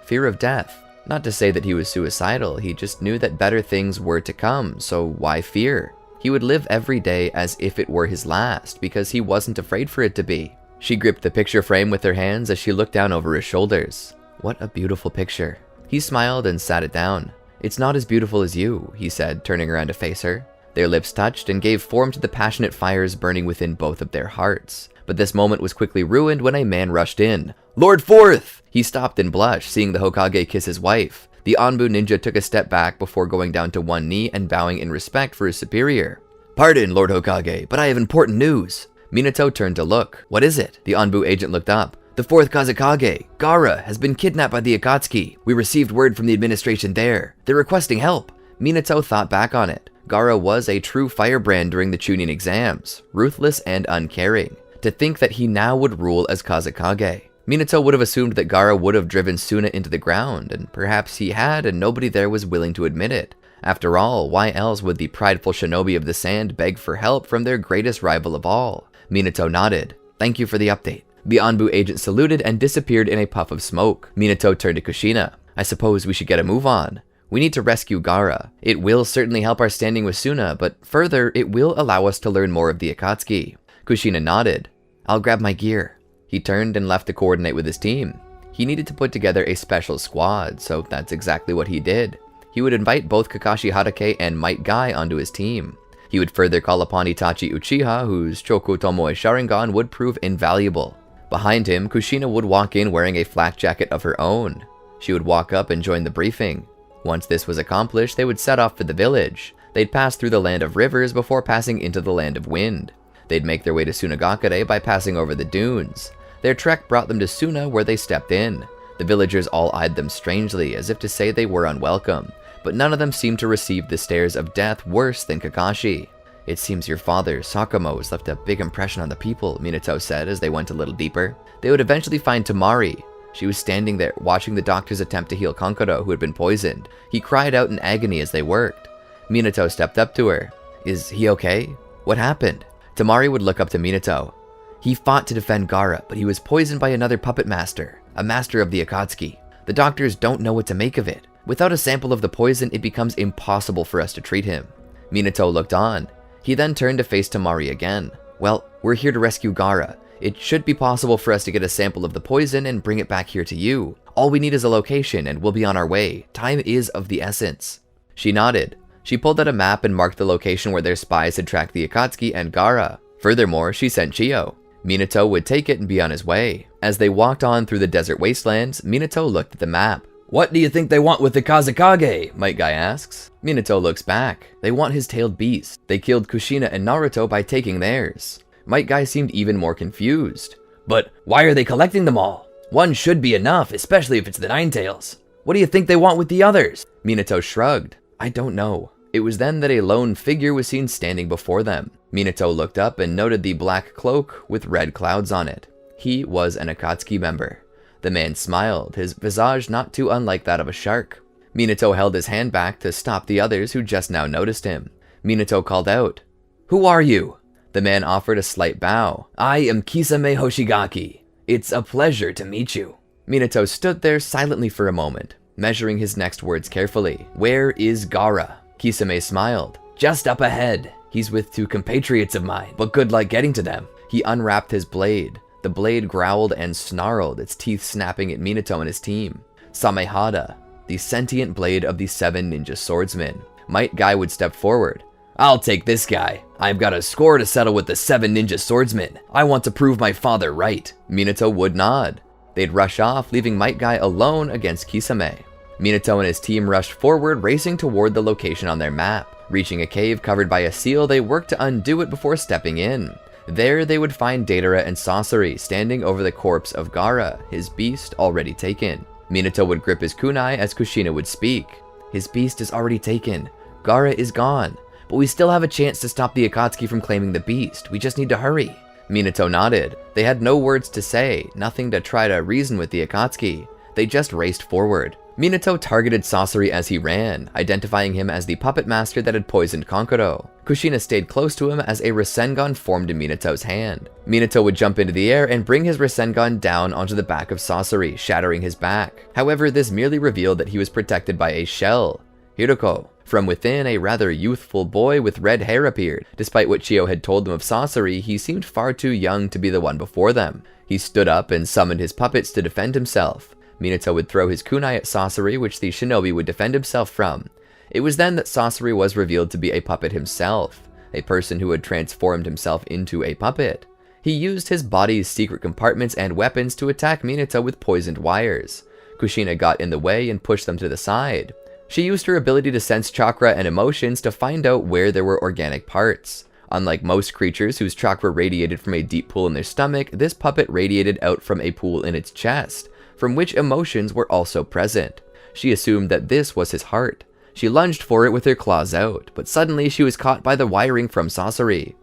Fear of death. Not to say that he was suicidal, he just knew that better things were to come, so why fear? He would live every day as if it were his last, because he wasn't afraid for it to be. She gripped the picture frame with her hands as she looked down over his shoulders. What a beautiful picture. He smiled and sat it down. "It's not as beautiful as you," he said, turning around to face her. Their lips touched and gave form to the passionate fires burning within both of their hearts. But this moment was quickly ruined when a man rushed in. "Lord Fourth!" He stopped and blushed, seeing the Hokage kiss his wife. The Anbu ninja took a step back before going down to one knee and bowing in respect for his superior. "Pardon, Lord Hokage, but I have important news." Minato turned to look. "What is it?" The Anbu agent looked up. "The fourth Kazekage, Gaara, has been kidnapped by the Akatsuki. We received word from the administration there. They're requesting help." Minato thought back on it. Gaara was a true firebrand during the Chunin exams, ruthless and uncaring. To think that he now would rule as Kazekage. Minato would have assumed that Gaara would have driven Suna into the ground, and perhaps he had, and nobody there was willing to admit it. After all, why else would the prideful shinobi of the sand beg for help from their greatest rival of all? Minato nodded. "Thank you for the update." The Anbu agent saluted and disappeared in a puff of smoke. Minato turned to Kushina. "I suppose we should get a move on. We need to rescue Gaara. It will certainly help our standing with Suna, but further, it will allow us to learn more of the Akatsuki." Kushina nodded. "I'll grab my gear." He turned and left to coordinate with his team. He needed to put together a special squad, so that's exactly what he did. He would invite both Kakashi Hatake and Might Guy onto his team. He would further call upon Itachi Uchiha, whose Choku Tomoe Sharingan would prove invaluable. Behind him, Kushina would walk in wearing a flak jacket of her own. She would walk up and join the briefing. Once this was accomplished, they would set off for the village. They'd pass through the land of rivers before passing into the land of wind. They'd make their way to Sunagakure by passing over the dunes. Their trek brought them to Suna, where they stepped in. The villagers all eyed them strangely, as if to say they were unwelcome, but none of them seemed to receive the stares of death worse than Kakashi. "It seems your father, Sakamo, has left a big impression on the people," Minato said as they went a little deeper. They would eventually find Temari. She was standing there, watching the doctors attempt to heal Kankuro, who had been poisoned. He cried out in agony as they worked. Minato stepped up to her. "Is he okay? What happened?" Temari would look up to Minato. "He fought to defend Gaara, but he was poisoned by another puppet master, a master of the Akatsuki. The doctors don't know what to make of it. Without a sample of the poison, it becomes impossible for us to treat him." Minato looked on. He then turned to face Temari again. "Well, we're here to rescue Gaara. It should be possible for us to get a sample of the poison and bring it back here to you. All we need is a location and we'll be on our way. Time is of the essence." She nodded. She pulled out a map and marked the location where their spies had tracked the Akatsuki and Gaara. Furthermore, she sent Chiyo. Minato would take it and be on his way. As they walked on through the desert wastelands, Minato looked at the map. "What do you think they want with the Kazekage?" Might Guy asks. Minato looks back. They want his tailed beast. They killed Kushina and Naruto by taking theirs. Might Guy seemed even more confused. "But why are they collecting them all? One should be enough, especially if it's the Nine Tails. What do you think they want with the others?" Minato shrugged. "I don't know." It was then that a lone figure was seen standing before them. Minato looked up and noted the black cloak with red clouds on it. He was an Akatsuki member. The man smiled, his visage not too unlike that of a shark. Minato held his hand back to stop the others who just now noticed him. Minato called out, "Who are you?" The man offered a slight bow. "I am Kisame Hoshigaki. It's a pleasure to meet you." Minato stood there silently for a moment, measuring his next words carefully. "Where is Gaara?" Kisame smiled. "Just up ahead. He's with 2 compatriots of mine, but good luck getting to them." He unwrapped his blade. The blade growled and snarled, its teeth snapping at Minato and his team. Samehada, the sentient blade of the 7 ninja swordsmen. Might Guy would step forward. "I'll take this guy. I've got a score to settle with the 7 ninja swordsmen. I want to prove my father right." Minato would nod. They'd rush off, leaving Might Guy alone against Kisame. Minato and his team rushed forward, racing toward the location on their map. Reaching a cave covered by a seal, they worked to undo it before stepping in. There, they would find Deidara and Sasori standing over the corpse of Gaara, his beast already taken. Minato would grip his kunai as Kushina would speak. "His beast is already taken. Gaara is gone. But we still have a chance to stop the Akatsuki from claiming the beast. We just need to hurry." Minato nodded. They had no words to say, nothing to try to reason with the Akatsuki. They just raced forward. Minato targeted Sasori as he ran, identifying him as the puppet master that had poisoned Kankuro. Kushina stayed close to him as a Rasengan formed in Minato's hand. Minato would jump into the air and bring his Rasengan down onto the back of Sasori, shattering his back. However, this merely revealed that he was protected by a shell. Hiroko. From within, a rather youthful boy with red hair appeared. Despite what Chio had told them of Sasori, he seemed far too young to be the one before them. He stood up and summoned his puppets to defend himself. Minato would throw his kunai at Sasori, which the shinobi would defend himself from. It was then that Sasori was revealed to be a puppet himself, a person who had transformed himself into a puppet. He used his body's secret compartments and weapons to attack Minato with poisoned wires. Kushina got in the way and pushed them to the side. She used her ability to sense chakra and emotions to find out where there were organic parts. Unlike most creatures whose chakra radiated from a deep pool in their stomach, this puppet radiated out from a pool in its chest, from which emotions were also present. She assumed that this was his heart. She lunged for it with her claws out, but suddenly she was caught by the wiring from Sasori.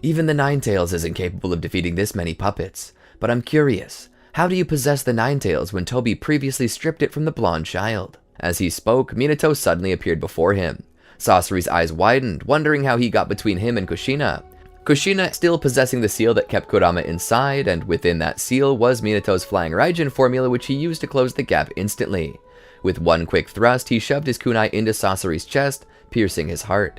"Even the Ninetales isn't capable of defeating this many puppets. But I'm curious, how do you possess the Ninetales when Toby previously stripped it from the blonde child?" As he spoke, Minato suddenly appeared before him. Sasori's eyes widened, wondering how he got between him and Kushina. Kushina still possessing the seal that kept Kurama inside, and within that seal was Minato's Flying Raijin formula, which he used to close the gap instantly. With one quick thrust, he shoved his kunai into Sasori's chest, piercing his heart.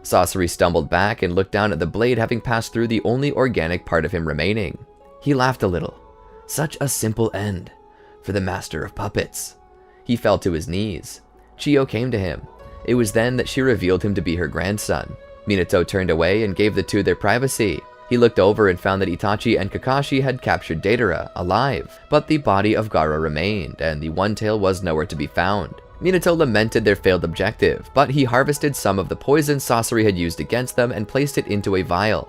Sasori stumbled back and looked down at the blade, having passed through the only organic part of him remaining. He laughed a little. Such a simple end for the master of puppets. He fell to his knees. Chio came to him. It was then that she revealed him to be her grandson. Minato turned away and gave the two their privacy. He looked over and found that Itachi and Kakashi had captured Deidara, alive, but the body of Gaara remained, and the One Tail was nowhere to be found. Minato lamented their failed objective, but he harvested some of the poison Sasori had used against them and placed it into a vial.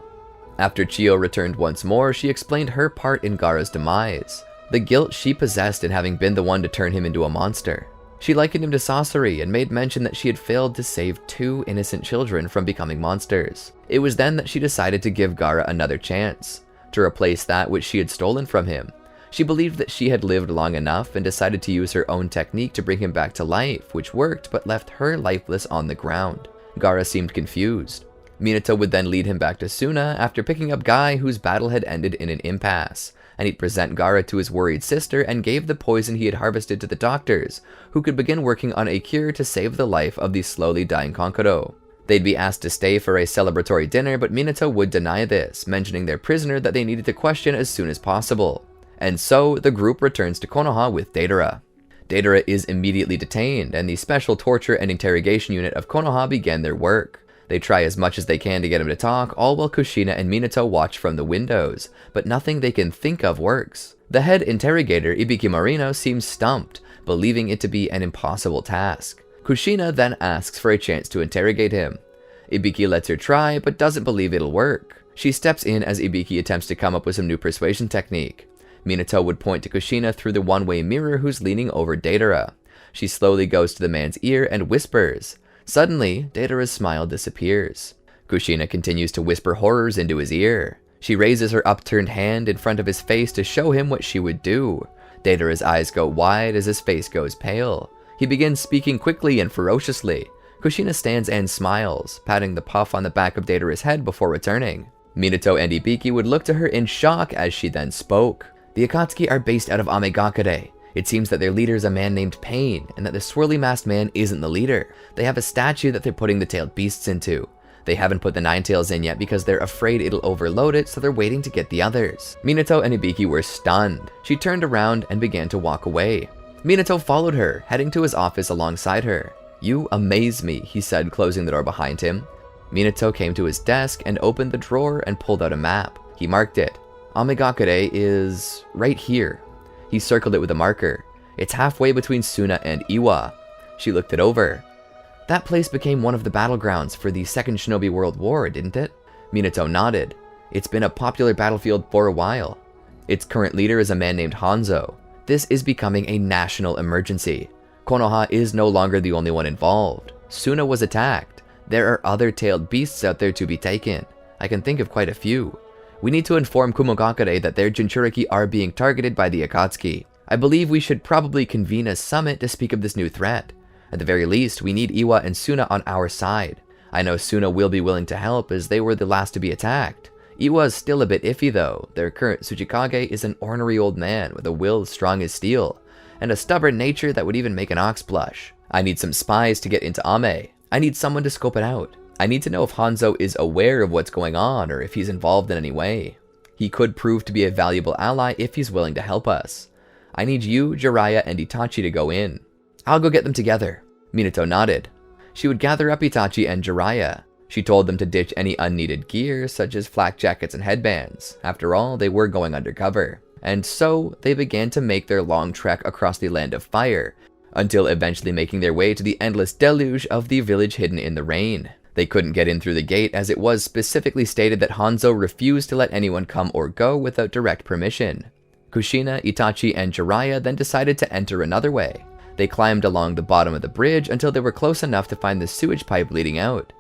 After Chio returned once more, she explained her part in Gaara's demise, the guilt she possessed in having been the one to turn him into a monster. She likened him to Sasori and made mention that she had failed to save 2 innocent children from becoming monsters. It was then that she decided to give Gaara another chance, to replace that which she had stolen from him. She believed that she had lived long enough and decided to use her own technique to bring him back to life, which worked but left her lifeless on the ground. Gaara seemed confused. Minato would then lead him back to Suna after picking up Guy, whose battle had ended in an impasse, and he'd present Gaara to his worried sister and gave the poison he had harvested to the doctors, who could begin working on a cure to save the life of the slowly dying Kankuro. They'd be asked to stay for a celebratory dinner, but Minato would deny this, mentioning their prisoner that they needed to question as soon as possible. And so, the group returns to Konoha with Deidara. Deidara is immediately detained, and the special torture and interrogation unit of Konoha began their work. They try as much as they can to get him to talk, all while Kushina and Minato watch from the windows, but nothing they can think of works. The head interrogator, Ibiki Marino, seems stumped, believing it to be an impossible task. Kushina then asks for a chance to interrogate him. Ibiki lets her try, but doesn't believe it'll work. She steps in as Ibiki attempts to come up with some new persuasion technique. Minato would point to Kushina through the one-way mirror who's leaning over Deidara. She slowly goes to the man's ear and whispers. Suddenly, Deidara's smile disappears. Kushina continues to whisper horrors into his ear. She raises her upturned hand in front of his face to show him what she would do. Deidara's eyes go wide as his face goes pale. He begins speaking quickly and ferociously. Kushina stands and smiles, patting the puff on the back of Deidara's head before returning. Minato and Ibiki would look to her in shock as she then spoke. "The Akatsuki are based out of Amegakure. It seems that their leader is a man named Pain, and that the swirly masked man isn't the leader. They have a statue that they're putting the tailed beasts into. They haven't put the Nine Tails in yet because they're afraid it'll overload it, so they're waiting to get the others. Minato and Hibiki were stunned. She turned around and began to walk away. Minato followed her, heading to his office alongside her. "You amaze me," he said, closing the door behind him. Minato came to his desk and opened the drawer and pulled out a map. He marked it. Amagakure is right here. He circled it with a marker. It's halfway between Suna and Iwa. She looked it over. That place became one of the battlegrounds for the Second Shinobi World War, didn't it? Minato nodded. It's been a popular battlefield for a while. Its current leader is a man named Hanzo. This is becoming a national emergency. Konoha is no longer the only one involved. Suna was attacked. There are other tailed beasts out there to be taken. I can think of quite a few. We need to inform Kumogakure that their Jinchuriki are being targeted by the Akatsuki. I believe we should probably convene a summit to speak of this new threat. At the very least, we need Iwa and Suna on our side. I know Suna will be willing to help as they were the last to be attacked. Iwa is still a bit iffy though. Their current Tsuchikage is an ornery old man with a will as strong as steel, and a stubborn nature that would even make an ox blush. I need some spies to get into Ame. I need someone to scope it out. I need to know if Hanzo is aware of what's going on or if he's involved in any way. He could prove to be a valuable ally if he's willing to help us. I need you, Jiraiya, and Itachi to go in. I'll go get them together. Minato nodded. She would gather up Itachi and Jiraiya. She told them to ditch any unneeded gear, such as flak jackets and headbands. After all, they were going undercover. And so, they began to make their long trek across the land of fire, until eventually making their way to the endless deluge of the village hidden in the rain. They couldn't get in through the gate as it was specifically stated that Hanzo refused to let anyone come or go without direct permission. Kushina, Itachi, and Jiraiya then decided to enter another way. They climbed along the bottom of the bridge until they were close enough to find the sewage pipe leading out.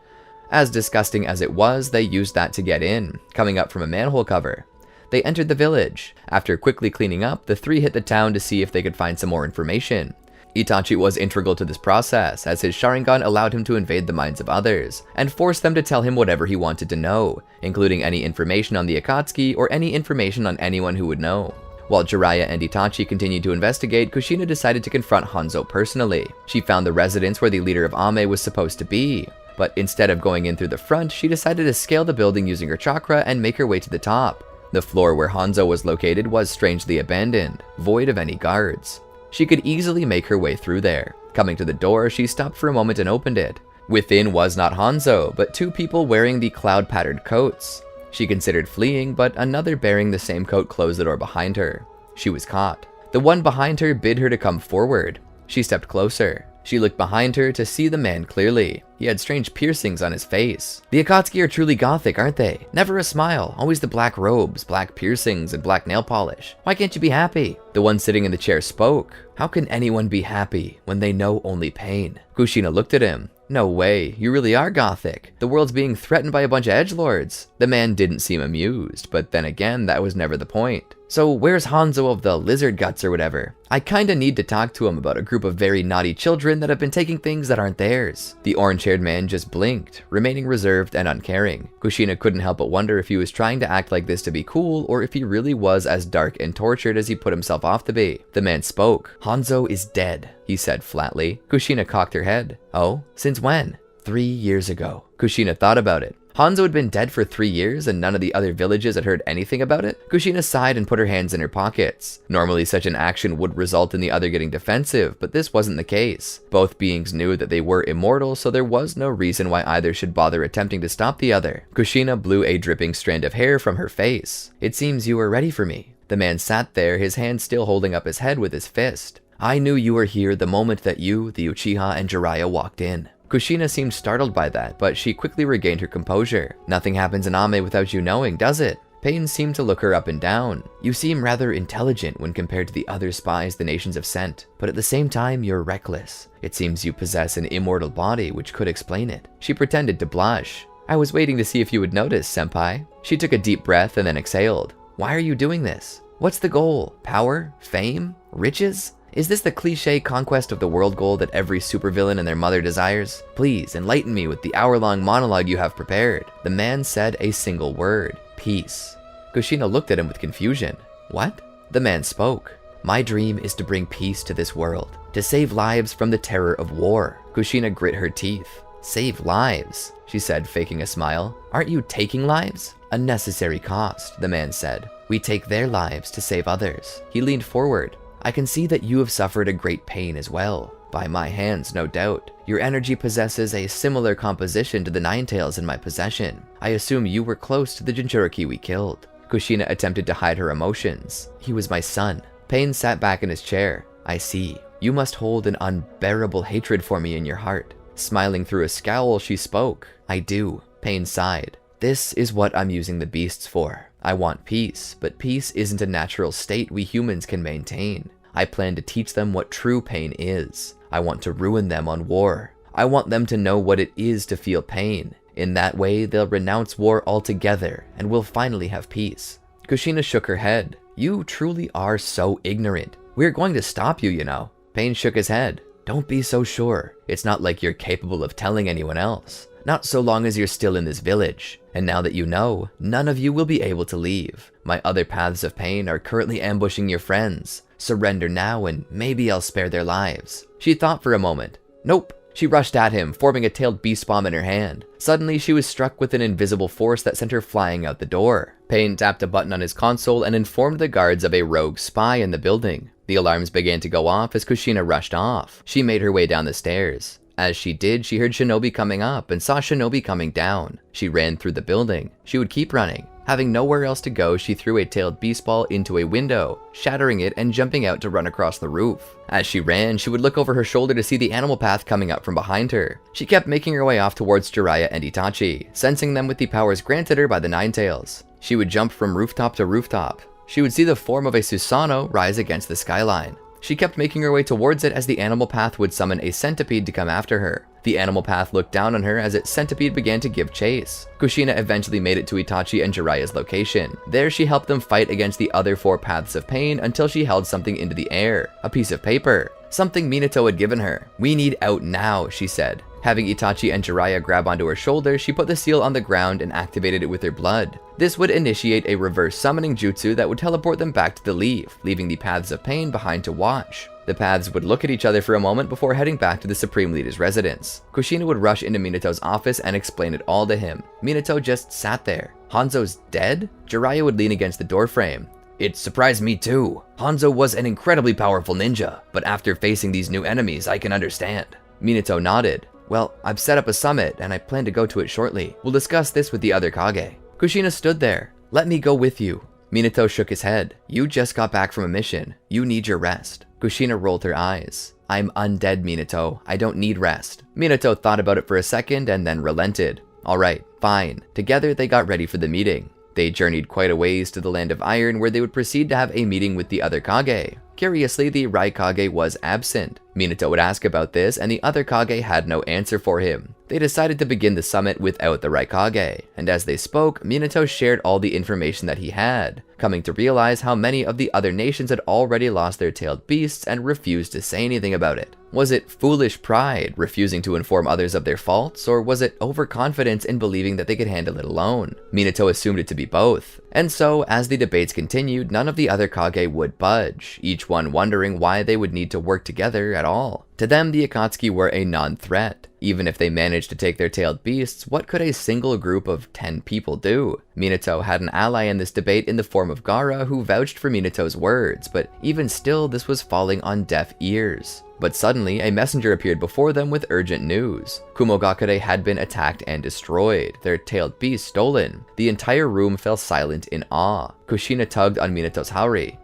As disgusting as it was, they used that to get in, coming up from a manhole cover. They entered the village. After quickly cleaning up, the three hit the town to see if they could find some more information. Itachi was integral to this process, as his Sharingan allowed him to invade the minds of others, and force them to tell him whatever he wanted to know, including any information on the Akatsuki or any information on anyone who would know. While Jiraiya and Itachi continued to investigate, Kushina decided to confront Hanzo personally. She found the residence where the leader of Ame was supposed to be, but instead of going in through the front, she decided to scale the building using her chakra and make her way to the top. The floor where Hanzo was located was strangely abandoned, void of any guards. She could easily make her way through there. Coming to the door, she stopped for a moment and opened it. Within was not Hanzo, but two people wearing the cloud-patterned coats. She considered fleeing, but another bearing the same coat closed the door behind her. She was caught. The one behind her bid her to come forward. She stepped closer. She looked behind her to see the man clearly. He had strange piercings on his face. The Akatsuki are truly gothic, aren't they? Never a smile, always the black robes, black piercings, and black nail polish. Why can't you be happy? The one sitting in the chair spoke. How can anyone be happy when they know only pain? Kushina looked at him. No way, you really are gothic. The world's being threatened by a bunch of edgelords. The man didn't seem amused, but then again, that was never the point. So where's Hanzo of the lizard guts or whatever? I kinda need to talk to him about a group of very naughty children that have been taking things that aren't theirs. The orange-haired man just blinked, remaining reserved and uncaring. Kushina couldn't help but wonder if he was trying to act like this to be cool or if he really was as dark and tortured as he put himself off to be. The man spoke. Hanzo is dead, he said flatly. Kushina cocked her head. Oh, since when? 3 years ago. Kushina thought about it. Hanzo had been dead for 3 years and none of the other villages had heard anything about it? Kushina sighed and put her hands in her pockets. Normally such an action would result in the other getting defensive, but this wasn't the case. Both beings knew that they were immortal, so there was no reason why either should bother attempting to stop the other. Kushina blew a dripping strand of hair from her face. It seems you were ready for me. The man sat there, his hand still holding up his head with his fist. I knew you were here the moment that you, the Uchiha, and Jiraiya walked in. Kushina seemed startled by that, but she quickly regained her composure. Nothing happens in Ame without you knowing, does it? Pain seemed to look her up and down. You seem rather intelligent when compared to the other spies the nations have sent, but at the same time you're reckless. It seems you possess an immortal body, which could explain it. She pretended to blush. I was waiting to see if you would notice, senpai. She took a deep breath and then exhaled. Why are you doing this? What's the goal? Power? Fame? Riches? Is this the cliché conquest of the world goal that every supervillain and their mother desires? Please enlighten me with the hour-long monologue you have prepared. The man said a single word. Peace. Kushina looked at him with confusion. What? The man spoke. My dream is to bring peace to this world, to save lives from the terror of war. Kushina grit her teeth. Save lives, she said, faking a smile. Aren't you taking lives? A necessary cost, the man said. We take their lives to save others. He leaned forward. I can see that you have suffered a great pain as well. By my hands, no doubt. Your energy possesses a similar composition to the Ninetales in my possession. I assume you were close to the Jinchuriki we killed. Kushina attempted to hide her emotions. He was my son. Pain sat back in his chair. I see. You must hold an unbearable hatred for me in your heart. Smiling through a scowl, she spoke. I do. Pain sighed. This is what I'm using the beasts for. I want peace, but peace isn't a natural state we humans can maintain. I plan to teach them what true pain is. I want to ruin them on war. I want them to know what it is to feel pain. In that way, they'll renounce war altogether and we'll finally have peace. Kushina shook her head. You truly are so ignorant. We're going to stop you, you know. Pain shook his head. Don't be so sure. It's not like you're capable of telling anyone else. Not so long as you're still in this village. And now that you know, none of you will be able to leave. My other paths of pain are currently ambushing your friends. Surrender now and maybe I'll spare their lives. She thought for a moment. Nope. She rushed at him, forming a tailed beast bomb in her hand. Suddenly, she was struck with an invisible force that sent her flying out the door. Pain tapped a button on his console and informed the guards of a rogue spy in the building. The alarms began to go off as Kushina rushed off. She made her way down the stairs. As she did, she heard Shinobi coming up and saw Shinobi coming down. She ran through the building. She would keep running. Having nowhere else to go, she threw a tailed beast ball into a window, shattering it and jumping out to run across the roof. As she ran, she would look over her shoulder to see the animal path coming up from behind her. She kept making her way off towards Jiraiya and Itachi, sensing them with the powers granted her by the Ninetales. She would jump from rooftop to rooftop. She would see the form of a Susanoo rise against the skyline. She kept making her way towards it as the animal path would summon a centipede to come after her. The animal path looked down on her as its centipede began to give chase. Kushina eventually made it to Itachi and Jiraiya's location. There she helped them fight against the other four paths of pain until she held something into the air, a piece of paper. Something Minato had given her. We need out now, she said. Having Itachi and Jiraiya grab onto her shoulder, she put the seal on the ground and activated it with her blood. This would initiate a reverse summoning jutsu that would teleport them back to the leaf, leaving the paths of pain behind to watch. The paths would look at each other for a moment before heading back to the Supreme Leader's residence. Kushina would rush into Minato's office and explain it all to him. Minato just sat there. Hanzo's dead? Jiraiya would lean against the doorframe. It surprised me too. Hanzo was an incredibly powerful ninja, but after facing these new enemies, I can understand. Minato nodded. Well, I've set up a summit and I plan to go to it shortly. We'll discuss this with the other Kage. Kushina stood there. Let me go with you. Minato shook his head. You just got back from a mission. You need your rest. Kushina rolled her eyes. I'm undead, Minato. I don't need rest. Minato thought about it for a second and then relented. All right, fine. Together they got ready for the meeting. They journeyed quite a ways to the Land of Iron where they would proceed to have a meeting with the other Kage. Curiously, the Raikage was absent. Minato would ask about this and the other Kage had no answer for him. They decided to begin the summit without the Raikage, and as they spoke, Minato shared all the information that he had, coming to realize how many of the other nations had already lost their tailed beasts and refused to say anything about it. Was it foolish pride, refusing to inform others of their faults, or was it overconfidence in believing that they could handle it alone? Minato assumed it to be both. And so, as the debates continued, none of the other Kage would budge, each one wondering why they would need to work together at all. To them, the Akatsuki were a non-threat. Even if they managed to take their tailed beasts, what could a single group of 10 people do? Minato had an ally in this debate in the form of Gaara, who vouched for Minato's words, but even still, this was falling on deaf ears. But suddenly, a messenger appeared before them with urgent news. Kumogakure had been attacked and destroyed, their tailed beasts stolen. The entire room fell silent in awe. Kushina tugged on Minato's haori.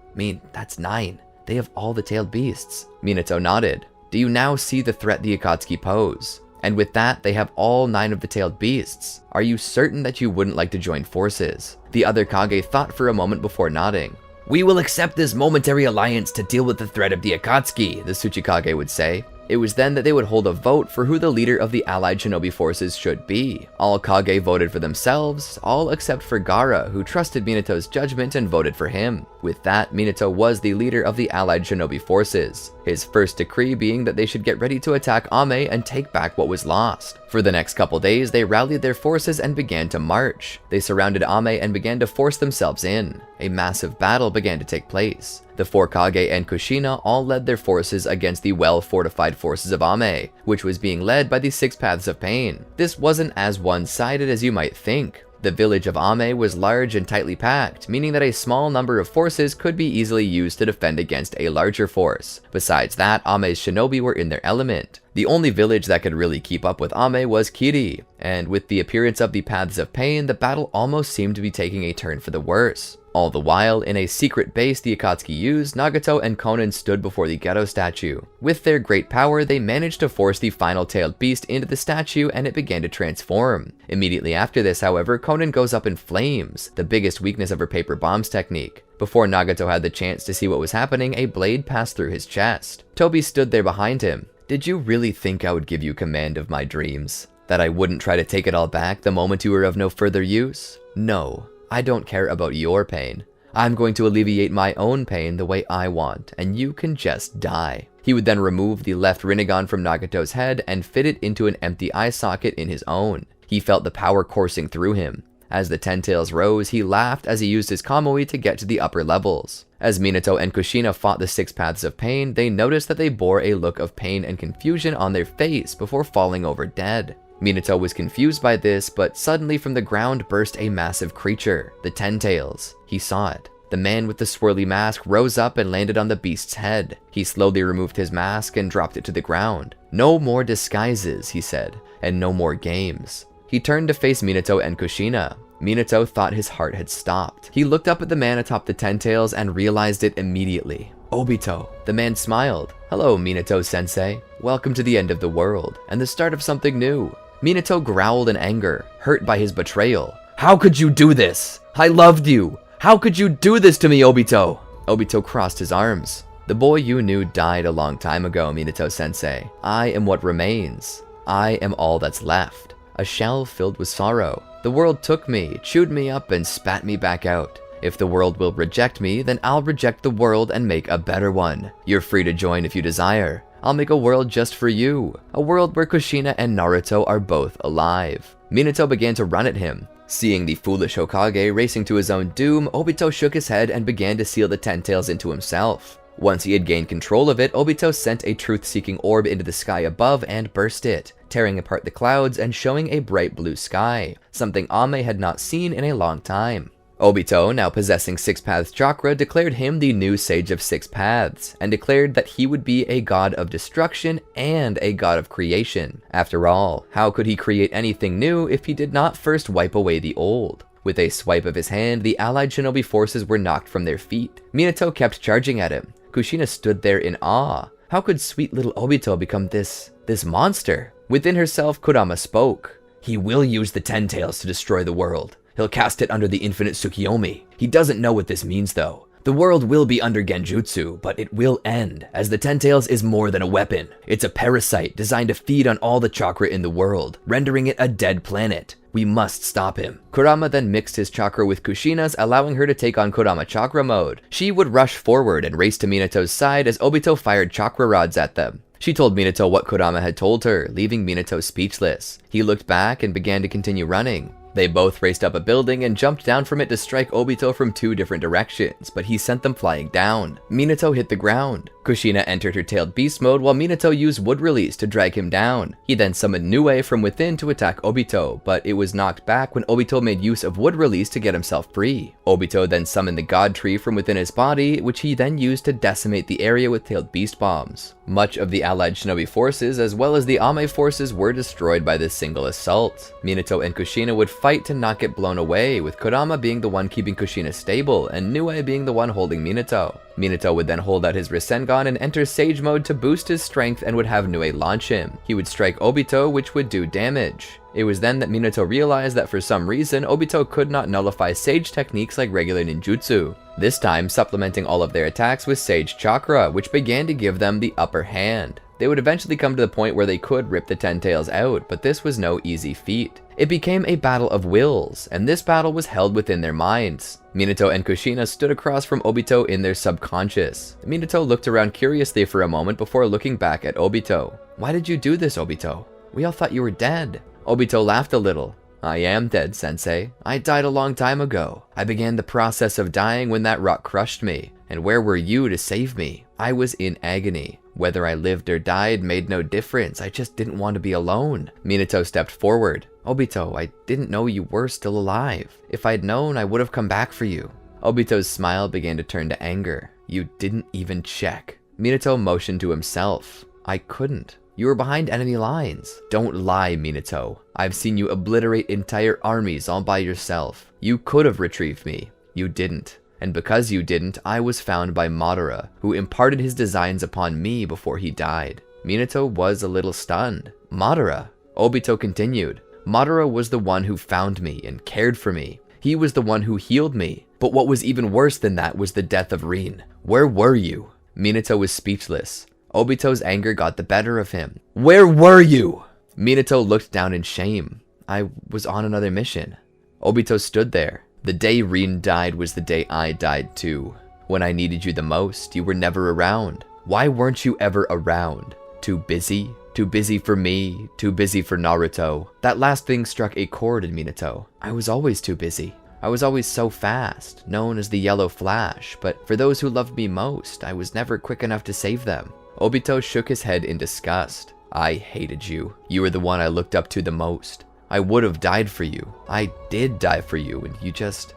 That's 9. They have all the tailed beasts. Minato nodded. Do you now see the threat the Akatsuki pose? And with that, they have all 9 of the tailed beasts. Are you certain that you wouldn't like to join forces? The other Kage thought for a moment before nodding. We will accept this momentary alliance to deal with the threat of the Akatsuki, the Tsuchikage would say. It was then that they would hold a vote for who the leader of the allied shinobi forces should be. All Kage voted for themselves, all except for Gaara, who trusted Minato's judgment and voted for him. With that, Minato was the leader of the allied shinobi forces, his first decree being that they should get ready to attack Ame and take back what was lost. For the next couple days, they rallied their forces and began to march. They surrounded Ame and began to force themselves in. A massive battle began to take place. The four Kage and Kushina all led their forces against the well-fortified forces of Ame, which was being led by the Six Paths of Pain. This wasn't as one-sided as you might think. The village of Ame was large and tightly packed, meaning that a small number of forces could be easily used to defend against a larger force. Besides that, Ame's shinobi were in their element. The only village that could really keep up with Ame was Kiri, and with the appearance of the Paths of Pain, the battle almost seemed to be taking a turn for the worse. All the while, in a secret base the Akatsuki used, Nagato and Konan stood before the Ghetto statue. With their great power, they managed to force the final tailed beast into the statue and it began to transform. Immediately after this, however, Konan goes up in flames, the biggest weakness of her paper bombs technique. Before Nagato had the chance to see what was happening, a blade passed through his chest. Toby stood there behind him. "Did you really think I would give you command of my dreams? That I wouldn't try to take it all back the moment you were of no further use? No. I don't care about your pain. I'm going to alleviate my own pain the way I want, and you can just die." He would then remove the left Rinnegan from Nagato's head and fit it into an empty eye socket in his own. He felt the power coursing through him. As the Ten Tails rose, he laughed as he used his Kamui to get to the upper levels. As Minato and Kushina fought the Six Paths of Pain, they noticed that they bore a look of pain and confusion on their face before falling over dead. Minato was confused by this, but suddenly from the ground burst a massive creature, the Ten Tails. He saw it. The man with the swirly mask rose up and landed on the beast's head. He slowly removed his mask and dropped it to the ground. "No more disguises," he said, "and no more games." He turned to face Minato and Kushina. Minato thought his heart had stopped. He looked up at the man atop the Ten Tails and realized it immediately. "Obito." The man smiled. "Hello, Minato-sensei. Welcome to the end of the world, and the start of something new." Minato growled in anger, hurt by his betrayal. "How could you do this? I loved you. How could you do this to me, Obito?" Obito crossed his arms. "The boy you knew died a long time ago, Minato-sensei. I am what remains. I am all that's left. A shell filled with sorrow. The world took me, chewed me up, and spat me back out. If the world will reject me, then I'll reject the world and make a better one. You're free to join if you desire. I'll make a world just for you. A world where Kushina and Naruto are both alive." Minato began to run at him. Seeing the foolish Hokage racing to his own doom, Obito shook his head and began to seal the Ten Tails into himself. Once he had gained control of it, Obito sent a truth-seeking orb into the sky above and burst it, tearing apart the clouds and showing a bright blue sky, something Ame had not seen in a long time. Obito, now possessing Six Paths chakra, declared him the new Sage of Six Paths, and declared that he would be a god of destruction and a god of creation. After all, how could he create anything new if he did not first wipe away the old? With a swipe of his hand, the allied shinobi forces were knocked from their feet. Minato kept charging at him. Kushina stood there in awe. How could sweet little Obito become this monster? Within herself, Kurama spoke. "He will use the Ten Tails to destroy the world. He'll cast it under the infinite Tsukiyomi. He doesn't know what this means though. The world will be under Genjutsu, but it will end, as the Ten Tails is more than a weapon. It's a parasite designed to feed on all the chakra in the world, rendering it a dead planet. We must stop him." Kurama then mixed his chakra with Kushina's, allowing her to take on Kurama chakra mode. She would rush forward and race to Minato's side as Obito fired chakra rods at them. She told Minato what Kurama had told her, leaving Minato speechless. He looked back and began to continue running. They both raced up a building and jumped down from it to strike Obito from two different directions, but he sent them flying down. Minato hit the ground. Kushina entered her tailed beast mode while Minato used wood release to drag him down. He then summoned Nue from within to attack Obito, but it was knocked back when Obito made use of wood release to get himself free. Obito then summoned the god tree from within his body, which he then used to decimate the area with tailed beast bombs. Much of the allied shinobi forces, as well as the Ame forces, were destroyed by this single assault. Minato and Kushina would fight to not get blown away, with Kurama being the one keeping Kushina stable, and Nue being the one holding Minato. Minato would then hold out his Rasengan and enter Sage mode to boost his strength and would have Nue launch him. He would strike Obito, which would do damage. It was then that Minato realized that for some reason, Obito could not nullify Sage techniques like regular ninjutsu. This time, supplementing all of their attacks with Sage Chakra, which began to give them the upper hand. They would eventually come to the point where they could rip the Ten Tails out, but this was no easy feat. It became a battle of wills, and this battle was held within their minds. Minato and Kushina stood across from Obito in their subconscious. Minato looked around curiously for a moment before looking back at Obito. "Why did you do this, Obito? We all thought you were dead." Obito laughed a little. "I am dead, sensei. I died a long time ago. I began the process of dying when that rock crushed me. And where were you to save me? I was in agony. Whether I lived or died made no difference. I just didn't want to be alone. Minato stepped forward. Obito, I didn't know you were still alive. If I'd known, I would have come back for you. Obito's smile began to turn to anger. You didn't even check. Minato motioned to himself. I couldn't. You were behind enemy lines. Don't lie, Minato. I've seen you obliterate entire armies all by yourself. You could have retrieved me. You didn't. And because you didn't, I was found by Madara, who imparted his designs upon me before he died. Minato was a little stunned. Madara? Obito continued. Madara was the one who found me and cared for me. He was the one who healed me. But what was even worse than that was the death of Rin. Where were you? Minato was speechless. Obito's anger got the better of him. Where were you? Minato looked down in shame. I was on another mission. Obito stood there. The day Rin died was the day I died too. When I needed you the most, you were never around. Why weren't you ever around? Too busy? Too busy for me? Too busy for Naruto? That last thing struck a chord in Minato. I was always too busy. I was always so fast, known as the Yellow Flash, but for those who loved me most, I was never quick enough to save them. Obito shook his head in disgust. I hated you. You were the one I looked up to the most. I would have died for you. I did die for you, and you just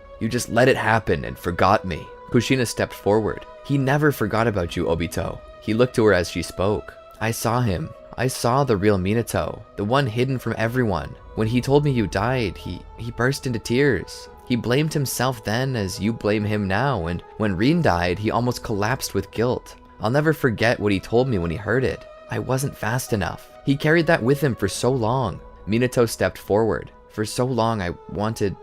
let it happen and forgot me. Kushina stepped forward. He never forgot about you, Obito. He looked to her as she spoke. I saw him. I saw the real Minato, the one hidden from everyone. When he told me you died, he burst into tears. He blamed himself then as you blame him now, and when Rin died, he almost collapsed with guilt. I'll never forget what he told me when he heard it. I wasn't fast enough. He carried that with him for so long. Minato stepped forward. For so long, I wanted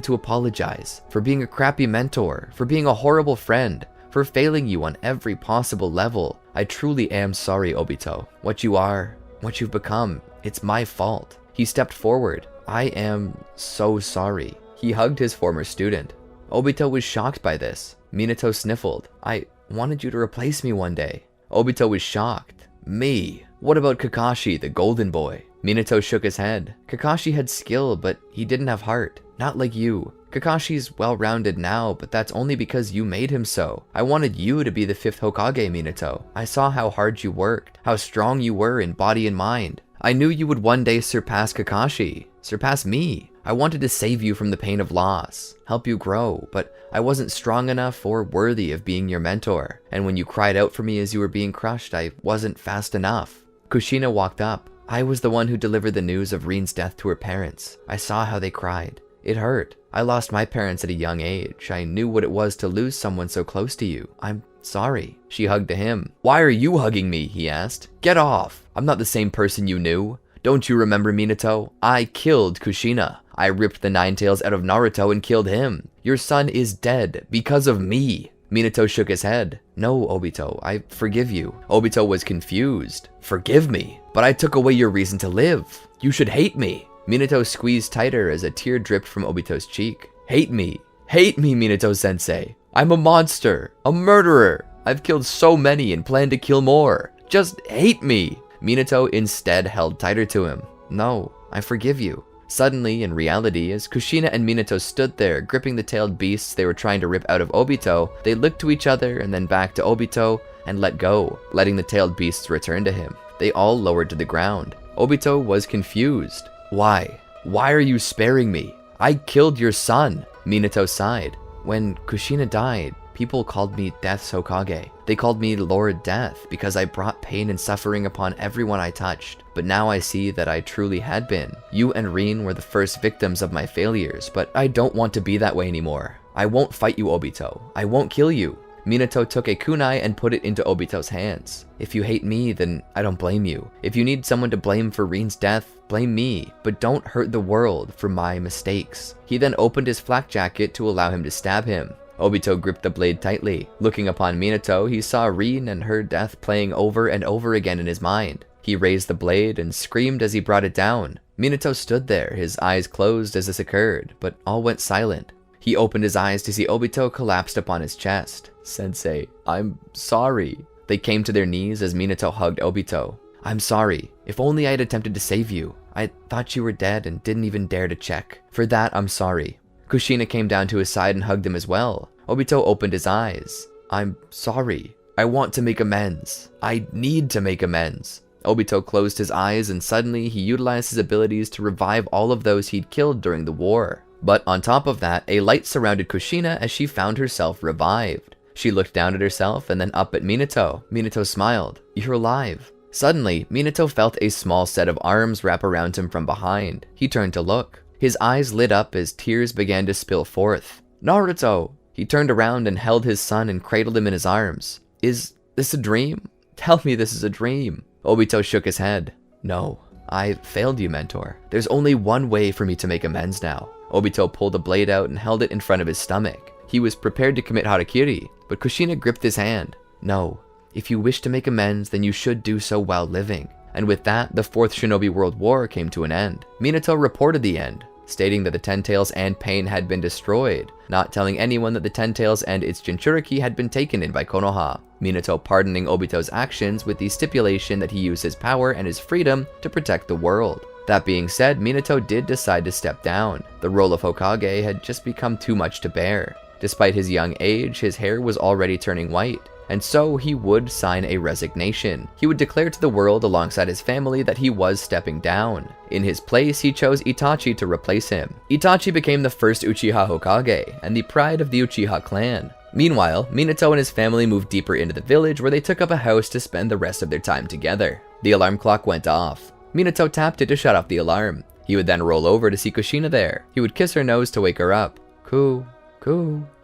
to apologize. For being a crappy mentor. For being a horrible friend. For failing you on every possible level. I truly am sorry, Obito. What you are, what you've become, it's my fault. He stepped forward. I am so sorry. He hugged his former student. Obito was shocked by this. Minato sniffled. I wanted you to replace me one day. Obito was shocked. Me? What about Kakashi, the golden boy? Minato shook his head. Kakashi had skill, but he didn't have heart. Not like you. Kakashi's well-rounded now, but that's only because you made him so. I wanted you to be the 5th Hokage, Minato. I saw how hard you worked, how strong you were in body and mind. I knew you would one day surpass Kakashi, surpass me. I wanted to save you from the pain of loss, help you grow, but I wasn't strong enough or worthy of being your mentor. And when you cried out for me as you were being crushed, I wasn't fast enough. Kushina walked up. I was the one who delivered the news of Rin's death to her parents. I saw how they cried. It hurt. I lost my parents at a young age. I knew what it was to lose someone so close to you. I'm sorry. She hugged him. Why are you hugging me? He asked. Get off. I'm not the same person you knew. Don't you remember, Minato? I killed Kushina. I ripped the Nine Tails out of Naruto and killed him. Your son is dead because of me. Minato shook his head. No, Obito, I forgive you. Obito was confused. Forgive me? But I took away your reason to live. You should hate me. Minato squeezed tighter as a tear dripped from Obito's cheek. Hate me. Hate me, Minato-sensei. I'm a monster. A murderer. I've killed so many and plan to kill more. Just hate me. Minato instead held tighter to him. No, I forgive you. Suddenly, in reality, as Kushina and Minato stood there, gripping the tailed beasts they were trying to rip out of Obito, they looked to each other and then back to Obito and let go, letting the tailed beasts return to him. They all lowered to the ground. Obito was confused. Why? Why are you sparing me? I killed your son. Minato sighed. When Kushina died, people called me Death's Hokage. They called me Lord Death because I brought pain and suffering upon everyone I touched. But now I see that I truly had been. You and Rin were the first victims of my failures, but I don't want to be that way anymore. I won't fight you, Obito. I won't kill you. Minato took a kunai and put it into Obito's hands. If you hate me, then I don't blame you. If you need someone to blame for Rin's death, blame me, but don't hurt the world for my mistakes. He then opened his flak jacket to allow him to stab him. Obito gripped the blade tightly. Looking upon Minato, he saw Rin and her death playing over and over again in his mind. He raised the blade and screamed as he brought it down. Minato stood there, his eyes closed as this occurred, but all went silent. He opened his eyes to see Obito collapsed upon his chest. Sensei, I'm sorry. They came to their knees as Minato hugged Obito. I'm sorry. If only I had attempted to save you. I thought you were dead and didn't even dare to check. For that, I'm sorry. Kushina came down to his side and hugged him as well. Obito opened his eyes. I'm sorry. I want to make amends. I need to make amends. Obito closed his eyes and suddenly he utilized his abilities to revive all of those he'd killed during the war. But on top of that, a light surrounded Kushina as she found herself revived. She looked down at herself and then up at Minato. Minato smiled. You're alive. Suddenly, Minato felt a small set of arms wrap around him from behind. He turned to look. His eyes lit up as tears began to spill forth. Naruto! He turned around and held his son and cradled him in his arms. Is this a dream? Tell me this is a dream. Obito shook his head. No, I failed you, mentor. There's only one way for me to make amends now. Obito pulled a blade out and held it in front of his stomach. He was prepared to commit harakiri, but Kushina gripped his hand. No, if you wish to make amends, then you should do so while living. And with that, the 4th Shinobi World War came to an end. Minato reported the end, stating that the Ten Tails and Pain had been destroyed, not telling anyone that the Ten Tails and its Jinchuriki had been taken in by Konoha. Minato pardoning Obito's actions with the stipulation that he use his power and his freedom to protect the world. That being said, Minato did decide to step down. The role of Hokage had just become too much to bear. Despite his young age, his hair was already turning white, and so he would sign a resignation. He would declare to the world alongside his family that he was stepping down. In his place, he chose Itachi to replace him. Itachi became the first Uchiha Hokage, and the pride of the Uchiha clan. Meanwhile, Minato and his family moved deeper into the village where they took up a house to spend the rest of their time together. The alarm clock went off. Minato tapped it to shut off the alarm. He would then roll over to see Kushina there. He would kiss her nose to wake her up. Coo.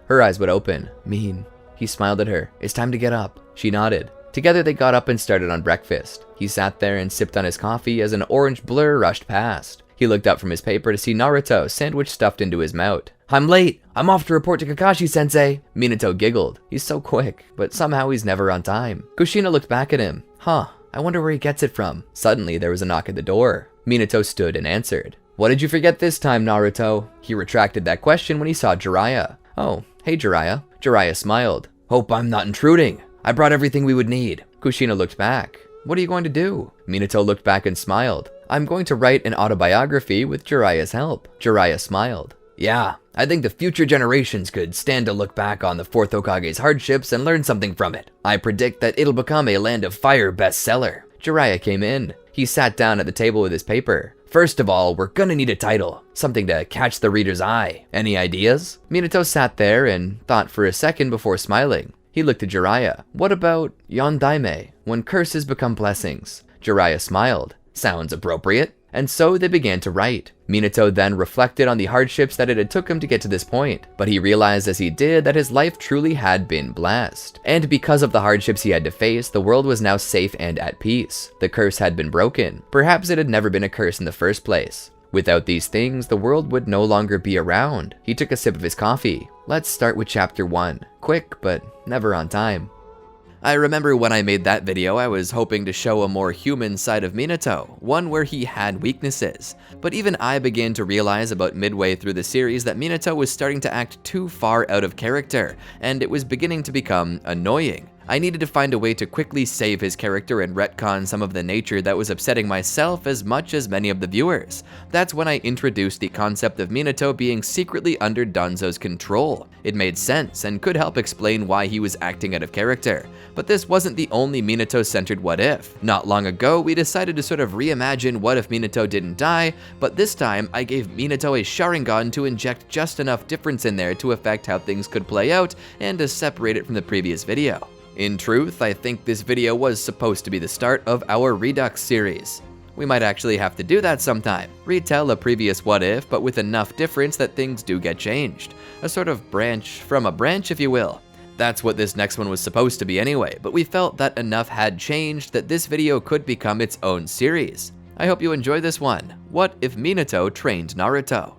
Her eyes would open. Mean. He smiled at her. It's time to get up. She nodded. Together they got up and started on breakfast. He sat there and sipped on his coffee as an orange blur rushed past. He looked up from his paper to see Naruto, sandwich stuffed into his mouth. I'm late. I'm off to report to Kakashi-sensei. Minato giggled. He's so quick, but somehow he's never on time. Kushina looked back at him. Huh, I wonder where he gets it from. Suddenly there was a knock at the door. Minato stood and answered. What did you forget this time, Naruto? He retracted that question when he saw Jiraiya. Oh, hey Jiraiya. Jiraiya smiled. Hope I'm not intruding. I brought everything we would need. Kushina looked back. What are you going to do? Minato looked back and smiled. I'm going to write an autobiography with Jiraiya's help. Jiraiya smiled. Yeah, I think the future generations could stand to look back on the 4th Hokage's hardships and learn something from it. I predict that it'll become a Land of Fire bestseller. Jiraiya came in. He sat down at the table with his paper. First of all, we're gonna need a title. Something to catch the reader's eye. Any ideas? Minato sat there and thought for a second before smiling. He looked at Jiraiya. What about Yondaime, when curses become blessings? Jiraiya smiled. Sounds appropriate. And so they began to write. Minato then reflected on the hardships that it had took him to get to this point, but he realized as he did that his life truly had been blessed. And because of the hardships he had to face, the world was now safe and at peace. The curse had been broken. Perhaps it had never been a curse in the first place. Without these things, the world would no longer be around. He took a sip of his coffee. Let's start with chapter 1. Quick, but never on time. I remember when I made that video, I was hoping to show a more human side of Minato, one where he had weaknesses. But even I began to realize about midway through the series that Minato was starting to act too far out of character, and it was beginning to become annoying. I needed to find a way to quickly save his character and retcon some of the nature that was upsetting myself as much as many of the viewers. That's when I introduced the concept of Minato being secretly under Danzo's control. It made sense and could help explain why he was acting out of character. But this wasn't the only Minato-centered what if. Not long ago, we decided to sort of reimagine what if Minato didn't die, but this time I gave Minato a Sharingan to inject just enough difference in there to affect how things could play out and to separate it from the previous video. In truth, I think this video was supposed to be the start of our Redux series. We might actually have to do that sometime. Retell a previous what if, but with enough difference that things do get changed. A sort of branch from a branch, if you will. That's what this next one was supposed to be anyway, but we felt that enough had changed that this video could become its own series. I hope you enjoy this one. What if Minato trained Naruto?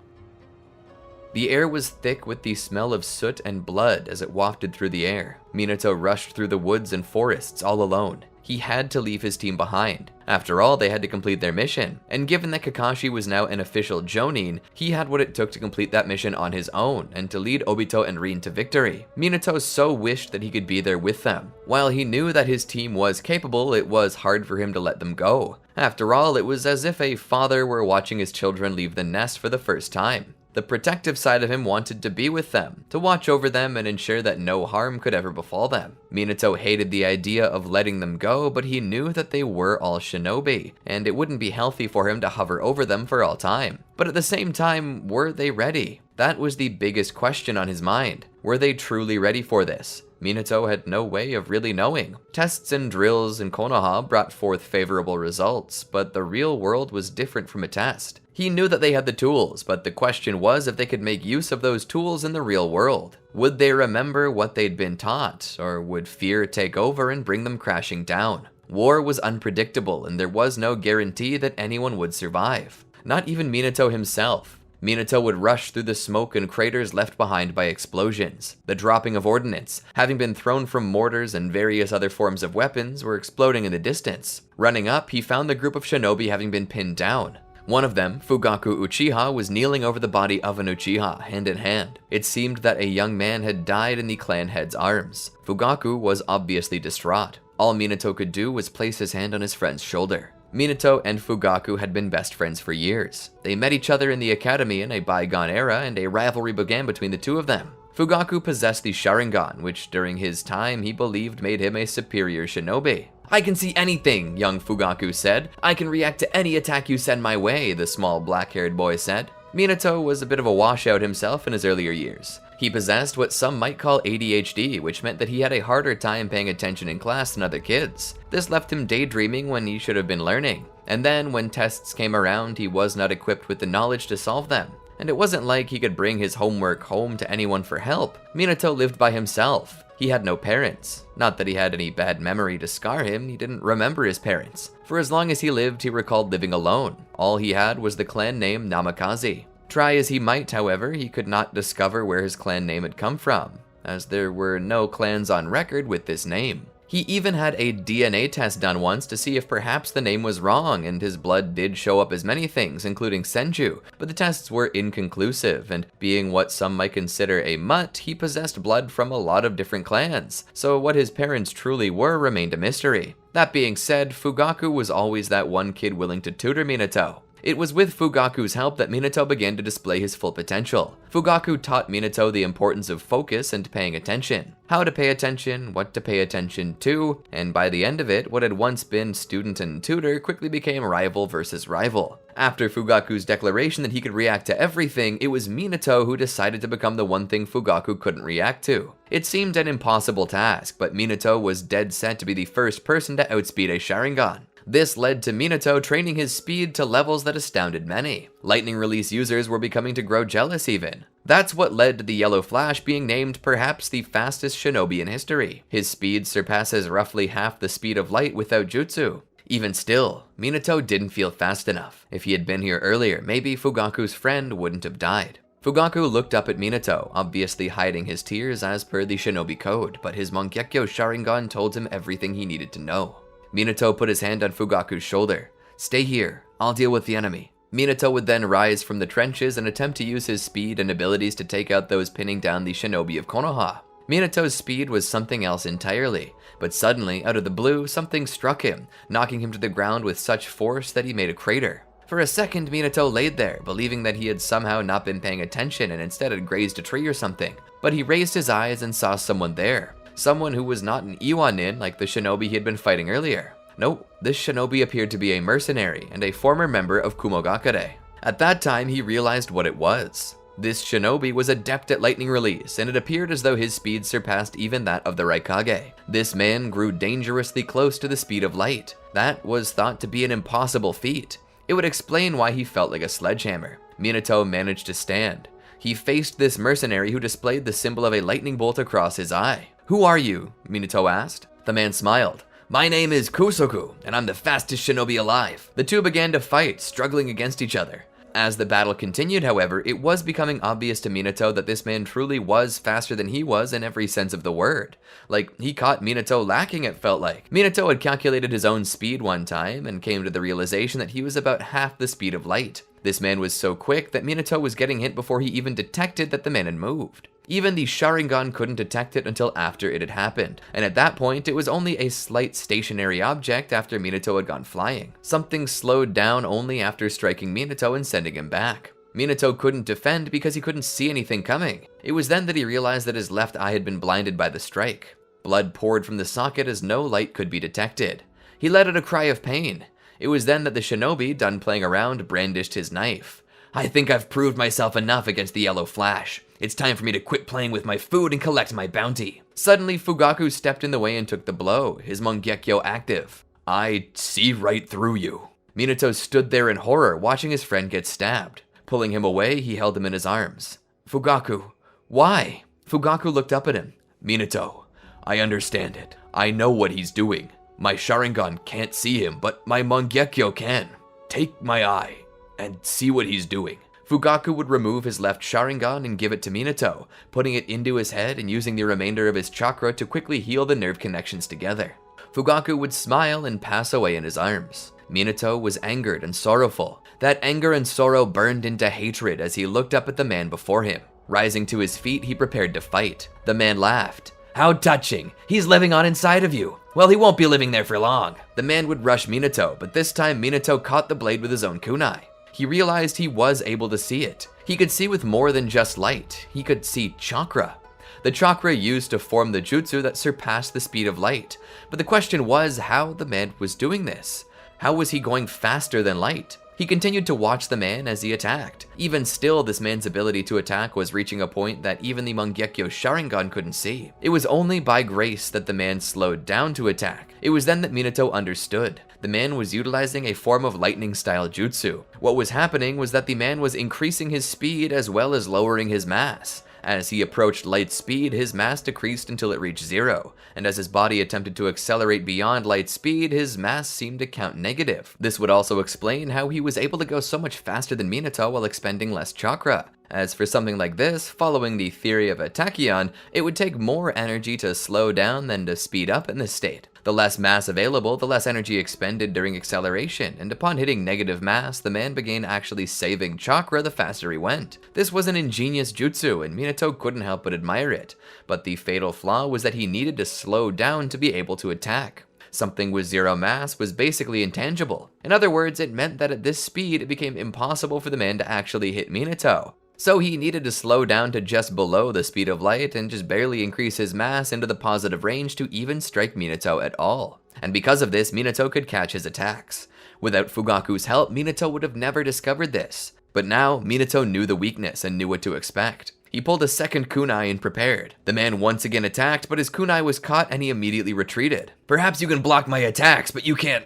The air was thick with the smell of soot and blood as it wafted through the air. Minato rushed through the woods and forests all alone. He had to leave his team behind. After all, they had to complete their mission, and given that Kakashi was now an official Jonin, he had what it took to complete that mission on his own and to lead Obito and Rin to victory. Minato so wished that he could be there with them. While he knew that his team was capable, it was hard for him to let them go. After all, it was as if a father were watching his children leave the nest for the first time. The protective side of him wanted to be with them, to watch over them and ensure that no harm could ever befall them. Minato hated the idea of letting them go, but he knew that they were all shinobi, and it wouldn't be healthy for him to hover over them for all time. But at the same time, were they ready? That was the biggest question on his mind. Were they truly ready for this? Minato had no way of really knowing. Tests and drills in Konoha brought forth favorable results, but the real world was different from a test. He knew that they had the tools, but the question was if they could make use of those tools in the real world. Would they remember what they'd been taught, or would fear take over and bring them crashing down? War was unpredictable, and there was no guarantee that anyone would survive. Not even Minato himself. Minato would rush through the smoke and craters left behind by explosions. The dropping of ordnance, having been thrown from mortars and various other forms of weapons, were exploding in the distance. Running up, he found the group of shinobi having been pinned down. One of them, Fugaku Uchiha, was kneeling over the body of an Uchiha, hand in hand. It seemed that a young man had died in the clan head's arms. Fugaku was obviously distraught. All Minato could do was place his hand on his friend's shoulder. Minato and Fugaku had been best friends for years. They met each other in the academy in a bygone era, and a rivalry began between the two of them. Fugaku possessed the Sharingan, which during his time he believed made him a superior shinobi. "I can see anything," young Fugaku said. "I can react to any attack you send my way," the small black-haired boy said. Minato was a bit of a washout himself in his earlier years. He possessed what some might call ADHD, which meant that he had a harder time paying attention in class than other kids. This left him daydreaming when he should have been learning. And then, when tests came around, he was not equipped with the knowledge to solve them. And it wasn't like he could bring his homework home to anyone for help. Minato lived by himself. He had no parents. Not that he had any bad memory to scar him, he didn't remember his parents. For as long as he lived, he recalled living alone. All he had was the clan name Namikaze. Try as he might, however, he could not discover where his clan name had come from, as there were no clans on record with this name. He even had a DNA test done once to see if perhaps the name was wrong, and his blood did show up as many things, including Senju, but the tests were inconclusive, and being what some might consider a mutt, he possessed blood from a lot of different clans, so what his parents truly were remained a mystery. That being said, Fugaku was always that one kid willing to tutor Minato. It was with Fugaku's help that Minato began to display his full potential. Fugaku taught Minato the importance of focus and paying attention. How to pay attention, what to pay attention to, and by the end of it, what had once been student and tutor quickly became rival versus rival. After Fugaku's declaration that he could react to everything, it was Minato who decided to become the one thing Fugaku couldn't react to. It seemed an impossible task, but Minato was dead set to be the first person to outspeed a Sharingan. This led to Minato training his speed to levels that astounded many. Lightning release users were becoming to grow jealous even. That's what led to the Yellow Flash being named perhaps the fastest shinobi in history. His speed surpasses roughly half the speed of light without jutsu. Even still, Minato didn't feel fast enough. If he had been here earlier, maybe Fugaku's friend wouldn't have died. Fugaku looked up at Minato, obviously hiding his tears as per the shinobi code, but his Mangekyo Sharingan told him everything he needed to know. Minato put his hand on Fugaku's shoulder. "Stay here, I'll deal with the enemy." Minato would then rise from the trenches and attempt to use his speed and abilities to take out those pinning down the shinobi of Konoha. Minato's speed was something else entirely, but suddenly, out of the blue, something struck him, knocking him to the ground with such force that he made a crater. For a second, Minato laid there, believing that he had somehow not been paying attention and instead had grazed a tree or something, but he raised his eyes and saw someone there. Someone who was not an Iwanin like the shinobi he had been fighting earlier. No, this shinobi appeared to be a mercenary and a former member of Kumogakure. At that time, he realized what it was. This shinobi was adept at lightning release, and it appeared as though his speed surpassed even that of the Raikage. This man grew dangerously close to the speed of light. That was thought to be an impossible feat. It would explain why he felt like a sledgehammer. Minato managed to stand. He faced this mercenary who displayed the symbol of a lightning bolt across his eye. "Who are you?" Minato asked. The man smiled. "My name is Kusoku, and I'm the fastest shinobi alive." The two began to fight, struggling against each other. As the battle continued, however, it was becoming obvious to Minato that this man truly was faster than he was in every sense of the word. Like, he caught Minato lacking, it felt like. Minato had calculated his own speed one time and came to the realization that he was about half the speed of light. This man was so quick that Minato was getting hit before he even detected that the man had moved. Even the Sharingan couldn't detect it until after it had happened, and at that point it was only a slight stationary object after Minato had gone flying. Something slowed down only after striking Minato and sending him back. Minato couldn't defend because he couldn't see anything coming. It was then that he realized that his left eye had been blinded by the strike. Blood poured from the socket as no light could be detected. He let out a cry of pain. It was then that the shinobi, done playing around, brandished his knife. "I think I've proved myself enough against the Yellow Flash. It's time for me to quit playing with my food and collect my bounty." Suddenly, Fugaku stepped in the way and took the blow, his Mangekyo active. "I see right through you." Minato stood there in horror, watching his friend get stabbed. Pulling him away, he held him in his arms. "Fugaku, why?" Fugaku looked up at him. "Minato, I understand it. I know what he's doing. My Sharingan can't see him, but my Mangekyo can. Take my eye and see what he's doing." Fugaku would remove his left Sharingan and give it to Minato, putting it into his head and using the remainder of his chakra to quickly heal the nerve connections together. Fugaku would smile and pass away in his arms. Minato was angered and sorrowful. That anger and sorrow burned into hatred as he looked up at the man before him. Rising to his feet, he prepared to fight. The man laughed. "How touching! He's living on inside of you. Well, he won't be living there for long." The man would rush Minato, but this time Minato caught the blade with his own kunai. He realized he was able to see it. He could see with more than just light. He could see chakra. The chakra used to form the jutsu that surpassed the speed of light. But the question was how the man was doing this. How was he going faster than light? He continued to watch the man as he attacked. Even still, this man's ability to attack was reaching a point that even the Mangekyo Sharingan couldn't see. It was only by grace that the man slowed down to attack. It was then that Minato understood. The man was utilizing a form of lightning-style jutsu. What was happening was that the man was increasing his speed as well as lowering his mass. As he approached light speed, his mass decreased until it reached 0, and as his body attempted to accelerate beyond light speed, his mass seemed to count negative. This would also explain how he was able to go so much faster than Minato while expending less chakra. As for something like this, following the theory of a tachyon, it would take more energy to slow down than to speed up in this state. The less mass available, the less energy expended during acceleration, and upon hitting negative mass, the man began actually saving chakra the faster he went. This was an ingenious jutsu, and Minato couldn't help but admire it, but the fatal flaw was that he needed to slow down to be able to attack. Something with 0 mass was basically intangible. In other words, it meant that at this speed, it became impossible for the man to actually hit Minato. So he needed to slow down to just below the speed of light and just barely increase his mass into the positive range to even strike Minato at all. And because of this, Minato could catch his attacks. Without Fugaku's help, Minato would have never discovered this. But now, Minato knew the weakness and knew what to expect. He pulled a second kunai and prepared. The man once again attacked, but his kunai was caught and he immediately retreated. "Perhaps you can block my attacks, but you can't."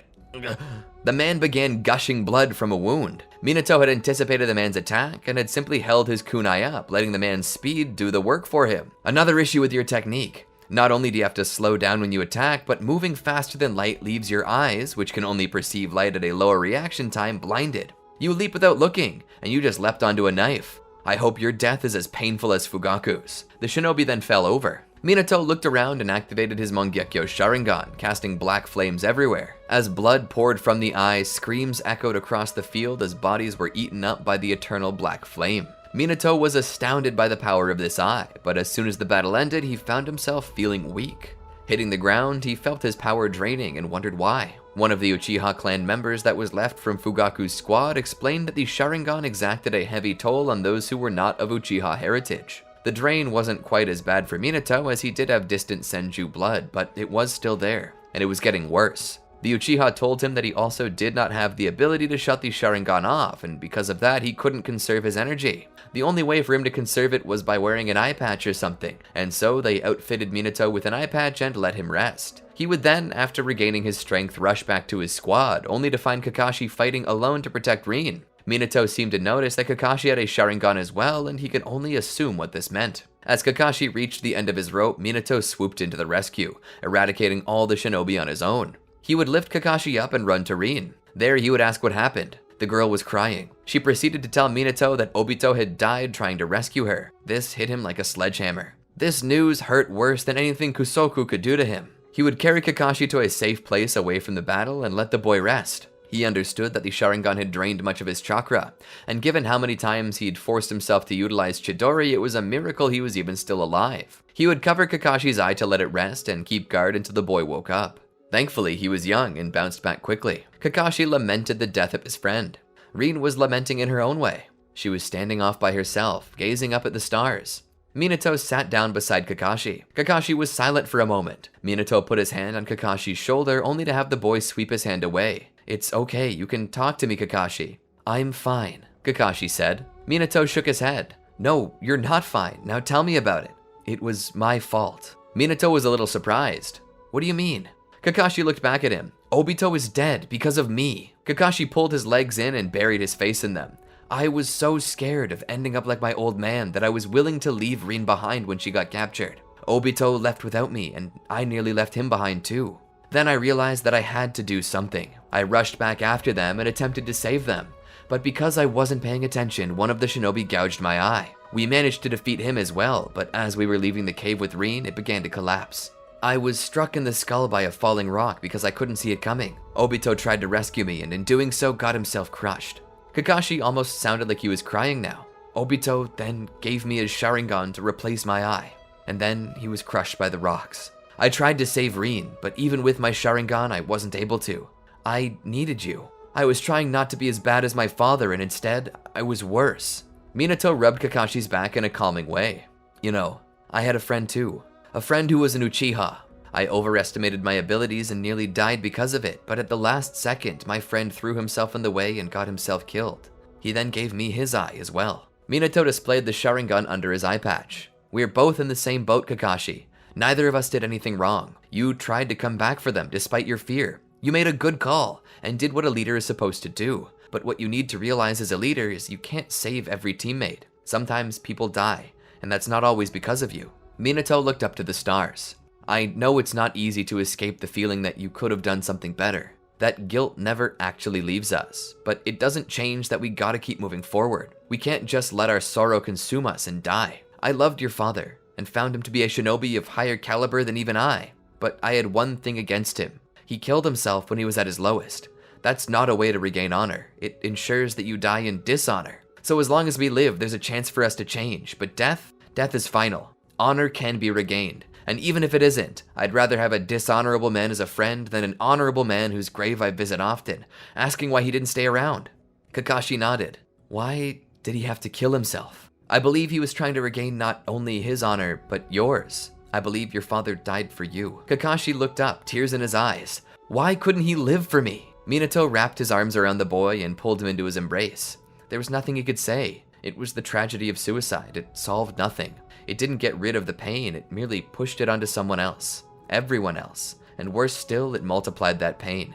The man began gushing blood from a wound. Minato had anticipated the man's attack and had simply held his kunai up, letting the man's speed do the work for him. Another issue with your technique. Not only do you have to slow down when you attack, but moving faster than light leaves your eyes, which can only perceive light at a lower reaction time, blinded. You leap without looking, and you just leapt onto a knife. I hope your death is as painful as Fugaku's. The shinobi then fell over. Minato looked around and activated his Mangekyo Sharingan, casting black flames everywhere. As blood poured from the eyes, screams echoed across the field as bodies were eaten up by the eternal black flame. Minato was astounded by the power of this eye, but as soon as the battle ended, he found himself feeling weak. Hitting the ground, he felt his power draining and wondered why. One of the Uchiha clan members that was left from Fugaku's squad explained that the Sharingan exacted a heavy toll on those who were not of Uchiha heritage. The drain wasn't quite as bad for Minato as he did have distant Senju blood, but it was still there, and it was getting worse. The Uchiha told him that he also did not have the ability to shut the Sharingan off, and because of that, he couldn't conserve his energy. The only way for him to conserve it was by wearing an eye patch or something, and so they outfitted Minato with an eye patch and let him rest. He would then, after regaining his strength, rush back to his squad, only to find Kakashi fighting alone to protect Rin. Minato seemed to notice that Kakashi had a Sharingan as well, and he could only assume what this meant. As Kakashi reached the end of his rope, Minato swooped into the rescue, eradicating all the shinobi on his own. He would lift Kakashi up and run to Rin. There he would ask what happened. The girl was crying. She proceeded to tell Minato that Obito had died trying to rescue her. This hit him like a sledgehammer. This news hurt worse than anything Kusoku could do to him. He would carry Kakashi to a safe place away from the battle and let the boy rest. He understood that the Sharingan had drained much of his chakra, and given how many times he'd forced himself to utilize Chidori, it was a miracle he was even still alive. He would cover Kakashi's eye to let it rest and keep guard until the boy woke up. Thankfully, he was young and bounced back quickly. Kakashi lamented the death of his friend. Rin was lamenting in her own way. She was standing off by herself, gazing up at the stars. Minato sat down beside Kakashi. Kakashi was silent for a moment. Minato put his hand on Kakashi's shoulder only to have the boy sweep his hand away. "It's okay, you can talk to me, Kakashi." "I'm fine," Kakashi said. Minato shook his head. "No, you're not fine. Now tell me about it." "It was my fault." Minato was a little surprised. "What do you mean?" Kakashi looked back at him. "Obito is dead because of me." Kakashi pulled his legs in and buried his face in them. "I was so scared of ending up like my old man that I was willing to leave Rin behind when she got captured. Obito left without me, and I nearly left him behind too. Then I realized that I had to do something. I rushed back after them and attempted to save them. But because I wasn't paying attention, one of the shinobi gouged my eye. We managed to defeat him as well, but as we were leaving the cave with Rin, it began to collapse. I was struck in the skull by a falling rock because I couldn't see it coming. Obito tried to rescue me, and in doing so got himself crushed." Kakashi almost sounded like he was crying now. "Obito then gave me his Sharingan to replace my eye, and then he was crushed by the rocks. I tried to save Rin, but even with my Sharingan, I wasn't able to. I needed you. I was trying not to be as bad as my father, and instead, I was worse." Minato rubbed Kakashi's back in a calming way. "You know, I had a friend too. A friend who was an Uchiha. I overestimated my abilities and nearly died because of it, but at the last second, my friend threw himself in the way and got himself killed. He then gave me his eye as well." Minato displayed the Sharingan under his eye patch. "We're both in the same boat, Kakashi. Neither of us did anything wrong. You tried to come back for them despite your fear. You made a good call and did what a leader is supposed to do. But what you need to realize as a leader is you can't save every teammate. Sometimes people die, and that's not always because of you." Minato looked up to the stars. "I know it's not easy to escape the feeling that you could have done something better. That guilt never actually leaves us, but it doesn't change that we gotta keep moving forward. We can't just let our sorrow consume us and die. I loved your father, and found him to be a shinobi of higher caliber than even I, but I had one thing against him. He killed himself when he was at his lowest. That's not a way to regain honor. It ensures that you die in dishonor. So as long as we live, there's a chance for us to change, but death is final. Honor can be regained. And even if it isn't, I'd rather have a dishonorable man as a friend than an honorable man whose grave I visit often, asking why he didn't stay around." Kakashi nodded. "Why did he have to kill himself?" "I believe he was trying to regain not only his honor, but yours. I believe your father died for you." Kakashi looked up, tears in his eyes. "Why couldn't he live for me?" Minato wrapped his arms around the boy and pulled him into his embrace. There was nothing he could say. It was the tragedy of suicide. It solved nothing. It didn't get rid of the pain, it merely pushed it onto someone else. Everyone else. And worse still, it multiplied that pain.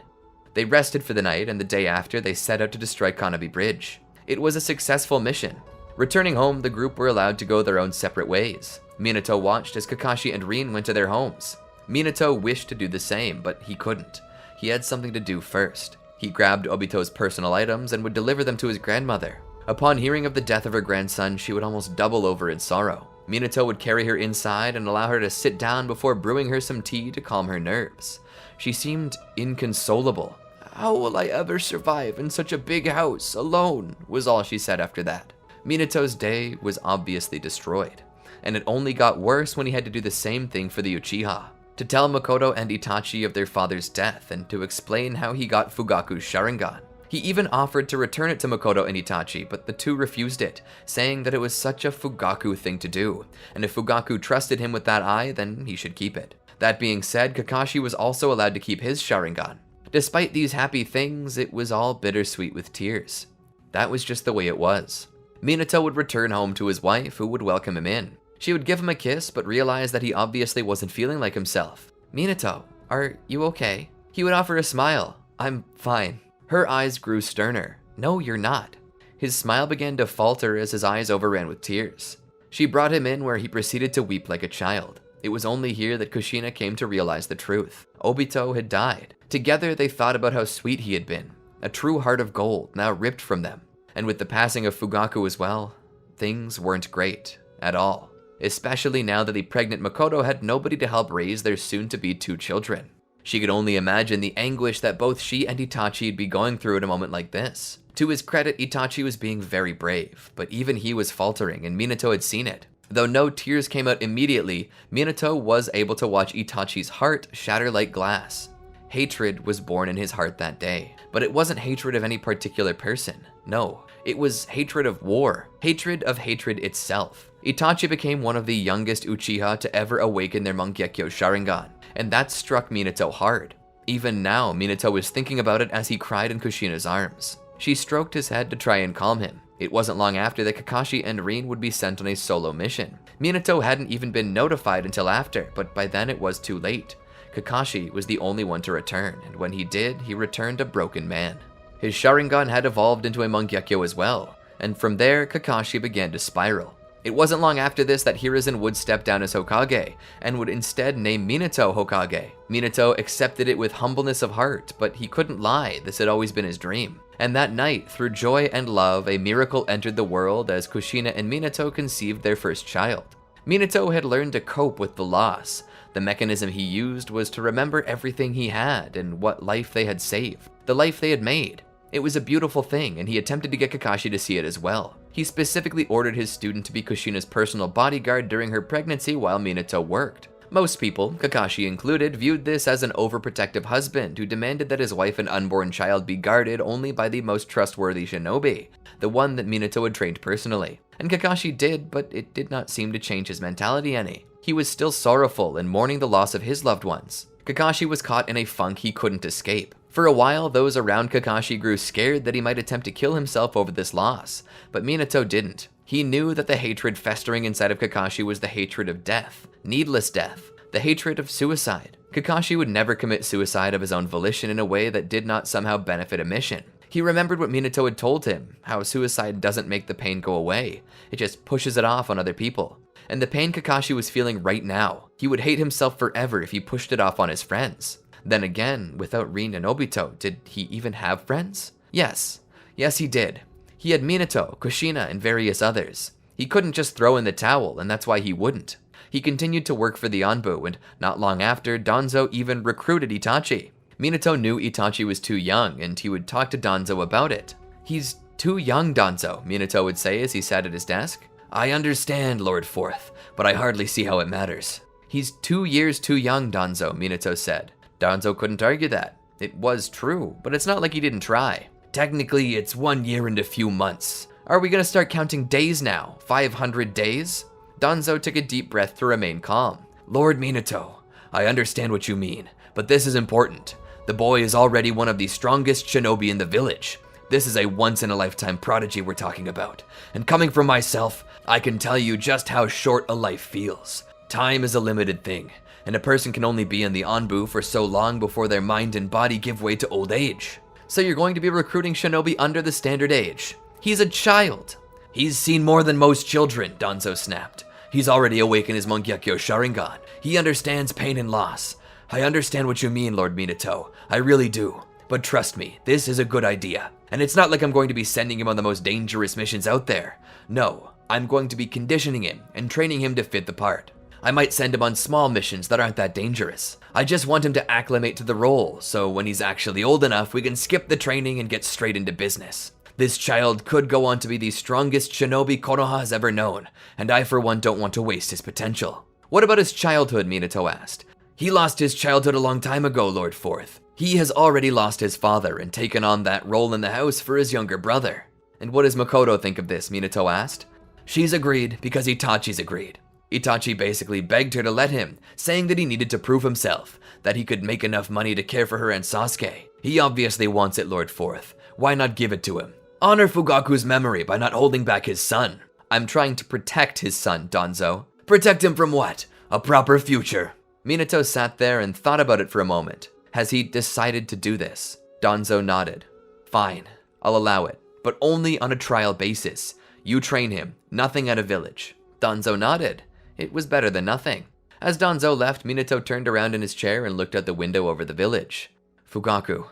They rested for the night, and the day after, they set out to destroy Kanabi Bridge. It was a successful mission. Returning home, the group were allowed to go their own separate ways. Minato watched as Kakashi and Rin went to their homes. Minato wished to do the same, but he couldn't. He had something to do first. He grabbed Obito's personal items and would deliver them to his grandmother. Upon hearing of the death of her grandson, she would almost double over in sorrow. Minato would carry her inside and allow her to sit down before brewing her some tea to calm her nerves. She seemed inconsolable. "How will I ever survive in such a big house, alone?" was all she said after that. Minato's day was obviously destroyed, and it only got worse when he had to do the same thing for the Uchiha. To tell Makoto and Itachi of their father's death and to explain how he got Fugaku's Sharingan. He even offered to return it to Makoto and Itachi, but the two refused it, saying that it was such a Fugaku thing to do, and if Fugaku trusted him with that eye, then he should keep it. That being said, Kakashi was also allowed to keep his Sharingan. Despite these happy things, it was all bittersweet with tears. That was just the way it was. Minato would return home to his wife, who would welcome him in. She would give him a kiss, but realized that he obviously wasn't feeling like himself. "Minato, are you okay?" He would offer a smile. "I'm fine." Her eyes grew sterner. "No, you're not." His smile began to falter as his eyes overran with tears. She brought him in where he proceeded to weep like a child. It was only here that Kushina came to realize the truth. Obito had died. Together they thought about how sweet he had been. A true heart of gold, now ripped from them. And with the passing of Fugaku as well, things weren't great at all. Especially now that the pregnant Makoto had nobody to help raise their soon-to-be 2 children. She could only imagine the anguish that both she and Itachi would be going through at a moment like this. To his credit, Itachi was being very brave, but even he was faltering, and Minato had seen it. Though no tears came out immediately, Minato was able to watch Itachi's heart shatter like glass. Hatred was born in his heart that day, but it wasn't hatred of any particular person. No, It was hatred of war, hatred of hatred itself. Itachi became one of the youngest Uchiha to ever awaken their Mangekyo Sharingan, and that struck Minato hard. Even now, Minato was thinking about it as he cried in Kushina's arms. She stroked his head to try and calm him. It wasn't long after that Kakashi and Rin would be sent on a solo mission. Minato hadn't even been notified until after, but by then it was too late. Kakashi was the only one to return, and when he did, he returned a broken man. His Sharingan had evolved into a Mangekyo as well, and from there, Kakashi began to spiral. It wasn't long after this that Hiruzen would step down as Hokage, and would instead name Minato Hokage. Minato accepted it with humbleness of heart, but he couldn't lie, this had always been his dream. And that night, through joy and love, a miracle entered the world as Kushina and Minato conceived their first child. Minato had learned to cope with the loss. The mechanism he used was to remember everything he had and what life they had saved, the life they had made. It was a beautiful thing, and he attempted to get Kakashi to see it as well. He specifically ordered his student to be Kushina's personal bodyguard during her pregnancy while Minato worked. Most people, Kakashi included, viewed this as an overprotective husband who demanded that his wife and unborn child be guarded only by the most trustworthy shinobi, the one that Minato had trained personally. And Kakashi did, but it did not seem to change his mentality any. He was still sorrowful and mourning the loss of his loved ones. Kakashi was caught in a funk he couldn't escape. For a while, those around Kakashi grew scared that he might attempt to kill himself over this loss, but Minato didn't. He knew that the hatred festering inside of Kakashi was the hatred of death, needless death, the hatred of suicide. Kakashi would never commit suicide of his own volition in a way that did not somehow benefit a mission. He remembered what Minato had told him, how suicide doesn't make the pain go away, it just pushes it off on other people. And the pain Kakashi was feeling right now, he would hate himself forever if he pushed it off on his friends. Then again, without Rin and Obito, did he even have friends? Yes. Yes, he did. He had Minato, Kushina, and various others. He couldn't just throw in the towel, and that's why he wouldn't. He continued to work for the Anbu, and not long after, Danzo even recruited Itachi. Minato knew Itachi was too young, and he would talk to Danzo about it. "He's too young, Danzo," Minato would say as he sat at his desk. "I understand, Lord Fourth, but I hardly see how it matters." "He's 2 years too young, Danzo," Minato said. Danzo couldn't argue that. It was true, but it's not like he didn't try. "Technically, it's 1 year and a few months. Are we gonna start counting days now? 500 days? Danzo took a deep breath to remain calm. "Lord Minato, I understand what you mean, but this is important. The boy is already one of the strongest shinobi in the village. This is a once-in-a-lifetime prodigy we're talking about. And coming from myself, I can tell you just how short a life feels. Time is a limited thing, and a person can only be in the Anbu for so long before their mind and body give way to old age." "So you're going to be recruiting shinobi under the standard age? He's a child." "He's seen more than most children," Danzo snapped. "He's already awakened his Mangekyo Sharingan. He understands pain and loss. I understand what you mean, Lord Minato. I really do. But trust me, this is a good idea. And it's not like I'm going to be sending him on the most dangerous missions out there. No, I'm going to be conditioning him and training him to fit the part. I might send him on small missions that aren't that dangerous. I just want him to acclimate to the role, so when he's actually old enough, we can skip the training and get straight into business. This child could go on to be the strongest shinobi Konoha has ever known, and I for one don't want to waste his potential." "What about his childhood?" Minato asked. "He lost his childhood a long time ago, Lord Fourth. He has already lost his father and taken on that role in the house for his younger brother." "And what does Makoto think of this?" Minato asked. "She's agreed because Itachi's agreed. Itachi basically begged her to let him, saying that he needed to prove himself, that he could make enough money to care for her and Sasuke. He obviously wants it, Lord Fourth. Why not give it to him? Honor Fugaku's memory by not holding back his son." "I'm trying to protect his son, Danzo." "Protect him from what? A proper future." Minato sat there and thought about it for a moment. Has he decided to do this? Danzo nodded. "Fine, I'll allow it, but only on a trial basis. You train him, nothing at a village." Danzo nodded. It was better than nothing. As Danzo left, Minato turned around in his chair and looked out the window over the village. "Fugaku,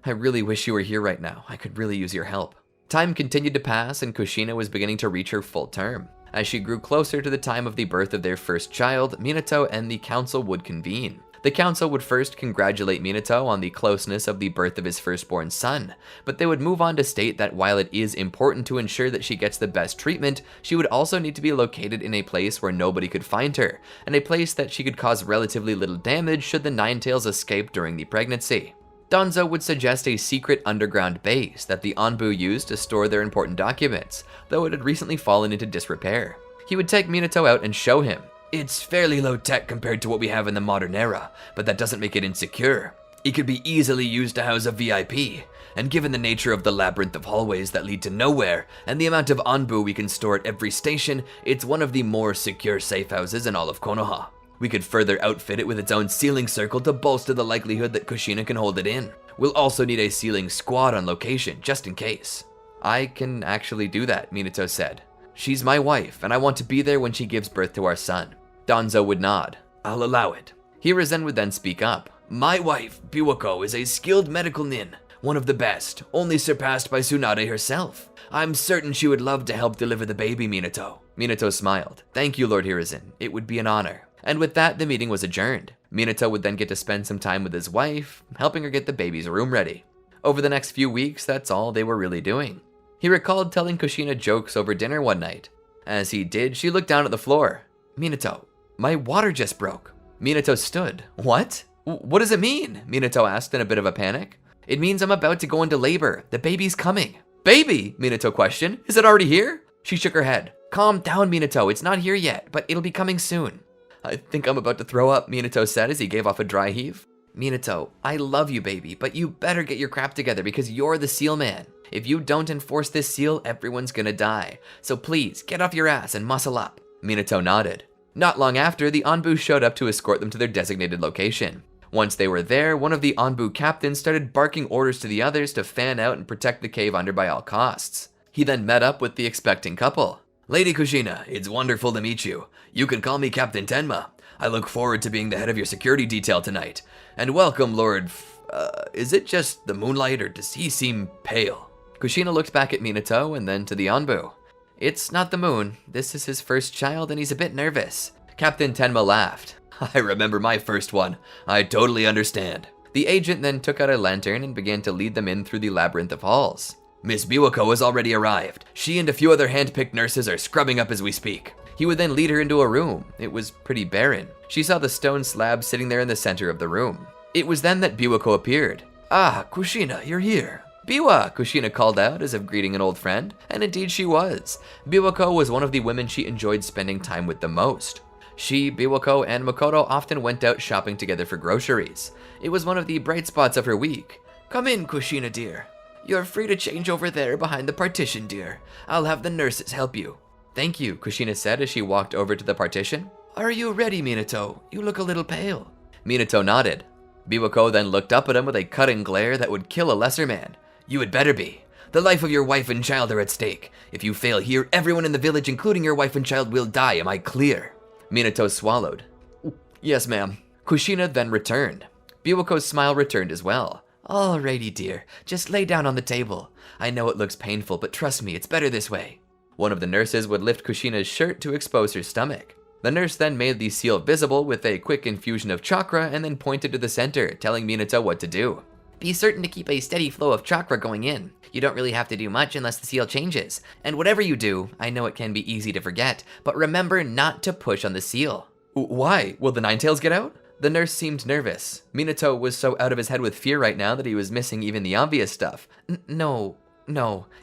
I really wish you were here right now. I could really use your help." Time continued to pass, and Kushina was beginning to reach her full term. As she grew closer to the time of the birth of their first child, Minato and the council would convene. The council would first congratulate Minato on the closeness of the birth of his firstborn son, but they would move on to state that while it is important to ensure that she gets the best treatment, she would also need to be located in a place where nobody could find her, and a place that she could cause relatively little damage should the Ninetales escape during the pregnancy. Danzo would suggest a secret underground base that the Anbu used to store their important documents, though it had recently fallen into disrepair. He would take Minato out and show him. It's fairly low tech compared to what we have in the modern era, but that doesn't make it insecure. It could be easily used to house a VIP, and given the nature of the labyrinth of hallways that lead to nowhere, and the amount of Anbu we can store at every station, it's one of the more secure safe houses in all of Konoha. We could further outfit it with its own sealing circle to bolster the likelihood that Kushina can hold it in. We'll also need a sealing squad on location, just in case. I can actually do that, Minato said. She's my wife, and I want to be there when she gives birth to our son. Danzo would nod. I'll allow it. Hiruzen would then speak up. My wife, Biwako, is a skilled medical nin, one of the best, only surpassed by Tsunade herself. I'm certain she would love to help deliver the baby, Minato. Minato smiled. Thank you, Lord Hiruzen. It would be an honor. And with that, the meeting was adjourned. Minato would then get to spend some time with his wife, helping her get the baby's room ready. Over the next few weeks, that's all they were really doing. He recalled telling Kushina jokes over dinner one night. As he did, she looked down at the floor. Minato, my water just broke. Minato stood. What? What does it mean? Minato asked in a bit of a panic. It means I'm about to go into labor. The baby's coming. Baby? Minato questioned. Is it already here? She shook her head. Calm down, Minato. It's not here yet, but it'll be coming soon. I think I'm about to throw up, Minato said as he gave off a dry heave. Minato, I love you, baby, but you better get your crap together because you're the seal man. If you don't enforce this seal, everyone's gonna die. So please, get off your ass and muscle up. Minato nodded. Not long after, the Anbu showed up to escort them to their designated location. Once they were there, one of the Anbu captains started barking orders to the others to fan out and protect the cave under by all costs. He then met up with the expecting couple. Lady Kushina, it's wonderful to meet you. You can call me Captain Tenma. I look forward to being the head of your security detail tonight. And welcome, Lord is it just the moonlight or does he seem pale? Kushina looked back at Minato and then to the Anbu. It's not the moon. This is his first child and he's a bit nervous. Captain Tenma laughed. I remember my first one. I totally understand. The agent then took out a lantern and began to lead them in through the labyrinth of halls. Miss Biwako has already arrived. She and a few other hand-picked nurses are scrubbing up as we speak. He would then lead her into a room. It was pretty barren. She saw the stone slab sitting there in the center of the room. It was then that Biwako appeared. Ah, Kushina, you're here. Biwa, Kushina called out as if greeting an old friend, and indeed she was. Biwako was one of the women she enjoyed spending time with the most. She, Biwako, and Makoto often went out shopping together for groceries. It was one of the bright spots of her week. Come in, Kushina dear. You're free to change over there behind the partition, dear. I'll have the nurses help you. Thank you, Kushina said as she walked over to the partition. Are you ready, Minato? You look a little pale. Minato nodded. Biwako then looked up at him with a cutting glare that would kill a lesser man. You had better be. The life of your wife and child are at stake. If you fail here, everyone in the village, including your wife and child, will die. Am I clear? Minato swallowed. Yes, ma'am. Kushina then returned. Biwako's smile returned as well. Alrighty, dear. Just lay down on the table. I know it looks painful, but trust me, it's better this way. One of the nurses would lift Kushina's shirt to expose her stomach. The nurse then made the seal visible with a quick infusion of chakra and then pointed to the center, telling Minato what to do. Be certain to keep a steady flow of chakra going in. You don't really have to do much unless the seal changes. And whatever you do, I know it can be easy to forget, but remember not to push on the seal. Why? Will the Ninetales get out? The nurse seemed nervous. Minato was so out of his head with fear right now that he was missing even the obvious stuff. No.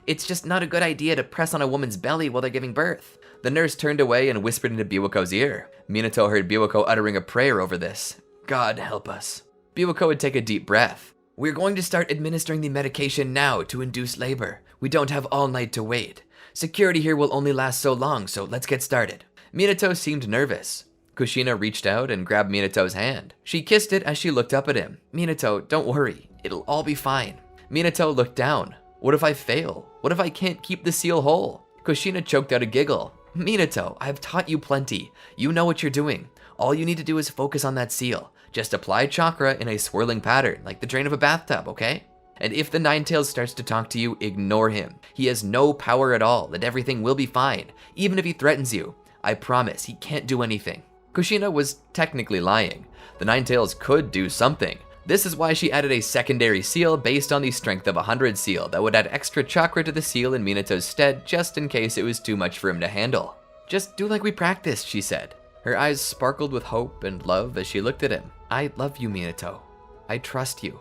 It's just not a good idea to press on a woman's belly while they're giving birth. The nurse turned away and whispered into Biwako's ear. Minato heard Biwako uttering a prayer over this. God help us. Biwako would take a deep breath. We're going to start administering the medication now to induce labor. We don't have all night to wait. Security here will only last so long, so let's get started. Minato seemed nervous. Kushina reached out and grabbed Minato's hand. She kissed it as she looked up at him. Minato, don't worry. It'll all be fine. Minato looked down. What if I fail? What if I can't keep the seal whole? Kushina choked out a giggle. Minato, I've taught you plenty. You know what you're doing. All you need to do is focus on that seal. Just apply chakra in a swirling pattern, like the drain of a bathtub, okay? And if the Ninetales starts to talk to you, ignore him. He has no power at all, and everything will be fine, even if he threatens you. I promise, he can't do anything. Kushina was technically lying. The Ninetales could do something. This is why she added a secondary seal based on the strength of 100 seal that would add extra chakra to the seal in Minato's stead just in case it was too much for him to handle. Just do like we practiced, she said. Her eyes sparkled with hope and love as she looked at him. I love you, Minato. I trust you.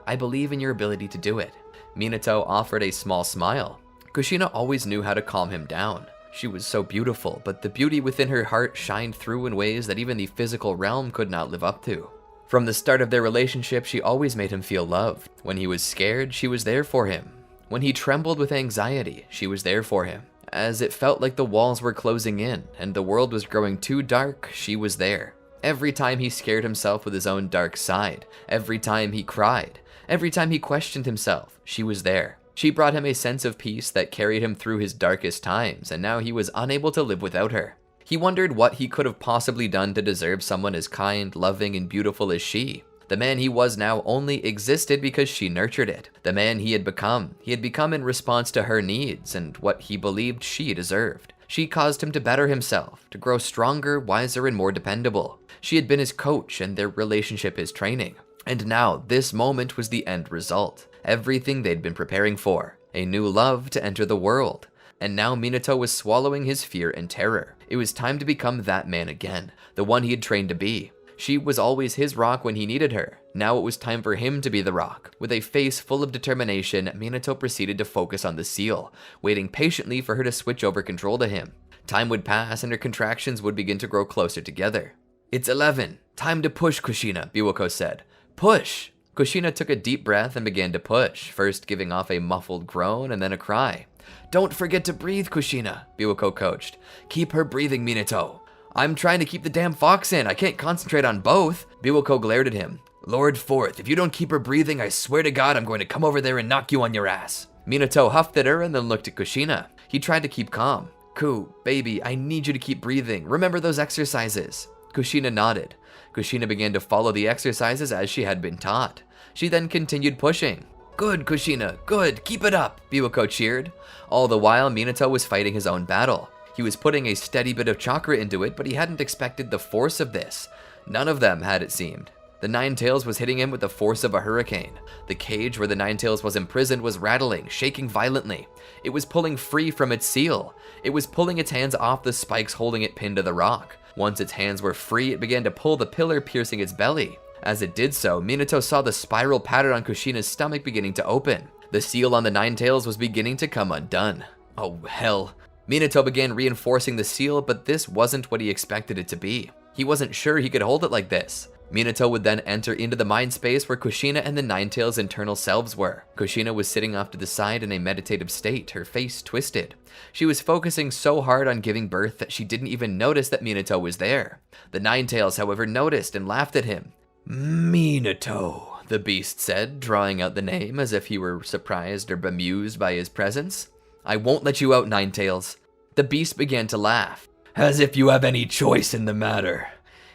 I believe in your ability to do it." Minato offered a small smile. Kushina always knew how to calm him down. She was so beautiful, but the beauty within her heart shined through in ways that even the physical realm could not live up to. From the start of their relationship, she always made him feel loved. When he was scared, she was there for him. When he trembled with anxiety, she was there for him. As it felt like the walls were closing in and the world was growing too dark, she was there. Every time he scared himself with his own dark side, every time he cried, every time he questioned himself, she was there. She brought him a sense of peace that carried him through his darkest times, and now he was unable to live without her. He wondered what he could have possibly done to deserve someone as kind, loving, and beautiful as she. The man he was now only existed because she nurtured it. The man he had become in response to her needs and what he believed she deserved. She caused him to better himself, to grow stronger, wiser, and more dependable. She had been his coach and their relationship his training. And now, this moment was the end result. Everything they'd been preparing for. A new love to enter the world. And now Minato was swallowing his fear and terror. It was time to become that man again, the one he had trained to be. She was always his rock when he needed her. Now it was time for him to be the rock. With a face full of determination, Minato proceeded to focus on the seal, waiting patiently for her to switch over control to him. Time would pass and her contractions would begin to grow closer together. "It's 11. Time to push, Kushina," Biwako said. "Push!" Kushina took a deep breath and began to push, first giving off a muffled groan and then a cry. "Don't forget to breathe, Kushina," Biwako coached. "Keep her breathing, Minato." "I'm trying to keep the damn fox in. I can't concentrate on both." Biwako glared at him. "Lord Fourth, if you don't keep her breathing, I swear to God I'm going to come over there and knock you on your ass." Minato huffed at her and then looked at Kushina. He tried to keep calm. "Ku, baby, I need you to keep breathing. Remember those exercises." Kushina nodded. Kushina began to follow the exercises as she had been taught. She then continued pushing. "Good, Kushina, good, keep it up," Biwako cheered. All the while, Minato was fighting his own battle. He was putting a steady bit of chakra into it, but he hadn't expected the force of this. None of them had, it seemed. The Nine-Tails was hitting him with the force of a hurricane. The cage where the Nine-Tails was imprisoned was rattling, shaking violently. It was pulling free from its seal. It was pulling its hands off the spikes holding it pinned to the rock. Once its hands were free, it began to pull the pillar, piercing its belly. As it did so, Minato saw the spiral pattern on Kushina's stomach beginning to open. The seal on the Nine-Tails was beginning to come undone. Oh, hell. Minato began reinforcing the seal, but this wasn't what he expected it to be. He wasn't sure he could hold it like this. Minato would then enter into the mind space where Kushina and the Nine-Tails' internal selves were. Kushina was sitting off to the side in a meditative state, her face twisted. She was focusing so hard on giving birth that she didn't even notice that Minato was there. The Nine-Tails, however, noticed and laughed at him. "Minato," the beast said, drawing out the name as if he were surprised or bemused by his presence. "I won't let you out, Nine-Tails." The beast began to laugh. "As if you have any choice in the matter."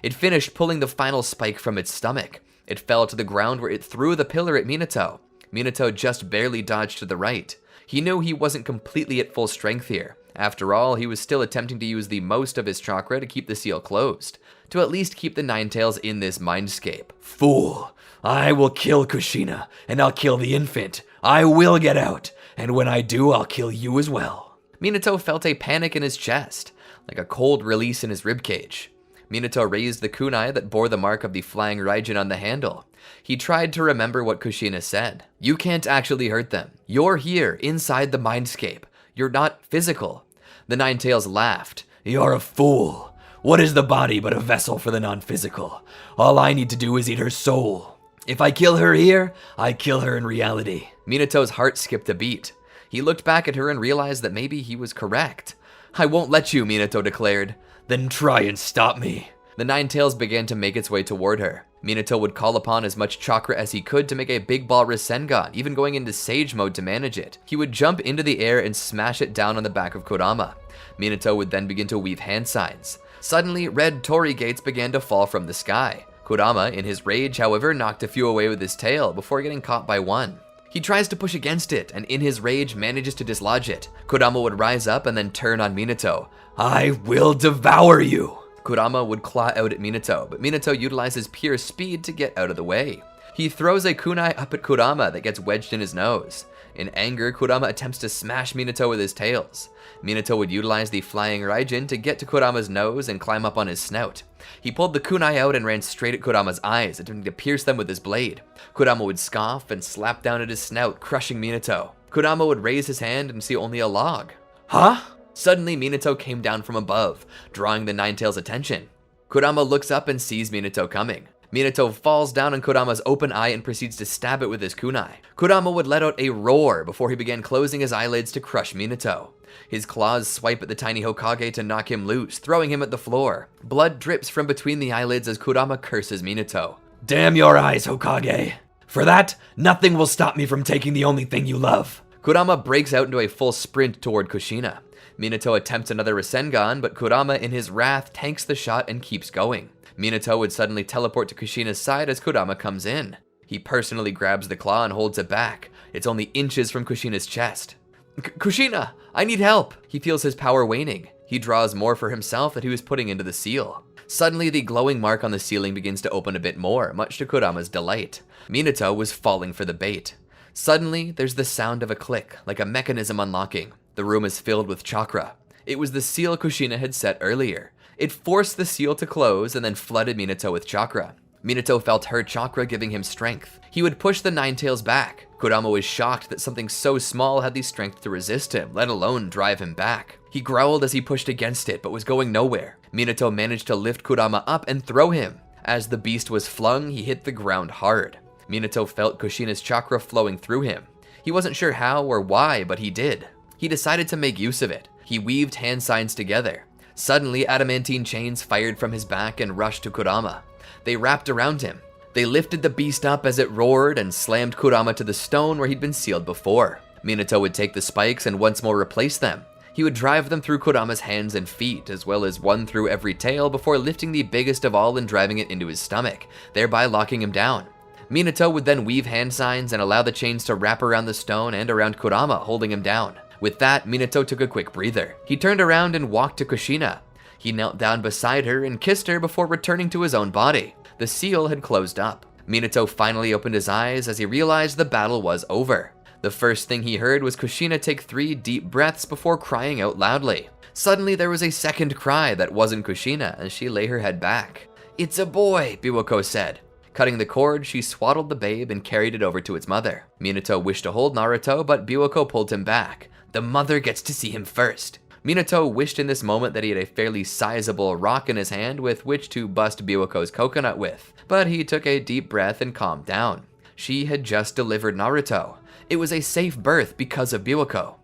It finished pulling the final spike from its stomach. It fell to the ground where it threw the pillar at Minato. Minato just barely dodged to the right. He knew he wasn't completely at full strength here. After all, he was still attempting to use the most of his chakra to keep the seal closed, to at least keep the Nine-Tails in this mindscape. "Fool! I will kill Kushina, and I'll kill the infant. I will get out, and when I do, I'll kill you as well." Minato felt a panic in his chest, like a cold release in his ribcage. Minato raised the kunai that bore the mark of the flying Raijin on the handle. He tried to remember what Kushina said. "You can't actually hurt them. You're here, inside the mindscape. You're not physical." The Nine-Tails laughed. "You're a fool. What is the body but a vessel for the non-physical? All I need to do is eat her soul. If I kill her here, I kill her in reality." Minato's heart skipped a beat. He looked back at her and realized that maybe he was correct. "I won't let you," Minato declared. "Then try and stop me." The Nine-Tails began to make its way toward her. Minato would call upon as much chakra as he could to make a big ball Rasengan, even going into Sage mode to manage it. He would jump into the air and smash it down on the back of Kurama. Minato would then begin to weave hand signs. Suddenly, red torii gates began to fall from the sky. Kurama, in his rage, however, knocked a few away with his tail before getting caught by one. He tries to push against it, and in his rage manages to dislodge it. Kurama would rise up and then turn on Minato. "I will devour you!" Kurama would claw out at Minato, but Minato utilizes pure speed to get out of the way. He He throws a kunai up at Kurama that gets wedged in his nose. In anger, Kurama attempts to smash Minato with his tails. Minato would utilize the flying Raijin to get to Kurama's nose and climb up on his snout. He pulled the kunai out and ran straight at Kurama's eyes, attempting to pierce them with his blade. Kurama would scoff and slap down at his snout, crushing Minato. Kurama would raise his hand and see only a log. Huh? Suddenly, Minato came down from above, drawing the Ninetales' attention. Kurama looks up and sees Minato coming. Minato falls down on Kurama's open eye and proceeds to stab it with his kunai. Kurama would let out a roar before he began closing his eyelids to crush Minato. His claws swipe at the tiny Hokage to knock him loose, throwing him at the floor. Blood drips from between the eyelids as Kurama curses Minato. Damn your eyes, Hokage! For that, nothing will stop me from taking the only thing you love. Kurama breaks out into a full sprint toward Kushina. Minato attempts another Rasengan, but Kurama in his wrath tanks the shot and keeps going. Minato would suddenly teleport to Kushina's side as Kurama comes in. He personally grabs the claw and holds it back. It's only inches from Kushina's chest. Kushina, I need help! He feels his power waning. He draws more for himself that he was putting into the seal. Suddenly, the glowing mark on the ceiling begins to open a bit more, much to Kurama's delight. Minato was falling for the bait. Suddenly, there's the sound of a click, like a mechanism unlocking. The room is filled with chakra. It was the seal Kushina had set earlier. It forced the seal to close and then flooded Minato with chakra. Minato felt her chakra giving him strength. He would push the Ninetales back. Kurama was shocked that something so small had the strength to resist him, let alone drive him back. He growled as he pushed against it, but was going nowhere. Minato managed to lift Kurama up and throw him. As the beast was flung, he hit the ground hard. Minato felt Kushina's chakra flowing through him. He wasn't sure how or why, but he did. He decided to make use of it. He weaved hand signs together. Suddenly, adamantine chains fired from his back and rushed to Kurama. They wrapped around him. They lifted the beast up as it roared and slammed Kurama to the stone where he'd been sealed before. Minato would take the spikes and once more replace them. He would drive them through Kurama's hands and feet, as well as one through every tail before lifting the biggest of all and driving it into his stomach, thereby locking him down. Minato would then weave hand signs and allow the chains to wrap around the stone and around Kurama, holding him down. With that, Minato took a quick breather. He turned around and walked to Kushina. He knelt down beside her and kissed her before returning to his own body. The seal had closed up. Minato finally opened his eyes as he realized the battle was over. The first thing he heard was Kushina take 3 deep breaths before crying out loudly. Suddenly there was a second cry that wasn't Kushina as she lay her head back. "It's a boy," Biwako said. Cutting the cord, she swaddled the babe and carried it over to its mother. Minato wished to hold Naruto, but Biwako pulled him back. The mother gets to see him first. Minato wished in this moment that he had a fairly sizable rock in his hand with which to bust Biwako's coconut with, but he took a deep breath and calmed down. She had just delivered Naruto. It was a safe birth because of Biwako.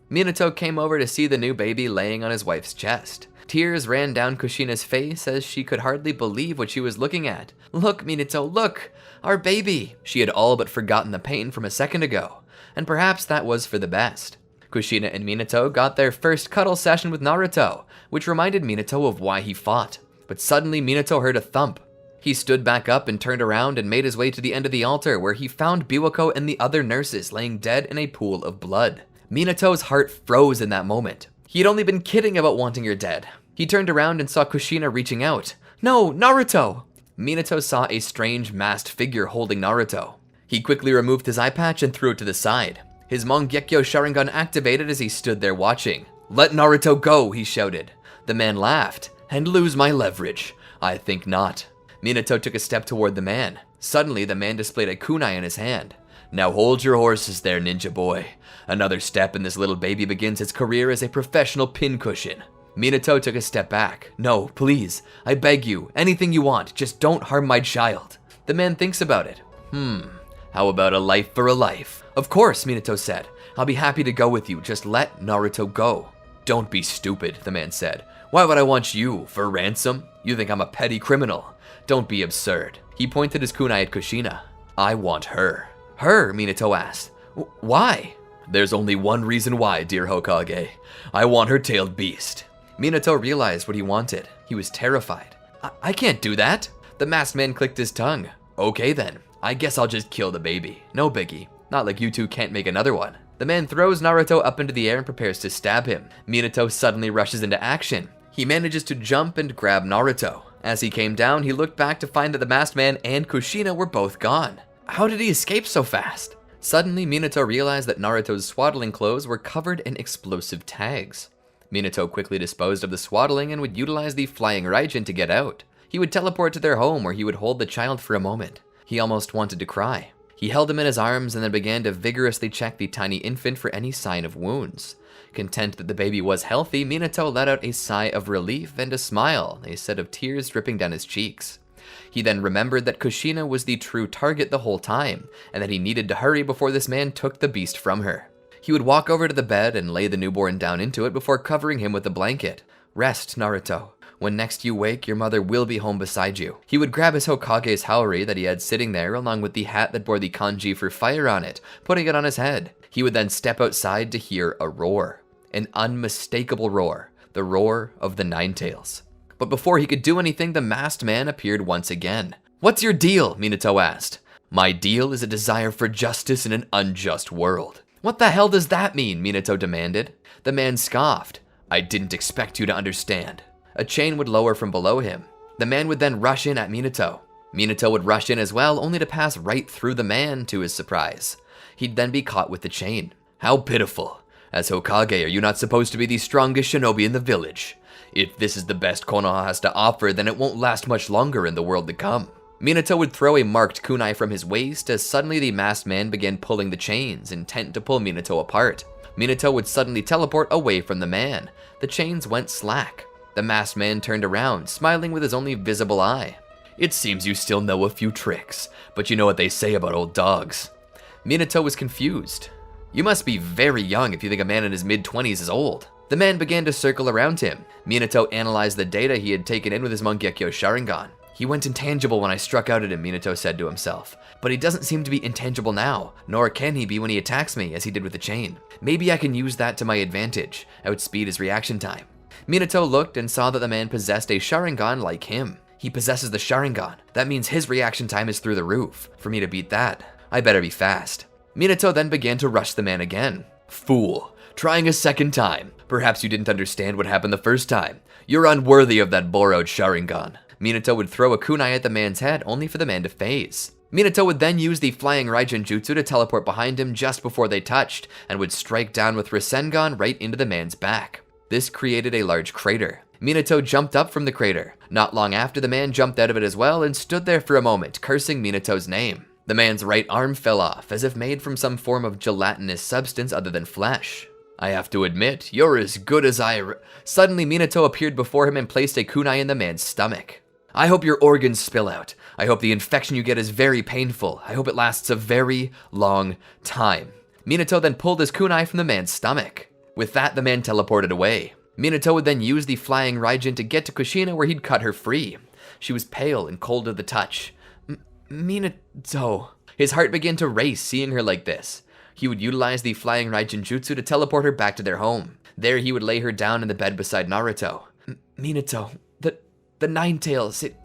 Minato came over to see the new baby laying on his wife's chest. Tears ran down Kushina's face as she could hardly believe what she was looking at. "Look, Minato, look! Our baby!" She had all but forgotten the pain from a second ago, and perhaps that was for the best. Kushina and Minato got their first cuddle session with Naruto, which reminded Minato of why he fought. But suddenly Minato heard a thump. He stood back up and turned around and made his way to the end of the altar where he found Biwako and the other nurses laying dead in a pool of blood. Minato's heart froze in that moment. He had only been kidding about wanting her dead. He turned around and saw Kushina reaching out. "No, Naruto!" Minato saw a strange masked figure holding Naruto. He quickly removed his eye patch and threw it to the side. His Mangekyo Sharingan activated as he stood there watching. "Let Naruto go," he shouted. The man laughed. "And lose my leverage? I think not." Minato took a step toward the man. Suddenly, the man displayed a kunai in his hand. "Now hold your horses there, ninja boy. Another step and this little baby begins his career as a professional pincushion." Minato took a step back. "No, please, I beg you, anything you want, just don't harm my child." The man thinks about it. How about a life for a life? "Of course," Minato said. "I'll be happy to go with you, just let Naruto go." "Don't be stupid," the man said. "Why would I want you? For ransom? You think I'm a petty criminal. Don't be absurd." He pointed his kunai at Kushina. "I want her." "Her?" Minato asked. "Why?" "There's only one reason why, dear Hokage. I want her tailed beast." Minato realized what he wanted. He was terrified. I can't do that." The masked man clicked his tongue. "Okay then. I guess I'll just kill the baby. No biggie. Not like you two can't make another one." The man throws Naruto up into the air and prepares to stab him. Minato suddenly rushes into action. He manages to jump and grab Naruto. As he came down, he looked back to find that the masked man and Kushina were both gone. How did he escape so fast? Suddenly, Minato realized that Naruto's swaddling clothes were covered in explosive tags. Minato quickly disposed of the swaddling and would utilize the flying Raijin to get out. He would teleport to their home where he would hold the child for a moment. He almost wanted to cry. He held him in his arms and then began to vigorously check the tiny infant for any sign of wounds. Content that the baby was healthy, Minato let out a sigh of relief and a smile, a set of tears dripping down his cheeks. He then remembered that Kushina was the true target the whole time, and that he needed to hurry before this man took the beast from her. He would walk over to the bed and lay the newborn down into it before covering him with a blanket. Rest, Naruto. When next you wake, your mother will be home beside you. He would grab his Hokage's haori that he had sitting there, along with the hat that bore the kanji for fire on it, putting it on his head. He would then step outside to hear a roar. An unmistakable roar. The roar of the Nine Tails. But before he could do anything, the masked man appeared once again. "What's your deal?" Minato asked. "My deal is a desire for justice in an unjust world." "What the hell does that mean?" Minato demanded. The man scoffed. "I didn't expect you to understand." A chain would lower from below him. The man would then rush in at Minato. Minato would rush in as well, only to pass right through the man, to his surprise. He'd then be caught with the chain. How pitiful. As Hokage, are you not supposed to be the strongest shinobi in the village? If this is the best Konoha has to offer, then it won't last much longer in the world to come. Minato would throw a marked kunai from his waist as suddenly the masked man began pulling the chains, intent to pull Minato apart. Minato would suddenly teleport away from the man. The chains went slack. The masked man turned around, smiling with his only visible eye. "It seems you still know a few tricks, but you know what they say about old dogs." Minato was confused. "You must be very young if you think a man in his mid-20s is old." The man began to circle around him. Minato analyzed the data he had taken in with his Mangekyo Sharingan. "He went intangible when I struck out at him," Minato said to himself. "But he doesn't seem to be intangible now, nor can he be when he attacks me, as he did with the chain. Maybe I can use that to my advantage, outspeed his reaction time." Minato looked and saw that the man possessed a Sharingan like him. He possesses the Sharingan. That means his reaction time is through the roof. For me to beat that, I better be fast. Minato then began to rush the man again. "Fool, trying a second time. Perhaps you didn't understand what happened the first time. You're unworthy of that borrowed Sharingan." Minato would throw a kunai at the man's head, only for the man to phase. Minato would then use the flying Raijin jutsu to teleport behind him just before they touched, and would strike down with Rasengan right into the man's back. This created a large crater. Minato jumped up from the crater. Not long after, the man jumped out of it as well and stood there for a moment, cursing Minato's name. The man's right arm fell off, as if made from some form of gelatinous substance other than flesh. "I have to admit, you're as good as Suddenly, Minato appeared before him and placed a kunai in the man's stomach. "I hope your organs spill out. I hope the infection you get is very painful. I hope it lasts a very long time." Minato then pulled his kunai from the man's stomach. With that, the man teleported away. Minato would then use the flying Raijin to get to Kushina, where he'd cut her free. She was pale and cold to the touch. Minato. His heart began to race seeing her like this. He would utilize the flying Raijin jutsu to teleport her back to their home. There he would lay her down in the bed beside Naruto. "Minato, the Nine Tails, it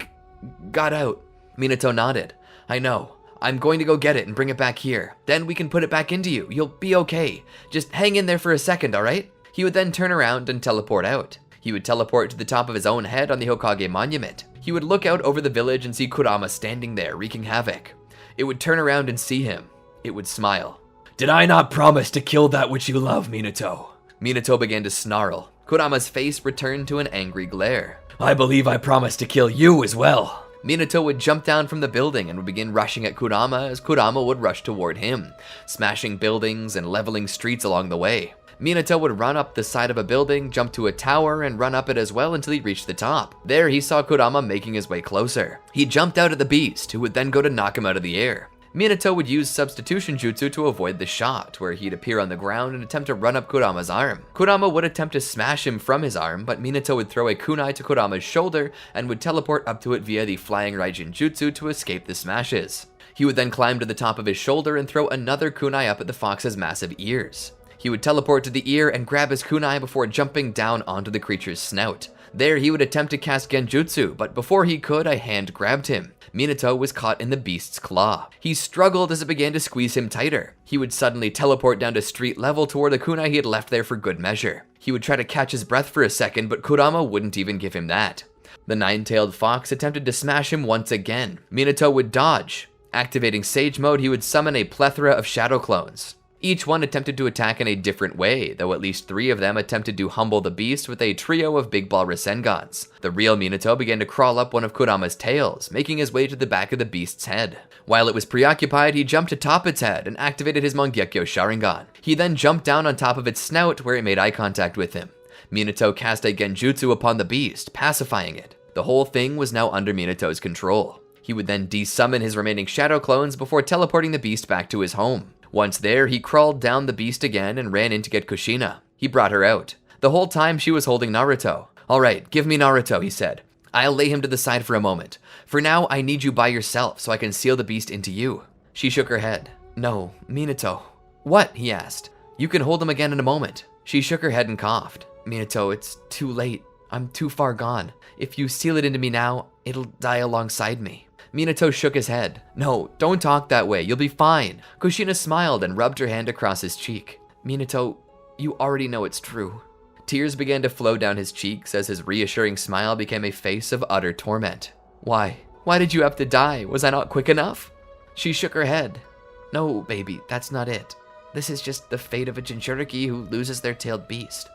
got out." Minato nodded. "I know. I'm going to go get it and bring it back here. Then we can put it back into you. You'll be okay. Just hang in there for a second, alright?" He would then turn around and teleport out. He would teleport to the top of his own head on the Hokage monument. He would look out over the village and see Kurama standing there, wreaking havoc. It would turn around and see him. It would smile. "Did I not promise to kill that which you love, Minato?" Minato began to snarl. Kurama's face returned to an angry glare. "I believe I promised to kill you as well." Minato would jump down from the building and would begin rushing at Kurama as Kurama would rush toward him, smashing buildings and leveling streets along the way. Minato would run up the side of a building, jump to a tower, and run up it as well until he reached the top. There he saw Kurama making his way closer. He jumped out at the beast, who would then go to knock him out of the air. Minato would use substitution jutsu to avoid the shot, where he'd appear on the ground and attempt to run up Kurama's arm. Kurama would attempt to smash him from his arm, but Minato would throw a kunai to Kurama's shoulder and would teleport up to it via the flying Raijin jutsu to escape the smashes. He would then climb to the top of his shoulder and throw another kunai up at the fox's massive ears. He would teleport to the ear and grab his kunai before jumping down onto the creature's snout. There he would attempt to cast genjutsu, but before he could, a hand grabbed him. Minato was caught in the beast's claw. He struggled as it began to squeeze him tighter. He would suddenly teleport down to street level toward the kunai he had left there for good measure. He would try to catch his breath for a second, but Kurama wouldn't even give him that. The nine-tailed fox attempted to smash him once again. Minato would dodge. Activating Sage Mode, he would summon a plethora of shadow clones. Each one attempted to attack in a different way, though at least 3 of them attempted to humble the beast with a trio of Big Ball Rasengans. The real Minato began to crawl up one of Kurama's tails, making his way to the back of the beast's head. While it was preoccupied, he jumped atop its head and activated his Mangekyo Sharingan. He then jumped down on top of its snout where it made eye contact with him. Minato cast a Genjutsu upon the beast, pacifying it. The whole thing was now under Minato's control. He would then desummon his remaining shadow clones before teleporting the beast back to his home. Once there, he crawled down the beast again and ran in to get Kushina. He brought her out. The whole time she was holding Naruto. "Alright, give me Naruto," he said. "I'll lay him to the side for a moment. For now, I need you by yourself so I can seal the beast into you." She shook her head. "No, Minato." "What?" he asked. "You can hold him again in a moment." She shook her head and coughed. "Minato, it's too late. I'm too far gone. If you seal it into me now, it'll die alongside me." Minato shook his head. "No, don't talk that way. You'll be fine." Kushina smiled and rubbed her hand across his cheek. "Minato, you already know it's true." Tears began to flow down his cheeks as his reassuring smile became a face of utter torment. "Why? Why did you have to die? Was I not quick enough?" She shook her head. "No, baby, that's not it. This is just the fate of a Jinchuriki who loses their tailed beast."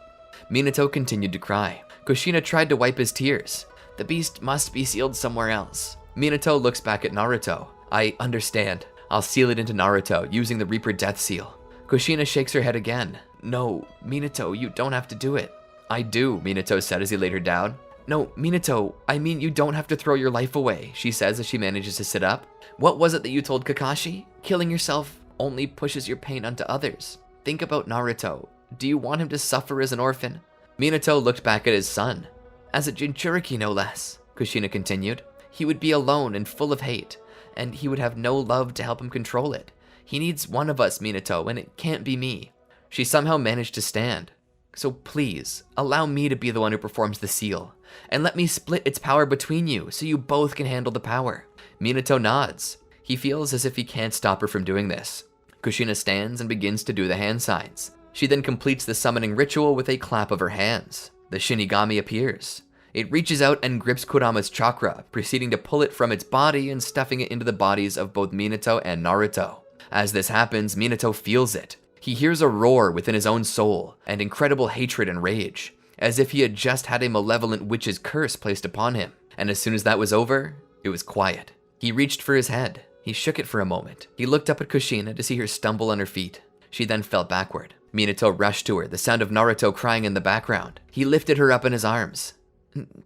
Minato continued to cry. Kushina tried to wipe his tears. "The beast must be sealed somewhere else." Minato looks back at Naruto. "I understand. I'll seal it into Naruto, using the Reaper Death Seal." Kushina shakes her head again. "No, Minato, you don't have to do it." "I do," Minato said as he laid her down. "No, Minato, I mean you don't have to throw your life away," she says as she manages to sit up. "What was it that you told Kakashi? Killing yourself only pushes your pain onto others. Think about Naruto. Do you want him to suffer as an orphan?" Minato looked back at his son. "As a Jinchuriki, no less," Kushina continued. "He would be alone and full of hate, and he would have no love to help him control it. He needs one of us, Minato, and it can't be me." She somehow managed to stand. "So please, allow me to be the one who performs the seal, and let me split its power between you so you both can handle the power." Minato nods. He feels as if he can't stop her from doing this. Kushina stands and begins to do the hand signs. She then completes the summoning ritual with a clap of her hands. The Shinigami appears. It reaches out and grips Kurama's chakra, proceeding to pull it from its body and stuffing it into the bodies of both Minato and Naruto. As this happens, Minato feels it. He hears a roar within his own soul, and incredible hatred and rage, as if he had just had a malevolent witch's curse placed upon him. And as soon as that was over, it was quiet. He reached for his head. He shook it for a moment. He looked up at Kushina to see her stumble on her feet. She then fell backward. Minato rushed to her, the sound of Naruto crying in the background. He lifted her up in his arms.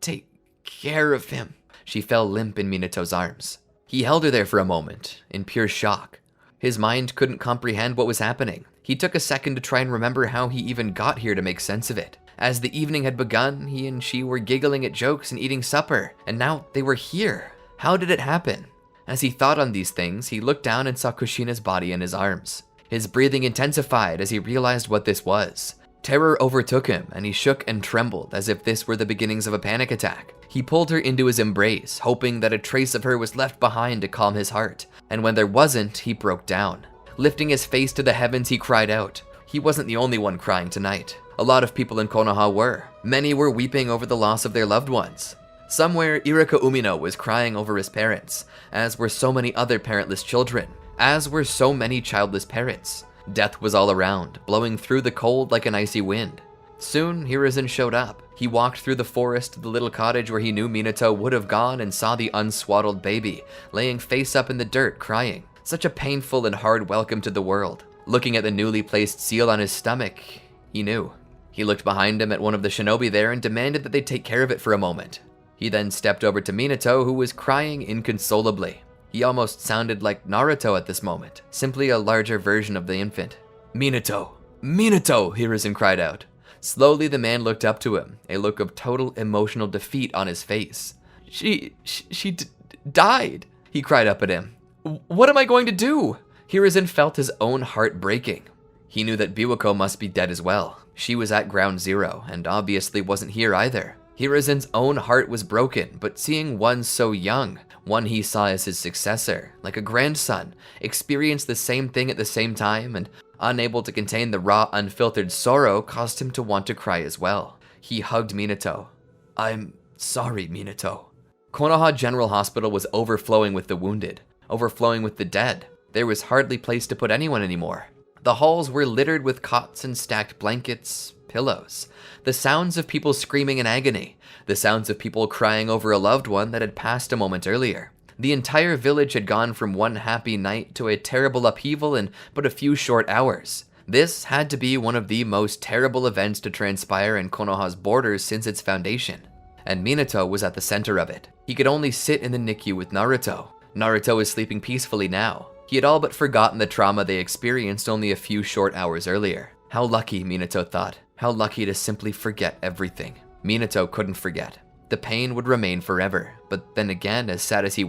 "Take care of him." She fell limp in Minato's arms. He held her there for a moment, in pure shock. His mind couldn't comprehend what was happening. He took a second to try and remember how he even got here to make sense of it. As the evening had begun, he and she were giggling at jokes and eating supper, and now they were here. How did it happen? As he thought on these things, he looked down and saw Kushina's body in his arms. His breathing intensified as he realized what this was. Terror overtook him, and he shook and trembled as if this were the beginnings of a panic attack. He pulled her into his embrace, hoping that a trace of her was left behind to calm his heart, and when there wasn't, he broke down. Lifting his face to the heavens, he cried out. He wasn't the only one crying tonight. A lot of people in Konoha were. Many were weeping over the loss of their loved ones. Somewhere, Irika Umino was crying over his parents, as were so many other parentless children, as were so many childless parents. Death was all around, blowing through the cold like an icy wind. Soon, Hiruzen showed up. He walked through the forest to the little cottage where he knew Minato would have gone and saw the unswaddled baby, laying face up in the dirt, crying. Such a painful and hard welcome to the world. Looking at the newly placed seal on his stomach, he knew. He looked behind him at one of the shinobi there and demanded that they take care of it for a moment. He then stepped over to Minato, who was crying inconsolably. He almost sounded like Naruto at this moment, simply a larger version of the infant. "Minato! Minato!" Hiruzen cried out. Slowly the man looked up to him, a look of total emotional defeat on his face. She died, he cried up at him. "What am I going to do?" Hiruzen felt his own heart breaking. He knew that Biwako must be dead as well. She was at ground zero, and obviously wasn't here either. Hiruzen's own heart was broken, but seeing one so young, one he saw as his successor, like a grandson, experience the same thing at the same time, and unable to contain the raw, unfiltered sorrow, caused him to want to cry as well. He hugged Minato. "I'm sorry, Minato." Konoha General Hospital was overflowing with the wounded. overflowing with the dead. There was hardly place to put anyone anymore. The halls were littered with cots and stacked blankets, pillows. The sounds of people screaming in agony. The sounds of people crying over a loved one that had passed a moment earlier. The entire village had gone from one happy night to a terrible upheaval in but a few short hours. This had to be one of the most terrible events to transpire in Konoha's borders since its foundation. And Minato was at the center of it. He could only sit in the NICU with Naruto. Naruto is sleeping peacefully now. He had all but forgotten the trauma they experienced only a few short hours earlier. How lucky, Minato thought. How lucky to simply forget everything. Minato couldn't forget. The pain would remain forever, but then again, as sad as he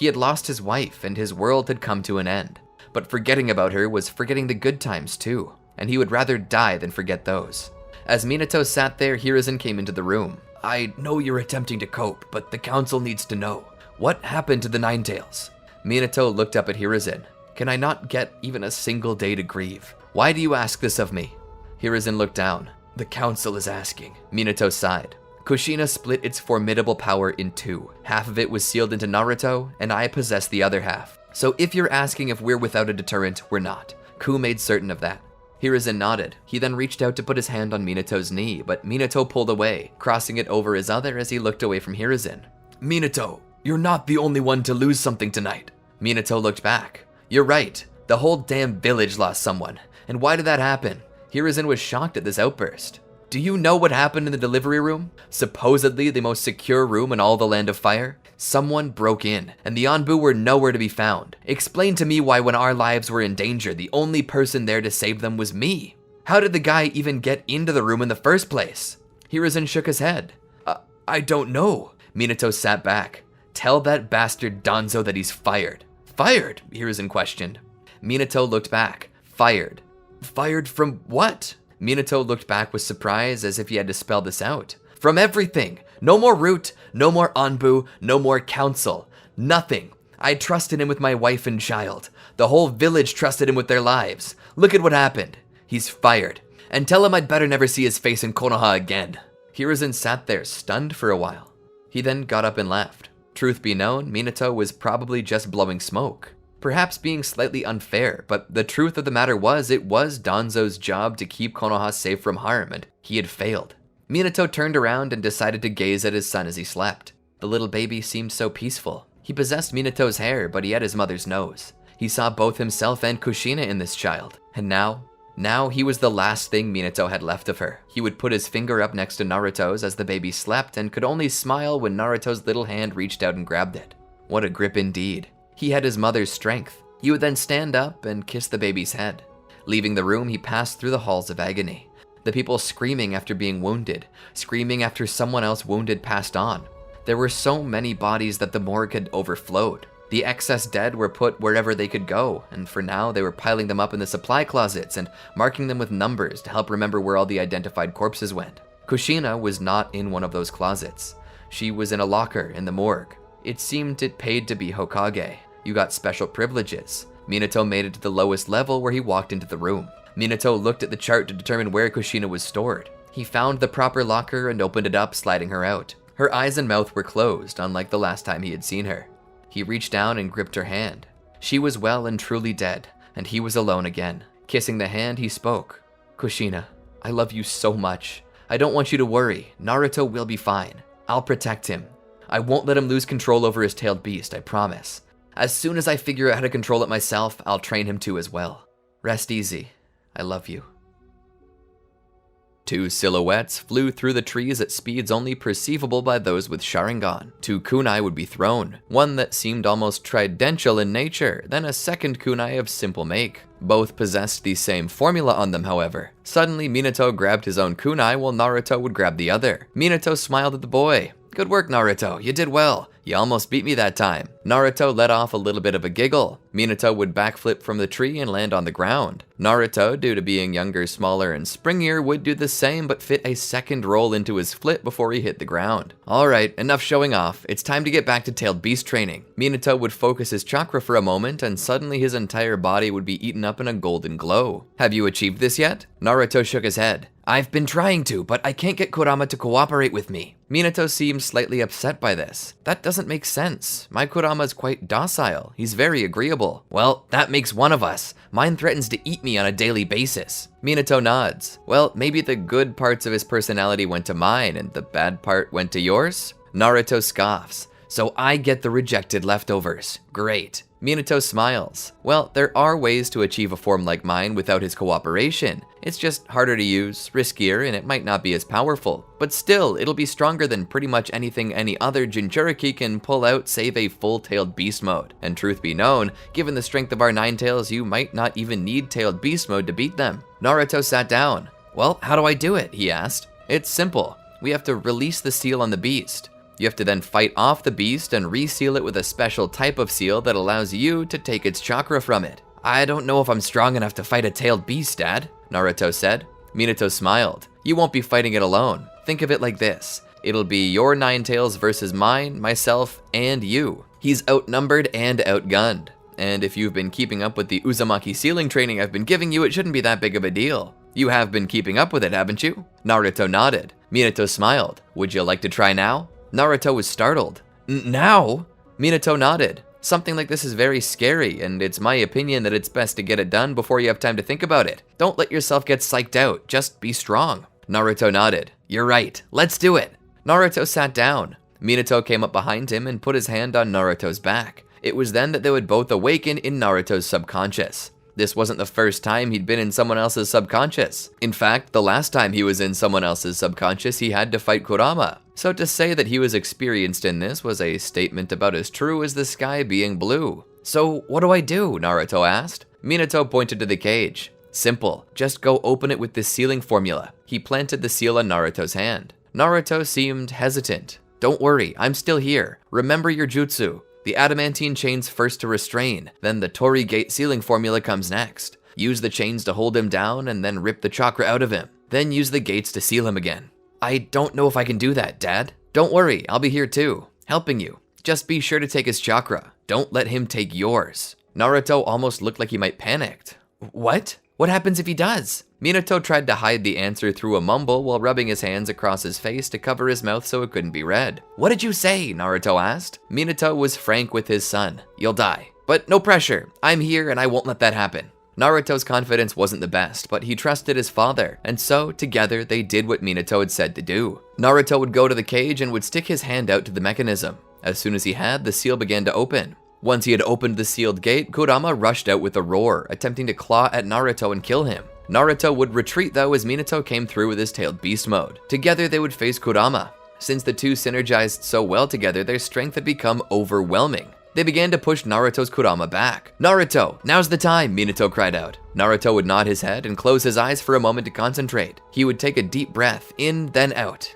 had lost his wife and his world had come to an end. But forgetting about her was forgetting the good times too, and he would rather die than forget those. As Minato sat there, Hiruzen came into the room. I know you're attempting to cope, but the council needs to know. What happened to the Ninetales? Minato looked up at Hiruzen. Can I not get even a single day to grieve? Why do you ask this of me? Hiruzen looked down. The council is asking. Minato sighed. Kushina split its formidable power in two. Half of it was sealed into Naruto, and I possessed the other half. So if you're asking if we're without a deterrent, we're not. Ku made certain of that. Hiruzen nodded. He then reached out to put his hand on Minato's knee, but Minato pulled away, crossing it over his other as he looked away from Hiruzen. Minato, you're not the only one to lose something tonight. Minato looked back. You're right. The whole damn village lost someone. And why did that happen? Hiruzen was shocked at this outburst. Do you know what happened in the delivery room? Supposedly the most secure room in all the Land of Fire? Someone broke in, and the Anbu were nowhere to be found. Explain to me why when our lives were in danger, the only person there to save them was me. How did the guy even get into the room in the first place? Hiruzen shook his head. I don't know. Minato sat back. Tell that bastard Danzo that he's fired. Fired? Hiruzen questioned. Minato looked back. Fired. Fired from what? Minato looked back with surprise as if he had to spell this out. From everything. No more root, no more Anbu, no more council. Nothing. I trusted him with my wife and child. The whole village trusted him with their lives. Look at what happened. He's fired. And tell him I'd better never see his face in Konoha again. Hiruzen sat there stunned for a while. He then got up and left. Truth be known, Minato was probably just blowing smoke. Perhaps being slightly unfair, but the truth of the matter was it was Danzo's job to keep Konoha safe from harm, and he had failed. Minato turned around and decided to gaze at his son as he slept. The little baby seemed so peaceful. He possessed Minato's hair, but he had his mother's nose. He saw both himself and Kushina in this child. And now he was the last thing Minato had left of her. He would put his finger up next to Naruto's as the baby slept and could only smile when Naruto's little hand reached out and grabbed it. What a grip indeed. He had his mother's strength. He would then stand up and kiss the baby's head. Leaving the room, he passed through the halls of agony. The people screaming after being wounded, screaming after someone else wounded passed on. There were so many bodies that the morgue had overflowed. The excess dead were put wherever they could go, and for now they were piling them up in the supply closets and marking them with numbers to help remember where all the identified corpses went. Kushina was not in one of those closets. She was in a locker in the morgue. It seemed it paid to be Hokage. You got special privileges. Minato made it to the lowest level where he walked into the room. Minato looked at the chart to determine where Kushina was stored. He found the proper locker and opened it up, sliding her out. Her eyes and mouth were closed, unlike the last time he had seen her. He reached down and gripped her hand. She was well and truly dead, and he was alone again. Kissing the hand, he spoke. Kushina, I love you so much. I don't want you to worry. Naruto will be fine. I'll protect him. I won't let him lose control over his tailed beast, I promise. As soon as I figure out how to control it myself, I'll train him to as well. Rest easy. I love you. Two silhouettes flew through the trees at speeds only perceivable by those with Sharingan. Two kunai would be thrown, one that seemed almost tridential in nature, then a second kunai of simple make. Both possessed the same formula on them, however. Suddenly, Minato grabbed his own kunai while Naruto would grab the other. Minato smiled at the boy. Good work, Naruto. You did well. You almost beat me that time. Naruto let off a little bit of a giggle. Minato would backflip from the tree and land on the ground. Naruto, due to being younger, smaller, and springier, would do the same but fit a second roll into his flip before he hit the ground. Alright, enough showing off. It's time to get back to tailed beast training. Minato would focus his chakra for a moment and suddenly his entire body would be eaten up in a golden glow. Have you achieved this yet? Naruto shook his head. I've been trying to, but I can't get Kurama to cooperate with me. Minato seemed slightly upset by this. That doesn't make sense. My Kurama's quite docile. He's very agreeable. Well, that makes one of us. Mine threatens to eat me on a daily basis. Minato nods. Well, maybe the good parts of his personality went to mine and the bad part went to yours? Naruto scoffs. So I get the rejected leftovers. Great. Minato smiles. Well, there are ways to achieve a form like mine without his cooperation. It's just harder to use, riskier, and it might not be as powerful. But still, it'll be stronger than pretty much anything any other Jinchuriki can pull out save a full-tailed beast mode. And truth be known, given the strength of our nine tails, you might not even need tailed beast mode to beat them. Naruto sat down. Well, how do I do it? He asked. It's simple. We have to release the seal on the beast. You have to then fight off the beast and reseal it with a special type of seal that allows you to take its chakra from it. I don't know if I'm strong enough to fight a tailed beast, Dad, Naruto said. Minato smiled. You won't be fighting it alone. Think of it like this. It'll be your nine tails versus mine, myself, and you. He's outnumbered and outgunned. And if you've been keeping up with the Uzumaki sealing training I've been giving you, it shouldn't be that big of a deal. You have been keeping up with it, haven't you? Naruto nodded. Minato smiled. Would you like to try now? Naruto was startled. Now? Minato nodded. Something like this is very scary, and it's my opinion that it's best to get it done before you have time to think about it. Don't let yourself get psyched out, just be strong. Naruto nodded. You're right, let's do it. Naruto sat down. Minato came up behind him and put his hand on Naruto's back. It was then that they would both awaken in Naruto's subconscious. This wasn't the first time he'd been in someone else's subconscious. In fact, the last time he was in someone else's subconscious, he had to fight Kurama. So to say that he was experienced in this was a statement about as true as the sky being blue. So what do I do? Naruto asked. Minato pointed to the cage. Simple, just go open it with this sealing formula. He planted the seal on Naruto's hand. Naruto seemed hesitant. Don't worry, I'm still here. Remember your jutsu. The adamantine chains first to restrain, then the Tori Gate sealing formula comes next. Use the chains to hold him down and then rip the chakra out of him. Then use the gates to seal him again. I don't know if I can do that, Dad. Don't worry, I'll be here too, helping you. Just be sure to take his chakra. Don't let him take yours. Naruto almost looked like he might panicked. What? What happens if he does? Minato tried to hide the answer through a mumble while rubbing his hands across his face to cover his mouth so it couldn't be read. What did you say? Naruto asked. Minato was frank with his son. You'll die. But no pressure. I'm here and I won't let that happen. Naruto's confidence wasn't the best, but he trusted his father, and so, together, they did what Minato had said to do. Naruto would go to the cage and would stick his hand out to the mechanism. As soon as he had, the seal began to open. Once he had opened the sealed gate, Kurama rushed out with a roar, attempting to claw at Naruto and kill him. Naruto would retreat though as Minato came through with his tailed beast mode. Together they would face Kurama. Since the two synergized so well together, their strength had become overwhelming. They began to push Naruto's Kurama back. Naruto, now's the time, Minato cried out. Naruto would nod his head and close his eyes for a moment to concentrate. He would take a deep breath, in then out,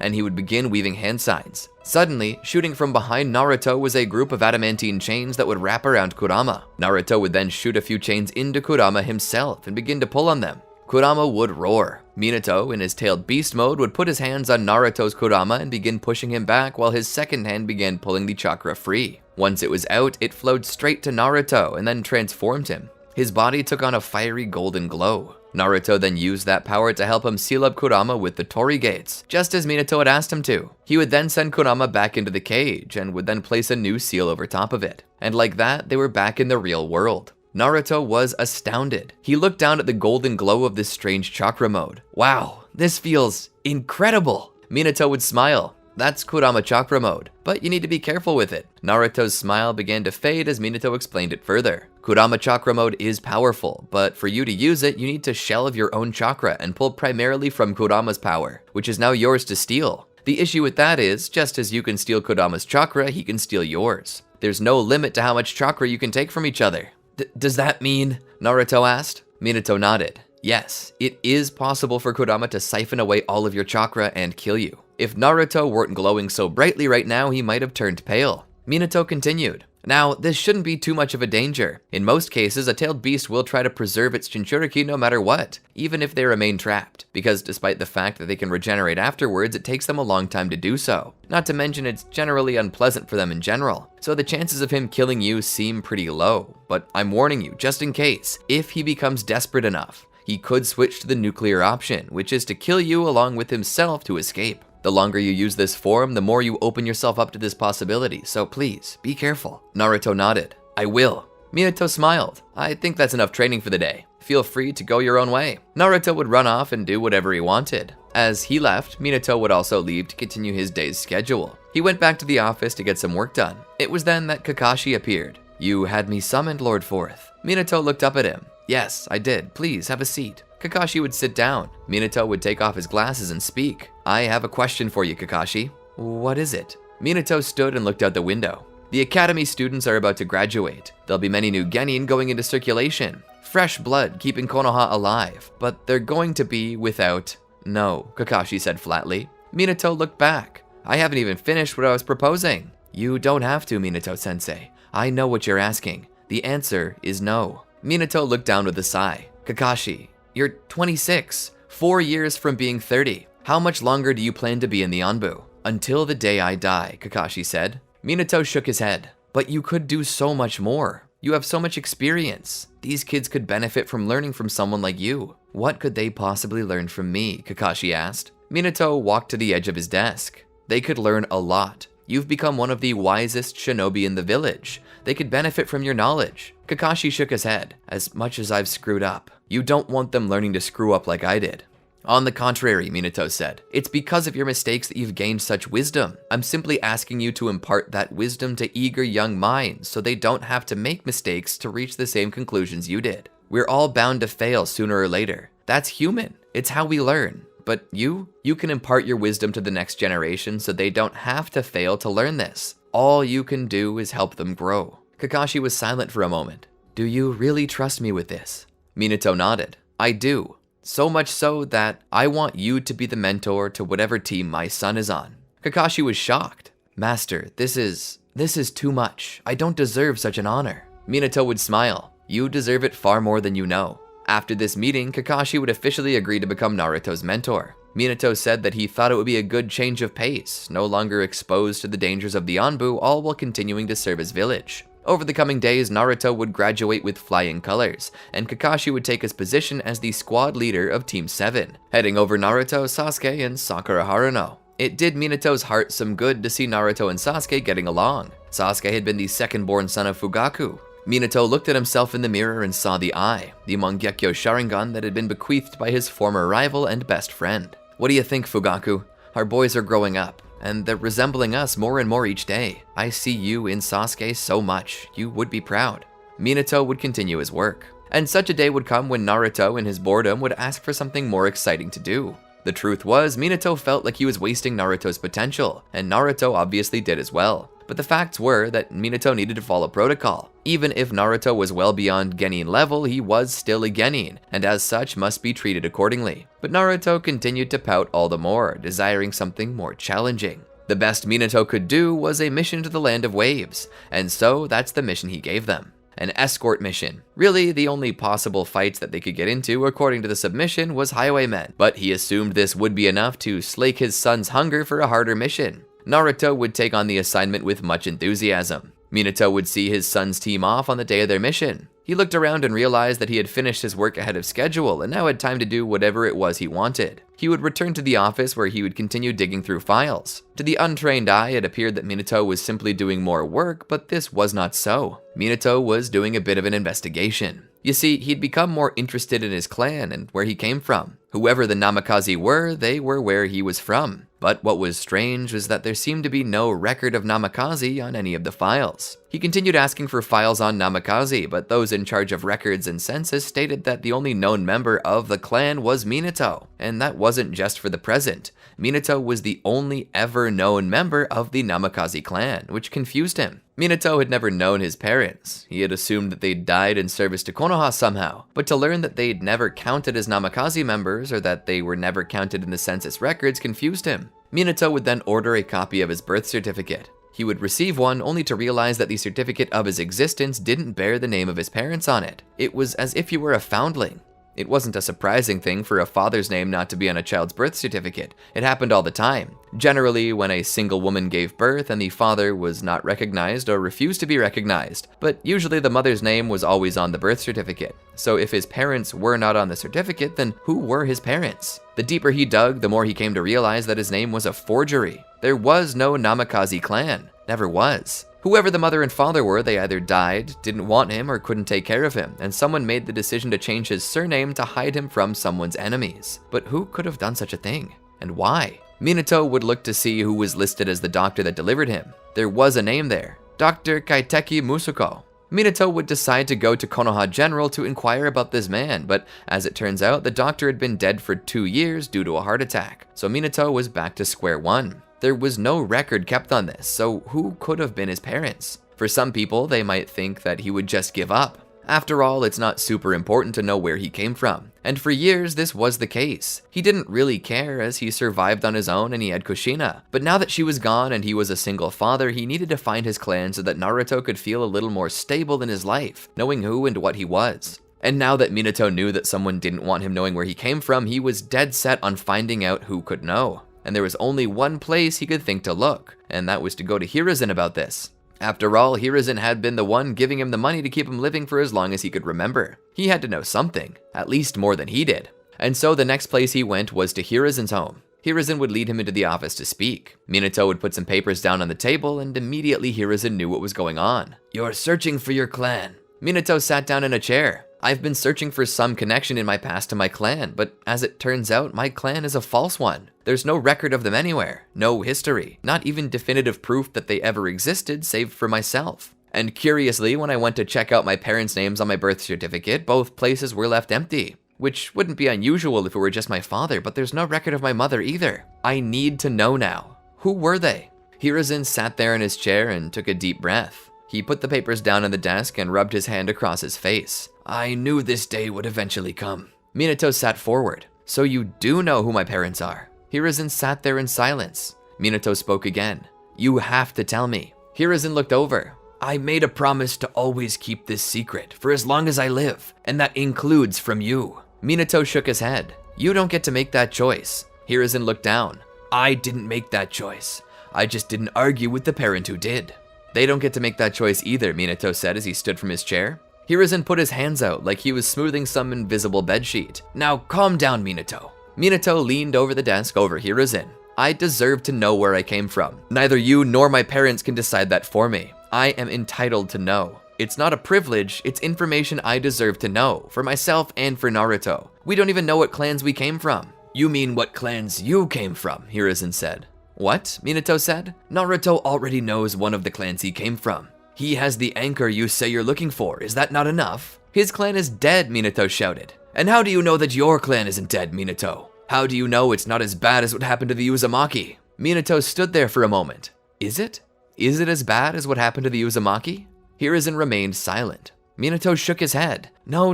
and he would begin weaving hand signs. Suddenly, shooting from behind Naruto was a group of adamantine chains that would wrap around Kurama. Naruto would then shoot a few chains into Kurama himself and begin to pull on them. Kurama would roar. Minato, in his tailed beast mode, would put his hands on Naruto's Kurama and begin pushing him back while his second hand began pulling the chakra free. Once it was out, it flowed straight to Naruto and then transformed him. His body took on a fiery golden glow. Naruto then used that power to help him seal up Kurama with the Tori Gates, just as Minato had asked him to. He would then send Kurama back into the cage and would then place a new seal over top of it. And like that, they were back in the real world. Naruto was astounded. He looked down at the golden glow of this strange chakra mode. Wow, this feels incredible. Minato would smile. That's Kurama chakra mode, but you need to be careful with it. Naruto's smile began to fade as Minato explained it further. Kurama chakra mode is powerful, but for you to use it, you need to shelve your own chakra and pull primarily from Kurama's power, which is now yours to steal. The issue with that is, just as you can steal Kurama's chakra, he can steal yours. There's no limit to how much chakra you can take from each other. Does that mean? Naruto asked. Minato nodded. Yes, it is possible for Kurama to siphon away all of your chakra and kill you. If Naruto weren't glowing so brightly right now, he might have turned pale. Minato continued. Now, this shouldn't be too much of a danger. In most cases, a tailed beast will try to preserve its Jinchuriki no matter what, even if they remain trapped, because despite the fact that they can regenerate afterwards, it takes them a long time to do so. Not to mention it's generally unpleasant for them in general, so the chances of him killing you seem pretty low. But I'm warning you, just in case, if he becomes desperate enough, he could switch to the nuclear option, which is to kill you along with himself to escape. The longer you use this form, the more you open yourself up to this possibility, so please, be careful. Naruto nodded. I will. Minato smiled. I think that's enough training for the day. Feel free to go your own way. Naruto would run off and do whatever he wanted. As he left, Minato would also leave to continue his day's schedule. He went back to the office to get some work done. It was then that Kakashi appeared. You had me summoned, Lord Forth. Minato looked up at him. Yes, I did. Please, have a seat. Kakashi would sit down. Minato would take off his glasses and speak. I have a question for you, Kakashi. What is it? Minato stood and looked out the window. The academy students are about to graduate. There'll be many new genin going into circulation. Fresh blood keeping Konoha alive. But they're going to be without... No, Kakashi said flatly. Minato looked back. I haven't even finished what I was proposing. You don't have to, Minato-sensei. I know what you're asking. The answer is no. Minato looked down with a sigh. Kakashi, you're 26, 4 years from being 30. How much longer do you plan to be in the Anbu? Until the day I die, Kakashi said. Minato shook his head. But you could do so much more. You have so much experience. These kids could benefit from learning from someone like you. What could they possibly learn from me? Kakashi asked. Minato walked to the edge of his desk. They could learn a lot. You've become one of the wisest shinobi in the village. They could benefit from your knowledge. Kakashi shook his head. As much as I've screwed up, you don't want them learning to screw up like I did. On the contrary, Minato said, it's because of your mistakes that you've gained such wisdom. I'm simply asking you to impart that wisdom to eager young minds so they don't have to make mistakes to reach the same conclusions you did. We're all bound to fail sooner or later. That's human. It's how we learn. But you can impart your wisdom to the next generation so they don't have to fail to learn this. All you can do is help them grow. Kakashi was silent for a moment. Do you really trust me with this? Minato nodded. I do. So much so that I want you to be the mentor to whatever team my son is on. Kakashi was shocked. Master, this is too much. I don't deserve such an honor. Minato would smile. You deserve it far more than you know. After this meeting, Kakashi would officially agree to become Naruto's mentor. Minato said that he thought it would be a good change of pace, no longer exposed to the dangers of the Anbu, all while continuing to serve his village. Over the coming days, Naruto would graduate with flying colors, and Kakashi would take his position as the squad leader of Team 7, heading over Naruto, Sasuke, and Sakura Haruno. It did Minato's heart some good to see Naruto and Sasuke getting along. Sasuke had been the second-born son of Fugaku. Minato looked at himself in the mirror and saw the eye, the Mangekyo Sharingan that had been bequeathed by his former rival and best friend. What do you think, Fugaku? Our boys are growing up, and they're resembling us more and more each day. I see you in Sasuke so much, you would be proud. Minato would continue his work. And such a day would come when Naruto in his boredom would ask for something more exciting to do. The truth was, Minato felt like he was wasting Naruto's potential, and Naruto obviously did as well. But the facts were that Minato needed to follow protocol. Even if Naruto was well beyond Genin level, he was still a Genin, and as such must be treated accordingly. But Naruto continued to pout all the more, desiring something more challenging. The best Minato could do was a mission to the Land of Waves, and so that's the mission he gave them. An escort mission. Really, the only possible fights that they could get into, according to the submission, was highwaymen, but he assumed this would be enough to slake his son's hunger for a harder mission. Naruto would take on the assignment with much enthusiasm. Minato would see his son's team off on the day of their mission. He looked around and realized that he had finished his work ahead of schedule and now had time to do whatever it was he wanted. He would return to the office where he would continue digging through files. To the untrained eye, it appeared that Minato was simply doing more work, but this was not so. Minato was doing a bit of an investigation. You see, he'd become more interested in his clan and where he came from. Whoever the Namikaze were, they were where he was from. But what was strange was that there seemed to be no record of Namikaze on any of the files. He continued asking for files on Namikaze, but those in charge of records and census stated that the only known member of the clan was Minato. And that wasn't just for the present. Minato was the only ever known member of the Namikaze clan, which confused him. Minato had never known his parents. He had assumed that they'd died in service to Konoha somehow, but to learn that they'd never counted as Namikaze members or that they were never counted in the census records confused him. Minato would then order a copy of his birth certificate. He would receive one only to realize that the certificate of his existence didn't bear the name of his parents on it. It was as if he were a foundling. It wasn't a surprising thing for a father's name not to be on a child's birth certificate. It happened all the time. Generally, when a single woman gave birth and the father was not recognized or refused to be recognized, but usually the mother's name was always on the birth certificate. So if his parents were not on the certificate, then who were his parents? The deeper he dug, the more he came to realize that his name was a forgery. There was no Namikaze clan. Never was. Whoever the mother and father were, they either died, didn't want him, or couldn't take care of him, and someone made the decision to change his surname to hide him from someone's enemies. But who could have done such a thing? And why? Minato would look to see who was listed as the doctor that delivered him. There was a name there. Dr. Kaiteki Musuko. Minato would decide to go to Konoha General to inquire about this man, but as it turns out, the doctor had been dead for 2 years due to a heart attack, so Minato was back to square one. There was no record kept on this, so who could have been his parents? For some people, they might think that he would just give up. After all, it's not super important to know where he came from. And for years, this was the case. He didn't really care as he survived on his own and he had Kushina. But now that she was gone and he was a single father, he needed to find his clan so that Naruto could feel a little more stable in his life, knowing who and what he was. And now that Minato knew that someone didn't want him knowing where he came from, he was dead set on finding out who could know. And there was only one place he could think to look, and that was to go to Hiruzen about this. After all, Hiruzen had been the one giving him the money to keep him living for as long as he could remember. He had to know something, at least more than he did. And so the next place he went was to Hiruzen's home. Hiruzen would lead him into the office to speak. Minato would put some papers down on the table, and immediately Hiruzen knew what was going on. "You're searching for your clan." Minato sat down in a chair. "I've been searching for some connection in my past to my clan, but as it turns out, my clan is a false one. There's no record of them anywhere, no history, not even definitive proof that they ever existed save for myself. And curiously, when I went to check out my parents' names on my birth certificate, both places were left empty. Which wouldn't be unusual if it were just my father, but there's no record of my mother either. I need to know now. Who were they?" Hiruzen sat there in his chair and took a deep breath. He put the papers down on the desk and rubbed his hand across his face. "I knew this day would eventually come." Minato sat forward. "So you do know who my parents are?" Hiruzen sat there in silence. Minato spoke again. "You have to tell me." Hiruzen looked over. "I made a promise to always keep this secret for as long as I live, and that includes from you." Minato shook his head. "You don't get to make that choice." Hiruzen looked down. "I didn't make that choice. I just didn't argue with the parent who did." "They don't get to make that choice either," Minato said as he stood from his chair. Hiruzen put his hands out like he was smoothing some invisible bedsheet. "Now calm down, Minato." Minato leaned over the desk over Hiruzen. "I deserve to know where I came from. Neither you nor my parents can decide that for me. I am entitled to know. It's not a privilege, it's information I deserve to know, for myself and for Naruto. We don't even know what clans we came from." "You mean what clans you came from," Hiruzen said. "What?" Minato said. "Naruto already knows one of the clans he came from. He has the anchor you say you're looking for, is that not enough?" "His clan is dead," Minato shouted. "And how do you know that your clan isn't dead, Minato? How do you know it's not as bad as what happened to the Uzumaki?" Minato stood there for a moment. Is it? Is it as bad as what happened to the Uzumaki? Hiruzen remained silent. Minato shook his head. No,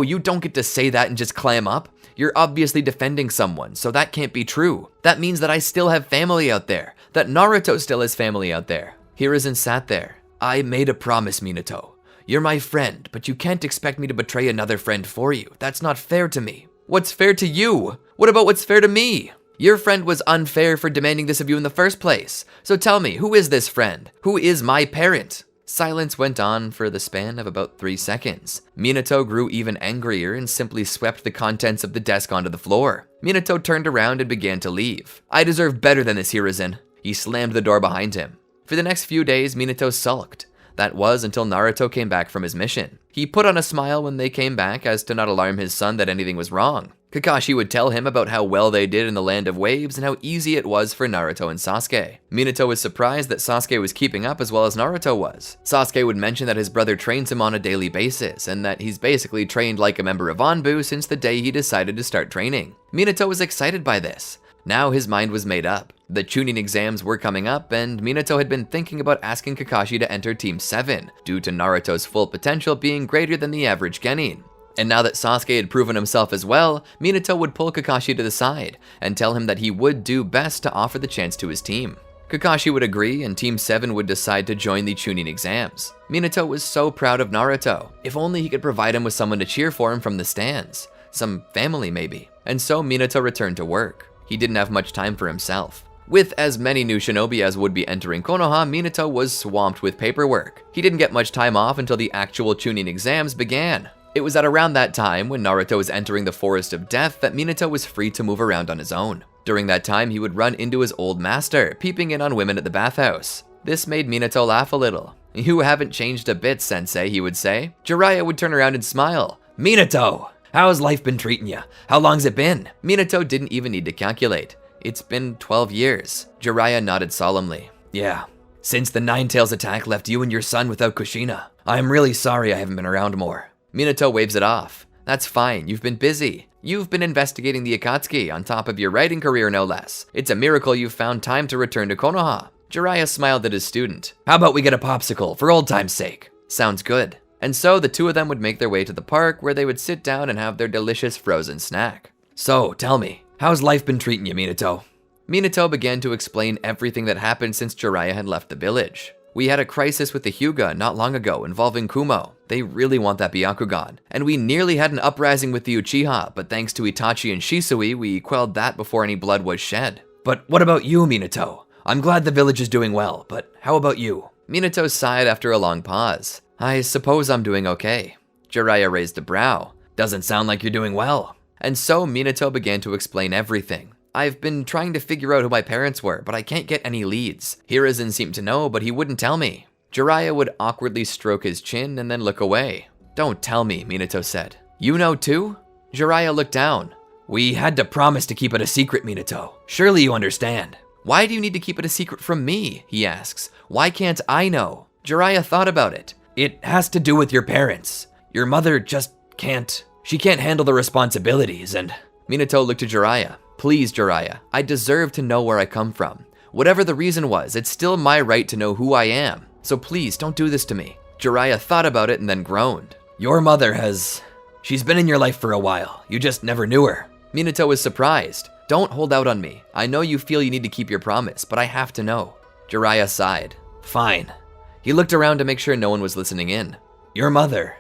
you don't get to say that and just clam up. You're obviously defending someone, so that can't be true. That means that I still have family out there, that Naruto still has family out there." Hiruzen sat there. "I made a promise, Minato. You're my friend, but you can't expect me to betray another friend for you. That's not fair to me." "What's fair to you? What about what's fair to me? Your friend was unfair for demanding this of you in the first place. So tell me, who is this friend? Who is my parent?" Silence went on for the span of about 3 seconds. Minato grew even angrier and simply swept the contents of the desk onto the floor. Minato turned around and began to leave. "I deserve better than this, Hiruzen." He slammed the door behind him. For the next few days, Minato sulked. That was until Naruto came back from his mission. He put on a smile when they came back as to not alarm his son that anything was wrong. Kakashi would tell him about how well they did in the Land of Waves and how easy it was for Naruto and Sasuke. Minato was surprised that Sasuke was keeping up as well as Naruto was. Sasuke would mention that his brother trains him on a daily basis and that he's basically trained like a member of Anbu since the day he decided to start training. Minato was excited by this. Now his mind was made up. The Chunin exams were coming up, and Minato had been thinking about asking Kakashi to enter Team 7, due to Naruto's full potential being greater than the average Genin. And now that Sasuke had proven himself as well, Minato would pull Kakashi to the side, and tell him that he would do best to offer the chance to his team. Kakashi would agree, and Team 7 would decide to join the Chunin exams. Minato was so proud of Naruto. If only he could provide him with someone to cheer for him from the stands. Some family, maybe. And so Minato returned to work. He didn't have much time for himself. With as many new shinobi as would be entering Konoha, Minato was swamped with paperwork. He didn't get much time off until the actual Chunin exams began. It was at around that time, when Naruto was entering the Forest of Death, that Minato was free to move around on his own. During that time, he would run into his old master, peeping in on women at the bathhouse. This made Minato laugh a little. "You haven't changed a bit, sensei," he would say. Jiraiya would turn around and smile. "Minato, how's life been treating you? How long's it been?" Minato didn't even need to calculate. "It's been 12 years. Jiraiya nodded solemnly. "Yeah. Since the Nine-Tails attack left you and your son without Kushina. I'm really sorry I haven't been around more." Minato waves it off. "That's fine, you've been busy. You've been investigating the Akatsuki on top of your writing career, no less. It's a miracle you've found time to return to Konoha." Jiraiya smiled at his student. "How about we get a popsicle, for old time's sake?" "Sounds good." And so the two of them would make their way to the park, where they would sit down and have their delicious frozen snack. "So, tell me, how's life been treating you, Minato?" Minato began to explain everything that happened since Jiraiya had left the village. "We had a crisis with the Hyuga not long ago involving Kumo. They really want that Byakugan. And we nearly had an uprising with the Uchiha, but thanks to Itachi and Shisui, we quelled that before any blood was shed." "But what about you, Minato? I'm glad the village is doing well, but how about you?" Minato sighed after a long pause. "I suppose I'm doing okay." Jiraiya raised a brow. "Doesn't sound like you're doing well." And so Minato began to explain everything. "I've been trying to figure out who my parents were, but I can't get any leads. Hiruzen seemed to know, but he wouldn't tell me." Jiraiya would awkwardly stroke his chin and then look away. "Don't tell me," Minato said. "You know too?" Jiraiya looked down. "We had to promise to keep it a secret, Minato. Surely you understand." "Why do you need to keep it a secret from me?" he asks. "Why can't I know?" Jiraiya thought about it. "It has to do with your parents. Your mother just can't. She can't handle the responsibilities and..." Minato looked at Jiraiya. "Please, Jiraiya, I deserve to know where I come from. Whatever the reason was, it's still my right to know who I am. So please, don't do this to me." Jiraiya thought about it and then groaned. "Your mother she's been in your life for a while. You just never knew her." Minato was surprised. "Don't hold out on me. I know you feel you need to keep your promise, but I have to know." Jiraiya sighed. "Fine." He looked around to make sure no one was listening in. "Your mother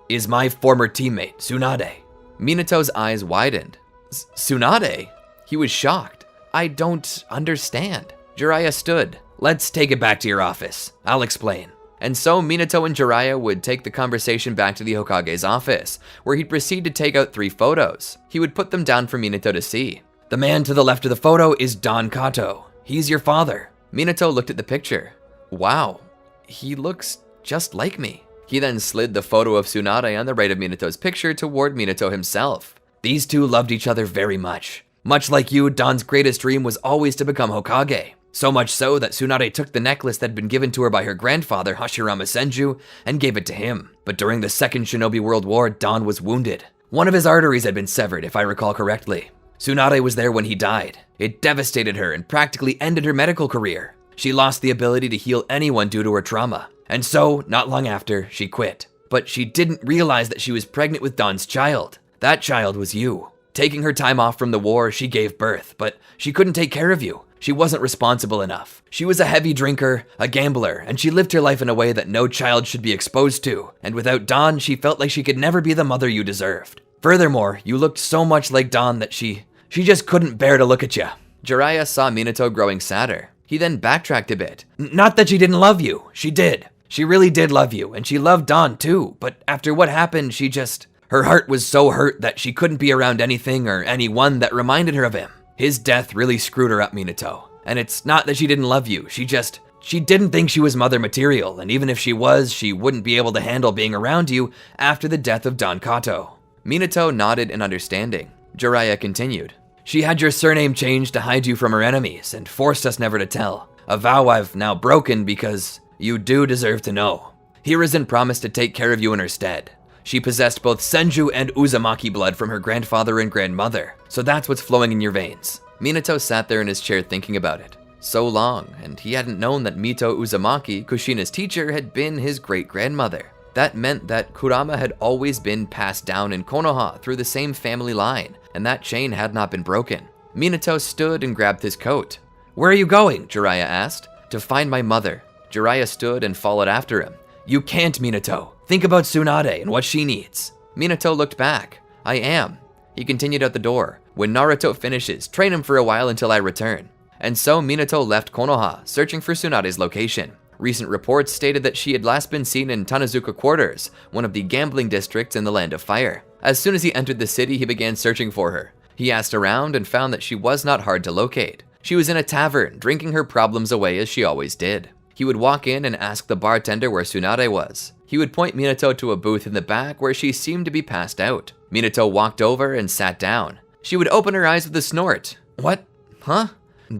is my former teammate, Tsunade." Minato's eyes widened. "Tsunade?" He was shocked. "I don't understand." Jiraiya stood. "Let's take it back to your office. I'll explain." And so Minato and Jiraiya would take the conversation back to the Hokage's office, where he'd proceed to take out 3 photos. He would put them down for Minato to see. "The man to the left of the photo is Don Kato. He's your father." Minato looked at the picture. "Wow, he looks just like me." He then slid the photo of Tsunade on the right of Minato's picture toward Minato himself. "These two loved each other very much. Much like you, Don's greatest dream was always to become Hokage. So much so that Tsunade took the necklace that had been given to her by her grandfather, Hashirama Senju, and gave it to him. But during the Second Shinobi World War, Don was wounded. One of his arteries had been severed, if I recall correctly. Tsunade was there when he died. It devastated her and practically ended her medical career. She lost the ability to heal anyone due to her trauma. And so, not long after, she quit. But she didn't realize that she was pregnant with Don's child. That child was you. Taking her time off from the war, she gave birth, but she couldn't take care of you. She wasn't responsible enough. She was a heavy drinker, a gambler, and she lived her life in a way that no child should be exposed to. And without Don, she felt like she could never be the mother you deserved. Furthermore, you looked so much like Don that she just couldn't bear to look at you." Jiraiya saw Minato growing sadder. He then backtracked a bit. "Not that she didn't love you. She did. She really did love you, and she loved Don too. But after what happened, her heart was so hurt that she couldn't be around anything or anyone that reminded her of him. His death really screwed her up, Minato. And it's not that she didn't love you, she didn't think she was mother material, and even if she was, she wouldn't be able to handle being around you after the death of Don Kato." Minato nodded in understanding. Jiraiya continued. "She had your surname changed to hide you from her enemies, and forced us never to tell. A vow I've now broken because you do deserve to know. Hiruzen promised to take care of you in her stead. She possessed both Senju and Uzumaki blood from her grandfather and grandmother, so that's what's flowing in your veins." Minato sat there in his chair thinking about it. So long, and he hadn't known that Mito Uzumaki, Kushina's teacher, had been his great-grandmother. That meant that Kurama had always been passed down in Konoha through the same family line, and that chain had not been broken. Minato stood and grabbed his coat. "Where are you going?" Jiraiya asked. "To find my mother." Jiraiya stood and followed after him. "You can't, Minato. Think about Tsunade and what she needs." Minato looked back. "I am." He continued out the door. "When Naruto finishes, train him for a while until I return." And so Minato left Konoha, searching for Tsunade's location. Recent reports stated that she had last been seen in Tanazuka Quarters, one of the gambling districts in the Land of Fire. As soon as he entered the city, he began searching for her. He asked around and found that she was not hard to locate. She was in a tavern, drinking her problems away as she always did. He would walk in and ask the bartender where Tsunade was. He would point Minato to a booth in the back where she seemed to be passed out. Minato walked over and sat down. She would open her eyes with a snort. What? Huh?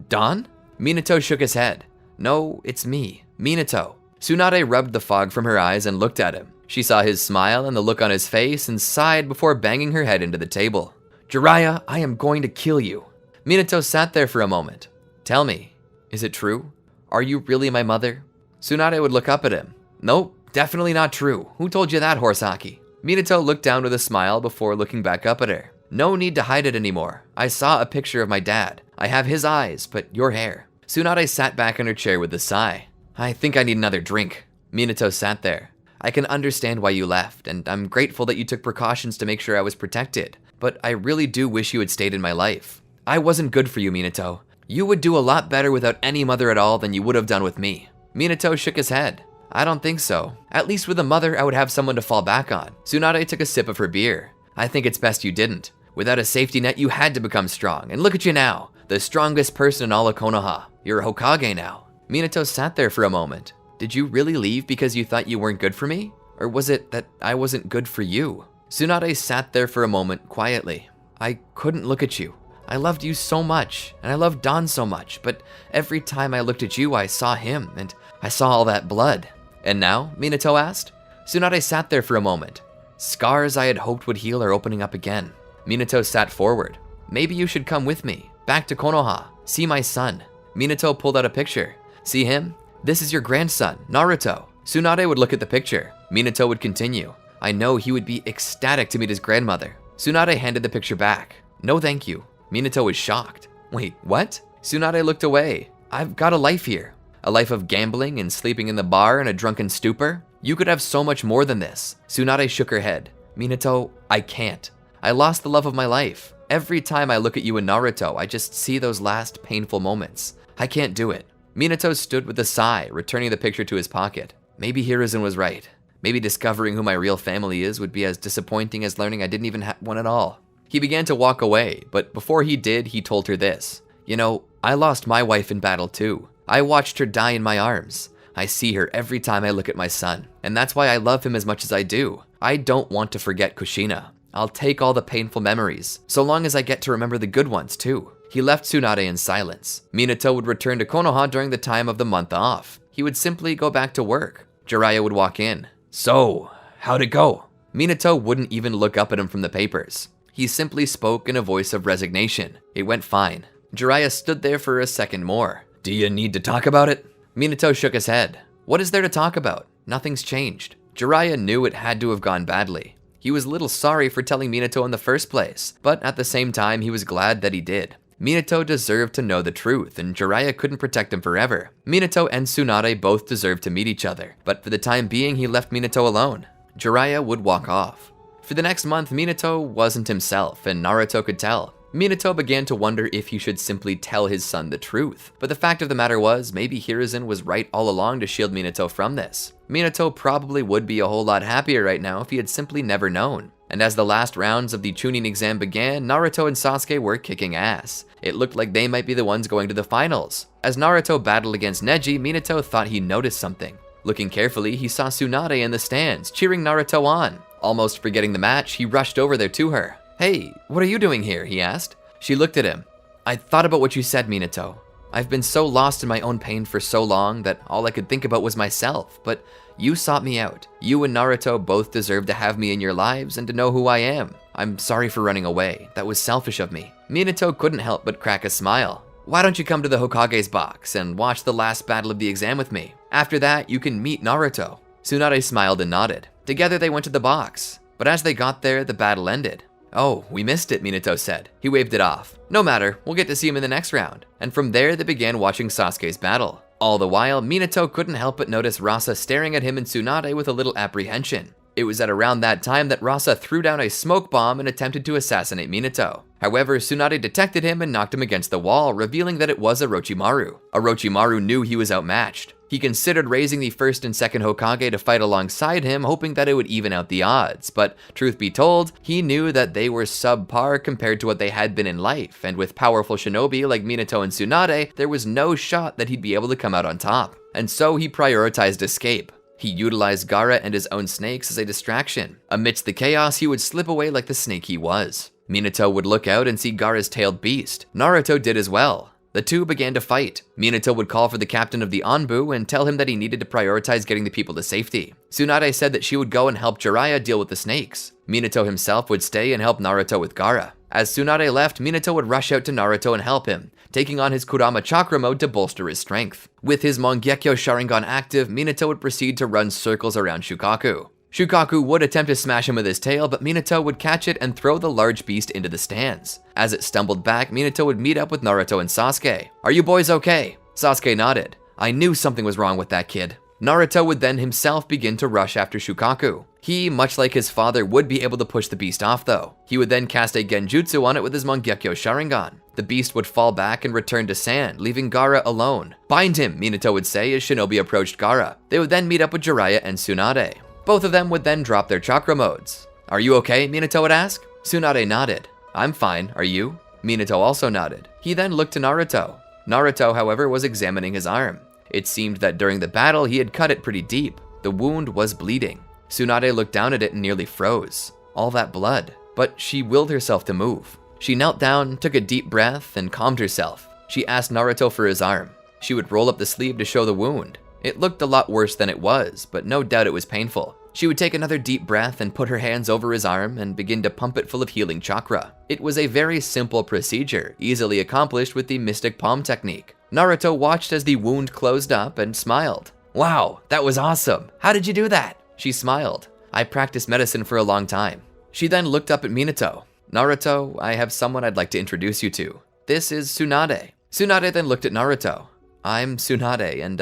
Don? Minato shook his head. No, it's me, Minato. Tsunade rubbed the fog from her eyes and looked at him. She saw his smile and the look on his face and sighed before banging her head into the table. Jiraiya, I am going to kill you. Minato sat there for a moment. Tell me, is it true? Are you really my mother? Tsunade would look up at him. Nope, definitely not true. Who told you that, Horsaki? Minato looked down with a smile before looking back up at her. No need to hide it anymore. I saw a picture of my dad. I have his eyes, but your hair. Tsunade sat back in her chair with a sigh. I think I need another drink. Minato sat there. I can understand why you left, and I'm grateful that you took precautions to make sure I was protected, but I really do wish you had stayed in my life. I wasn't good for you, Minato. You would do a lot better without any mother at all than you would have done with me. Minato shook his head. I don't think so. At least with a mother, I would have someone to fall back on. Tsunade took a sip of her beer. I think it's best you didn't. Without a safety net, you had to become strong, and look at you now. The strongest person in all of Konoha. You're a Hokage now. Minato sat there for a moment. Did you really leave because you thought you weren't good for me? Or was it that I wasn't good for you? Tsunade sat there for a moment quietly. I couldn't look at you. I loved you so much, and I loved Don so much, but every time I looked at you, I saw him, and I saw all that blood. And now? Minato asked. Tsunade sat there for a moment. Scars I had hoped would heal are opening up again. Minato sat forward. Maybe you should come with me, back to Konoha, see my son. Minato pulled out a picture. See him? This is your grandson, Naruto. Tsunade would look at the picture. Minato would continue. I know he would be ecstatic to meet his grandmother. Tsunade handed the picture back. No thank you. Minato was shocked. Wait, what? Tsunade looked away. I've got a life here. A life of gambling and sleeping in the bar in a drunken stupor? You could have so much more than this. Tsunade shook her head. Minato, I can't. I lost the love of my life. Every time I look at you and Naruto, I just see those last painful moments. I can't do it. Minato stood with a sigh, returning the picture to his pocket. Maybe Hiruzen was right. Maybe discovering who my real family is would be as disappointing as learning I didn't even have one at all. He began to walk away, but before he did, he told her this. You know, I lost my wife in battle too. I watched her die in my arms. I see her every time I look at my son, and that's why I love him as much as I do. I don't want to forget Kushina. I'll take all the painful memories, so long as I get to remember the good ones too. He left Tsunade in silence. Minato would return to Konoha during the time of the month off. He would simply go back to work. Jiraiya would walk in. So, how'd it go? Minato wouldn't even look up at him from the papers. He simply spoke in a voice of resignation. It went fine. Jiraiya stood there for a second more. Do you need to talk about it? Minato shook his head. What is there to talk about? Nothing's changed. Jiraiya knew it had to have gone badly. He was a little sorry for telling Minato in the first place, but at the same time he was glad that he did. Minato deserved to know the truth, and Jiraiya couldn't protect him forever. Minato and Tsunade both deserved to meet each other, but for the time being he left Minato alone. Jiraiya would walk off. For the next month, Minato wasn't himself, and Naruto could tell. Minato began to wonder if he should simply tell his son the truth, but the fact of the matter was, maybe Hiruzen was right all along to shield Minato from this. Minato probably would be a whole lot happier right now if he had simply never known. And as the last rounds of the Chunin exam began, Naruto and Sasuke were kicking ass. It looked like they might be the ones going to the finals. As Naruto battled against Neji, Minato thought he noticed something. Looking carefully, he saw Tsunade in the stands, cheering Naruto on. Almost forgetting the match, he rushed over there to her. Hey, what are you doing here? He asked. She looked at him. I thought about what you said, Minato. I've been so lost in my own pain for so long that all I could think about was myself, but you sought me out. You and Naruto both deserve to have me in your lives and to know who I am. I'm sorry for running away. That was selfish of me. Minato couldn't help but crack a smile. Why don't you come to the Hokage's box and watch the last battle of the exam with me? After that, you can meet Naruto. Tsunade smiled and nodded. Together they went to the box, but as they got there, the battle ended. Oh, we missed it, Minato said. He waved it off. No matter, we'll get to see him in the next round. And from there, they began watching Sasuke's battle. All the while, Minato couldn't help but notice Rasa staring at him and Tsunade with a little apprehension. It was at around that time that Rasa threw down a smoke bomb and attempted to assassinate Minato. However, Tsunade detected him and knocked him against the wall, revealing that it was Orochimaru. Orochimaru knew he was outmatched. He considered raising the first and second Hokage to fight alongside him, hoping that it would even out the odds, but truth be told, he knew that they were subpar compared to what they had been in life, and with powerful shinobi like Minato and Tsunade, there was no shot that he'd be able to come out on top. And so he prioritized escape. He utilized Gaara and his own snakes as a distraction. Amidst the chaos, he would slip away like the snake he was. Minato would look out and see Gaara's tailed beast. Naruto did as well. The two began to fight. Minato would call for the captain of the Anbu and tell him that he needed to prioritize getting the people to safety. Tsunade said that she would go and help Jiraiya deal with the snakes. Minato himself would stay and help Naruto with Gaara. As Tsunade left, Minato would rush out to Naruto and help him, taking on his Kurama Chakra mode to bolster his strength. With his Mangekyo Sharingan active, Minato would proceed to run circles around Shukaku. Shukaku would attempt to smash him with his tail, but Minato would catch it and throw the large beast into the stands. As it stumbled back, Minato would meet up with Naruto and Sasuke. "Are you boys okay?" Sasuke nodded. "I knew something was wrong with that kid." Naruto would then himself begin to rush after Shukaku. He, much like his father, would be able to push the beast off though. He would then cast a genjutsu on it with his Mangekyo Sharingan. The beast would fall back and return to sand, leaving Gaara alone. "Bind him," Minato would say as Shinobi approached Gaara. They would then meet up with Jiraiya and Tsunade. Both of them would then drop their chakra modes. "Are you okay?" Minato would ask. Tsunade nodded. "I'm fine, are you?" Minato also nodded. He then looked to Naruto. Naruto, however, was examining his arm. It seemed that during the battle he had cut it pretty deep. The wound was bleeding. Tsunade looked down at it and nearly froze. All that blood. But she willed herself to move. She knelt down, took a deep breath, and calmed herself. She asked Naruto for his arm. She would roll up the sleeve to show the wound. It looked a lot worse than it was, but no doubt it was painful. She would take another deep breath and put her hands over his arm and begin to pump it full of healing chakra. It was a very simple procedure, easily accomplished with the Mystic Palm technique. Naruto watched as the wound closed up and smiled. "Wow, that was awesome. How did you do that?" She smiled. "I practiced medicine for a long time." She then looked up at Minato. "Naruto, I have someone I'd like to introduce you to. This is Tsunade." Tsunade then looked at Naruto. "I'm Tsunade, and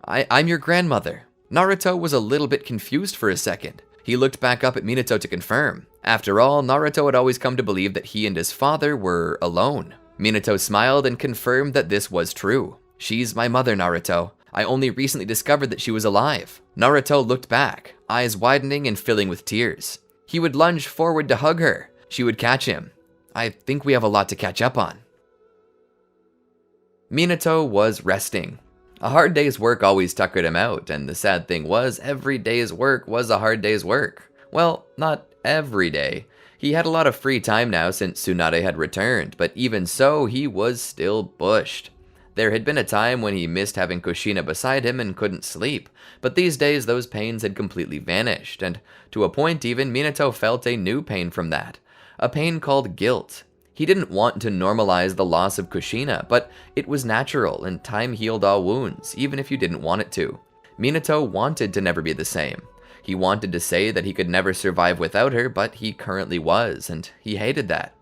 I'm your grandmother." Naruto was a little bit confused for a second. He looked back up at Minato to confirm. After all, Naruto had always come to believe that he and his father were alone. Minato smiled and confirmed that this was true. "She's my mother, Naruto. I only recently discovered that she was alive." Naruto looked back, eyes widening and filling with tears. He would lunge forward to hug her. She would catch him. "I think we have a lot to catch up on." Minato was resting. A hard day's work always tuckered him out, and the sad thing was, every day's work was a hard day's work. Well, not every day. He had a lot of free time now since Tsunade had returned, but even so, he was still bushed. There had been a time when he missed having Kushina beside him and couldn't sleep, but these days those pains had completely vanished, and to a point even, Minato felt a new pain from that. A pain called guilt. He didn't want to normalize the loss of Kushina, but it was natural, and time healed all wounds, even if you didn't want it to. Minato wanted to never be the same. He wanted to say that he could never survive without her, but he currently was, and he hated that.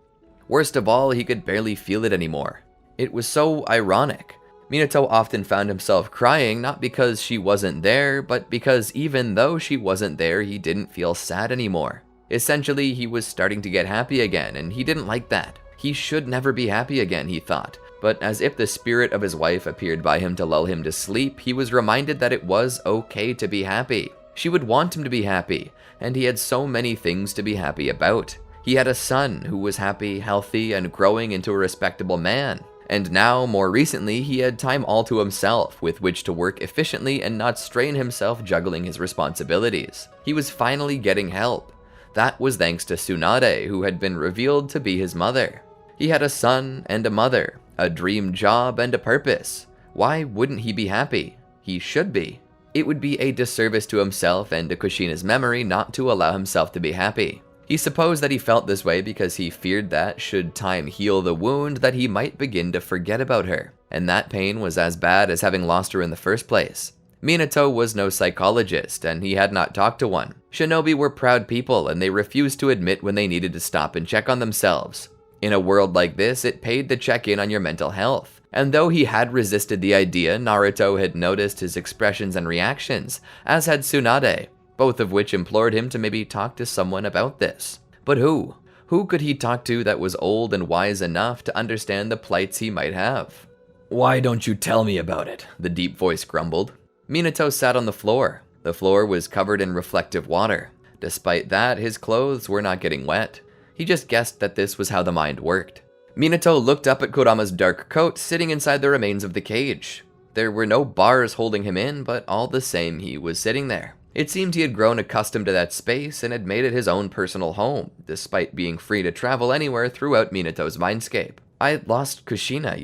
Worst of all, he could barely feel it anymore. It was so ironic. Minato often found himself crying, not because she wasn't there, but because even though she wasn't there, he didn't feel sad anymore. Essentially, he was starting to get happy again, and he didn't like that. He should never be happy again, he thought. But as if the spirit of his wife appeared by him to lull him to sleep, he was reminded that it was okay to be happy. She would want him to be happy, and he had so many things to be happy about. He had a son who was happy, healthy, and growing into a respectable man. And now, more recently, he had time all to himself with which to work efficiently and not strain himself juggling his responsibilities. He was finally getting help. That was thanks to Tsunade, who had been revealed to be his mother. He had a son and a mother, a dream job and a purpose. Why wouldn't he be happy? He should be. It would be a disservice to himself and to Kushina's memory not to allow himself to be happy. He supposed that he felt this way because he feared that, should time heal the wound, that he might begin to forget about her. And that pain was as bad as having lost her in the first place. Minato was no psychologist, and he had not talked to one. Shinobi were proud people, and they refused to admit when they needed to stop and check on themselves. In a world like this, it paid to check in on your mental health. And though he had resisted the idea, Naruto had noticed his expressions and reactions, as had Tsunade, both of which implored him to maybe talk to someone about this. But who? Who could he talk to that was old and wise enough to understand the plights he might have? "Why don't you tell me about it?" the deep voice grumbled. Minato sat on the floor. The floor was covered in reflective water. Despite that, his clothes were not getting wet. He just guessed that this was how the mind worked. Minato looked up at Kurama's dark coat sitting inside the remains of the cage. There were no bars holding him in, but all the same, he was sitting there. It seemed he had grown accustomed to that space and had made it his own personal home, despite being free to travel anywhere throughout Minato's mindscape. "I lost Kushina,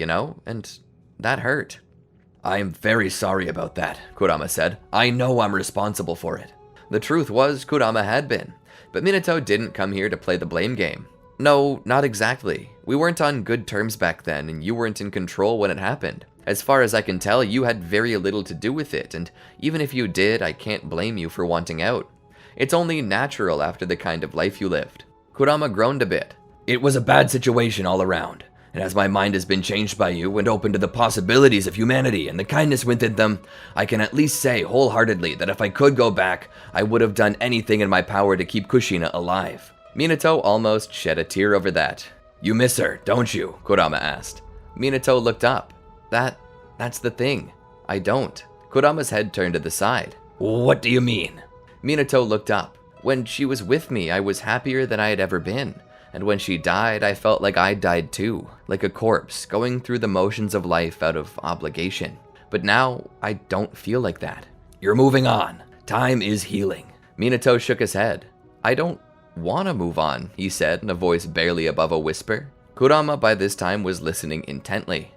and that hurt." "I am very sorry about that," Kurama said. "I know I'm responsible for it." The truth was, Kurama had been. But Minato didn't come here to play the blame game. "No, not exactly. We weren't on good terms back then, and you weren't in control when it happened. As far as I can tell, you had very little to do with it, and even if you did, I can't blame you for wanting out. It's only natural after the kind of life you lived." Kurama groaned a bit. "It was a bad situation all around. And as my mind has been changed by you and open to the possibilities of humanity and the kindness within them, I can at least say wholeheartedly that if I could go back, I would have done anything in my power to keep Kushina alive." Minato almost shed a tear over that. "You miss her, don't you?" Kurama asked. Minato looked up. That's the thing. I don't." Kurama's head turned to the side. "What do you mean?" Minato looked up. "When she was with me, I was happier than I had ever been. And when she died, I felt like I died too, like a corpse, going through the motions of life out of obligation. But now, I don't feel like that." "You're moving on. Time is healing." Minato shook his head. "I don't want to move on," he said in a voice barely above a whisper. Kurama by this time was listening intently.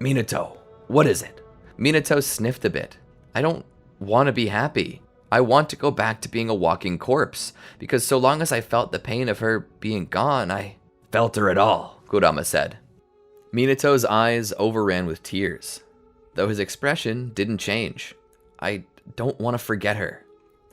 "Minato, what is it?" Minato sniffed a bit. "I don't want to be happy. I want to go back to being a walking corpse, because so long as I felt the pain of her being gone, I felt her at all," Kurama said. Minato's eyes overran with tears, though his expression didn't change. "I don't want to forget her."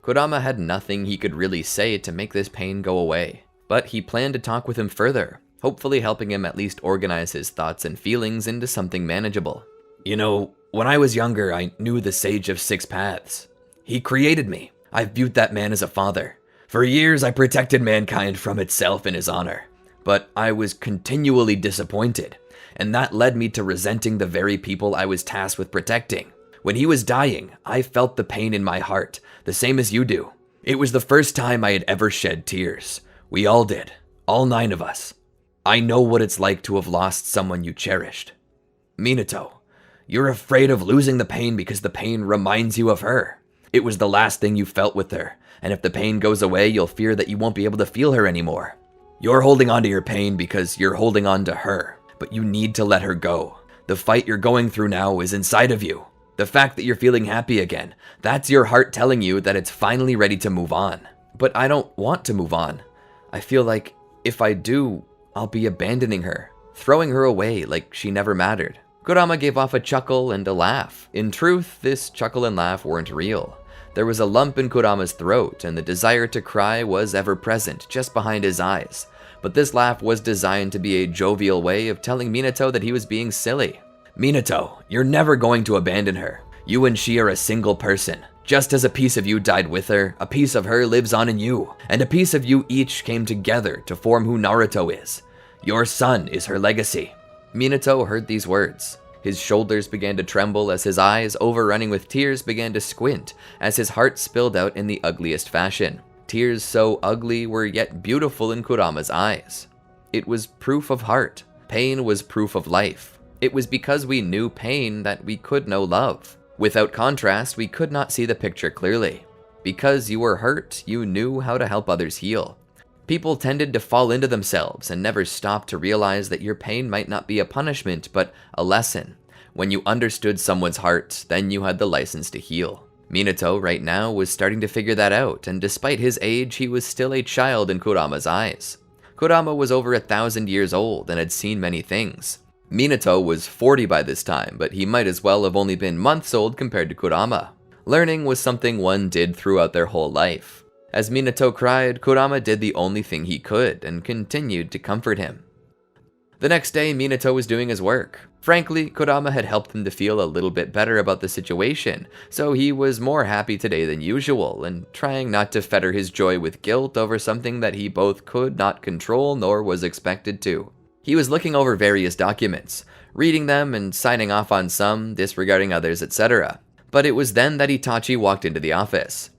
Kurama had nothing he could really say to make this pain go away, but he planned to talk with him further, hopefully helping him at least organize his thoughts and feelings into something manageable. When I was younger, I knew the Sage of Six Paths. He created me. I viewed that man as a father. For years, I protected mankind from itself in his honor. But I was continually disappointed, and that led me to resenting the very people I was tasked with protecting. When he was dying, I felt the pain in my heart, the same as you do. It was the first time I had ever shed tears. We all did. All 9 of us. I know what it's like to have lost someone you cherished. Minato, you're afraid of losing the pain because the pain reminds you of her. It was the last thing you felt with her, and if the pain goes away, you'll fear that you won't be able to feel her anymore. You're holding on to your pain because you're holding on to her, but you need to let her go. The fight you're going through now is inside of you. The fact that you're feeling happy again, that's your heart telling you that it's finally ready to move on. But I don't want to move on. I feel like if I do, I'll be abandoning her, throwing her away like she never mattered." Kurama gave off a chuckle and a laugh. In truth, this chuckle and laugh weren't real. There was a lump in Kurama's throat, and the desire to cry was ever present, just behind his eyes. But this laugh was designed to be a jovial way of telling Minato that he was being silly. "Minato, you're never going to abandon her. You and she are a single person. Just as a piece of you died with her, a piece of her lives on in you, and a piece of you each came together to form who Naruto is. Your son is her legacy." Minato heard these words. His shoulders began to tremble as his eyes, overrunning with tears, began to squint as his heart spilled out in the ugliest fashion. Tears so ugly were yet beautiful in Kurama's eyes. It was proof of heart. Pain was proof of life. It was because we knew pain that we could know love. Without contrast, we could not see the picture clearly. Because you were hurt, you knew how to help others heal. People tended to fall into themselves and never stopped to realize that your pain might not be a punishment, but a lesson. When you understood someone's heart, then you had the license to heal. Minato, right now, was starting to figure that out, and despite his age, he was still a child in Kurama's eyes. Kurama was over 1,000 years old and had seen many things. Minato was 40 by this time, but he might as well have only been months old compared to Kurama. Learning was something one did throughout their whole life. As Minato cried, Kurama did the only thing he could and continued to comfort him. The next day, Minato was doing his work. Frankly, Kodama had helped him to feel a little bit better about the situation, so he was more happy today than usual, and trying not to fetter his joy with guilt over something that he both could not control nor was expected to. He was looking over various documents, reading them and signing off on some, disregarding others, etc. But it was then that Itachi walked into the office.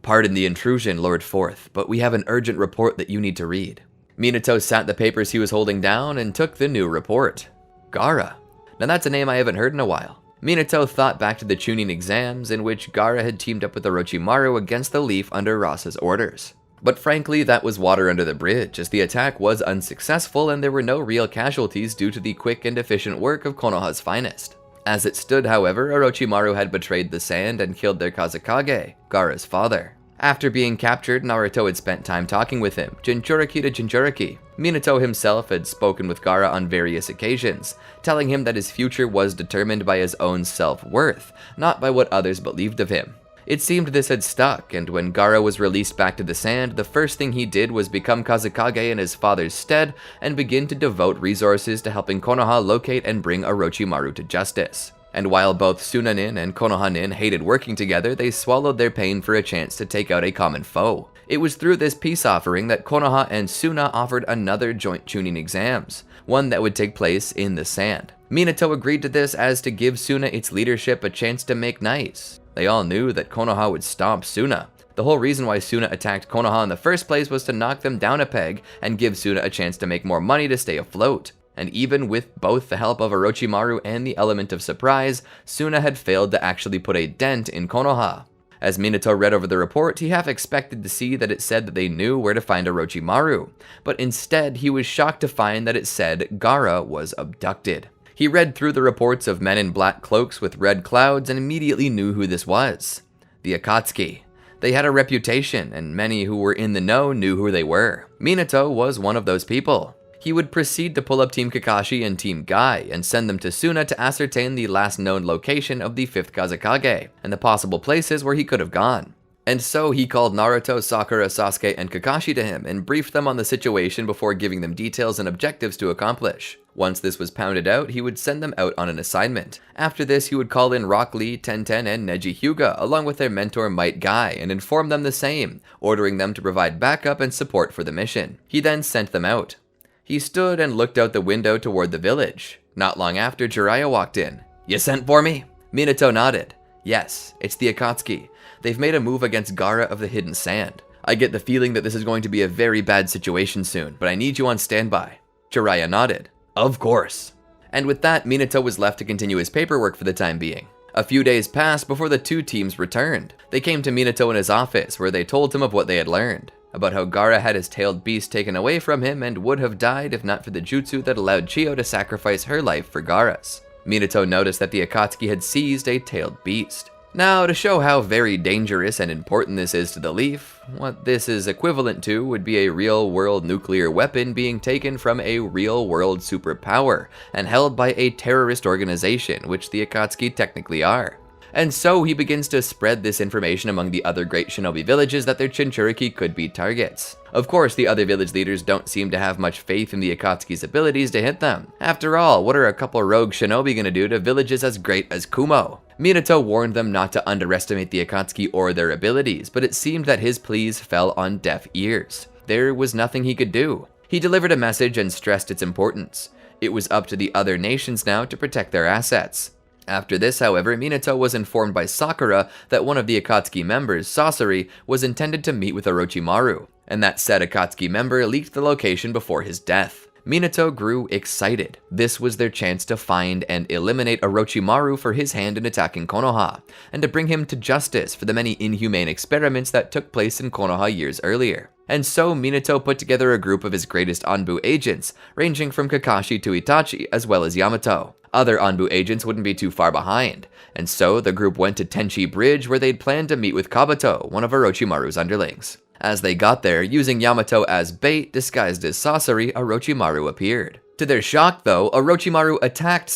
"Pardon the intrusion, Lord Forth, but we have an urgent report that you need to read." Minato sat the papers he was holding down and took the new report. Gaara. Now that's a name I haven't heard in a while. Minato thought back to the Chunin exams in which Gaara had teamed up with Orochimaru against the Leaf under Ross's orders. But frankly, that was water under the bridge, as the attack was unsuccessful and there were no real casualties due to the quick and efficient work of Konoha's finest. As it stood, however, Orochimaru had betrayed the sand and killed their Kazekage, Gaara's father. After being captured, Naruto had spent time talking with him, Jinchuriki to Jinchuriki. Minato himself had spoken with Gaara on various occasions, telling him that his future was determined by his own self-worth, not by what others believed of him. It seemed this had stuck, and when Gaara was released back to the sand, the first thing he did was become Kazekage in his father's stead and begin to devote resources to helping Konoha locate and bring Orochimaru to justice. And while both Sunanin and Konoha-nin hated working together, they swallowed their pain for a chance to take out a common foe. It was through this peace offering that Konoha and Suna offered another joint Chunin exams, one that would take place in the sand. Minato agreed to this as to give Suna its leadership a chance to make nice. They all knew that Konoha would stomp Suna. The whole reason why Suna attacked Konoha in the first place was to knock them down a peg and give Suna a chance to make more money to stay afloat. And even with both the help of Orochimaru and the element of surprise, Suna had failed to actually put a dent in Konoha. As Minato read over the report, he half expected to see that it said that they knew where to find Orochimaru, but instead he was shocked to find that it said Gaara was abducted. He read through the reports of men in black cloaks with red clouds and immediately knew who this was. The Akatsuki. They had a reputation, and many who were in the know knew who they were. Minato was one of those people. He would proceed to pull up Team Kakashi and Team Guy and send them to Suna to ascertain the last known location of the 5th Kazekage and the possible places where he could have gone. And so he called Naruto, Sakura, Sasuke, and Kakashi to him and briefed them on the situation before giving them details and objectives to accomplish. Once this was pounded out, he would send them out on an assignment. After this, he would call in Rock Lee, Tenten, and Neji Hyuga along with their mentor Might Guy and inform them the same, ordering them to provide backup and support for the mission. He then sent them out. He stood and looked out the window toward the village. Not long after, Jiraiya walked in. "You sent for me?" Minato nodded. "Yes, it's the Akatsuki. They've made a move against Gaara of the Hidden Sand. I get the feeling that this is going to be a very bad situation soon, but I need you on standby." Jiraiya nodded. "Of course." And with that, Minato was left to continue his paperwork for the time being. A few days passed before the two teams returned. They came to Minato in his office, where they told him of what they had learned. About how Gaara had his tailed beast taken away from him and would have died if not for the jutsu that allowed Chiyo to sacrifice her life for Gaara's. Minato noticed that the Akatsuki had seized a tailed beast. Now, to show how very dangerous and important this is to the Leaf, what this is equivalent to would be a real-world nuclear weapon being taken from a real-world superpower and held by a terrorist organization, which the Akatsuki technically are. And so he begins to spread this information among the other great shinobi villages that their Jinchuriki could be targets. Of course, the other village leaders don't seem to have much faith in the Akatsuki's abilities to hit them. After all, what are a couple rogue shinobi gonna do to villages as great as Kumo? Minato warned them not to underestimate the Akatsuki or their abilities, but it seemed that his pleas fell on deaf ears. There was nothing he could do. He delivered a message and stressed its importance. It was up to the other nations now to protect their assets. After this, however, Minato was informed by Sakura that one of the Akatsuki members, Sasori, was intended to meet with Orochimaru, and that said Akatsuki member leaked the location before his death. Minato grew excited. This was their chance to find and eliminate Orochimaru for his hand in attacking Konoha, and to bring him to justice for the many inhumane experiments that took place in Konoha years earlier. And so Minato put together a group of his greatest Anbu agents, ranging from Kakashi to Itachi, as well as Yamato. Other Anbu agents wouldn't be too far behind, and so the group went to Tenchi Bridge where they'd planned to meet with Kabuto, one of Orochimaru's underlings. As they got there, using Yamato as bait disguised as Sasori, Orochimaru appeared. To their shock though, Orochimaru attacked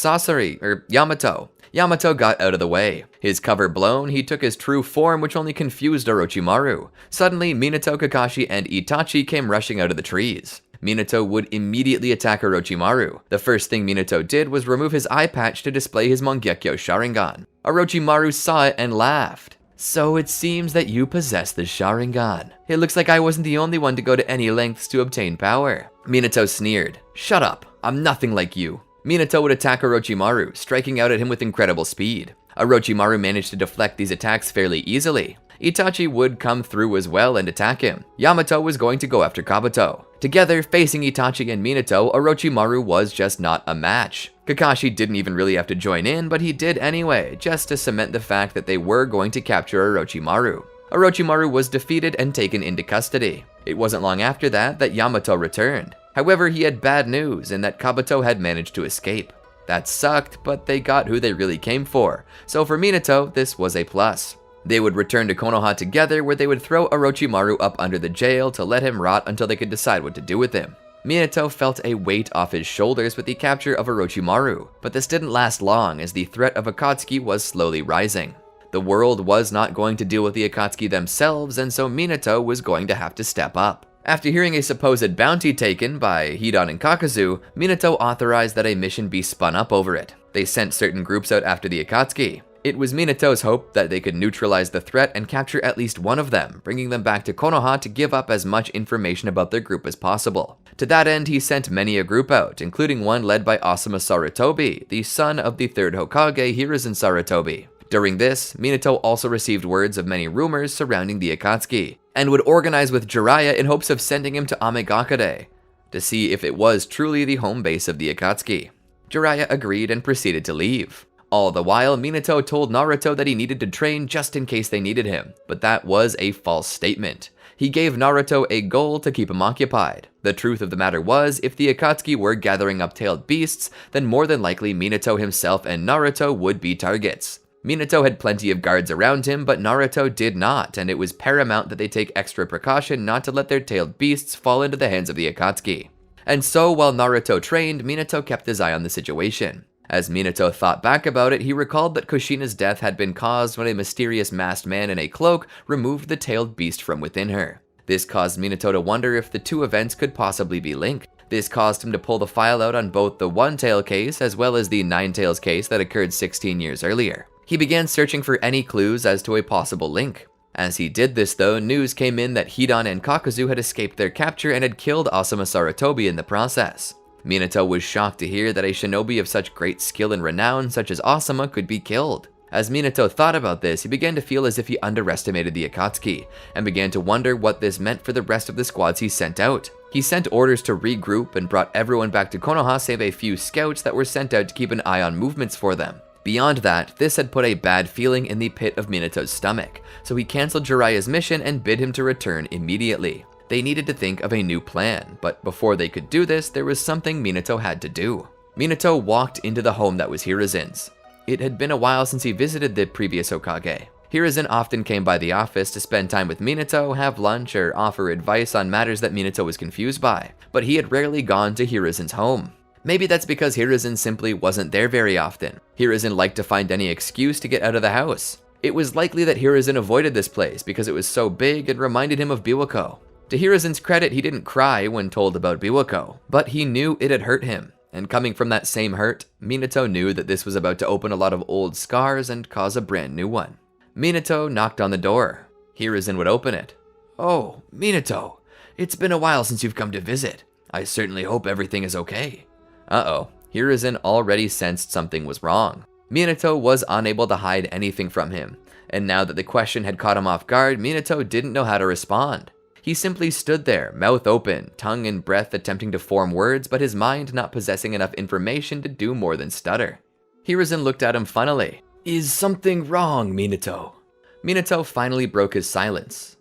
Yamato. Yamato got out of the way. His cover blown, he took his true form, which only confused Orochimaru. Suddenly, Minato, Kakashi, and Itachi came rushing out of the trees. Minato would immediately attack Orochimaru. The first thing Minato did was remove his eye patch to display his Mangekyo Sharingan. Orochimaru saw it and laughed. "So it seems that you possess the Sharingan. It looks like I wasn't the only one to go to any lengths to obtain power." Minato sneered. "Shut up, I'm nothing like you." Minato would attack Orochimaru, striking out at him with incredible speed. Orochimaru managed to deflect these attacks fairly easily. Itachi would come through as well and attack him. Yamato was going to go after Kabuto. Together, facing Itachi and Minato, Orochimaru was just not a match. Kakashi didn't even really have to join in, but he did anyway, just to cement the fact that they were going to capture Orochimaru. Orochimaru was defeated and taken into custody. It wasn't long after that Yamato returned. However, he had bad news in that Kabuto had managed to escape. That sucked, but they got who they really came for. So for Minato, this was a plus. They would return to Konoha together, where they would throw Orochimaru up under the jail to let him rot until they could decide what to do with him. Minato felt a weight off his shoulders with the capture of Orochimaru, but this didn't last long as the threat of Akatsuki was slowly rising. The world was not going to deal with the Akatsuki themselves, and so Minato was going to have to step up. After hearing a supposed bounty taken by Hidan and Kakazu, Minato authorized that a mission be spun up over it. They sent certain groups out after the Akatsuki. It was Minato's hope that they could neutralize the threat and capture at least one of them, bringing them back to Konoha to give up as much information about their group as possible. To that end, he sent many a group out, including one led by Asuma Sarutobi, the son of the third Hokage Hiruzen Sarutobi. During this, Minato also received words of many rumors surrounding the Akatsuki, and would organize with Jiraiya in hopes of sending him to Amagakure to see if it was truly the home base of the Akatsuki. Jiraiya agreed and proceeded to leave. All the while, Minato told Naruto that he needed to train just in case they needed him, but that was a false statement. He gave Naruto a goal to keep him occupied. The truth of the matter was, if the Akatsuki were gathering up tailed beasts, then more than likely Minato himself and Naruto would be targets. Minato had plenty of guards around him, but Naruto did not, and it was paramount that they take extra precaution not to let their tailed beasts fall into the hands of the Akatsuki. And so, while Naruto trained, Minato kept his eye on the situation. As Minato thought back about it, he recalled that Kushina's death had been caused when a mysterious masked man in a cloak removed the tailed beast from within her. This caused Minato to wonder if the two events could possibly be linked. This caused him to pull the file out on both the One Tail case as well as the Nine Tails case that occurred 16 years earlier. He began searching for any clues as to a possible link. As he did this though, news came in that Hidan and Kakazu had escaped their capture and had killed Asuma Sarutobi in the process. Minato was shocked to hear that a shinobi of such great skill and renown such as Asuma could be killed. As Minato thought about this, he began to feel as if he underestimated the Akatsuki, and began to wonder what this meant for the rest of the squads he sent out. He sent orders to regroup and brought everyone back to Konoha save a few scouts that were sent out to keep an eye on movements for them. Beyond that, this had put a bad feeling in the pit of Minato's stomach, so he cancelled Jiraiya's mission and bid him to return immediately. They needed to think of a new plan, but before they could do this, there was something Minato had to do. Minato walked into the home that was Hiruzen's. It had been a while since he visited the previous Hokage. Hiruzen often came by the office to spend time with Minato, have lunch, or offer advice on matters that Minato was confused by, but he had rarely gone to Hiruzen's home. Maybe that's because Hiruzen simply wasn't there very often. Hiruzen liked to find any excuse to get out of the house. It was likely that Hiruzen avoided this place because it was so big and reminded him of Biwako. To Hiruzen's credit, he didn't cry when told about Biwako, but he knew it had hurt him. And coming from that same hurt, Minato knew that this was about to open a lot of old scars and cause a brand new one. Minato knocked on the door. Hiruzen would open it. "Oh, Minato, it's been a while since you've come to visit. I certainly hope everything is okay." Uh-oh, Hiruzen already sensed something was wrong. Minato was unable to hide anything from him, and now that the question had caught him off guard, Minato didn't know how to respond. He simply stood there, mouth open, tongue and breath attempting to form words, but his mind not possessing enough information to do more than stutter. Hiruzen looked at him funnily. "Is something wrong, Minato?" Minato finally broke his silence.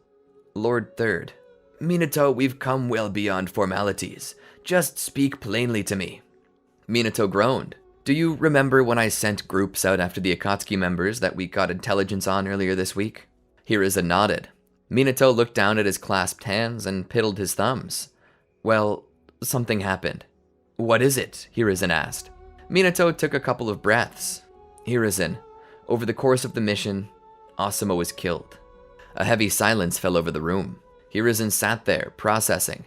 "Lord Third." "Minato, we've come well beyond formalities. Just speak plainly to me." Minato groaned. "Do you remember when I sent groups out after the Akatsuki members that we got intelligence on earlier this week?" Hiruzen nodded. Minato looked down at his clasped hands and piddled his thumbs. "Well, something happened." "What is it?" Hiruzen asked. Minato took a couple of breaths. "Hiruzen, over the course of the mission, Asuma was killed." A heavy silence fell over the room. Hiruzen sat there, processing.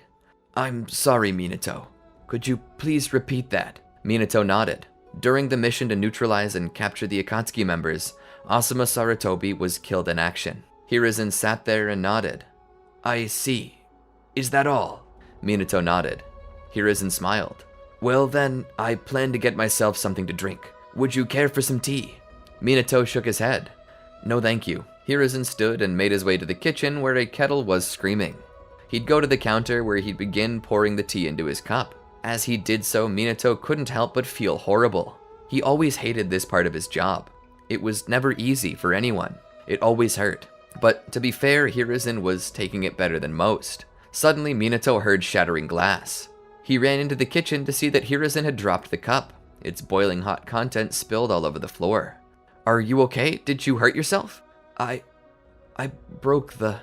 I'm sorry, Minato. Could you please repeat that? Minato nodded. During the mission to neutralize and capture the Akatsuki members, Asuma Saratobi was killed in action. Hiruzen sat there and nodded. I see. Is that all? Minato nodded. Hiruzen smiled. Well then, I plan to get myself something to drink. Would you care for some tea? Minato shook his head. No thank you. Hiruzen stood and made his way to the kitchen where a kettle was screaming. He'd go to the counter where he'd begin pouring the tea into his cup. As he did so, Minato couldn't help but feel horrible. He always hated this part of his job. It was never easy for anyone. It always hurt. But to be fair, Hiruzen was taking it better than most. Suddenly, Minato heard shattering glass. He ran into the kitchen to see that Hiruzen had dropped the cup. Its boiling hot contents spilled all over the floor. Are you okay? Did you hurt yourself? I broke the...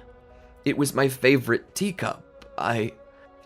It was my favorite teacup.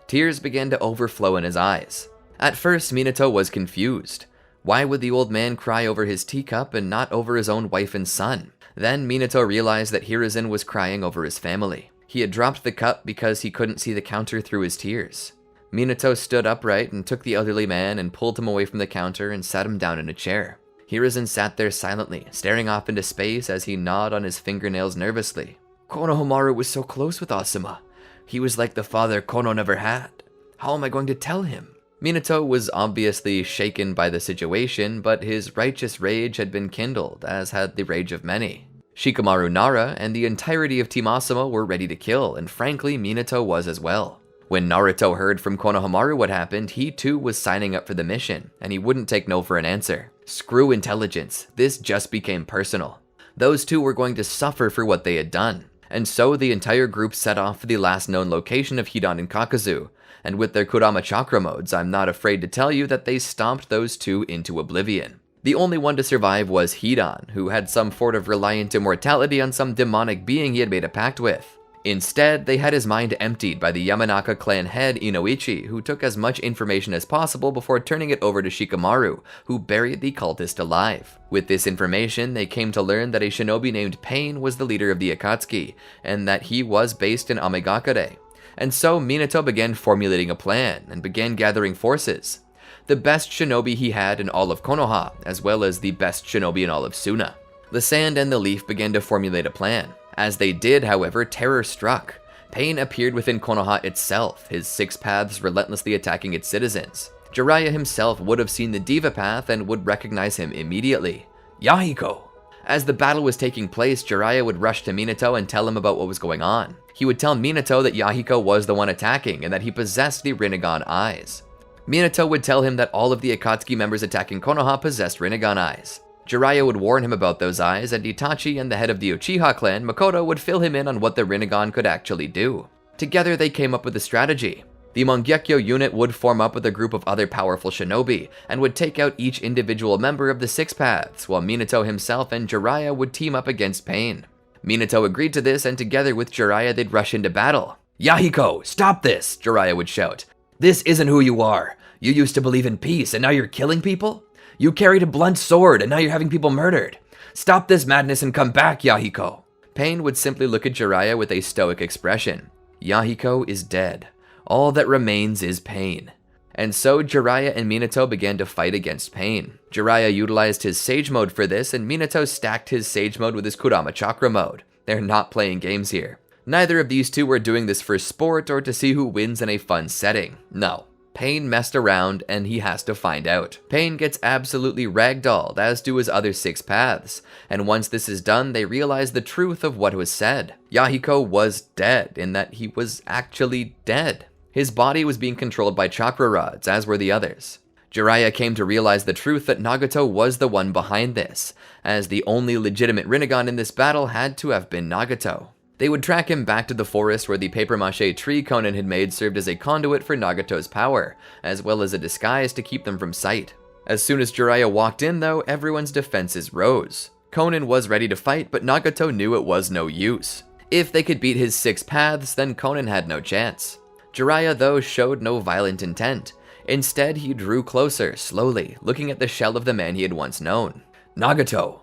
Tears began to overflow in his eyes. At first, Minato was confused. Why would the old man cry over his teacup and not over his own wife and son? Then Minato realized that Hiruzen was crying over his family. He had dropped the cup because he couldn't see the counter through his tears. Minato stood upright and took the elderly man and pulled him away from the counter and sat him down in a chair. Hiruzen sat there silently, staring off into space as he gnawed on his fingernails nervously. Konohamaru was so close with Asuma. He was like the father Kono never had. How am I going to tell him? Minato was obviously shaken by the situation, but his righteous rage had been kindled, as had the rage of many. Shikamaru Nara and the entirety of Team Asuma were ready to kill, and frankly, Minato was as well. When Naruto heard from Konohamaru what happened, he too was signing up for the mission, and he wouldn't take no for an answer. Screw intelligence, this just became personal. Those two were going to suffer for what they had done. And so the entire group set off for the last known location of Hidan and Kakuzu, and with their Kurama chakra modes, I'm not afraid to tell you that they stomped those two into oblivion. The only one to survive was Hidan, who had some sort of reliant immortality on some demonic being he had made a pact with. Instead, they had his mind emptied by the Yamanaka clan head Inoichi, who took as much information as possible before turning it over to Shikamaru, who buried the cultist alive. With this information, they came to learn that a shinobi named Pain was the leader of the Akatsuki, and that he was based in Amagakure. And so Minato began formulating a plan, and began gathering forces. The best shinobi he had in all of Konoha, as well as the best shinobi in all of Suna. The Sand and the Leaf began to formulate a plan. As they did, however, terror struck. Pain appeared within Konoha itself, his 6 paths relentlessly attacking its citizens. Jiraiya himself would have seen the Diva Path and would recognize him immediately. Yahiko! As the battle was taking place, Jiraiya would rush to Minato and tell him about what was going on. He would tell Minato that Yahiko was the one attacking and that he possessed the Rinnegan eyes. Minato would tell him that all of the Akatsuki members attacking Konoha possessed Rinnegan eyes. Jiraiya would warn him about those eyes, and Itachi and the head of the Uchiha clan, Makoto, would fill him in on what the Rinnegan could actually do. Together they came up with a strategy. The Mangekyo unit would form up with a group of other powerful shinobi, and would take out each individual member of the 6 paths, while Minato himself and Jiraiya would team up against Pain. Minato agreed to this, and together with Jiraiya they'd rush into battle. Yahiko, stop this! Jiraiya would shout. This isn't who you are. You used to believe in peace, and now you're killing people? You carried a blunt sword, and now you're having people murdered. Stop this madness and come back, Yahiko. Pain would simply look at Jiraiya with a stoic expression. Yahiko is dead. All that remains is Pain. And so Jiraiya and Minato began to fight against Pain. Jiraiya utilized his Sage Mode for this, and Minato stacked his Sage Mode with his Kurama Chakra Mode. They're not playing games here. Neither of these two were doing this for sport or to see who wins in a fun setting. No. Pain messed around, and he has to find out. Pain gets absolutely ragdolled, as do his other 6 paths, and once this is done, they realize the truth of what was said. Yahiko was dead, in that he was actually dead. His body was being controlled by chakra rods, as were the others. Jiraiya came to realize the truth that Nagato was the one behind this, as the only legitimate Rinnegan in this battle had to have been Nagato. They would track him back to the forest where the papier-mâché tree Konan had made served as a conduit for Nagato's power, as well as a disguise to keep them from sight. As soon as Jiraiya walked in, though, everyone's defenses rose. Konan was ready to fight, but Nagato knew it was no use. If they could beat his 6 paths, then Konan had no chance. Jiraiya, though, showed no violent intent. Instead, he drew closer, slowly, looking at the shell of the man he had once known. Nagato,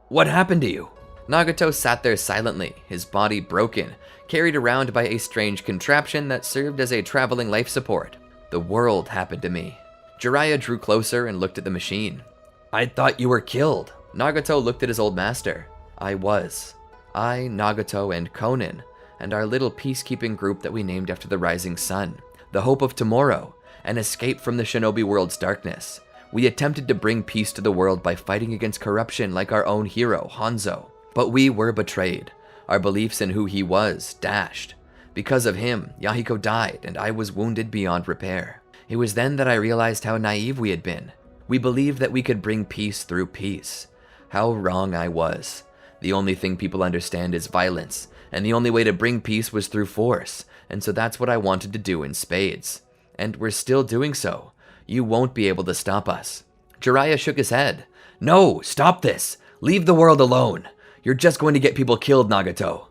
what happened to you? Nagato sat there silently, his body broken, carried around by a strange contraption that served as a traveling life support. The world happened to me. Jiraiya drew closer and looked at the machine. I thought you were killed. Nagato looked at his old master. I was. I, Nagato, and Konan, and our little peacekeeping group that we named after the rising sun, the hope of tomorrow, an escape from the shinobi world's darkness. We attempted to bring peace to the world by fighting against corruption like our own hero, Hanzo. But we were betrayed. Our beliefs in who he was dashed. Because of him, Yahiko died, and I was wounded beyond repair. It was then that I realized how naive we had been. We believed that we could bring peace through peace. How wrong I was. The only thing people understand is violence, and the only way to bring peace was through force, and so that's what I wanted to do in spades. And we're still doing so. You won't be able to stop us. Jiraiya shook his head. No, stop this. Leave the world alone. You're just going to get people killed, Nagato.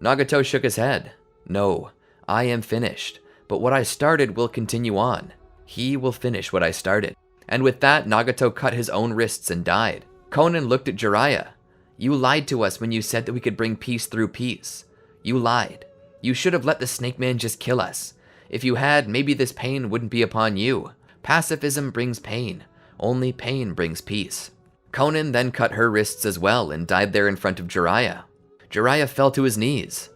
Nagato shook his head. No, I am finished, but what I started will continue on. He will finish what I started. And with that, Nagato cut his own wrists and died. Konan looked at Jiraiya. You lied to us when you said that we could bring peace through peace. You lied. You should have let the Snake Man just kill us. If you had, maybe this pain wouldn't be upon you. Pacifism brings pain. Only pain brings peace. Konan then cut her wrists as well and died there in front of Jiraiya. Jiraiya fell to his knees.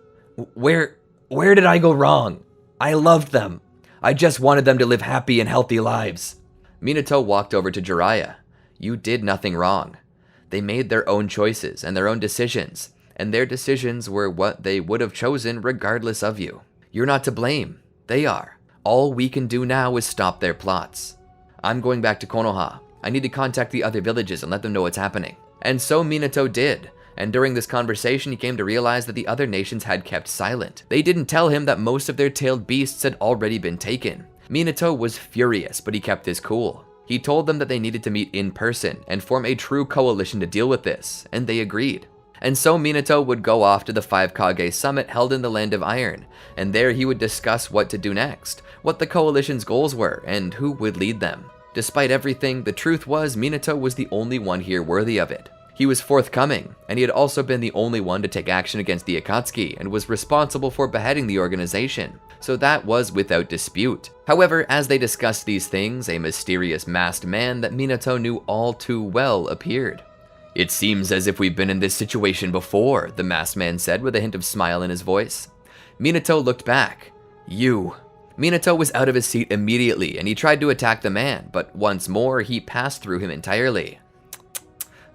Where did I go wrong? I loved them. I just wanted them to live happy and healthy lives. Minato walked over to Jiraiya. You did nothing wrong. They made their own choices and their own decisions, and their decisions were what they would have chosen regardless of you. You're not to blame. They are. All we can do now is stop their plots. I'm going back to Konoha. I need to contact the other villages and let them know what's happening. And so Minato did. And during this conversation, he came to realize that the other nations had kept silent. They didn't tell him that most of their tailed beasts had already been taken. Minato was furious, but he kept his cool. He told them that they needed to meet in person and form a true coalition to deal with this, and they agreed. And so Minato would go off to the 5 Kage summit held in the Land of Iron, and there he would discuss what to do next, what the coalition's goals were, and who would lead them. Despite everything, the truth was Minato was the only one here worthy of it. He was forthcoming, and he had also been the only one to take action against the Akatsuki and was responsible for beheading the organization, so that was without dispute. However, as they discussed these things, a mysterious masked man that Minato knew all too well appeared. It seems as if we've been in this situation before, the masked man said with a hint of smile in his voice. Minato looked back. You. Minato was out of his seat immediately, and he tried to attack the man, but once more he passed through him entirely.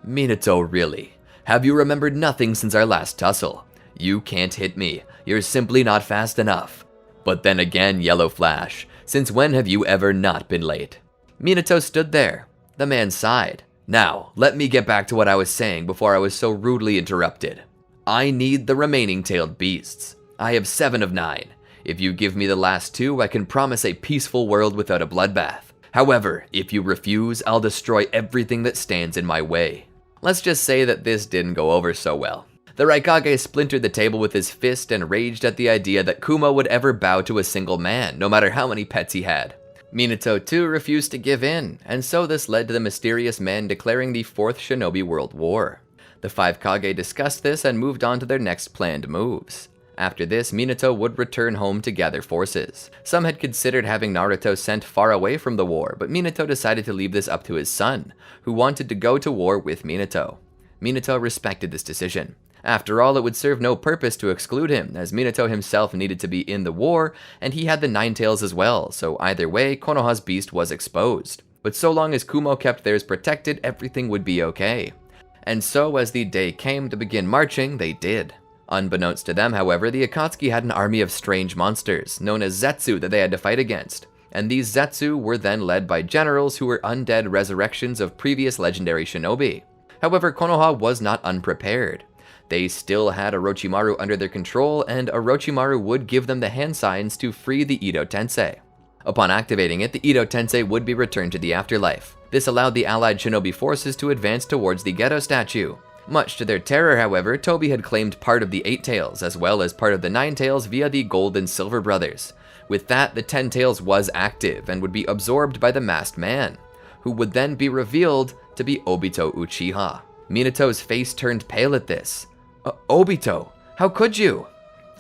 Minato, really? Have you remembered nothing since our last tussle? You can't hit me. You're simply not fast enough. But then again, Yellow Flash, since when have you ever not been late? Minato stood there. The man sighed. Now, let me get back to what I was saying before I was so rudely interrupted. I need the remaining tailed beasts. I have 7 of 9. If you give me the last 2, I can promise a peaceful world without a bloodbath. However, if you refuse, I'll destroy everything that stands in my way. Let's just say that this didn't go over so well. The Raikage splintered the table with his fist and raged at the idea that Kuma would ever bow to a single man, no matter how many pets he had. Minato too refused to give in, and so this led to the mysterious man declaring the 4th Shinobi World War. The 5 Kage discussed this and moved on to their next planned moves. After this, Minato would return home to gather forces. Some had considered having Naruto sent far away from the war, but Minato decided to leave this up to his son, who wanted to go to war with Minato. Minato respected this decision. After all, it would serve no purpose to exclude him, as Minato himself needed to be in the war, and he had the 9 tails as well, so either way, Konoha's beast was exposed. But so long as Kumo kept theirs protected, everything would be okay. And so, as the day came to begin marching, they did. Unbeknownst to them, however, the Akatsuki had an army of strange monsters, known as Zetsu, that they had to fight against. And these Zetsu were then led by generals who were undead resurrections of previous legendary shinobi. However, Konoha was not unprepared. They still had Orochimaru under their control, and Orochimaru would give them the hand signs to free the Edo Tensei. Upon activating it, the Edo Tensei would be returned to the afterlife. This allowed the allied shinobi forces to advance towards the Gedo statue. Much to their terror, however, Toby had claimed part of the 8 tails, as well as part of the 9 tails via the Gold and Silver brothers. With that, the 10 tails was active, and would be absorbed by the masked man, who would then be revealed to be Obito Uchiha. Minato's face turned pale at this. Obito, how could you?"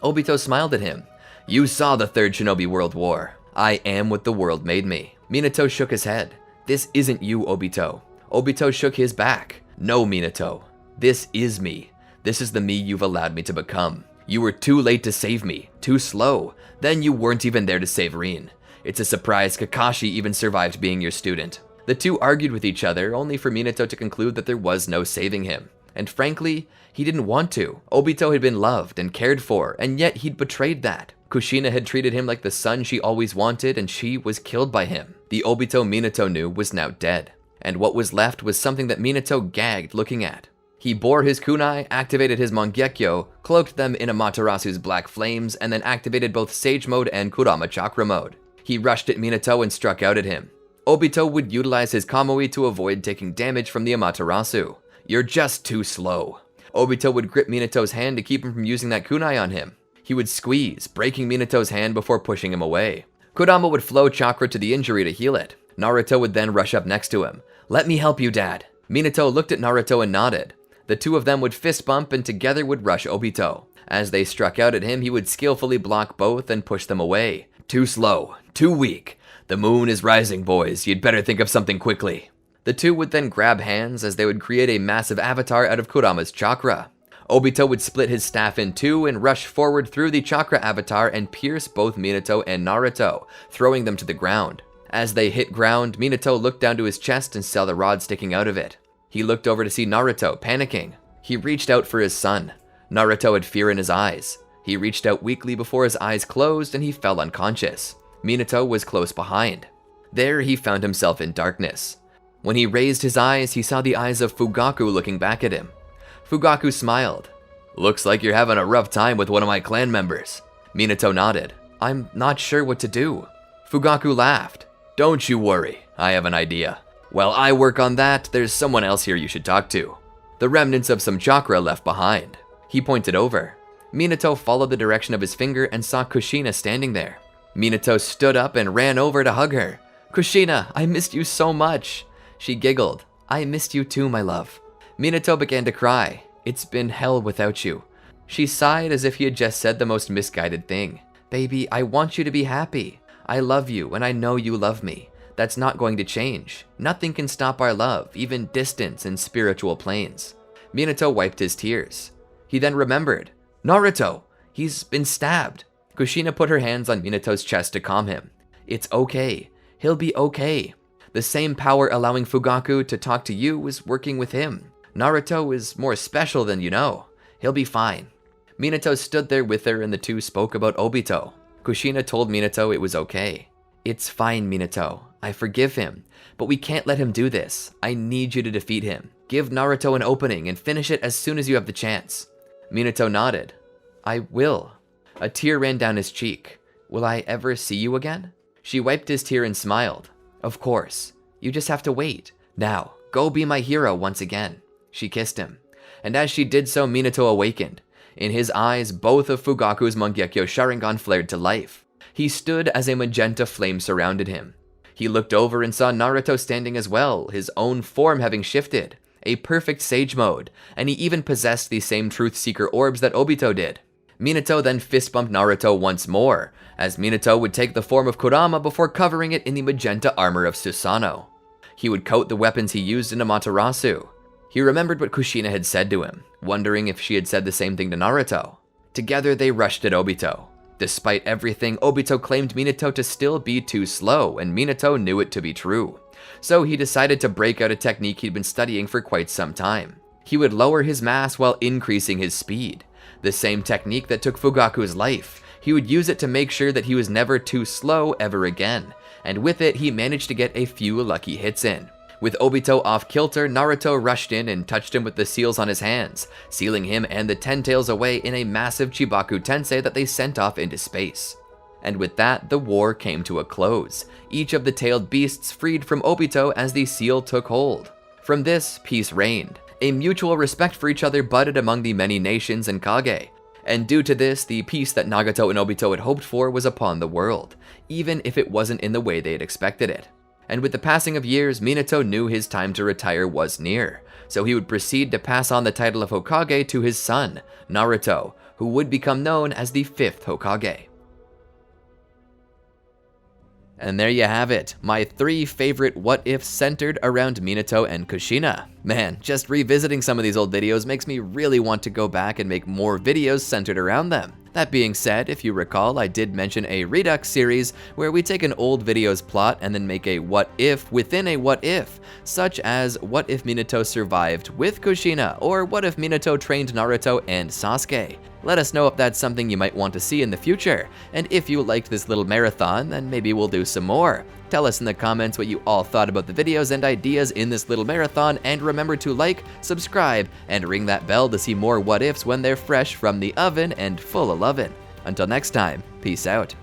Obito smiled at him. "You saw the Third Shinobi World War. I am what the world made me." Minato shook his head. "This isn't you, Obito." Obito shook his back. "No, Minato. This is me. This is the me you've allowed me to become. You were too late to save me, too slow. Then you weren't even there to save Rin. It's a surprise Kakashi even survived being your student." The two argued with each other, only for Minato to conclude that there was no saving him. And frankly, he didn't want to. Obito had been loved and cared for, and yet he'd betrayed that. Kushina had treated him like the son she always wanted, and she was killed by him. The Obito Minato knew was now dead. And what was left was something that Minato gagged looking at. He bore his kunai, activated his Mangekyo, cloaked them in Amaterasu's black flames, and then activated both Sage Mode and Kurama Chakra Mode. He rushed at Minato and struck out at him. Obito would utilize his Kamui to avoid taking damage from the Amaterasu. "You're just too slow." Obito would grip Minato's hand to keep him from using that kunai on him. He would squeeze, breaking Minato's hand before pushing him away. Kurama would flow chakra to the injury to heal it. Naruto would then rush up next to him. "Let me help you, Dad." Minato looked at Naruto and nodded. The two of them would fist bump and together would rush Obito. As they struck out at him, he would skillfully block both and push them away. "Too slow, too weak. The moon is rising, boys. You'd better think of something quickly." The two would then grab hands as they would create a massive avatar out of Kurama's chakra. Obito would split his staff in two and rush forward through the chakra avatar and pierce both Minato and Naruto, throwing them to the ground. As they hit ground, Minato looked down to his chest and saw the rod sticking out of it. He looked over to see Naruto, panicking. He reached out for his son. Naruto had fear in his eyes. He reached out weakly before his eyes closed and he fell unconscious. Minato was close behind. There he found himself in darkness. When he raised his eyes, he saw the eyes of Fugaku looking back at him. Fugaku smiled. "Looks like you're having a rough time with one of my clan members." Minato nodded. "I'm not sure what to do." Fugaku laughed. "Don't you worry, I have an idea. While I work on that, there's someone else here you should talk to. The remnants of some chakra left behind." He pointed over. Minato followed the direction of his finger and saw Kushina standing there. Minato stood up and ran over to hug her. "Kushina, I missed you so much." She giggled. "I missed you too, my love." Minato began to cry. "It's been hell without you." She sighed as if he had just said the most misguided thing. "Baby, I want you to be happy. I love you and I know you love me. That's not going to change. Nothing can stop our love, even distance and spiritual planes." Minato wiped his tears. He then remembered. "Naruto! He's been stabbed." Kushina put her hands on Minato's chest to calm him. "It's okay. He'll be okay. The same power allowing Fugaku to talk to you is working with him. Naruto is more special than you know. He'll be fine." Minato stood there with her and the two spoke about Obito. Kushina told Minato it was okay. "It's fine, Minato. I forgive him. But we can't let him do this. I need you to defeat him. Give Naruto an opening and finish it as soon as you have the chance." Minato nodded. "I will." A tear ran down his cheek. "Will I ever see you again?" She wiped his tear and smiled. "Of course. You just have to wait. Now, go be my hero once again." She kissed him. And as she did so, Minato awakened. In his eyes, both of Fugaku's Mangekyo Sharingan flared to life. He stood as a magenta flame surrounded him. He looked over and saw Naruto standing as well, his own form having shifted. A perfect Sage Mode, and he even possessed the same Truth Seeker orbs that Obito did. Minato then fist bumped Naruto once more, as Minato would take the form of Kurama before covering it in the magenta armor of Susanoo. He would coat the weapons he used in Amaterasu. He remembered what Kushina had said to him, wondering if she had said the same thing to Naruto. Together they rushed at Obito. Despite everything, Obito claimed Minato to still be too slow, and Minato knew it to be true. So he decided to break out a technique he'd been studying for quite some time. He would lower his mass while increasing his speed. The same technique that took Fugaku's life. He would use it to make sure that he was never too slow ever again, and with it he managed to get a few lucky hits in. With Obito off kilter, Naruto rushed in and touched him with the seals on his hands, sealing him and the Ten Tails away in a massive Chibaku Tensei that they sent off into space. And with that, the war came to a close, each of the tailed beasts freed from Obito as the seal took hold. From this, peace reigned. A mutual respect for each other budded among the many nations and Kage. And due to this, the peace that Nagato and Obito had hoped for was upon the world, even if it wasn't in the way they had expected it. And with the passing of years, Minato knew his time to retire was near, so he would proceed to pass on the title of Hokage to his son, Naruto, who would become known as the 5th Hokage. And there you have it, my 3 favorite what-ifs centered around Minato and Kushina. Man, just revisiting some of these old videos makes me really want to go back and make more videos centered around them. That being said, if you recall, I did mention a Redux series where we take an old video's plot and then make a what-if within a what-if, such as what if Minato survived with Kushina, or what if Minato trained Naruto and Sasuke. Let us know if that's something you might want to see in the future, and if you liked this little marathon, then maybe we'll do some more. Tell us in the comments what you all thought about the videos and ideas in this little marathon, and remember to like, subscribe, and ring that bell to see more what-ifs when they're fresh from the oven and full of lovin'. Until next time, peace out.